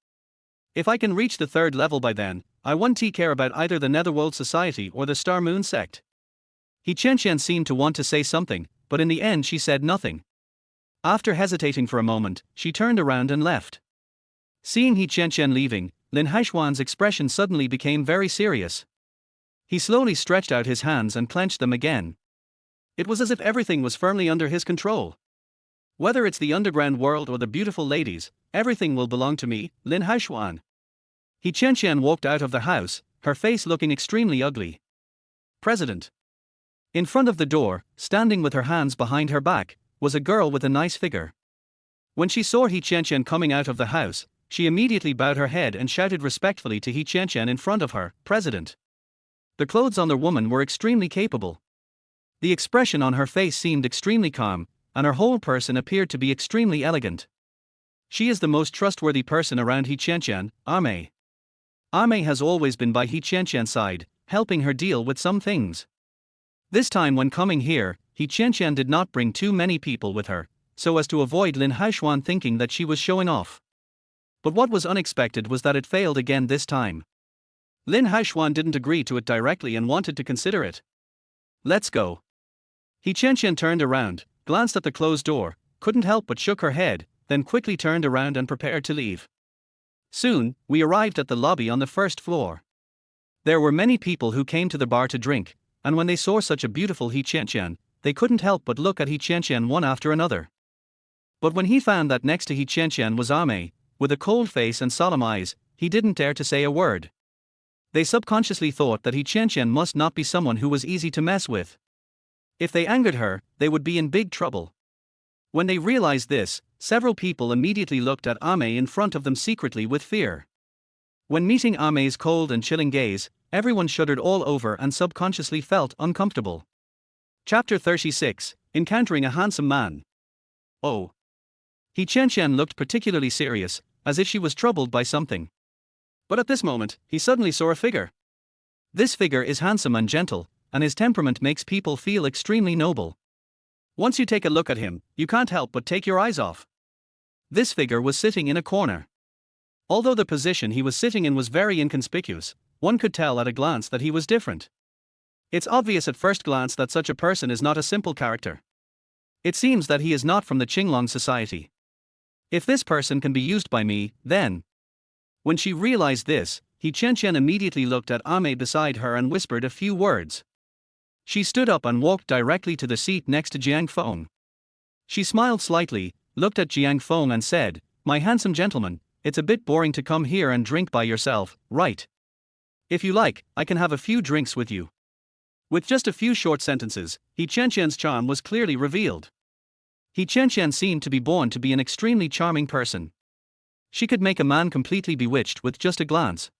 If I can reach the third level by then, I won't care about either the Netherworld Society or the Star Moon sect. He Qianqian seemed to want to say something, but in the end she said nothing. After hesitating for a moment, she turned around and left. Seeing He Qianqian leaving, Lin Haishuan's expression suddenly became very serious. He slowly stretched out his hands and clenched them again. It was as if everything was firmly under his control. Whether it's the underground world or the beautiful ladies, everything will belong to me, Lin Haishuan. He Qianqian walked out of the house, her face looking extremely ugly. President. In front of the door, standing with her hands behind her back, was a girl with a nice figure. When she saw He Qianqian coming out of the house, she immediately bowed her head and shouted respectfully to He Qianqian in front of her, President. The clothes on the woman were extremely capable. The expression on her face seemed extremely calm, and her whole person appeared to be extremely elegant. She is the most trustworthy person around He Qianqian, Armei. Armei has always been by He Qianqian's side, helping her deal with some things. This time when coming here, He Qianqian did not bring too many people with her, so as to avoid Lin Haishuan thinking that she was showing off. But what was unexpected was that it failed again this time. Lin Haishuan didn't agree to it directly and wanted to consider it. Let's go. He Qianqian turned around, glanced at the closed door, couldn't help but shook her head, then quickly turned around and prepared to leave. Soon, we arrived at the lobby on the first floor. There were many people who came to the bar to drink, and when they saw such a beautiful He Qianqian, they couldn't help but look at He Qianqian one after another. But when he found that next to He Qianqian was Ame, with a cold face and solemn eyes, he didn't dare to say a word. They subconsciously thought that He Qianqian must not be someone who was easy to mess with. If they angered her, they would be in big trouble. When they realized this, several people immediately looked at Ame in front of them secretly with fear. When meeting Ame's cold and chilling gaze, everyone shuddered all over and subconsciously felt uncomfortable. Chapter 36, Encountering a Handsome Man. Oh. He Qianqian looked particularly serious, as if she was troubled by something. But at this moment, he suddenly saw a figure. This figure is handsome and gentle, and his temperament makes people feel extremely noble. Once you take a look at him, you can't help but take your eyes off. This figure was sitting in a corner. Although the position he was sitting in was very inconspicuous, one could tell at a glance that he was different. It's obvious at first glance that such a person is not a simple character. It seems that he is not from the Qinglong society. If this person can be used by me, then... When she realized this, He Qianqian immediately looked at Ame beside her and whispered a few words. She stood up and walked directly to the seat next to Jiang Feng. She smiled slightly, looked at Jiang Feng and said, "My handsome gentleman, it's a bit boring to come here and drink by yourself, right? If you like, I can have a few drinks with you." With just a few short sentences, He Qianqian's charm was clearly revealed. He Qianqian seemed to be born to be an extremely charming person. She could make a man completely bewitched with just a glance.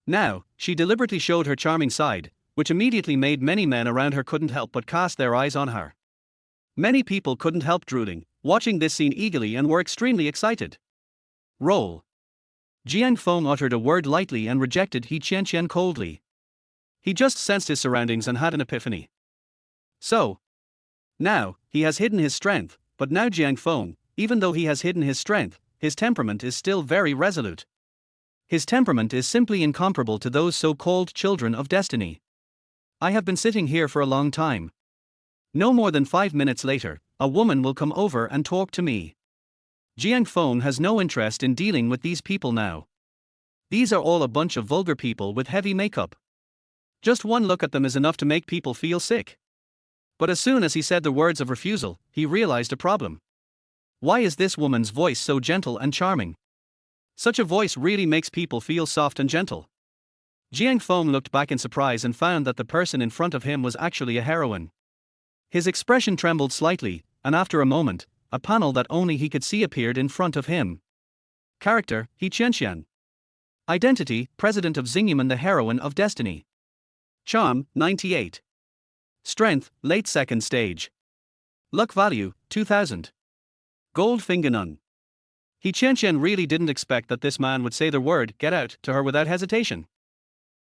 Now, she deliberately showed her charming side, which immediately made many men around her couldn't help but cast their eyes on her. Many people couldn't help drooling, watching this scene eagerly and were extremely excited. Roll. Jiang Feng uttered a word lightly and rejected He Qianqian coldly. He just sensed his surroundings and had an epiphany. So. Now, he has hidden his strength, but now Jiang Feng, even though he has hidden his strength, his temperament is still very resolute. His temperament is simply incomparable to those so-called children of destiny. I have been sitting here for a long time. No more than 5 minutes later, a woman will come over and talk to me. Jiang Feng has no interest in dealing with these people now. These are all a bunch of vulgar people with heavy makeup. Just one look at them is enough to make people feel sick. But as soon as he said the words of refusal, he realized a problem. Why is this woman's voice so gentle and charming? Such a voice really makes people feel soft and gentle. Jiang Feng looked back in surprise and found that the person in front of him was actually a heroine. His expression trembled slightly, and after a moment, a panel that only he could see appeared in front of him. Character, He Qianqian. Identity, President of Xingyuan, the heroine of destiny. Charm, 98. Strength, late second stage. Luck value, 2000. Gold finger none. He Qianqian really didn't expect that this man would say the word "get out" to her without hesitation.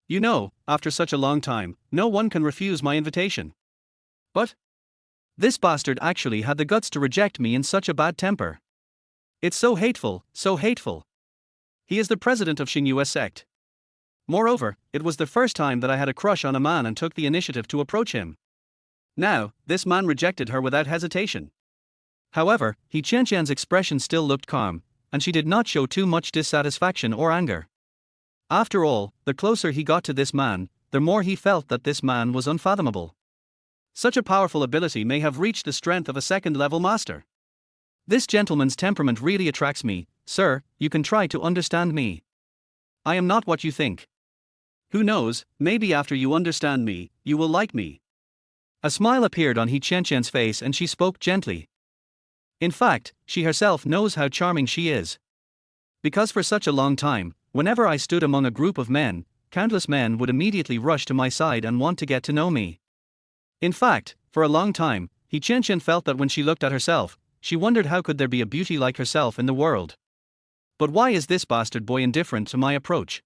You know, after such a long time, no one can refuse my invitation. But this bastard actually had the guts to reject me in such a bad temper. It's so hateful, so hateful. He is the president of Xingyue sect. Moreover, it was the first time that I had a crush on a man and took the initiative to approach him. Now, this man rejected her without hesitation. However, He Qianqian's expression still looked calm, and she did not show too much dissatisfaction or anger. After all, the closer he got to this man, the more he felt that this man was unfathomable. Such a powerful ability may have reached the strength of a second-level master. This gentleman's temperament really attracts me, sir. You can try to understand me. I am not what you think. Who knows, maybe after you understand me, you will like me. A smile appeared on He Qianqian's face and she spoke gently. In fact, she herself knows how charming she is. Because for such a long time, whenever I stood among a group of men, countless men would immediately rush to my side and want to get to know me. In fact, for a long time, He Qianqian felt that when she looked at herself, she wondered how could there be a beauty like herself in the world. But why is this bastard boy indifferent to my approach?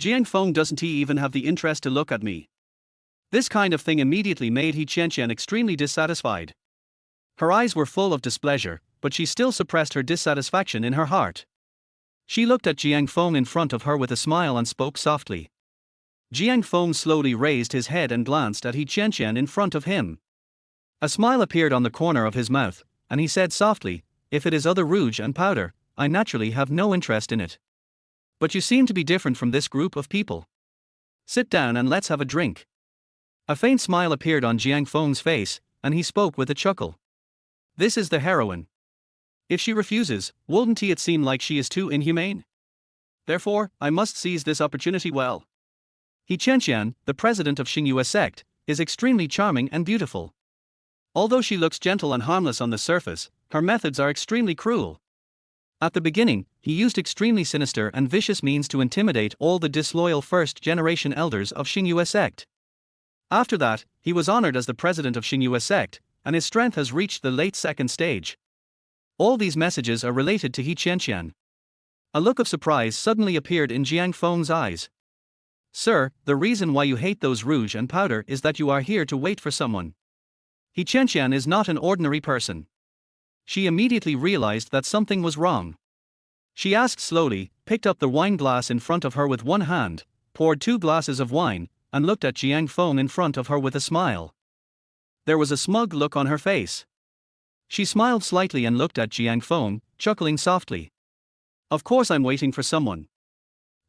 Jiang Feng doesn't he even have the interest to look at me? This kind of thing immediately made He Qianqian extremely dissatisfied. Her eyes were full of displeasure, but she still suppressed her dissatisfaction in her heart. She looked at Jiang Feng in front of her with a smile and spoke softly. Jiang Feng slowly raised his head and glanced at He Qianqian in front of him. A smile appeared on the corner of his mouth, and he said softly, "If it is other rouge and powder, I naturally have no interest in it. But you seem to be different from this group of people. Sit down and let's have a drink." A faint smile appeared on Jiang Feng's face, and he spoke with a chuckle. This is the heroine. If she refuses, wouldn't it seem like she is too inhumane? Therefore, I must seize this opportunity well. He Qianqian, the president of Xingyue sect, is extremely charming and beautiful. Although she looks gentle and harmless on the surface, her methods are extremely cruel. At the beginning, he used extremely sinister and vicious means to intimidate all the disloyal first-generation elders of Xingyue sect. After that, he was honored as the president of Xingyue sect, and his strength has reached the late second stage. All these messages are related to He Qianqian. A look of surprise suddenly appeared in Jiang Feng's eyes. Sir, the reason why you hate those rouge and powder is that you are here to wait for someone. He Qianqian is not an ordinary person. She immediately realized that something was wrong. She asked slowly, picked up the wine glass in front of her with one hand, poured 2 glasses of wine, and looked at Jiang Feng in front of her with a smile. There was a smug look on her face. She smiled slightly and looked at Jiang Feng, chuckling softly. Of course I'm waiting for someone.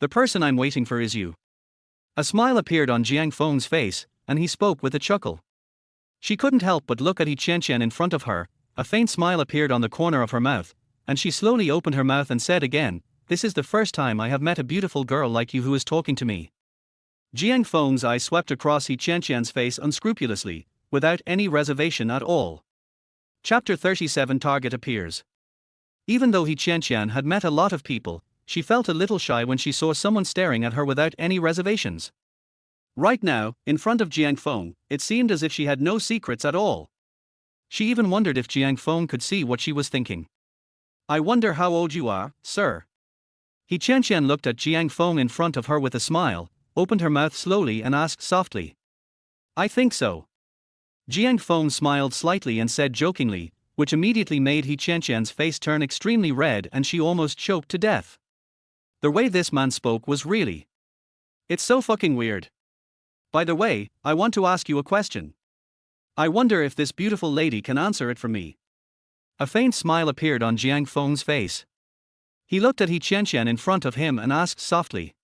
The person I'm waiting for is you. A smile appeared on Jiang Feng's face, and he spoke with a chuckle. She couldn't help but look at He Qianqian in front of her. A faint smile appeared on the corner of her mouth, and she slowly opened her mouth and said again, "This is the first time I have met a beautiful girl like you who is talking to me." Jiang Feng's eyes swept across He Qianqian's face unscrupulously, without any reservation at all. Chapter 37 Target appears. Even though He Qianqian had met a lot of people, she felt a little shy when she saw someone staring at her without any reservations. Right now, in front of Jiang Feng, it seemed as if she had no secrets at all. She even wondered if Jiang Feng could see what she was thinking. I wonder how old you are, sir. He Qianqian looked at Jiang Feng in front of her with a smile, opened her mouth slowly and asked softly. I think so. Jiang Feng smiled slightly and said jokingly, which immediately made He Qianqian's face turn extremely red and she almost choked to death. The way this man spoke was really... It's so fucking weird. By the way, I want to ask you a question. I wonder if this beautiful lady can answer it for me. A faint smile appeared on Jiang Feng's face. He looked at He Qianqian in front of him and asked softly.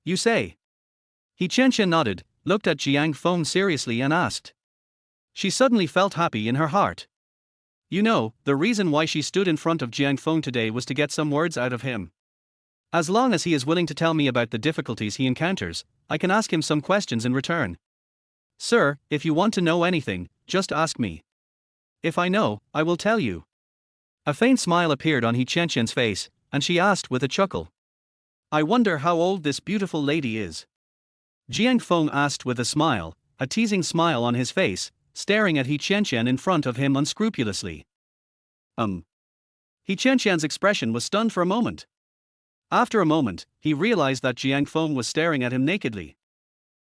You say? He Qianqian nodded, looked at Jiang Feng seriously and asked. She suddenly felt happy in her heart. You know, the reason why she stood in front of Jiang Feng today was to get some words out of him. As long as he is willing to tell me about the difficulties he encounters, I can ask him some questions in return. Sir, if you want to know anything, just ask me. If I know, I will tell you. A faint smile appeared on He Qianqian's face, and she asked with a chuckle. I wonder how old this beautiful lady is. Jiang Feng asked with a smile, a teasing smile on his face, staring at He Qianqian in front of him unscrupulously. He Qianqian's expression was stunned for a moment. After a moment, he realized that Jiang Feng was staring at him nakedly.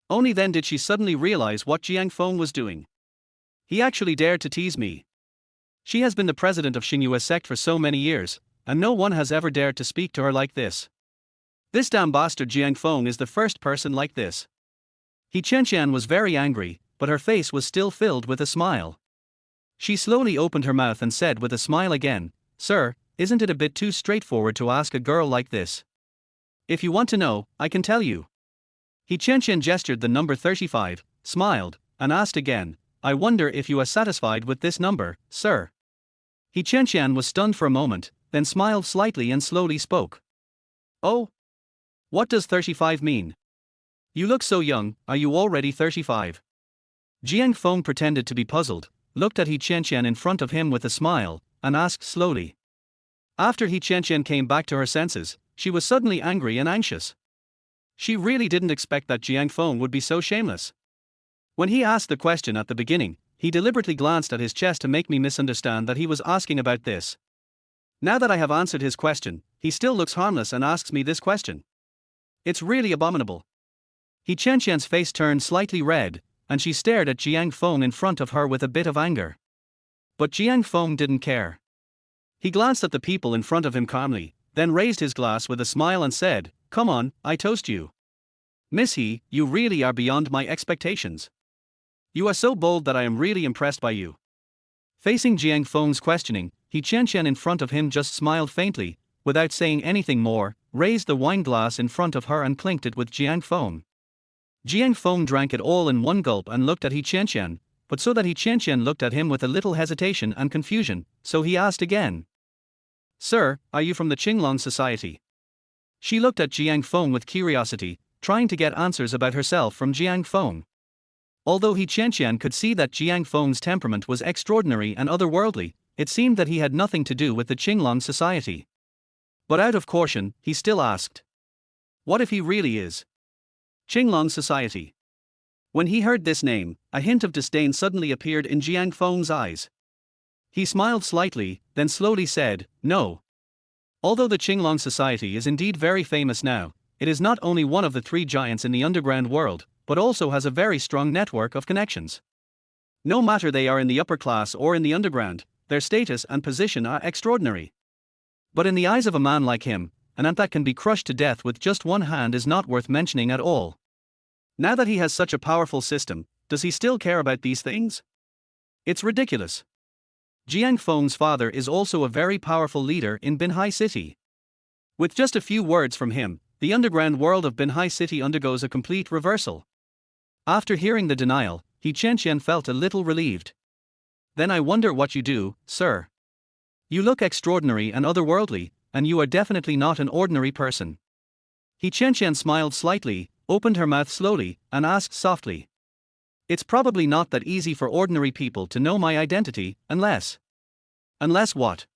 Only then did she suddenly realize what Jiang Feng was doing. He actually dared to tease me. She has been the president of Xingyue sect for so many years, and no one has ever dared to speak to her like this. This damn bastard Jiang Feng is the first person like this. He Qianqian was very angry, but her face was still filled with a smile. She slowly opened her mouth and said with a smile again, Sir, isn't it a bit too straightforward to ask a girl like this? If you want to know, I can tell you. He Qianqian gestured the number 35, smiled, and asked again, I wonder if you are satisfied with this number, sir. He Qianqian was stunned for a moment, then smiled slightly and slowly spoke. Oh? What does 35 mean? You look so young, are you already 35? Jiang Feng pretended to be puzzled, looked at He Qianqian in front of him with a smile, and asked slowly. After He Qianqian came back to her senses, she was suddenly angry and anxious. She really didn't expect that Jiang Feng would be so shameless. When he asked the question at the beginning, he deliberately glanced at his chest to make me misunderstand that he was asking about this. Now that I have answered his question, he still looks harmless and asks me this question. It's really abominable. He Qianqian's face turned slightly red, and she stared at Jiang Feng in front of her with a bit of anger. But Jiang Feng didn't care. He glanced at the people in front of him calmly, then raised his glass with a smile and said, Come on, I toast you. Miss He, you really are beyond my expectations. You are so bold that I am really impressed by you. Facing Jiang Feng's questioning, He Qianqian in front of him just smiled faintly, without saying anything more, raised the wine glass in front of her and clinked it with Jiang Feng. Jiang Feng drank it all in one gulp and looked at He Qianqian, but so that He Qianqian looked at him with a little hesitation and confusion, so he asked again. Sir, are you from the Qinglong Society? She looked at Jiang Feng with curiosity, trying to get answers about herself from Jiang Feng. Although He Qianqian could see that Jiang Feng's temperament was extraordinary and otherworldly, it seemed that he had nothing to do with the Qinglong Society. But out of caution, he still asked. What if he really is? Qinglong Society. When he heard this name, a hint of disdain suddenly appeared in Jiang Feng's eyes. He smiled slightly, then slowly said, No. Although the Qinglong Society is indeed very famous now, it is not only one of the three giants in the underground world, but also has a very strong network of connections. No matter they are in the upper class or in the underground, their status and position are extraordinary. But in the eyes of a man like him, an ant that can be crushed to death with just one hand is not worth mentioning at all. Now that he has such a powerful system, does he still care about these things? It's ridiculous. Jiang Feng's father is also a very powerful leader in Binhai City. With just a few words from him, the underground world of Binhai City undergoes a complete reversal. After hearing the denial, He Qianqian felt a little relieved. Then I wonder what you do, sir. You look extraordinary and otherworldly, and you are definitely not an ordinary person. He Qianqian smiled slightly, opened her mouth slowly, and asked softly. It's probably not that easy for ordinary people to know my identity, unless. Unless what?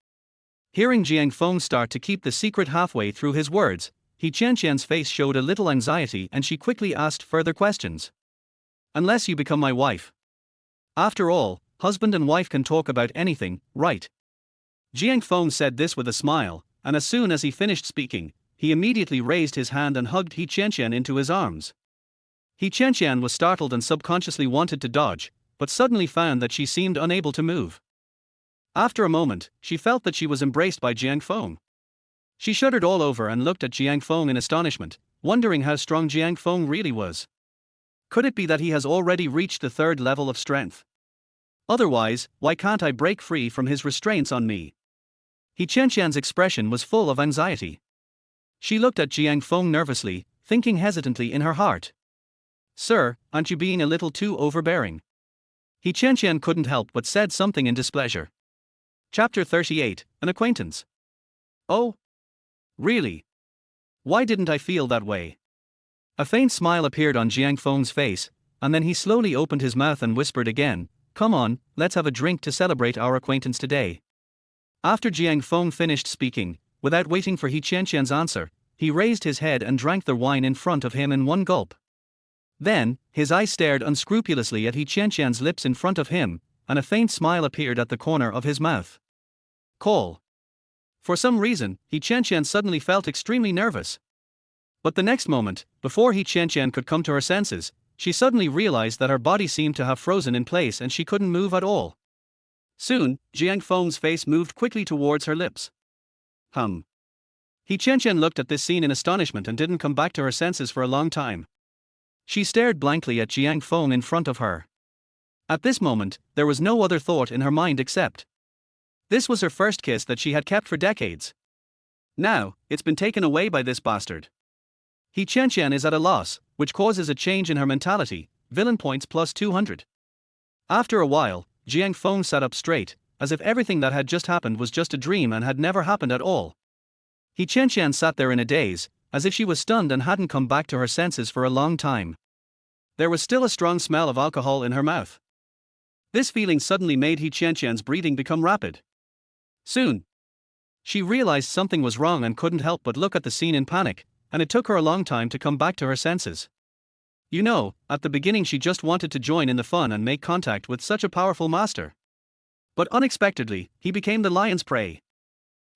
Hearing Jiang Feng start to keep the secret halfway through his words, He Qianqian's face showed a little anxiety and she quickly asked further questions. Unless you become my wife. After all, husband and wife can talk about anything, right? Jiang Feng said this with a smile, and as soon as he finished speaking, he immediately raised his hand and hugged He Qianqian into his arms. He Qianqian was startled and subconsciously wanted to dodge, but suddenly found that she seemed unable to move. After a moment, she felt that she was embraced by Jiang Feng. She shuddered all over and looked at Jiang Feng in astonishment, wondering how strong Jiang Feng really was. Could it be that he has already reached the third level of strength? Otherwise, why can't I break free from his restraints on me? He Qianqian's expression was full of anxiety. She looked at Jiang Feng nervously, thinking hesitantly in her heart. Sir, aren't you being a little too overbearing? He Qianqian couldn't help but said something in displeasure. Chapter 38, An Acquaintance. Oh? Really? Why didn't I feel that way? A faint smile appeared on Jiang Feng's face, and then he slowly opened his mouth and whispered again, Come on, let's have a drink to celebrate our acquaintance today. After Jiang Feng finished speaking, without waiting for He Qianqian's answer, he raised his head and drank the wine in front of him in one gulp. Then, his eyes stared unscrupulously at He Qianqian's lips in front of him, and a faint smile appeared at the corner of his mouth. Call. For some reason, He Qianqian suddenly felt extremely nervous. But the next moment, before He Qianqian could come to her senses, she suddenly realized that her body seemed to have frozen in place and she couldn't move at all. Soon, Jiang Feng's face moved quickly towards her lips. He Qianqian looked at this scene in astonishment and didn't come back to her senses for a long time. She stared blankly at Jiang Feng in front of her. At this moment, there was no other thought in her mind except. This was her first kiss that she had kept for decades. Now, it's been taken away by this bastard. He Qianqian is at a loss, which causes a change in her mentality, villain points plus 200. After a while, Jiang Feng sat up straight, as if everything that had just happened was just a dream and had never happened at all. He Qianqian sat there in a daze, as if she was stunned and hadn't come back to her senses for a long time. There was still a strong smell of alcohol in her mouth. This feeling suddenly made He Qianqian's breathing become rapid. Soon, she realized something was wrong and couldn't help but look at the scene in panic, and it took her a long time to come back to her senses. You know, at the beginning she just wanted to join in the fun and make contact with such a powerful master. But unexpectedly, he became the lion's prey.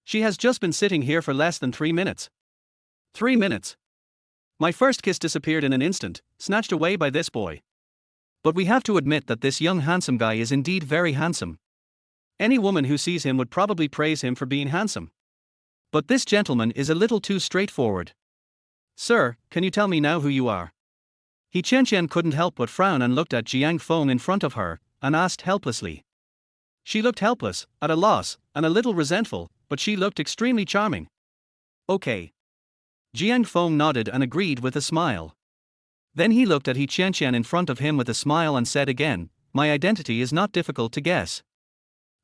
She has just been sitting here for less than 3 minutes. 3 minutes. My first kiss disappeared in an instant, snatched away by this boy. But we have to admit that this young handsome guy is indeed very handsome. Any woman who sees him would probably praise him for being handsome. But this gentleman is a little too straightforward. Sir, can you tell me now who you are? He Qianqian couldn't help but frown and looked at Jiang Feng in front of her, and asked helplessly. She looked helpless, at a loss, and a little resentful, but she looked extremely charming. Okay. Jiang Feng nodded and agreed with a smile. Then he looked at He Qianqian in front of him with a smile and said again, my identity is not difficult to guess.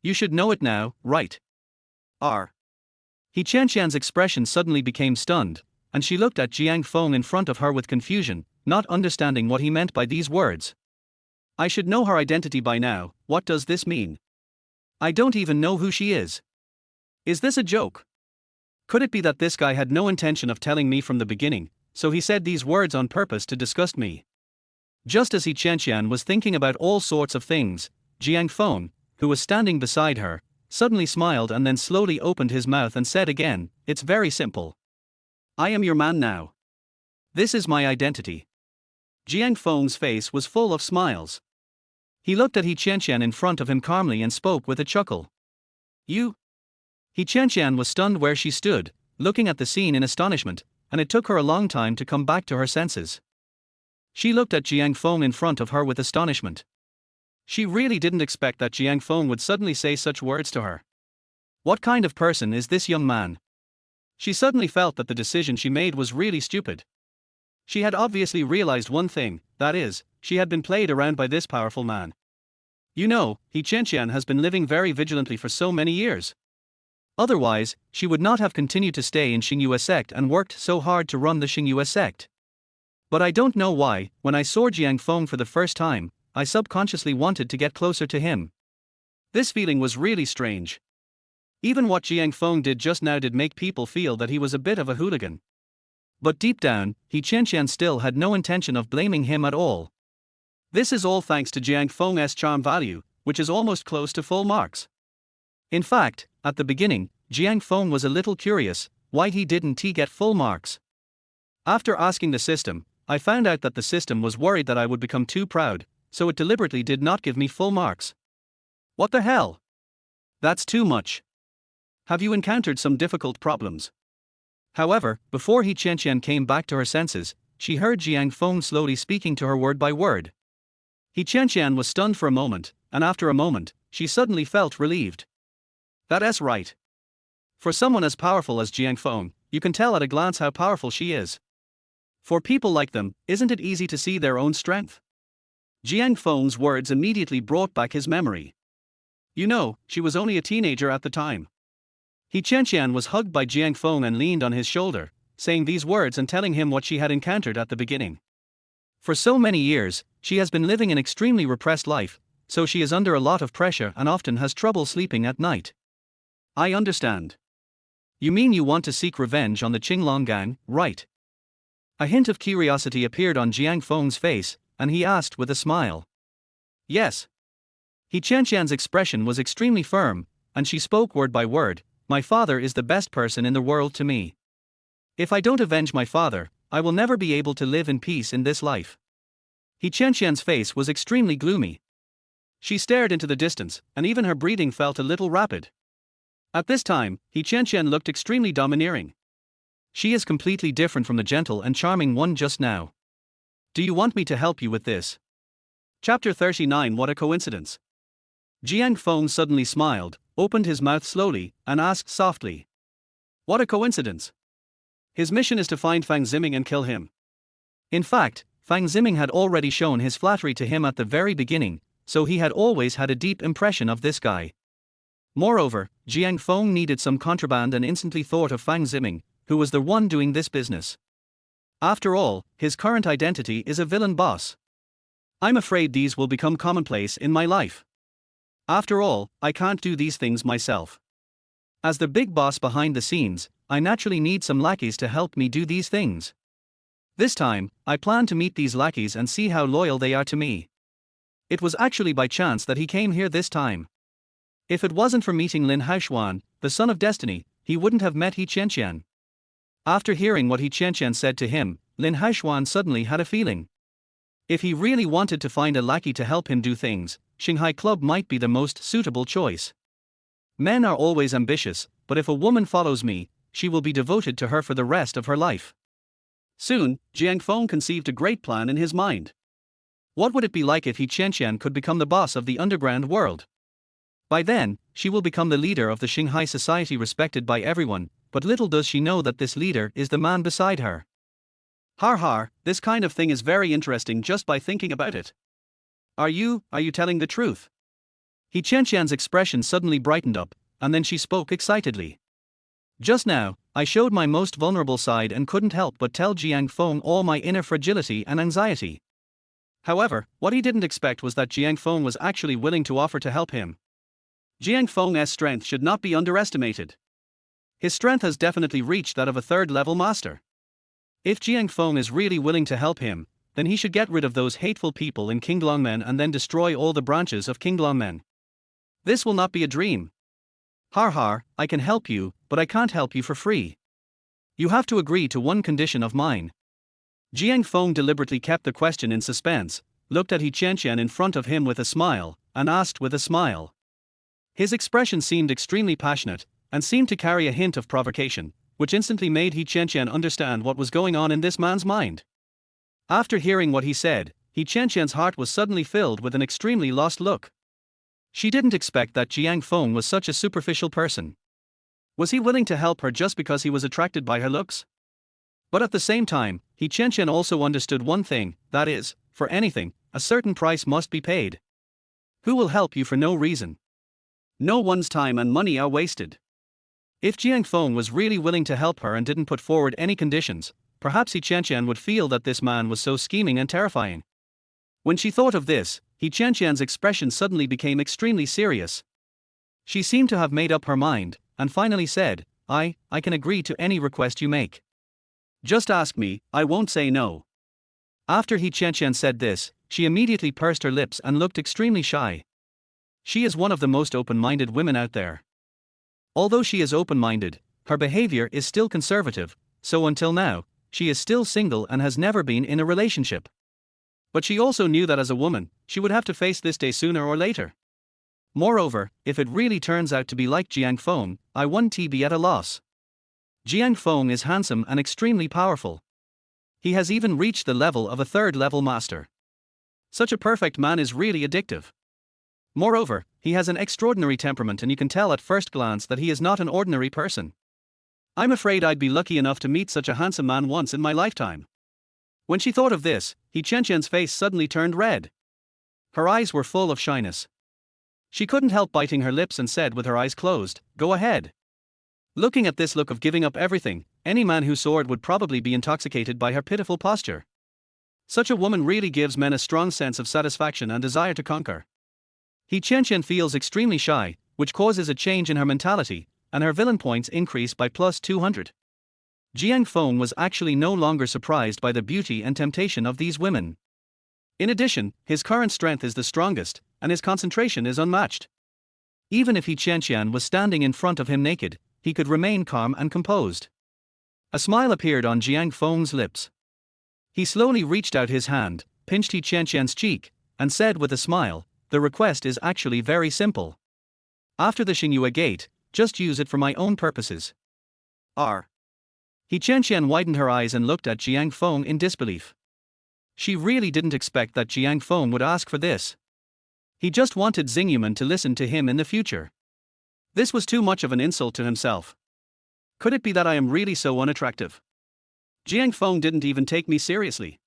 You should know it now, right? R. He Qianqian's expression suddenly became stunned, and she looked at Jiang Feng in front of her with confusion, not understanding what he meant by these words. I should know her identity by now. What does this mean? I don't even know who she is. Is this a joke? Could it be that this guy had no intention of telling me from the beginning, so he said these words on purpose to disgust me? Just as He Qianqian was thinking about all sorts of things, Jiang Feng, who was standing beside her, suddenly smiled and then slowly opened his mouth and said again, "It's very simple. I am your man now. This is my identity." Jiang Feng's face was full of smiles. He looked at He Qianqian in front of him calmly and spoke with a chuckle. You? He Qianqian was stunned where she stood, looking at the scene in astonishment, and it took her a long time to come back to her senses. She looked at Jiang Feng in front of her with astonishment. She really didn't expect that Jiang Feng would suddenly say such words to her. What kind of person is this young man? She suddenly felt that the decision she made was really stupid. She had obviously realized one thing, that is, she had been played around by this powerful man. You know, He Qianqian has been living very vigilantly for so many years. Otherwise, she would not have continued to stay in Xingyue sect and worked so hard to run the Xingyue sect. But I don't know why, when I saw Jiang Feng for the first time, I subconsciously wanted to get closer to him. This feeling was really strange. Even what Jiang Feng did just now did make people feel that he was a bit of a hooligan. But deep down, He Qianqian still had no intention of blaming him at all. This is all thanks to Jiang Feng's charm value, which is almost close to full marks. In fact, at the beginning, Jiang Feng was a little curious, why he didn't get full marks. After asking the system, I found out that the system was worried that I would become too proud, so it deliberately did not give me full marks. What the hell? That's too much. Have you encountered some difficult problems? However, before He Qianqian came back to her senses, she heard Jiang Feng slowly speaking to her word by word. He Qianqian was stunned for a moment, and after a moment, she suddenly felt relieved. That's right. For someone as powerful as Jiang Feng, you can tell at a glance how powerful she is. For people like them, isn't it easy to see their own strength? Jiang Feng's words immediately brought back his memory. You know, she was only a teenager at the time. He Qianqian was hugged by Jiang Feng and leaned on his shoulder, saying these words and telling him what she had encountered at the beginning. For so many years, she has been living an extremely repressed life, so she is under a lot of pressure and often has trouble sleeping at night. I understand. You mean you want to seek revenge on the Qinglong gang, right? A hint of curiosity appeared on Jiang Feng's face, and he asked with a smile. Yes. He Qianqian's expression was extremely firm, and she spoke word by word. My father is the best person in the world to me. If I don't avenge my father, I will never be able to live in peace in this life. He Qianqian's face was extremely gloomy. She stared into the distance, and even her breathing felt a little rapid. At this time, He Qianqian looked extremely domineering. She is completely different from the gentle and charming one just now. Do you want me to help you with this? Chapter 39. What a coincidence. Jiang Feng suddenly smiled, opened his mouth slowly, and asked softly. What a coincidence. His mission is to find Fang Ziming and kill him. In fact, Fang Ziming had already shown his flattery to him at the very beginning, so he had always had a deep impression of this guy. Moreover, Jiang Feng needed some contraband and instantly thought of Fang Ziming, who was the one doing this business. After all, his current identity is a villain boss. I'm afraid these will become commonplace in my life. After all, I can't do these things myself. As the big boss behind the scenes, I naturally need some lackeys to help me do these things. This time, I plan to meet these lackeys and see how loyal they are to me. It was actually by chance that he came here this time. If it wasn't for meeting Lin Haishuan, the son of destiny, he wouldn't have met He Qianqian. After hearing what He Qianqian said to him, Lin Haishuan suddenly had a feeling. If he really wanted to find a lackey to help him do things, Shanghai Club might be the most suitable choice. Men are always ambitious, but if a woman follows me, she will be devoted to her for the rest of her life. Soon, Jiang Feng conceived a great plan in his mind. What would it be like if He Qianqian could become the boss of the underground world? By then, she will become the leader of the Shanghai society, respected by everyone, but little does she know that this leader is the man beside her. Har har, this kind of thing is very interesting just by thinking about it. Are you telling the truth? He Qianqian's expression suddenly brightened up, and then she spoke excitedly. Just now, I showed my most vulnerable side and couldn't help but tell Jiang Feng all my inner fragility and anxiety. However, what he didn't expect was that Jiang Feng was actually willing to offer to help him. Jiang Feng's strength should not be underestimated. His strength has definitely reached that of a third-level master. If Jiang Feng is really willing to help him, then he should get rid of those hateful people in Qinglongmen and then destroy all the branches of Qinglongmen. This will not be a dream. Har har, I can help you, but I can't help you for free. You have to agree to one condition of mine. Jiang Feng deliberately kept the question in suspense, looked at He Qianqian in front of him with a smile, and asked with a smile. His expression seemed extremely passionate, and seemed to carry a hint of provocation, which instantly made He Qianqian understand what was going on in this man's mind. After hearing what he said, He Qianqian's heart was suddenly filled with an extremely lost look. She didn't expect that Jiang Feng was such a superficial person. Was he willing to help her just because he was attracted by her looks? But at the same time, He Qianqian also understood one thing, that is, for anything, a certain price must be paid. Who will help you for no reason? No one's time and money are wasted. If Jiang Feng was really willing to help her and didn't put forward any conditions, perhaps He Qianqian would feel that this man was so scheming and terrifying. When she thought of this, He Qianqian's expression suddenly became extremely serious. She seemed to have made up her mind, and finally said, I can agree to any request you make. Just ask me, I won't say no. After He Qianqian said this, she immediately pursed her lips and looked extremely shy. She is one of the most open-minded women out there. Although she is open-minded, her behavior is still conservative, so until now, she is still single and has never been in a relationship. But she also knew that as a woman, she would have to face this day sooner or later. Moreover, if it really turns out to be like Jiang Feng, I won't be at a loss. Jiang Feng is handsome and extremely powerful. He has even reached the level of a third-level master. Such a perfect man is really addictive. Moreover, he has an extraordinary temperament and you can tell at first glance that he is not an ordinary person. I'm afraid I'd be lucky enough to meet such a handsome man once in my lifetime. When she thought of this, He Qianqian's face suddenly turned red. Her eyes were full of shyness. She couldn't help biting her lips and said with her eyes closed, Go ahead. Looking at this look of giving up everything, any man who saw it would probably be intoxicated by her pitiful posture. Such a woman really gives men a strong sense of satisfaction and desire to conquer. He Qianqian feels extremely shy, which causes a change in her mentality, and her villain points increase by plus 200. Jiang Feng was actually no longer surprised by the beauty and temptation of these women. In addition, his current strength is the strongest, and his concentration is unmatched. Even if He Qianqian was standing in front of him naked, he could remain calm and composed. A smile appeared on Jiang Feng's lips. He slowly reached out his hand, pinched He Qianqian's cheek, and said with a smile, The request is actually very simple. After the Xingyue gate, just use it for my own purposes. He Qianqian widened her eyes and looked at Jiang Feng in disbelief. She really didn't expect that Jiang Feng would ask for this. He just wanted Xingyuman to listen to him in the future. This was too much of an insult to himself. Could it be that I am really so unattractive? Jiang Feng didn't even take me seriously.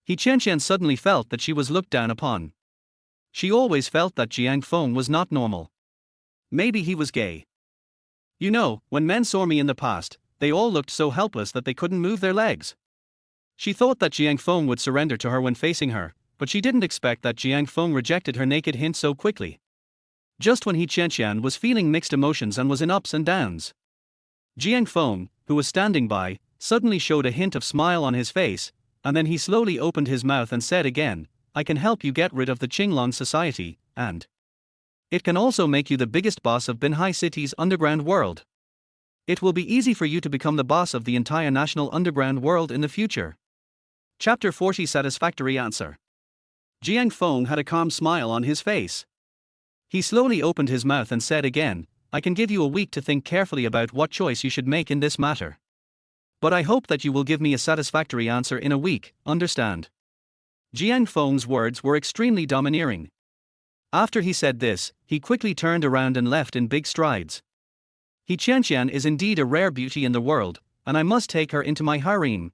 He Qianqian suddenly felt that she was looked down upon. She always felt that Jiang Feng was not normal. Maybe he was gay. You know, when men saw me in the past, they all looked so helpless that they couldn't move their legs. She thought that Jiang Feng would surrender to her when facing her, but she didn't expect that Jiang Feng rejected her naked hint so quickly. Just when He Qianqian was feeling mixed emotions and was in ups and downs. Jiang Feng, who was standing by, suddenly showed a hint of smile on his face, and then he slowly opened his mouth and said again, I can help you get rid of the Qinglong society, and it can also make you the biggest boss of Binhai city's underground world. It will be easy for you to become the boss of the entire national underground world in the future. Chapter 40 Satisfactory Answer. Jiang Feng had a calm smile on his face. He slowly opened his mouth and said again, I can give you a week to think carefully about what choice you should make in this matter. But I hope that you will give me a satisfactory answer in a week, understand? Jiang Feng's words were extremely domineering. After he said this, he quickly turned around and left in big strides. He Qianqian is indeed a rare beauty in the world, and I must take her into my harem.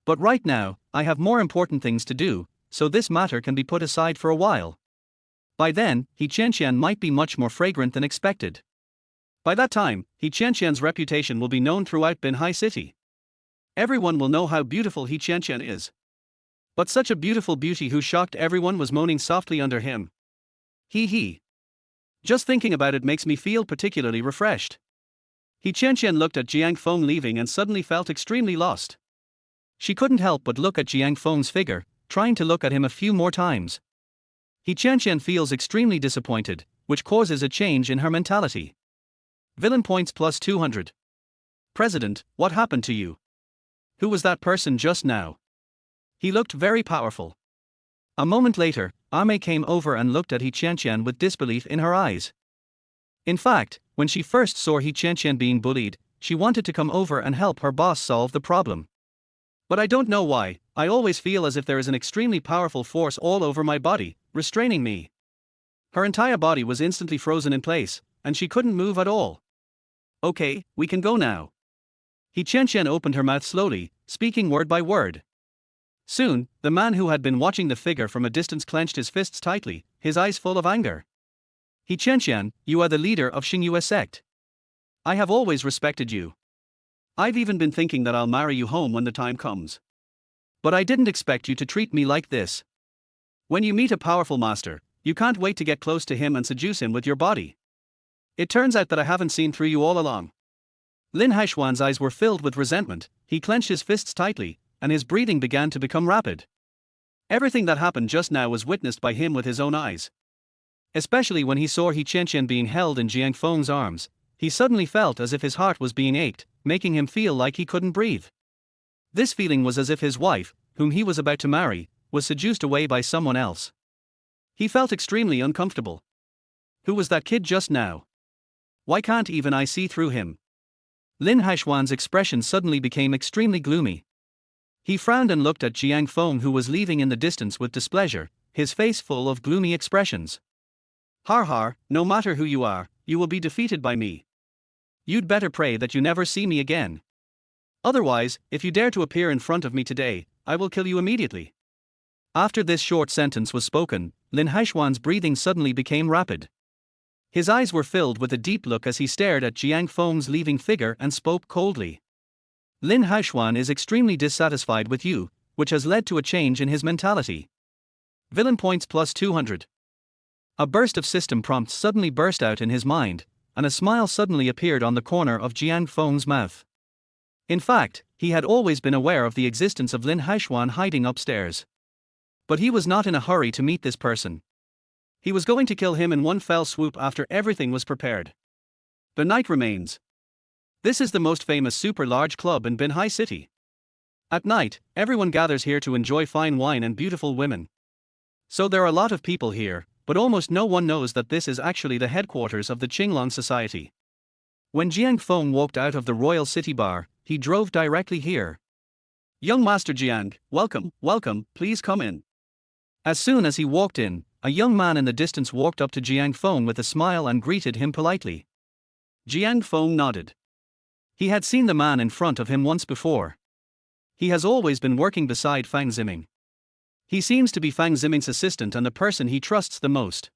But right now, I have more important things to do, so this matter can be put aside for a while. By then, He Qianqian might be much more fragrant than expected. By that time, He Qianqian's reputation will be known throughout Binhai city. Everyone will know how beautiful He Qianqian is. But such a beautiful beauty who shocked everyone was moaning softly under him. He. Just thinking about it makes me feel particularly refreshed. He Qianqian looked at Jiang Feng leaving and suddenly felt extremely lost. She couldn't help but look at Jiang Feng's figure, trying to look at him a few more times. He Qianqian feels extremely disappointed, which causes a change in her mentality. Villain points plus 200. President, what happened to you? Who was that person just now? He looked very powerful. A moment later, Ame came over and looked at He Qianqian with disbelief in her eyes. In fact, when she first saw He Qianqian being bullied, she wanted to come over and help her boss solve the problem. But I don't know why, I always feel as if there is an extremely powerful force all over my body, restraining me. Her entire body was instantly frozen in place, and she couldn't move at all. Okay, we can go now. He Qianqian opened her mouth slowly, speaking word by word. Soon, the man who had been watching the figure from a distance clenched his fists tightly, his eyes full of anger. He Qianqian, you are the leader of Xingyue sect. I have always respected you. I've even been thinking that I'll marry you home when the time comes. But I didn't expect you to treat me like this. When you meet a powerful master, you can't wait to get close to him and seduce him with your body. It turns out that I haven't seen through you all along. Lin Haishuan's eyes were filled with resentment, he clenched his fists tightly, and his breathing began to become rapid. Everything that happened just now was witnessed by him with his own eyes. Especially when he saw He Qianqian being held in Jiang Feng's arms, he suddenly felt as if his heart was being ached, making him feel like he couldn't breathe. This feeling was as if his wife, whom he was about to marry, was seduced away by someone else. He felt extremely uncomfortable. Who was that kid just now? Why can't even I see through him? Lin Haishuan's expression suddenly became extremely gloomy. He frowned and looked at Jiang Feng, who was leaving in the distance with displeasure, his face full of gloomy expressions. Har, no matter who you are, you will be defeated by me. You'd better pray that you never see me again. Otherwise, if you dare to appear in front of me today, I will kill you immediately. After this short sentence was spoken, Lin Haishuan's breathing suddenly became rapid. His eyes were filled with a deep look as he stared at Jiang Feng's leaving figure and spoke coldly. Lin Haishuan is extremely dissatisfied with you, which has led to a change in his mentality. Villain points plus 200. A burst of system prompts suddenly burst out in his mind, and a smile suddenly appeared on the corner of Jiang Feng's mouth. In fact, he had always been aware of the existence of Lin Haishuan hiding upstairs. But he was not in a hurry to meet this person. He was going to kill him in one fell swoop after everything was prepared. The night remains. This is the most famous super large club in Binhai city. At night, everyone gathers here to enjoy fine wine and beautiful women. So there are a lot of people here, but almost no one knows that this is actually the headquarters of the Qinglong Society. When Jiang Feng walked out of the Royal City Bar, he drove directly here. Young Master Jiang, welcome, please come in. As soon as he walked in, a young man in the distance walked up to Jiang Feng with a smile and greeted him politely. Jiang Feng nodded. He had seen the man in front of him once before. He has always been working beside Fang Ziming. He seems to be Fang Ziming's assistant and the person he trusts the most.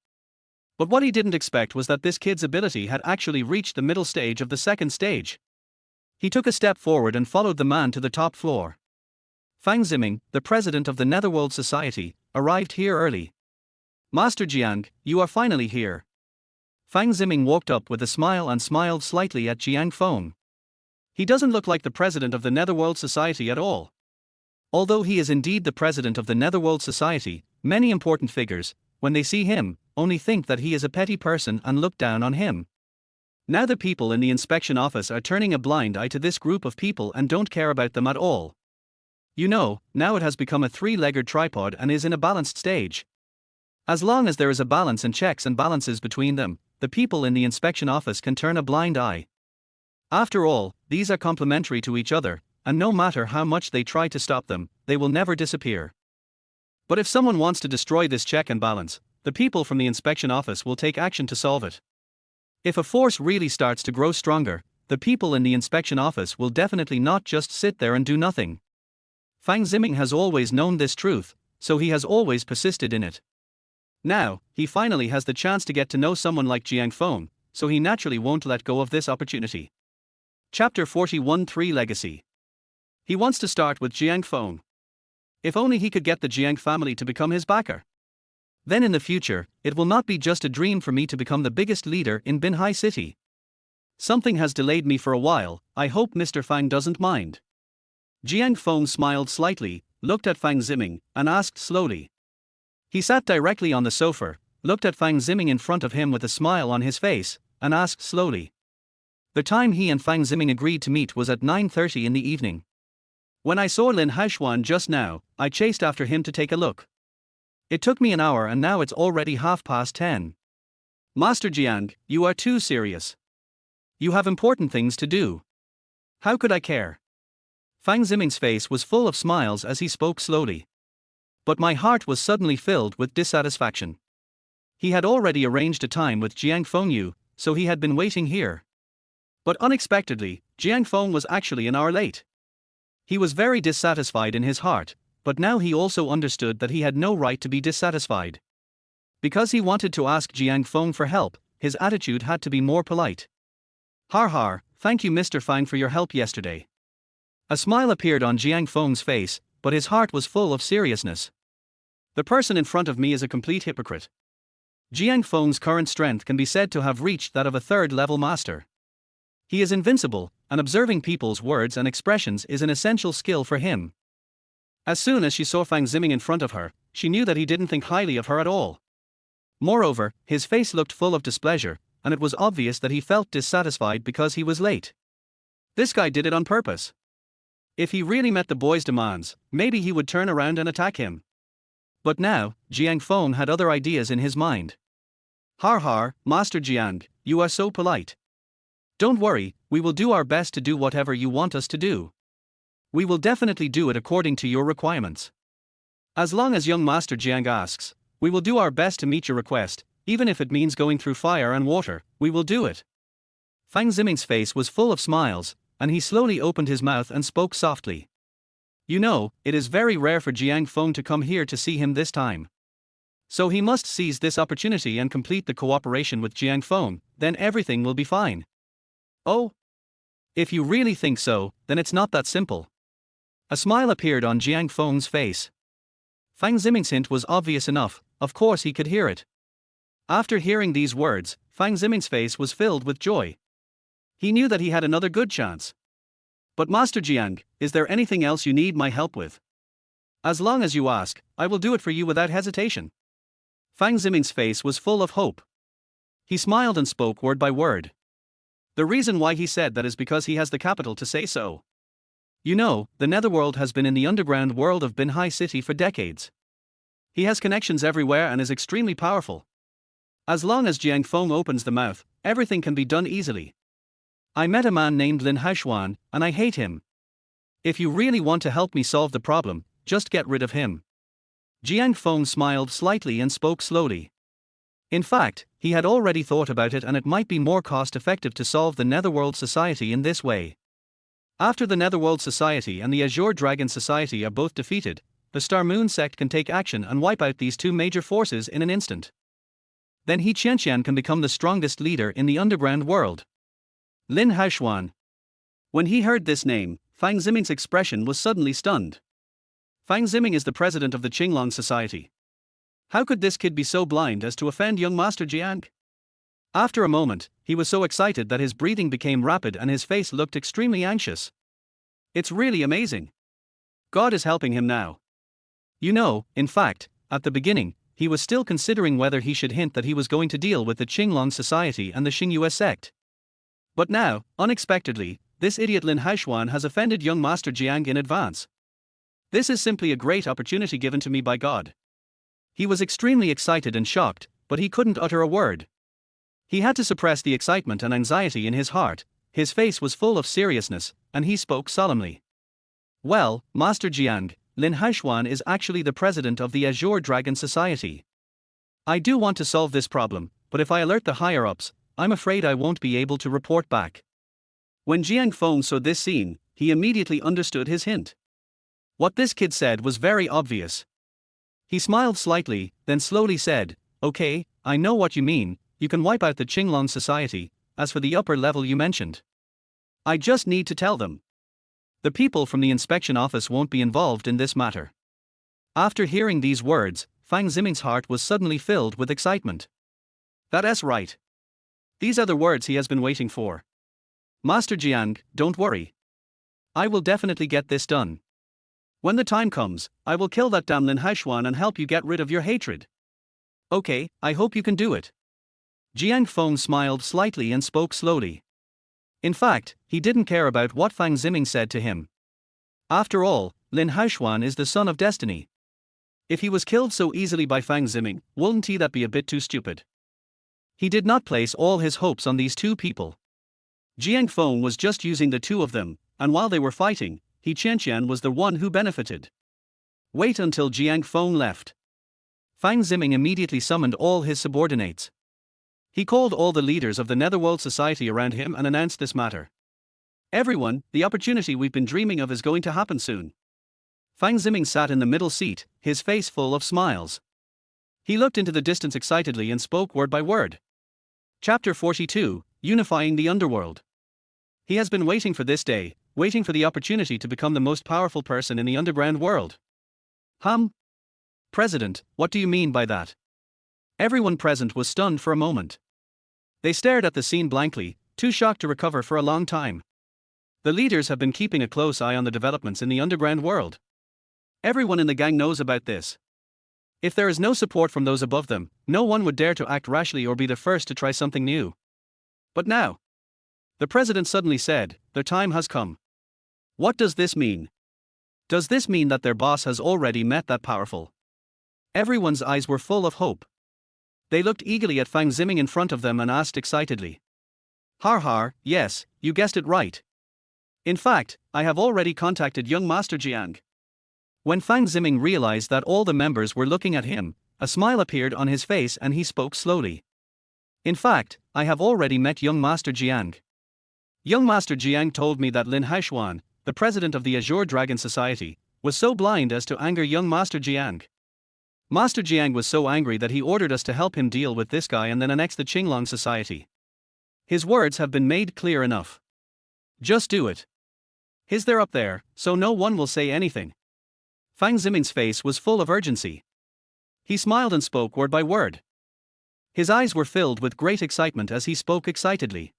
But what he didn't expect was that this kid's ability had actually reached the middle stage of the second stage. He took a step forward and followed the man to the top floor. Fang Ziming, the president of the Netherworld Society, arrived here early. Master Jiang, you are finally here. Fang Ziming walked up with a smile and smiled slightly at Jiang Feng. He doesn't look like the president of the Netherworld Society at all. Although he is indeed the president of the Netherworld Society, many important figures, when they see him, only think that he is a petty person and look down on him. Now the people in the inspection office are turning a blind eye to this group of people and don't care about them at all. You know, now it has become a three-legged tripod and is in a balanced stage. As long as there is a balance and checks and balances between them, the people in the inspection office can turn a blind eye. After all, these are complementary to each other, and no matter how much they try to stop them, they will never disappear. But if someone wants to destroy this check and balance, the people from the inspection office will take action to solve it. If a force really starts to grow stronger, the people in the inspection office will definitely not just sit there and do nothing. Fang Ziming has always known this truth, so he has always persisted in it. Now, he finally has the chance to get to know someone like Jiang Feng, so he naturally won't let go of this opportunity. Chapter 41 3 Legacy. He wants to start with Jiang Feng. If only he could get the Jiang family to become his backer. Then in the future, it will not be just a dream for me to become the biggest leader in Binhai city. Something has delayed me for a while, I hope Mr. Fang doesn't mind. Jiang Feng smiled slightly, looked at Fang Ziming, and asked slowly. He sat directly on the sofa, looked at Fang Ziming in front of him with a smile on his face, and asked slowly. The time he and Fang Ziming agreed to meet was at 9:30 in the evening. When I saw Lin Haishuan just now, I chased after him to take a look. It took me an hour and now it's already 10:30. Master Jiang, you are too serious. You have important things to do. How could I care? Fang Ziming's face was full of smiles as he spoke slowly. But my heart was suddenly filled with dissatisfaction. He had already arranged a time with Jiang Fengyu, so he had been waiting here. But unexpectedly, Jiang Feng was actually an hour late. He was very dissatisfied in his heart, but now he also understood that he had no right to be dissatisfied. Because he wanted to ask Jiang Feng for help, his attitude had to be more polite. Har, thank you Mr. Fang for your help yesterday. A smile appeared on Jiang Feng's face, but his heart was full of seriousness. The person in front of me is a complete hypocrite. Jiang Feng's current strength can be said to have reached that of a third-level master. He is invincible, and observing people's words and expressions is an essential skill for him. As soon as she saw Fang Ziming in front of her, she knew that he didn't think highly of her at all. Moreover, his face looked full of displeasure, and it was obvious that he felt dissatisfied because he was late. This guy did it on purpose. If he really met the boy's demands, maybe he would turn around and attack him. But now, Jiang Feng had other ideas in his mind. Har, Master Jiang, you are so polite. Don't worry, we will do our best to do whatever you want us to do. We will definitely do it according to your requirements. As long as young Master Jiang asks, we will do our best to meet your request, even if it means going through fire and water, we will do it. Fang Ziming's face was full of smiles, and he slowly opened his mouth and spoke softly. You know, it is very rare for Jiang Feng to come here to see him this time. So he must seize this opportunity and complete the cooperation with Jiang Feng, then everything will be fine. Oh? If you really think so, then it's not that simple. A smile appeared on Jiang Feng's face. Fang Ziming's hint was obvious enough, of course he could hear it. After hearing these words, Fang Ziming's face was filled with joy. He knew that he had another good chance. But Master Jiang, is there anything else you need my help with? As long as you ask, I will do it for you without hesitation. Fang Ziming's face was full of hope. He smiled and spoke word by word. The reason why he said that is because he has the capital to say so. You know, the netherworld has been in the underground world of Binhai city for decades. He has connections everywhere and is extremely powerful. As long as Jiang Feng opens the mouth, everything can be done easily. I met a man named Lin Haishuan, and I hate him. If you really want to help me solve the problem, just get rid of him. Jiang Feng smiled slightly and spoke slowly. In fact, he had already thought about it and it might be more cost-effective to solve the Netherworld Society in this way. After the Netherworld Society and the Azure Dragon Society are both defeated, the Star Moon sect can take action and wipe out these two major forces in an instant. Then He Qianqian can become the strongest leader in the underground world. Lin Haishuan. When he heard this name, Fang Ziming's expression was suddenly stunned. Fang Ziming is the president of the Qinglong Society. How could this kid be so blind as to offend young Master Jiang? After a moment, he was so excited that his breathing became rapid and his face looked extremely anxious. It's really amazing. God is helping him now. You know, in fact, at the beginning, he was still considering whether he should hint that he was going to deal with the Qinglong Society and the Xingyue sect. But now, unexpectedly, this idiot Lin Haishuan has offended young Master Jiang in advance. This is simply a great opportunity given to me by God. He was extremely excited and shocked, but he couldn't utter a word. He had to suppress the excitement and anxiety in his heart. His face was full of seriousness, and he spoke solemnly. Well, Master Jiang, Lin Haishuan is actually the president of the Azure Dragon Society. I do want to solve this problem, but if I alert the higher-ups, I'm afraid I won't be able to report back. When Jiang Feng saw this scene, he immediately understood his hint. What this kid said was very obvious. He smiled slightly, then slowly said, "Okay, I know what you mean, you can wipe out the Qinglong society. As for the upper level you mentioned, I just need to tell them. The people from the inspection office won't be involved in this matter." After hearing these words, Fang Ziming's heart was suddenly filled with excitement. That's right. These are the words he has been waiting for. Master Jiang, don't worry. I will definitely get this done. When the time comes, I will kill that damn Lin Haishuan and help you get rid of your hatred. Okay, I hope you can do it. Jiang Feng smiled slightly and spoke slowly. In fact, he didn't care about what Fang Ziming said to him. After all, Lin Haishuan is the son of destiny. If he was killed so easily by Fang Ziming, wouldn't that be a bit too stupid? He did not place all his hopes on these two people. Jiang Feng was just using the two of them, and while they were fighting, He Qianqian was the one who benefited. Wait until Jiang Feng left. Fang Ziming immediately summoned all his subordinates. He called all the leaders of the Netherworld Society around him and announced this matter. Everyone, the opportunity we've been dreaming of is going to happen soon. Fang Ziming sat in the middle seat, his face full of smiles. He looked into the distance excitedly and spoke word by word. Chapter 42, Unifying the Underworld. He has been waiting for this day, waiting for the opportunity to become the most powerful person in the underground world. President, what do you mean by that? Everyone present was stunned for a moment. They stared at the scene blankly, too shocked to recover for a long time. The leaders have been keeping a close eye on the developments in the underground world. Everyone in the gang knows about this. If there is no support from those above them, no one would dare to act rashly or be the first to try something new. But now, the president suddenly said, their time has come. What does this mean? Does this mean that their boss has already met that powerful? Everyone's eyes were full of hope. They looked eagerly at Fang Ziming in front of them and asked excitedly. Har, yes, you guessed it right. In fact, I have already contacted young Master Jiang. When Fang Ziming realized that all the members were looking at him, a smile appeared on his face and he spoke slowly. In fact, I have already met young Master Jiang. Young Master Jiang told me that Lin Haishuan, the president of the Azure Dragon Society, was so blind as to anger young Master Jiang. Master Jiang was so angry that he ordered us to help him deal with this guy and then annex the Qinglong Society. His words have been made clear enough. Just do it. They're up there, so no one will say anything. Fang Ziming's face was full of urgency. He smiled and spoke word by word. His eyes were filled with great excitement as he spoke excitedly.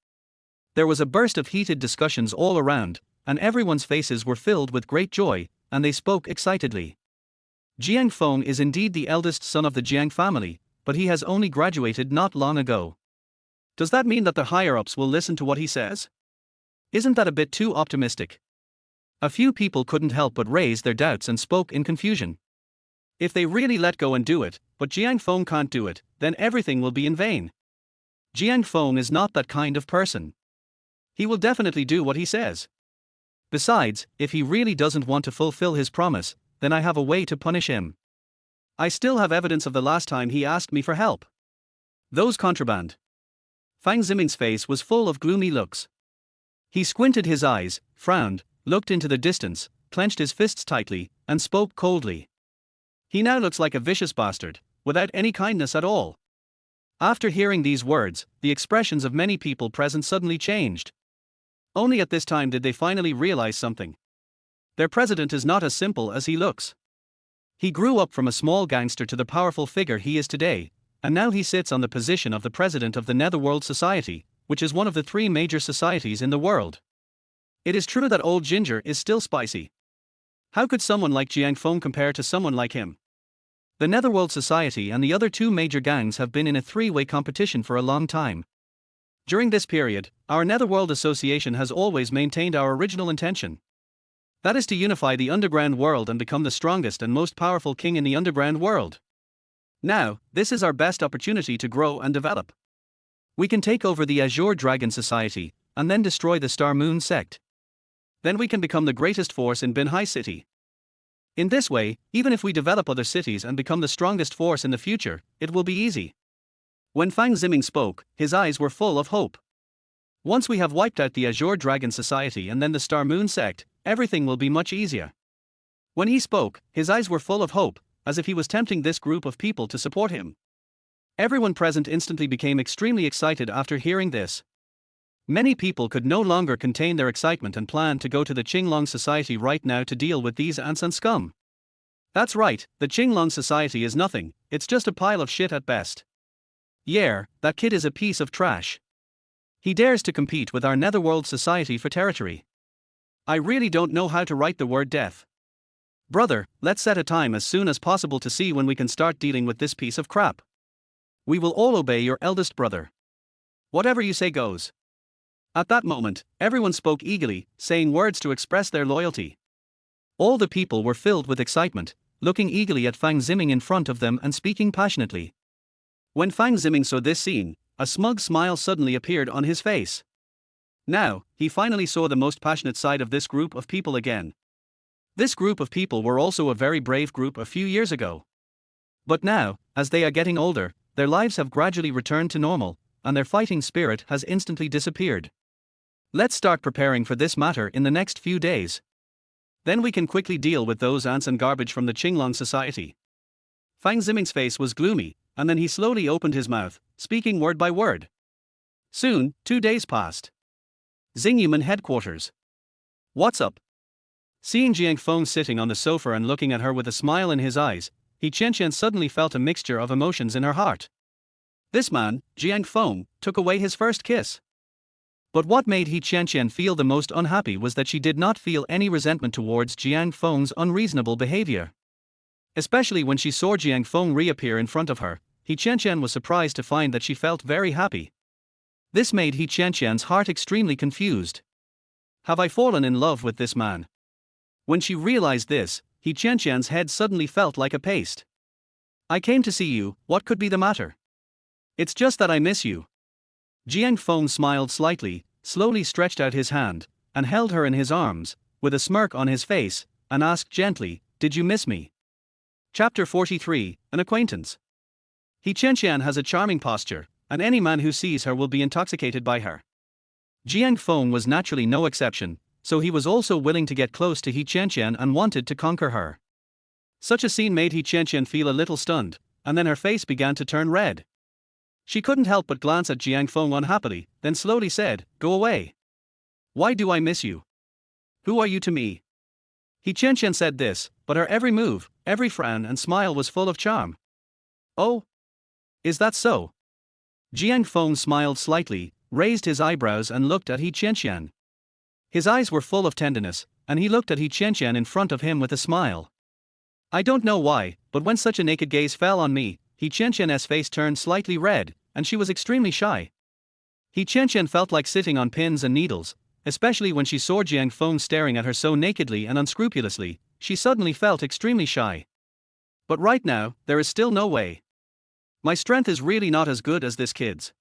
There was a burst of heated discussions all around, and everyone's faces were filled with great joy, and they spoke excitedly. Jiang Feng is indeed the eldest son of the Jiang family, but he has only graduated not long ago. Does that mean that the higher-ups will listen to what he says? Isn't that a bit too optimistic? A few people couldn't help but raise their doubts and spoke in confusion. If they really let go and do it, but Jiang Feng can't do it, then everything will be in vain. Jiang Feng is not that kind of person. He will definitely do what he says. Besides, if he really doesn't want to fulfill his promise, then I have a way to punish him. I still have evidence of the last time he asked me for help. Those contraband. Fang Ziming's face was full of gloomy looks. He squinted his eyes, frowned, looked into the distance, clenched his fists tightly, and spoke coldly. He now looks like a vicious bastard, without any kindness at all. After hearing these words, the expressions of many people present suddenly changed. Only at this time did they finally realize something. Their president is not as simple as he looks. He grew up from a small gangster to the powerful figure he is today, and now he sits on the position of the president of the Netherworld Society, which is one of the 3 major societies in the world. It is true that old ginger is still spicy. How could someone like Jiang Feng compare to someone like him? The Netherworld Society and the other 2 major gangs have been in a 3-way competition for a long time. During this period, our Netherworld Association has always maintained our original intention. That is to unify the underground world and become the strongest and most powerful king in the underground world. Now, this is our best opportunity to grow and develop. We can take over the Azure Dragon Society, and then destroy the Star Moon sect. Then we can become the greatest force in Binhai city. In this way, even if we develop other cities and become the strongest force in the future, it will be easy. When Fang Ziming spoke, his eyes were full of hope. Once we have wiped out the Azure Dragon Society and then the Star Moon sect, everything will be much easier. When he spoke, his eyes were full of hope, as if he was tempting this group of people to support him. Everyone present instantly became extremely excited after hearing this. Many people could no longer contain their excitement and planned to go to the Qinglong Society right now to deal with these ants and scum. That's right, the Qinglong Society is nothing, it's just a pile of shit at best. Yeah, that kid is a piece of trash. He dares to compete with our Netherworld Society for territory. I really don't know how to write the word death. Brother, let's set a time as soon as possible to see when we can start dealing with this piece of crap. We will all obey your eldest brother. Whatever you say goes. At that moment, everyone spoke eagerly, saying words to express their loyalty. All the people were filled with excitement, looking eagerly at Fang Ziming in front of them and speaking passionately. When Fang Ziming saw this scene, a smug smile suddenly appeared on his face. Now, he finally saw the most passionate side of this group of people again. This group of people were also a very brave group a few years ago. But now, as they are getting older, their lives have gradually returned to normal, and their fighting spirit has instantly disappeared. Let's start preparing for this matter in the next few days. Then we can quickly deal with those ants and garbage from the Qinglong Society. Fang Ziming's face was gloomy, and then he slowly opened his mouth, speaking word by word. Soon, 2 days passed. Xinghuman headquarters. What's up? Seeing Jiang Feng sitting on the sofa and looking at her with a smile in his eyes, Qianqian suddenly felt a mixture of emotions in her heart. This man, Jiang Feng, took away his first kiss. But what made Qianqian feel the most unhappy was that she did not feel any resentment towards Jiang Feng's unreasonable behavior. Especially when she saw Jiang Feng reappear in front of her, Qianqian was surprised to find that she felt very happy. This made Qianqian's heart extremely confused. Have I fallen in love with this man? When she realized this, Qianqian's head suddenly felt like a paste. I came to see you, what could be the matter? It's just that I miss you. Jiang Feng smiled slightly, slowly stretched out his hand, and held her in his arms, with a smirk on his face, and asked gently, Did you miss me? Chapter 43, An Acquaintance. Qianqian has a charming posture, and any man who sees her will be intoxicated by her. Jiang Feng was naturally no exception, so he was also willing to get close to Qianqian and wanted to conquer her. Such a scene made Qianqian feel a little stunned, and then her face began to turn red. She couldn't help but glance at Jiang Feng unhappily, then slowly said, Go away. Why do I miss you? Who are you to me? Qianqian said this, but her every move, every frown and smile was full of charm. Oh? Is that so? Jiang Feng smiled slightly, raised his eyebrows and looked at Qianqian. His eyes were full of tenderness, and he looked at Qianqian in front of him with a smile. I don't know why, but when such a naked gaze fell on me, Qianqian's face turned slightly red, and she was extremely shy. Qianqian felt like sitting on pins and needles, especially when she saw Jiang Feng staring at her so nakedly and unscrupulously. She suddenly felt extremely shy. But right now, there is still no way. My strength is really not as good as this kid's.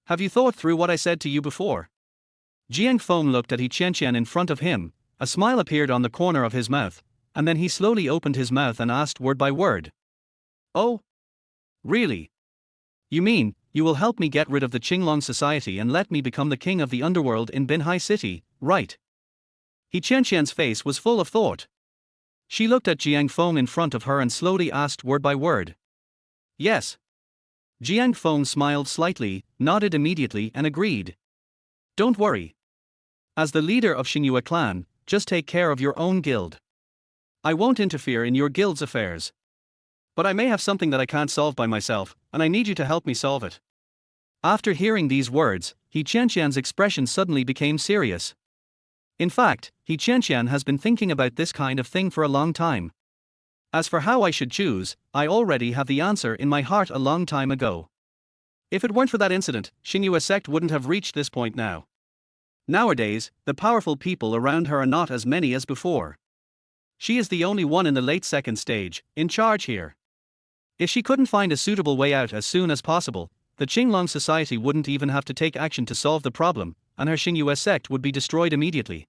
Have you thought through what I said to you before? Jiang Feng looked at Qianqian in front of him, a smile appeared on the corner of his mouth, and then he slowly opened his mouth and asked word by word. Oh? Really? You mean, you will help me get rid of the Qinglong Society and let me become the king of the underworld in Binhai City, right? Qianqian's face was full of thought. She looked at Jiang Feng in front of her and slowly asked word by word. Yes. Jiang Feng smiled slightly, nodded immediately and agreed. Don't worry. As the leader of Xingyue clan, just take care of your own guild. I won't interfere in your guild's affairs. But I may have something that I can't solve by myself, and I need you to help me solve it. After hearing these words, Qianqian's expression suddenly became serious. In fact, Qianqian has been thinking about this kind of thing for a long time. As for how I should choose, I already have the answer in my heart a long time ago. If it weren't for that incident, Xingyue sect wouldn't have reached this point now. Nowadays, the powerful people around her are not as many as before. She is the only one in the late second stage, in charge here. If she couldn't find a suitable way out as soon as possible, the Qinglong Society wouldn't even have to take action to solve the problem, and her Xingyue sect would be destroyed immediately.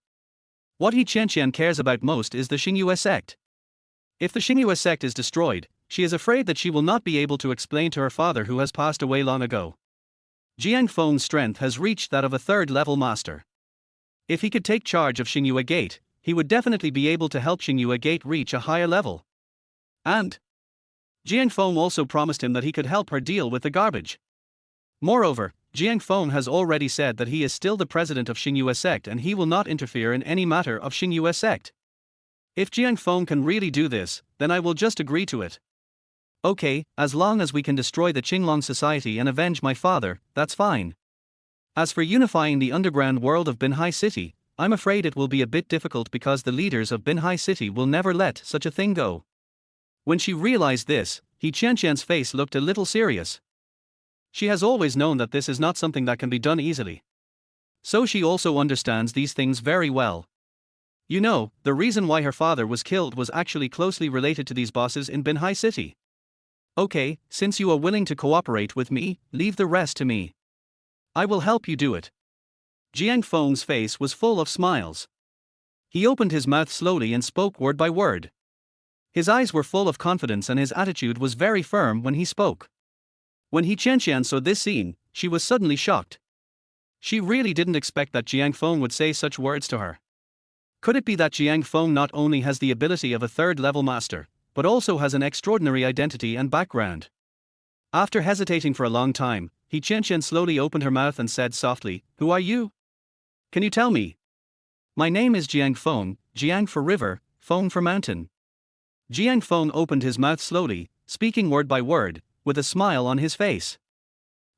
What Qianqian cares about most is the Xingyue sect. If the Xingyue sect is destroyed, she is afraid that she will not be able to explain to her father who has passed away long ago. Jiang Feng's strength has reached that of a third-level master. If he could take charge of Xingyue Gate, he would definitely be able to help Xingyue Gate reach a higher level. And Jiang Feng also promised him that he could help her deal with the garbage. Moreover, Jiang Feng has already said that he is still the president of Xingyue sect and he will not interfere in any matter of Xingyue sect. If Jiang Feng can really do this, then I will just agree to it. Okay, as long as we can destroy the Qinglong society and avenge my father, that's fine. As for unifying the underground world of Binhai City, I'm afraid it will be a bit difficult because the leaders of Binhai City will never let such a thing go. When she realized this, He Qianqian's face looked a little serious. She has always known that this is not something that can be done easily. So she also understands these things very well. You know, the reason why her father was killed was actually closely related to these bosses in Binhai City. Okay, since you are willing to cooperate with me, leave the rest to me. I will help you do it. Jiang Feng's face was full of smiles. He opened his mouth slowly and spoke word by word. His eyes were full of confidence and his attitude was very firm when he spoke. When He Qianqian saw this scene, she was suddenly shocked. She really didn't expect that Jiang Feng would say such words to her. Could it be that Jiang Feng not only has the ability of a third-level master, but also has an extraordinary identity and background? After hesitating for a long time, He Qianqian slowly opened her mouth and said softly, "Who are you? Can you tell me?" "My name is Jiang Feng, Jiang for river, Feng for mountain." Jiang Feng opened his mouth slowly, speaking word by word, with a smile on his face.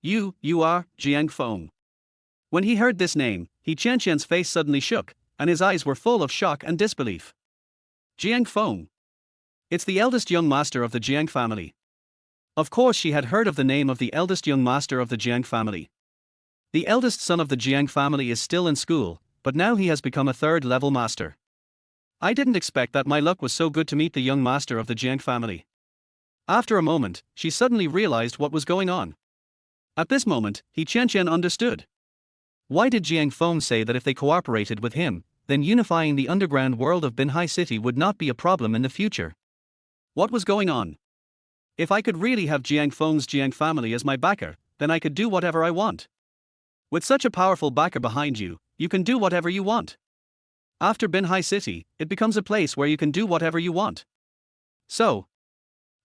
You are Jiang Feng." When he heard this name, He Qianqian's face suddenly shook, and his eyes were full of shock and disbelief. Jiang Feng. It's the eldest young master of the Jiang family. Of course she had heard of the name of the eldest young master of the Jiang family. The eldest son of the Jiang family is still in school, but now he has become a third-level master. I didn't expect that my luck was so good to meet the young master of the Jiang family. After a moment, she suddenly realized what was going on. At this moment, He Qianqian understood. Why did Jiang Feng say that if they cooperated with him, then unifying the underground world of Binhai City would not be a problem in the future? What was going on? If I could really have Jiang Feng's Jiang family as my backer, then I could do whatever I want. With such a powerful backer behind you, you can do whatever you want. After Binhai City, it becomes a place where you can do whatever you want. So,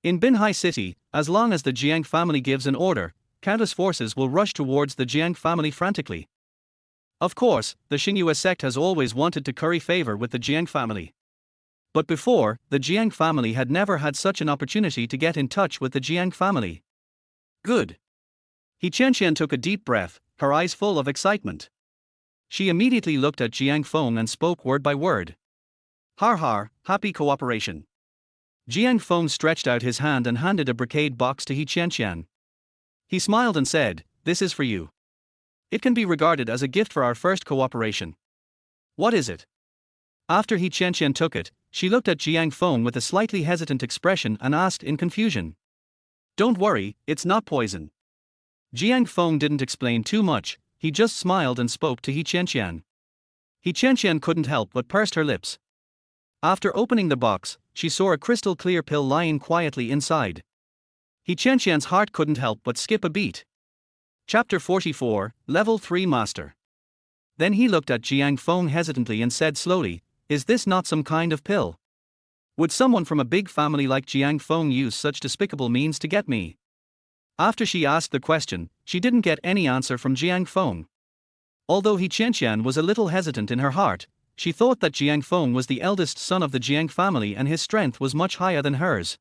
in Binhai City, as long as the Jiang family gives an order, countless forces will rush towards the Jiang family frantically. Of course, the Xingyue sect has always wanted to curry favor with the Jiang family. But before, the Jiang family had never had such an opportunity to get in touch with the Jiang family. Good. He Qianqian took a deep breath, her eyes full of excitement. She immediately looked at Jiang Feng and spoke word by word. Har, happy cooperation. Jiang Feng stretched out his hand and handed a brocade box to He Qianqian. He smiled and said, "This is for you. It can be regarded as a gift for our first cooperation." "What is it?" After He Qianqian took it, she looked at Jiang Feng with a slightly hesitant expression and asked in confusion. "Don't worry, it's not poison." Jiang Feng didn't explain too much, he just smiled and spoke to He Qianqian. He Qianqian couldn't help but pursed her lips. After opening the box, she saw a crystal clear pill lying quietly inside. He Qianqian's heart couldn't help but skip a beat. Chapter 44, Level 3 Master. Then he looked at Jiang Feng hesitantly and said slowly, "Is this not some kind of pill? Would someone from a big family like Jiang Feng use such despicable means to get me?" After she asked the question, she didn't get any answer from Jiang Feng. Although He Qianqian was a little hesitant in her heart, she thought that Jiang Feng was the eldest son of the Jiang family and his strength was much higher than hers.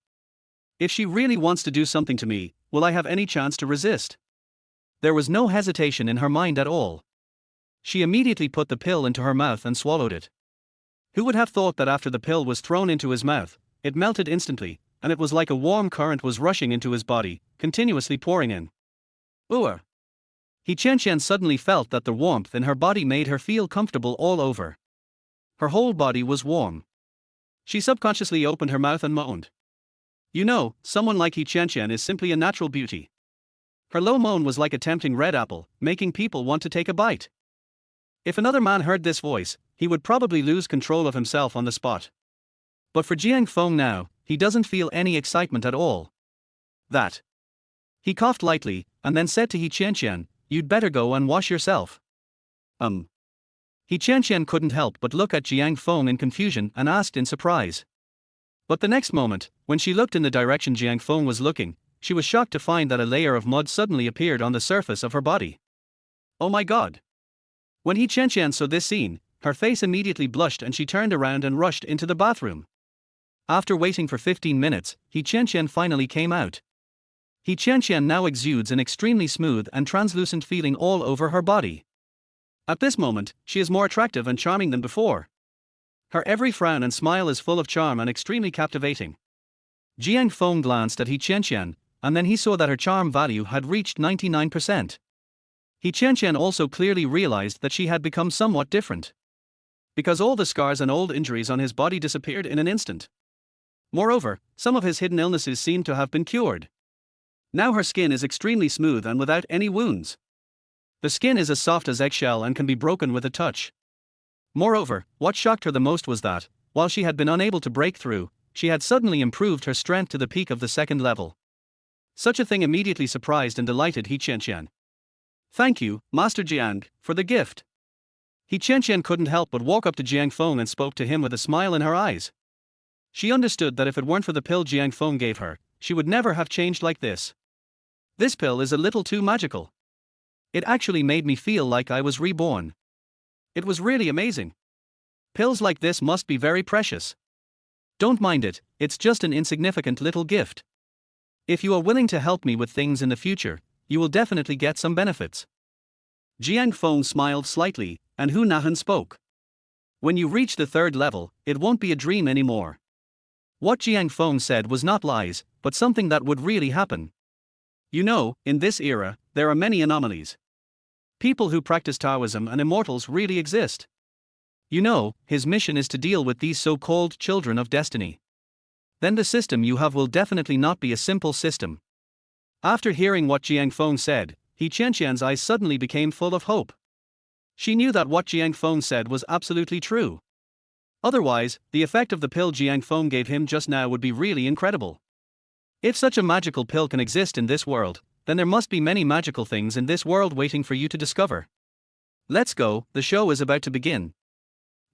If she really wants to do something to me, will I have any chance to resist? There was no hesitation in her mind at all. She immediately put the pill into her mouth and swallowed it. Who would have thought that after the pill was thrown into his mouth, it melted instantly, and it was like a warm current was rushing into his body, continuously pouring in. Ooh! He Qianqian suddenly felt that the warmth in her body made her feel comfortable all over. Her whole body was warm. She subconsciously opened her mouth and moaned. You know, someone like He Qianqian is simply a natural beauty. Her low moan was like a tempting red apple, making people want to take a bite. If another man heard this voice, he would probably lose control of himself on the spot. But for Jiang Feng now, he doesn't feel any excitement at all. That. He coughed lightly, and then said to He Qianqian, "You'd better go and wash yourself." He Qianqian couldn't help but look at Jiang Feng in confusion and asked in surprise. But the next moment, when she looked in the direction Jiang Feng was looking, she was shocked to find that a layer of mud suddenly appeared on the surface of her body. Oh my god! When He Qianqian saw this scene, her face immediately blushed and she turned around and rushed into the bathroom. After waiting for 15 minutes, He Qianqian finally came out. He Qianqian now exudes an extremely smooth and translucent feeling all over her body. At this moment, she is more attractive and charming than before. Her every frown and smile is full of charm and extremely captivating. Jiang Feng glanced at He Qianqian, and then he saw that her charm value had reached 99%. He Qianqian also clearly realized that she had become somewhat different, because all the scars and old injuries on his body disappeared in an instant. Moreover, some of his hidden illnesses seemed to have been cured. Now her skin is extremely smooth and without any wounds. The skin is as soft as eggshell and can be broken with a touch. Moreover, what shocked her the most was that, while she had been unable to break through, she had suddenly improved her strength to the peak of the second level. Such a thing immediately surprised and delighted He Qianqian. Thank you, Master Jiang, for the gift. He Qianqian couldn't help but walk up to Jiang Feng and spoke to him with a smile in her eyes. She understood that if it weren't for the pill Jiang Feng gave her, she would never have changed like this. This pill is a little too magical. It actually made me feel like I was reborn. It was really amazing. Pills like this must be very precious. Don't mind it, it's just an insignificant little gift. If you are willing to help me with things in the future, you will definitely get some benefits. Jiang Feng smiled slightly, and Hu Nahan spoke. When you reach the third level, it won't be a dream anymore. What Jiang Feng said was not lies, but something that would really happen. You know, in this era, there are many anomalies. People who practice Taoism and immortals really exist. You know, his mission is to deal with these so-called children of destiny. Then the system you have will definitely not be a simple system. After hearing what Jiang Feng said, He Qianqian's eyes suddenly became full of hope. She knew that what Jiang Feng said was absolutely true. Otherwise, the effect of the pill Jiang Feng gave him just now would be really incredible. If such a magical pill can exist in this world, then there must be many magical things in this world waiting for you to discover. Let's go, the show is about to begin.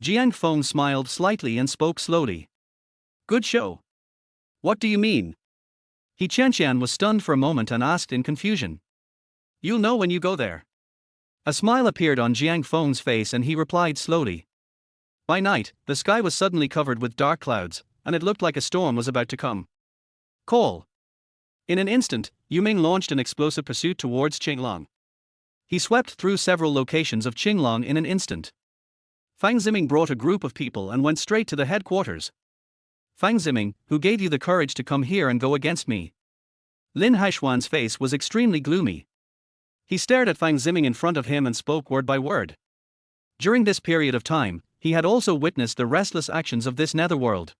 Jiang Feng smiled slightly and spoke slowly. Good show. What do you mean? He Qianqian was stunned for a moment and asked in confusion. You'll know when you go there. A smile appeared on Jiang Feng's face and he replied slowly. By night, the sky was suddenly covered with dark clouds, and it looked like a storm was about to come. Call. In an instant, Yuqing launched an explosive pursuit towards Qinglong. He swept through several locations of Qinglong in an instant. Fang Ziming brought a group of people and went straight to the headquarters. Fang Ziming, who gave you the courage to come here and go against me? Lin Haishuan's face was extremely gloomy. He stared at Fang Ziming in front of him and spoke word by word. During this period of time, he had also witnessed the restless actions of this netherworld.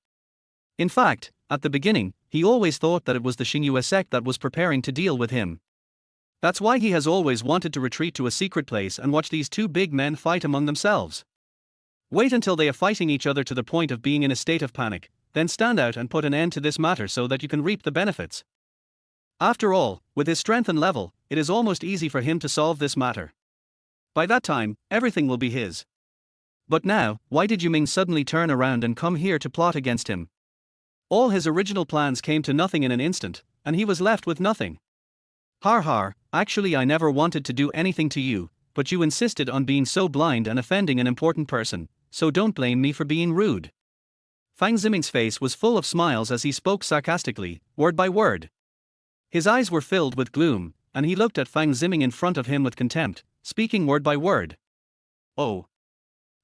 In fact, at the beginning, he always thought that it was the Xingyue sect that was preparing to deal with him. That's why he has always wanted to retreat to a secret place and watch these two big men fight among themselves. Wait until they are fighting each other to the point of being in a state of panic, then stand out and put an end to this matter so that you can reap the benefits. After all, with his strength and level, it is almost easy for him to solve this matter. By that time, everything will be his. But now, why did Yuqing suddenly turn around and come here to plot against him? All his original plans came to nothing in an instant, and he was left with nothing. Har, actually I never wanted to do anything to you, but you insisted on being so blind and offending an important person, so don't blame me for being rude. Fang Ziming's face was full of smiles as he spoke sarcastically, word by word. His eyes were filled with gloom, and he looked at Fang Ziming in front of him with contempt, speaking word by word. Oh.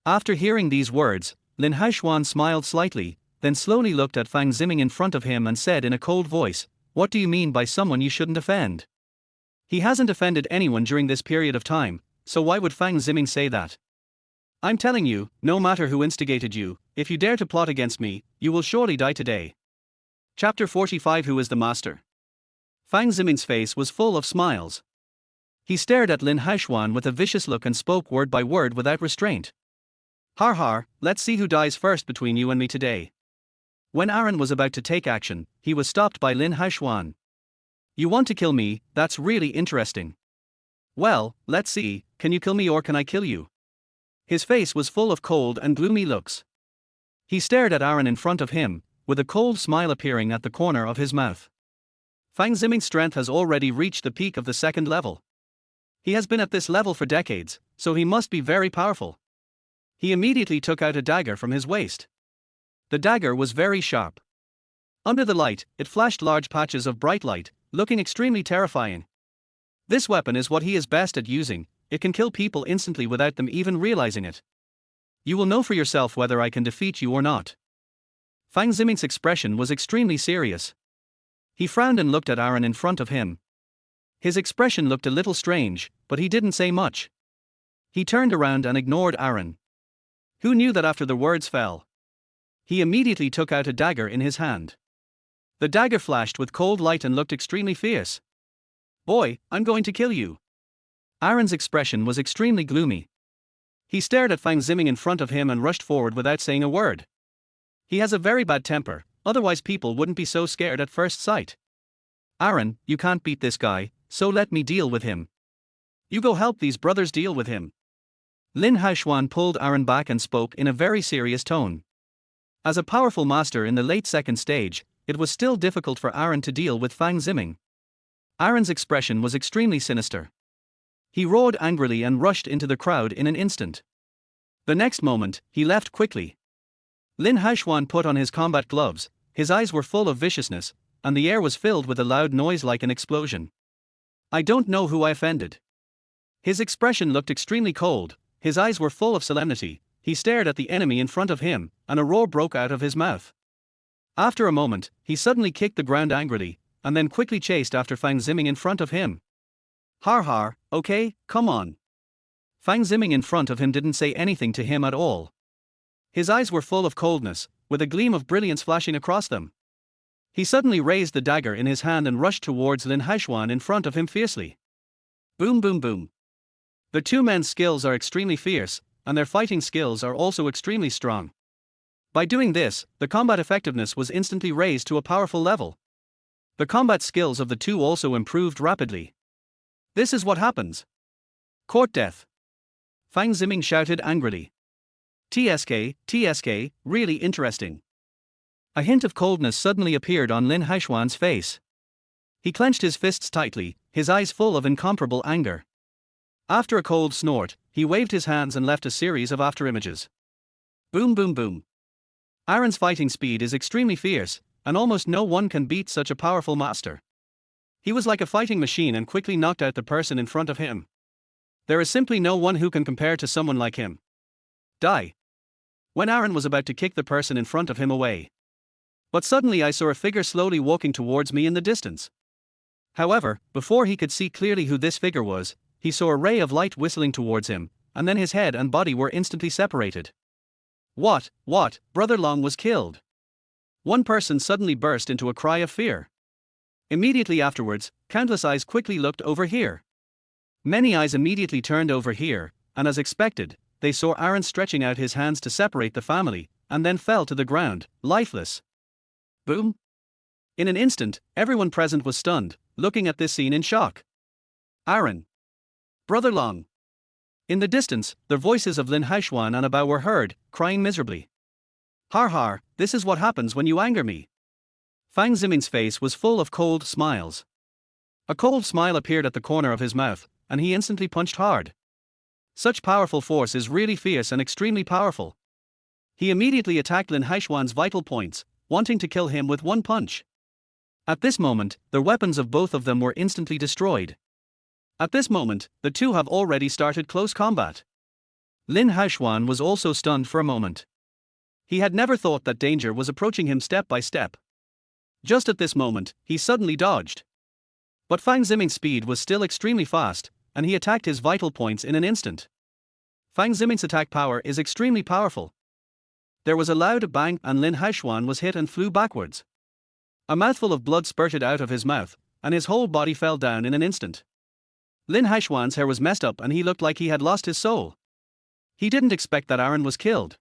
After hearing these words, Lin Haishuan smiled slightly, then slowly looked at Fang Ziming in front of him and said in a cold voice, What do you mean by someone you shouldn't offend? He hasn't offended anyone during this period of time, so why would Fang Ziming say that? I'm telling you, no matter who instigated you, if you dare to plot against me, you will surely die today. Chapter 45 Who is the Master? Fang Ziming's face was full of smiles. He stared at Lin Haishuan with a vicious look and spoke word by word without restraint. Har, let's see who dies first between you and me today. When Aaron was about to take action, he was stopped by Lin Haishuan. You want to kill me, that's really interesting. Well, let's see, can you kill me or can I kill you? His face was full of cold and gloomy looks. He stared at Aaron in front of him, with a cold smile appearing at the corner of his mouth. Fang Ziming's strength has already reached the peak of the second level. He has been at this level for decades, so he must be very powerful. He immediately took out a dagger from his waist. The dagger was very sharp. Under the light, it flashed large patches of bright light, looking extremely terrifying. This weapon is what he is best at using. It can kill people instantly without them even realizing it. You will know for yourself whether I can defeat you or not. Fang Ziming's expression was extremely serious. He frowned and looked at Aaron in front of him. His expression looked a little strange, but he didn't say much. He turned around and ignored Aaron. Who knew that after the words fell? He immediately took out a dagger in his hand. The dagger flashed with cold light and looked extremely fierce. Boy, I'm going to kill you. Aaron's expression was extremely gloomy. He stared at Fang Ziming in front of him and rushed forward without saying a word. He has a very bad temper, otherwise people wouldn't be so scared at first sight. Aaron, you can't beat this guy, so let me deal with him. You go help these brothers deal with him. Lin Haishuan pulled Aaron back and spoke in a very serious tone. As a powerful master in the late second stage, it was still difficult for Aaron to deal with Fang Ziming. Aaron's expression was extremely sinister. He roared angrily and rushed into the crowd in an instant. The next moment, he left quickly. Lin Haishuan put on his combat gloves, his eyes were full of viciousness, and the air was filled with a loud noise like an explosion. I don't know who I offended. His expression looked extremely cold, his eyes were full of solemnity, he stared at the enemy in front of him, and a roar broke out of his mouth. After a moment, he suddenly kicked the ground angrily, and then quickly chased after Fang Ziming in front of him. Har har, okay, come on. Fang Ziming in front of him didn't say anything to him at all. His eyes were full of coldness, with a gleam of brilliance flashing across them. He suddenly raised the dagger in his hand and rushed towards Lin Haishuan in front of him fiercely. Boom boom boom. The two men's skills are extremely fierce, and their fighting skills are also extremely strong. By doing this, the combat effectiveness was instantly raised to a powerful level. The combat skills of the two also improved rapidly. This is what happens. Court death. Fang Ziming shouted angrily. TSK, really interesting. A hint of coldness suddenly appeared on Lin Haishuan's face. He clenched his fists tightly, his eyes full of incomparable anger. After a cold snort, he waved his hands and left a series of afterimages. Boom boom boom. Aaron's fighting speed is extremely fierce, and almost no one can beat such a powerful master. He was like a fighting machine and quickly knocked out the person in front of him. There is simply no one who can compare to someone like him. Die. When Aaron was about to kick the person in front of him away. But suddenly I saw a figure slowly walking towards me in the distance. However, before he could see clearly who this figure was, he saw a ray of light whistling towards him, and then his head and body were instantly separated. What, Brother Long was killed. One person suddenly burst into a cry of fear. Immediately afterwards, countless eyes quickly looked over here. Many eyes immediately turned over here, and as expected, they saw Aaron stretching out his hands to separate the family, and then fell to the ground, lifeless. Boom! In an instant, everyone present was stunned, looking at this scene in shock. Aaron! Brother Long! In the distance, the voices of Lin Haishuan and Abao were heard, crying miserably. Har har, this is what happens when you anger me. Fang Ziming's face was full of cold smiles. A cold smile appeared at the corner of his mouth, and he instantly punched hard. Such powerful force is really fierce and extremely powerful. He immediately attacked Lin Haishuan's vital points, wanting to kill him with one punch. At this moment, the weapons of both of them were instantly destroyed. At this moment, the two have already started close combat. Lin Haishuan was also stunned for a moment. He had never thought that danger was approaching him step by step. Just at this moment, he suddenly dodged. But Fang Ziming's speed was still extremely fast, and he attacked his vital points in an instant. Fang Ziming's attack power is extremely powerful. There was a loud bang and Lin Haishuan was hit and flew backwards. A mouthful of blood spurted out of his mouth, and his whole body fell down in an instant. Lin Haishuan's hair was messed up and he looked like he had lost his soul. He didn't expect that Aaron was killed.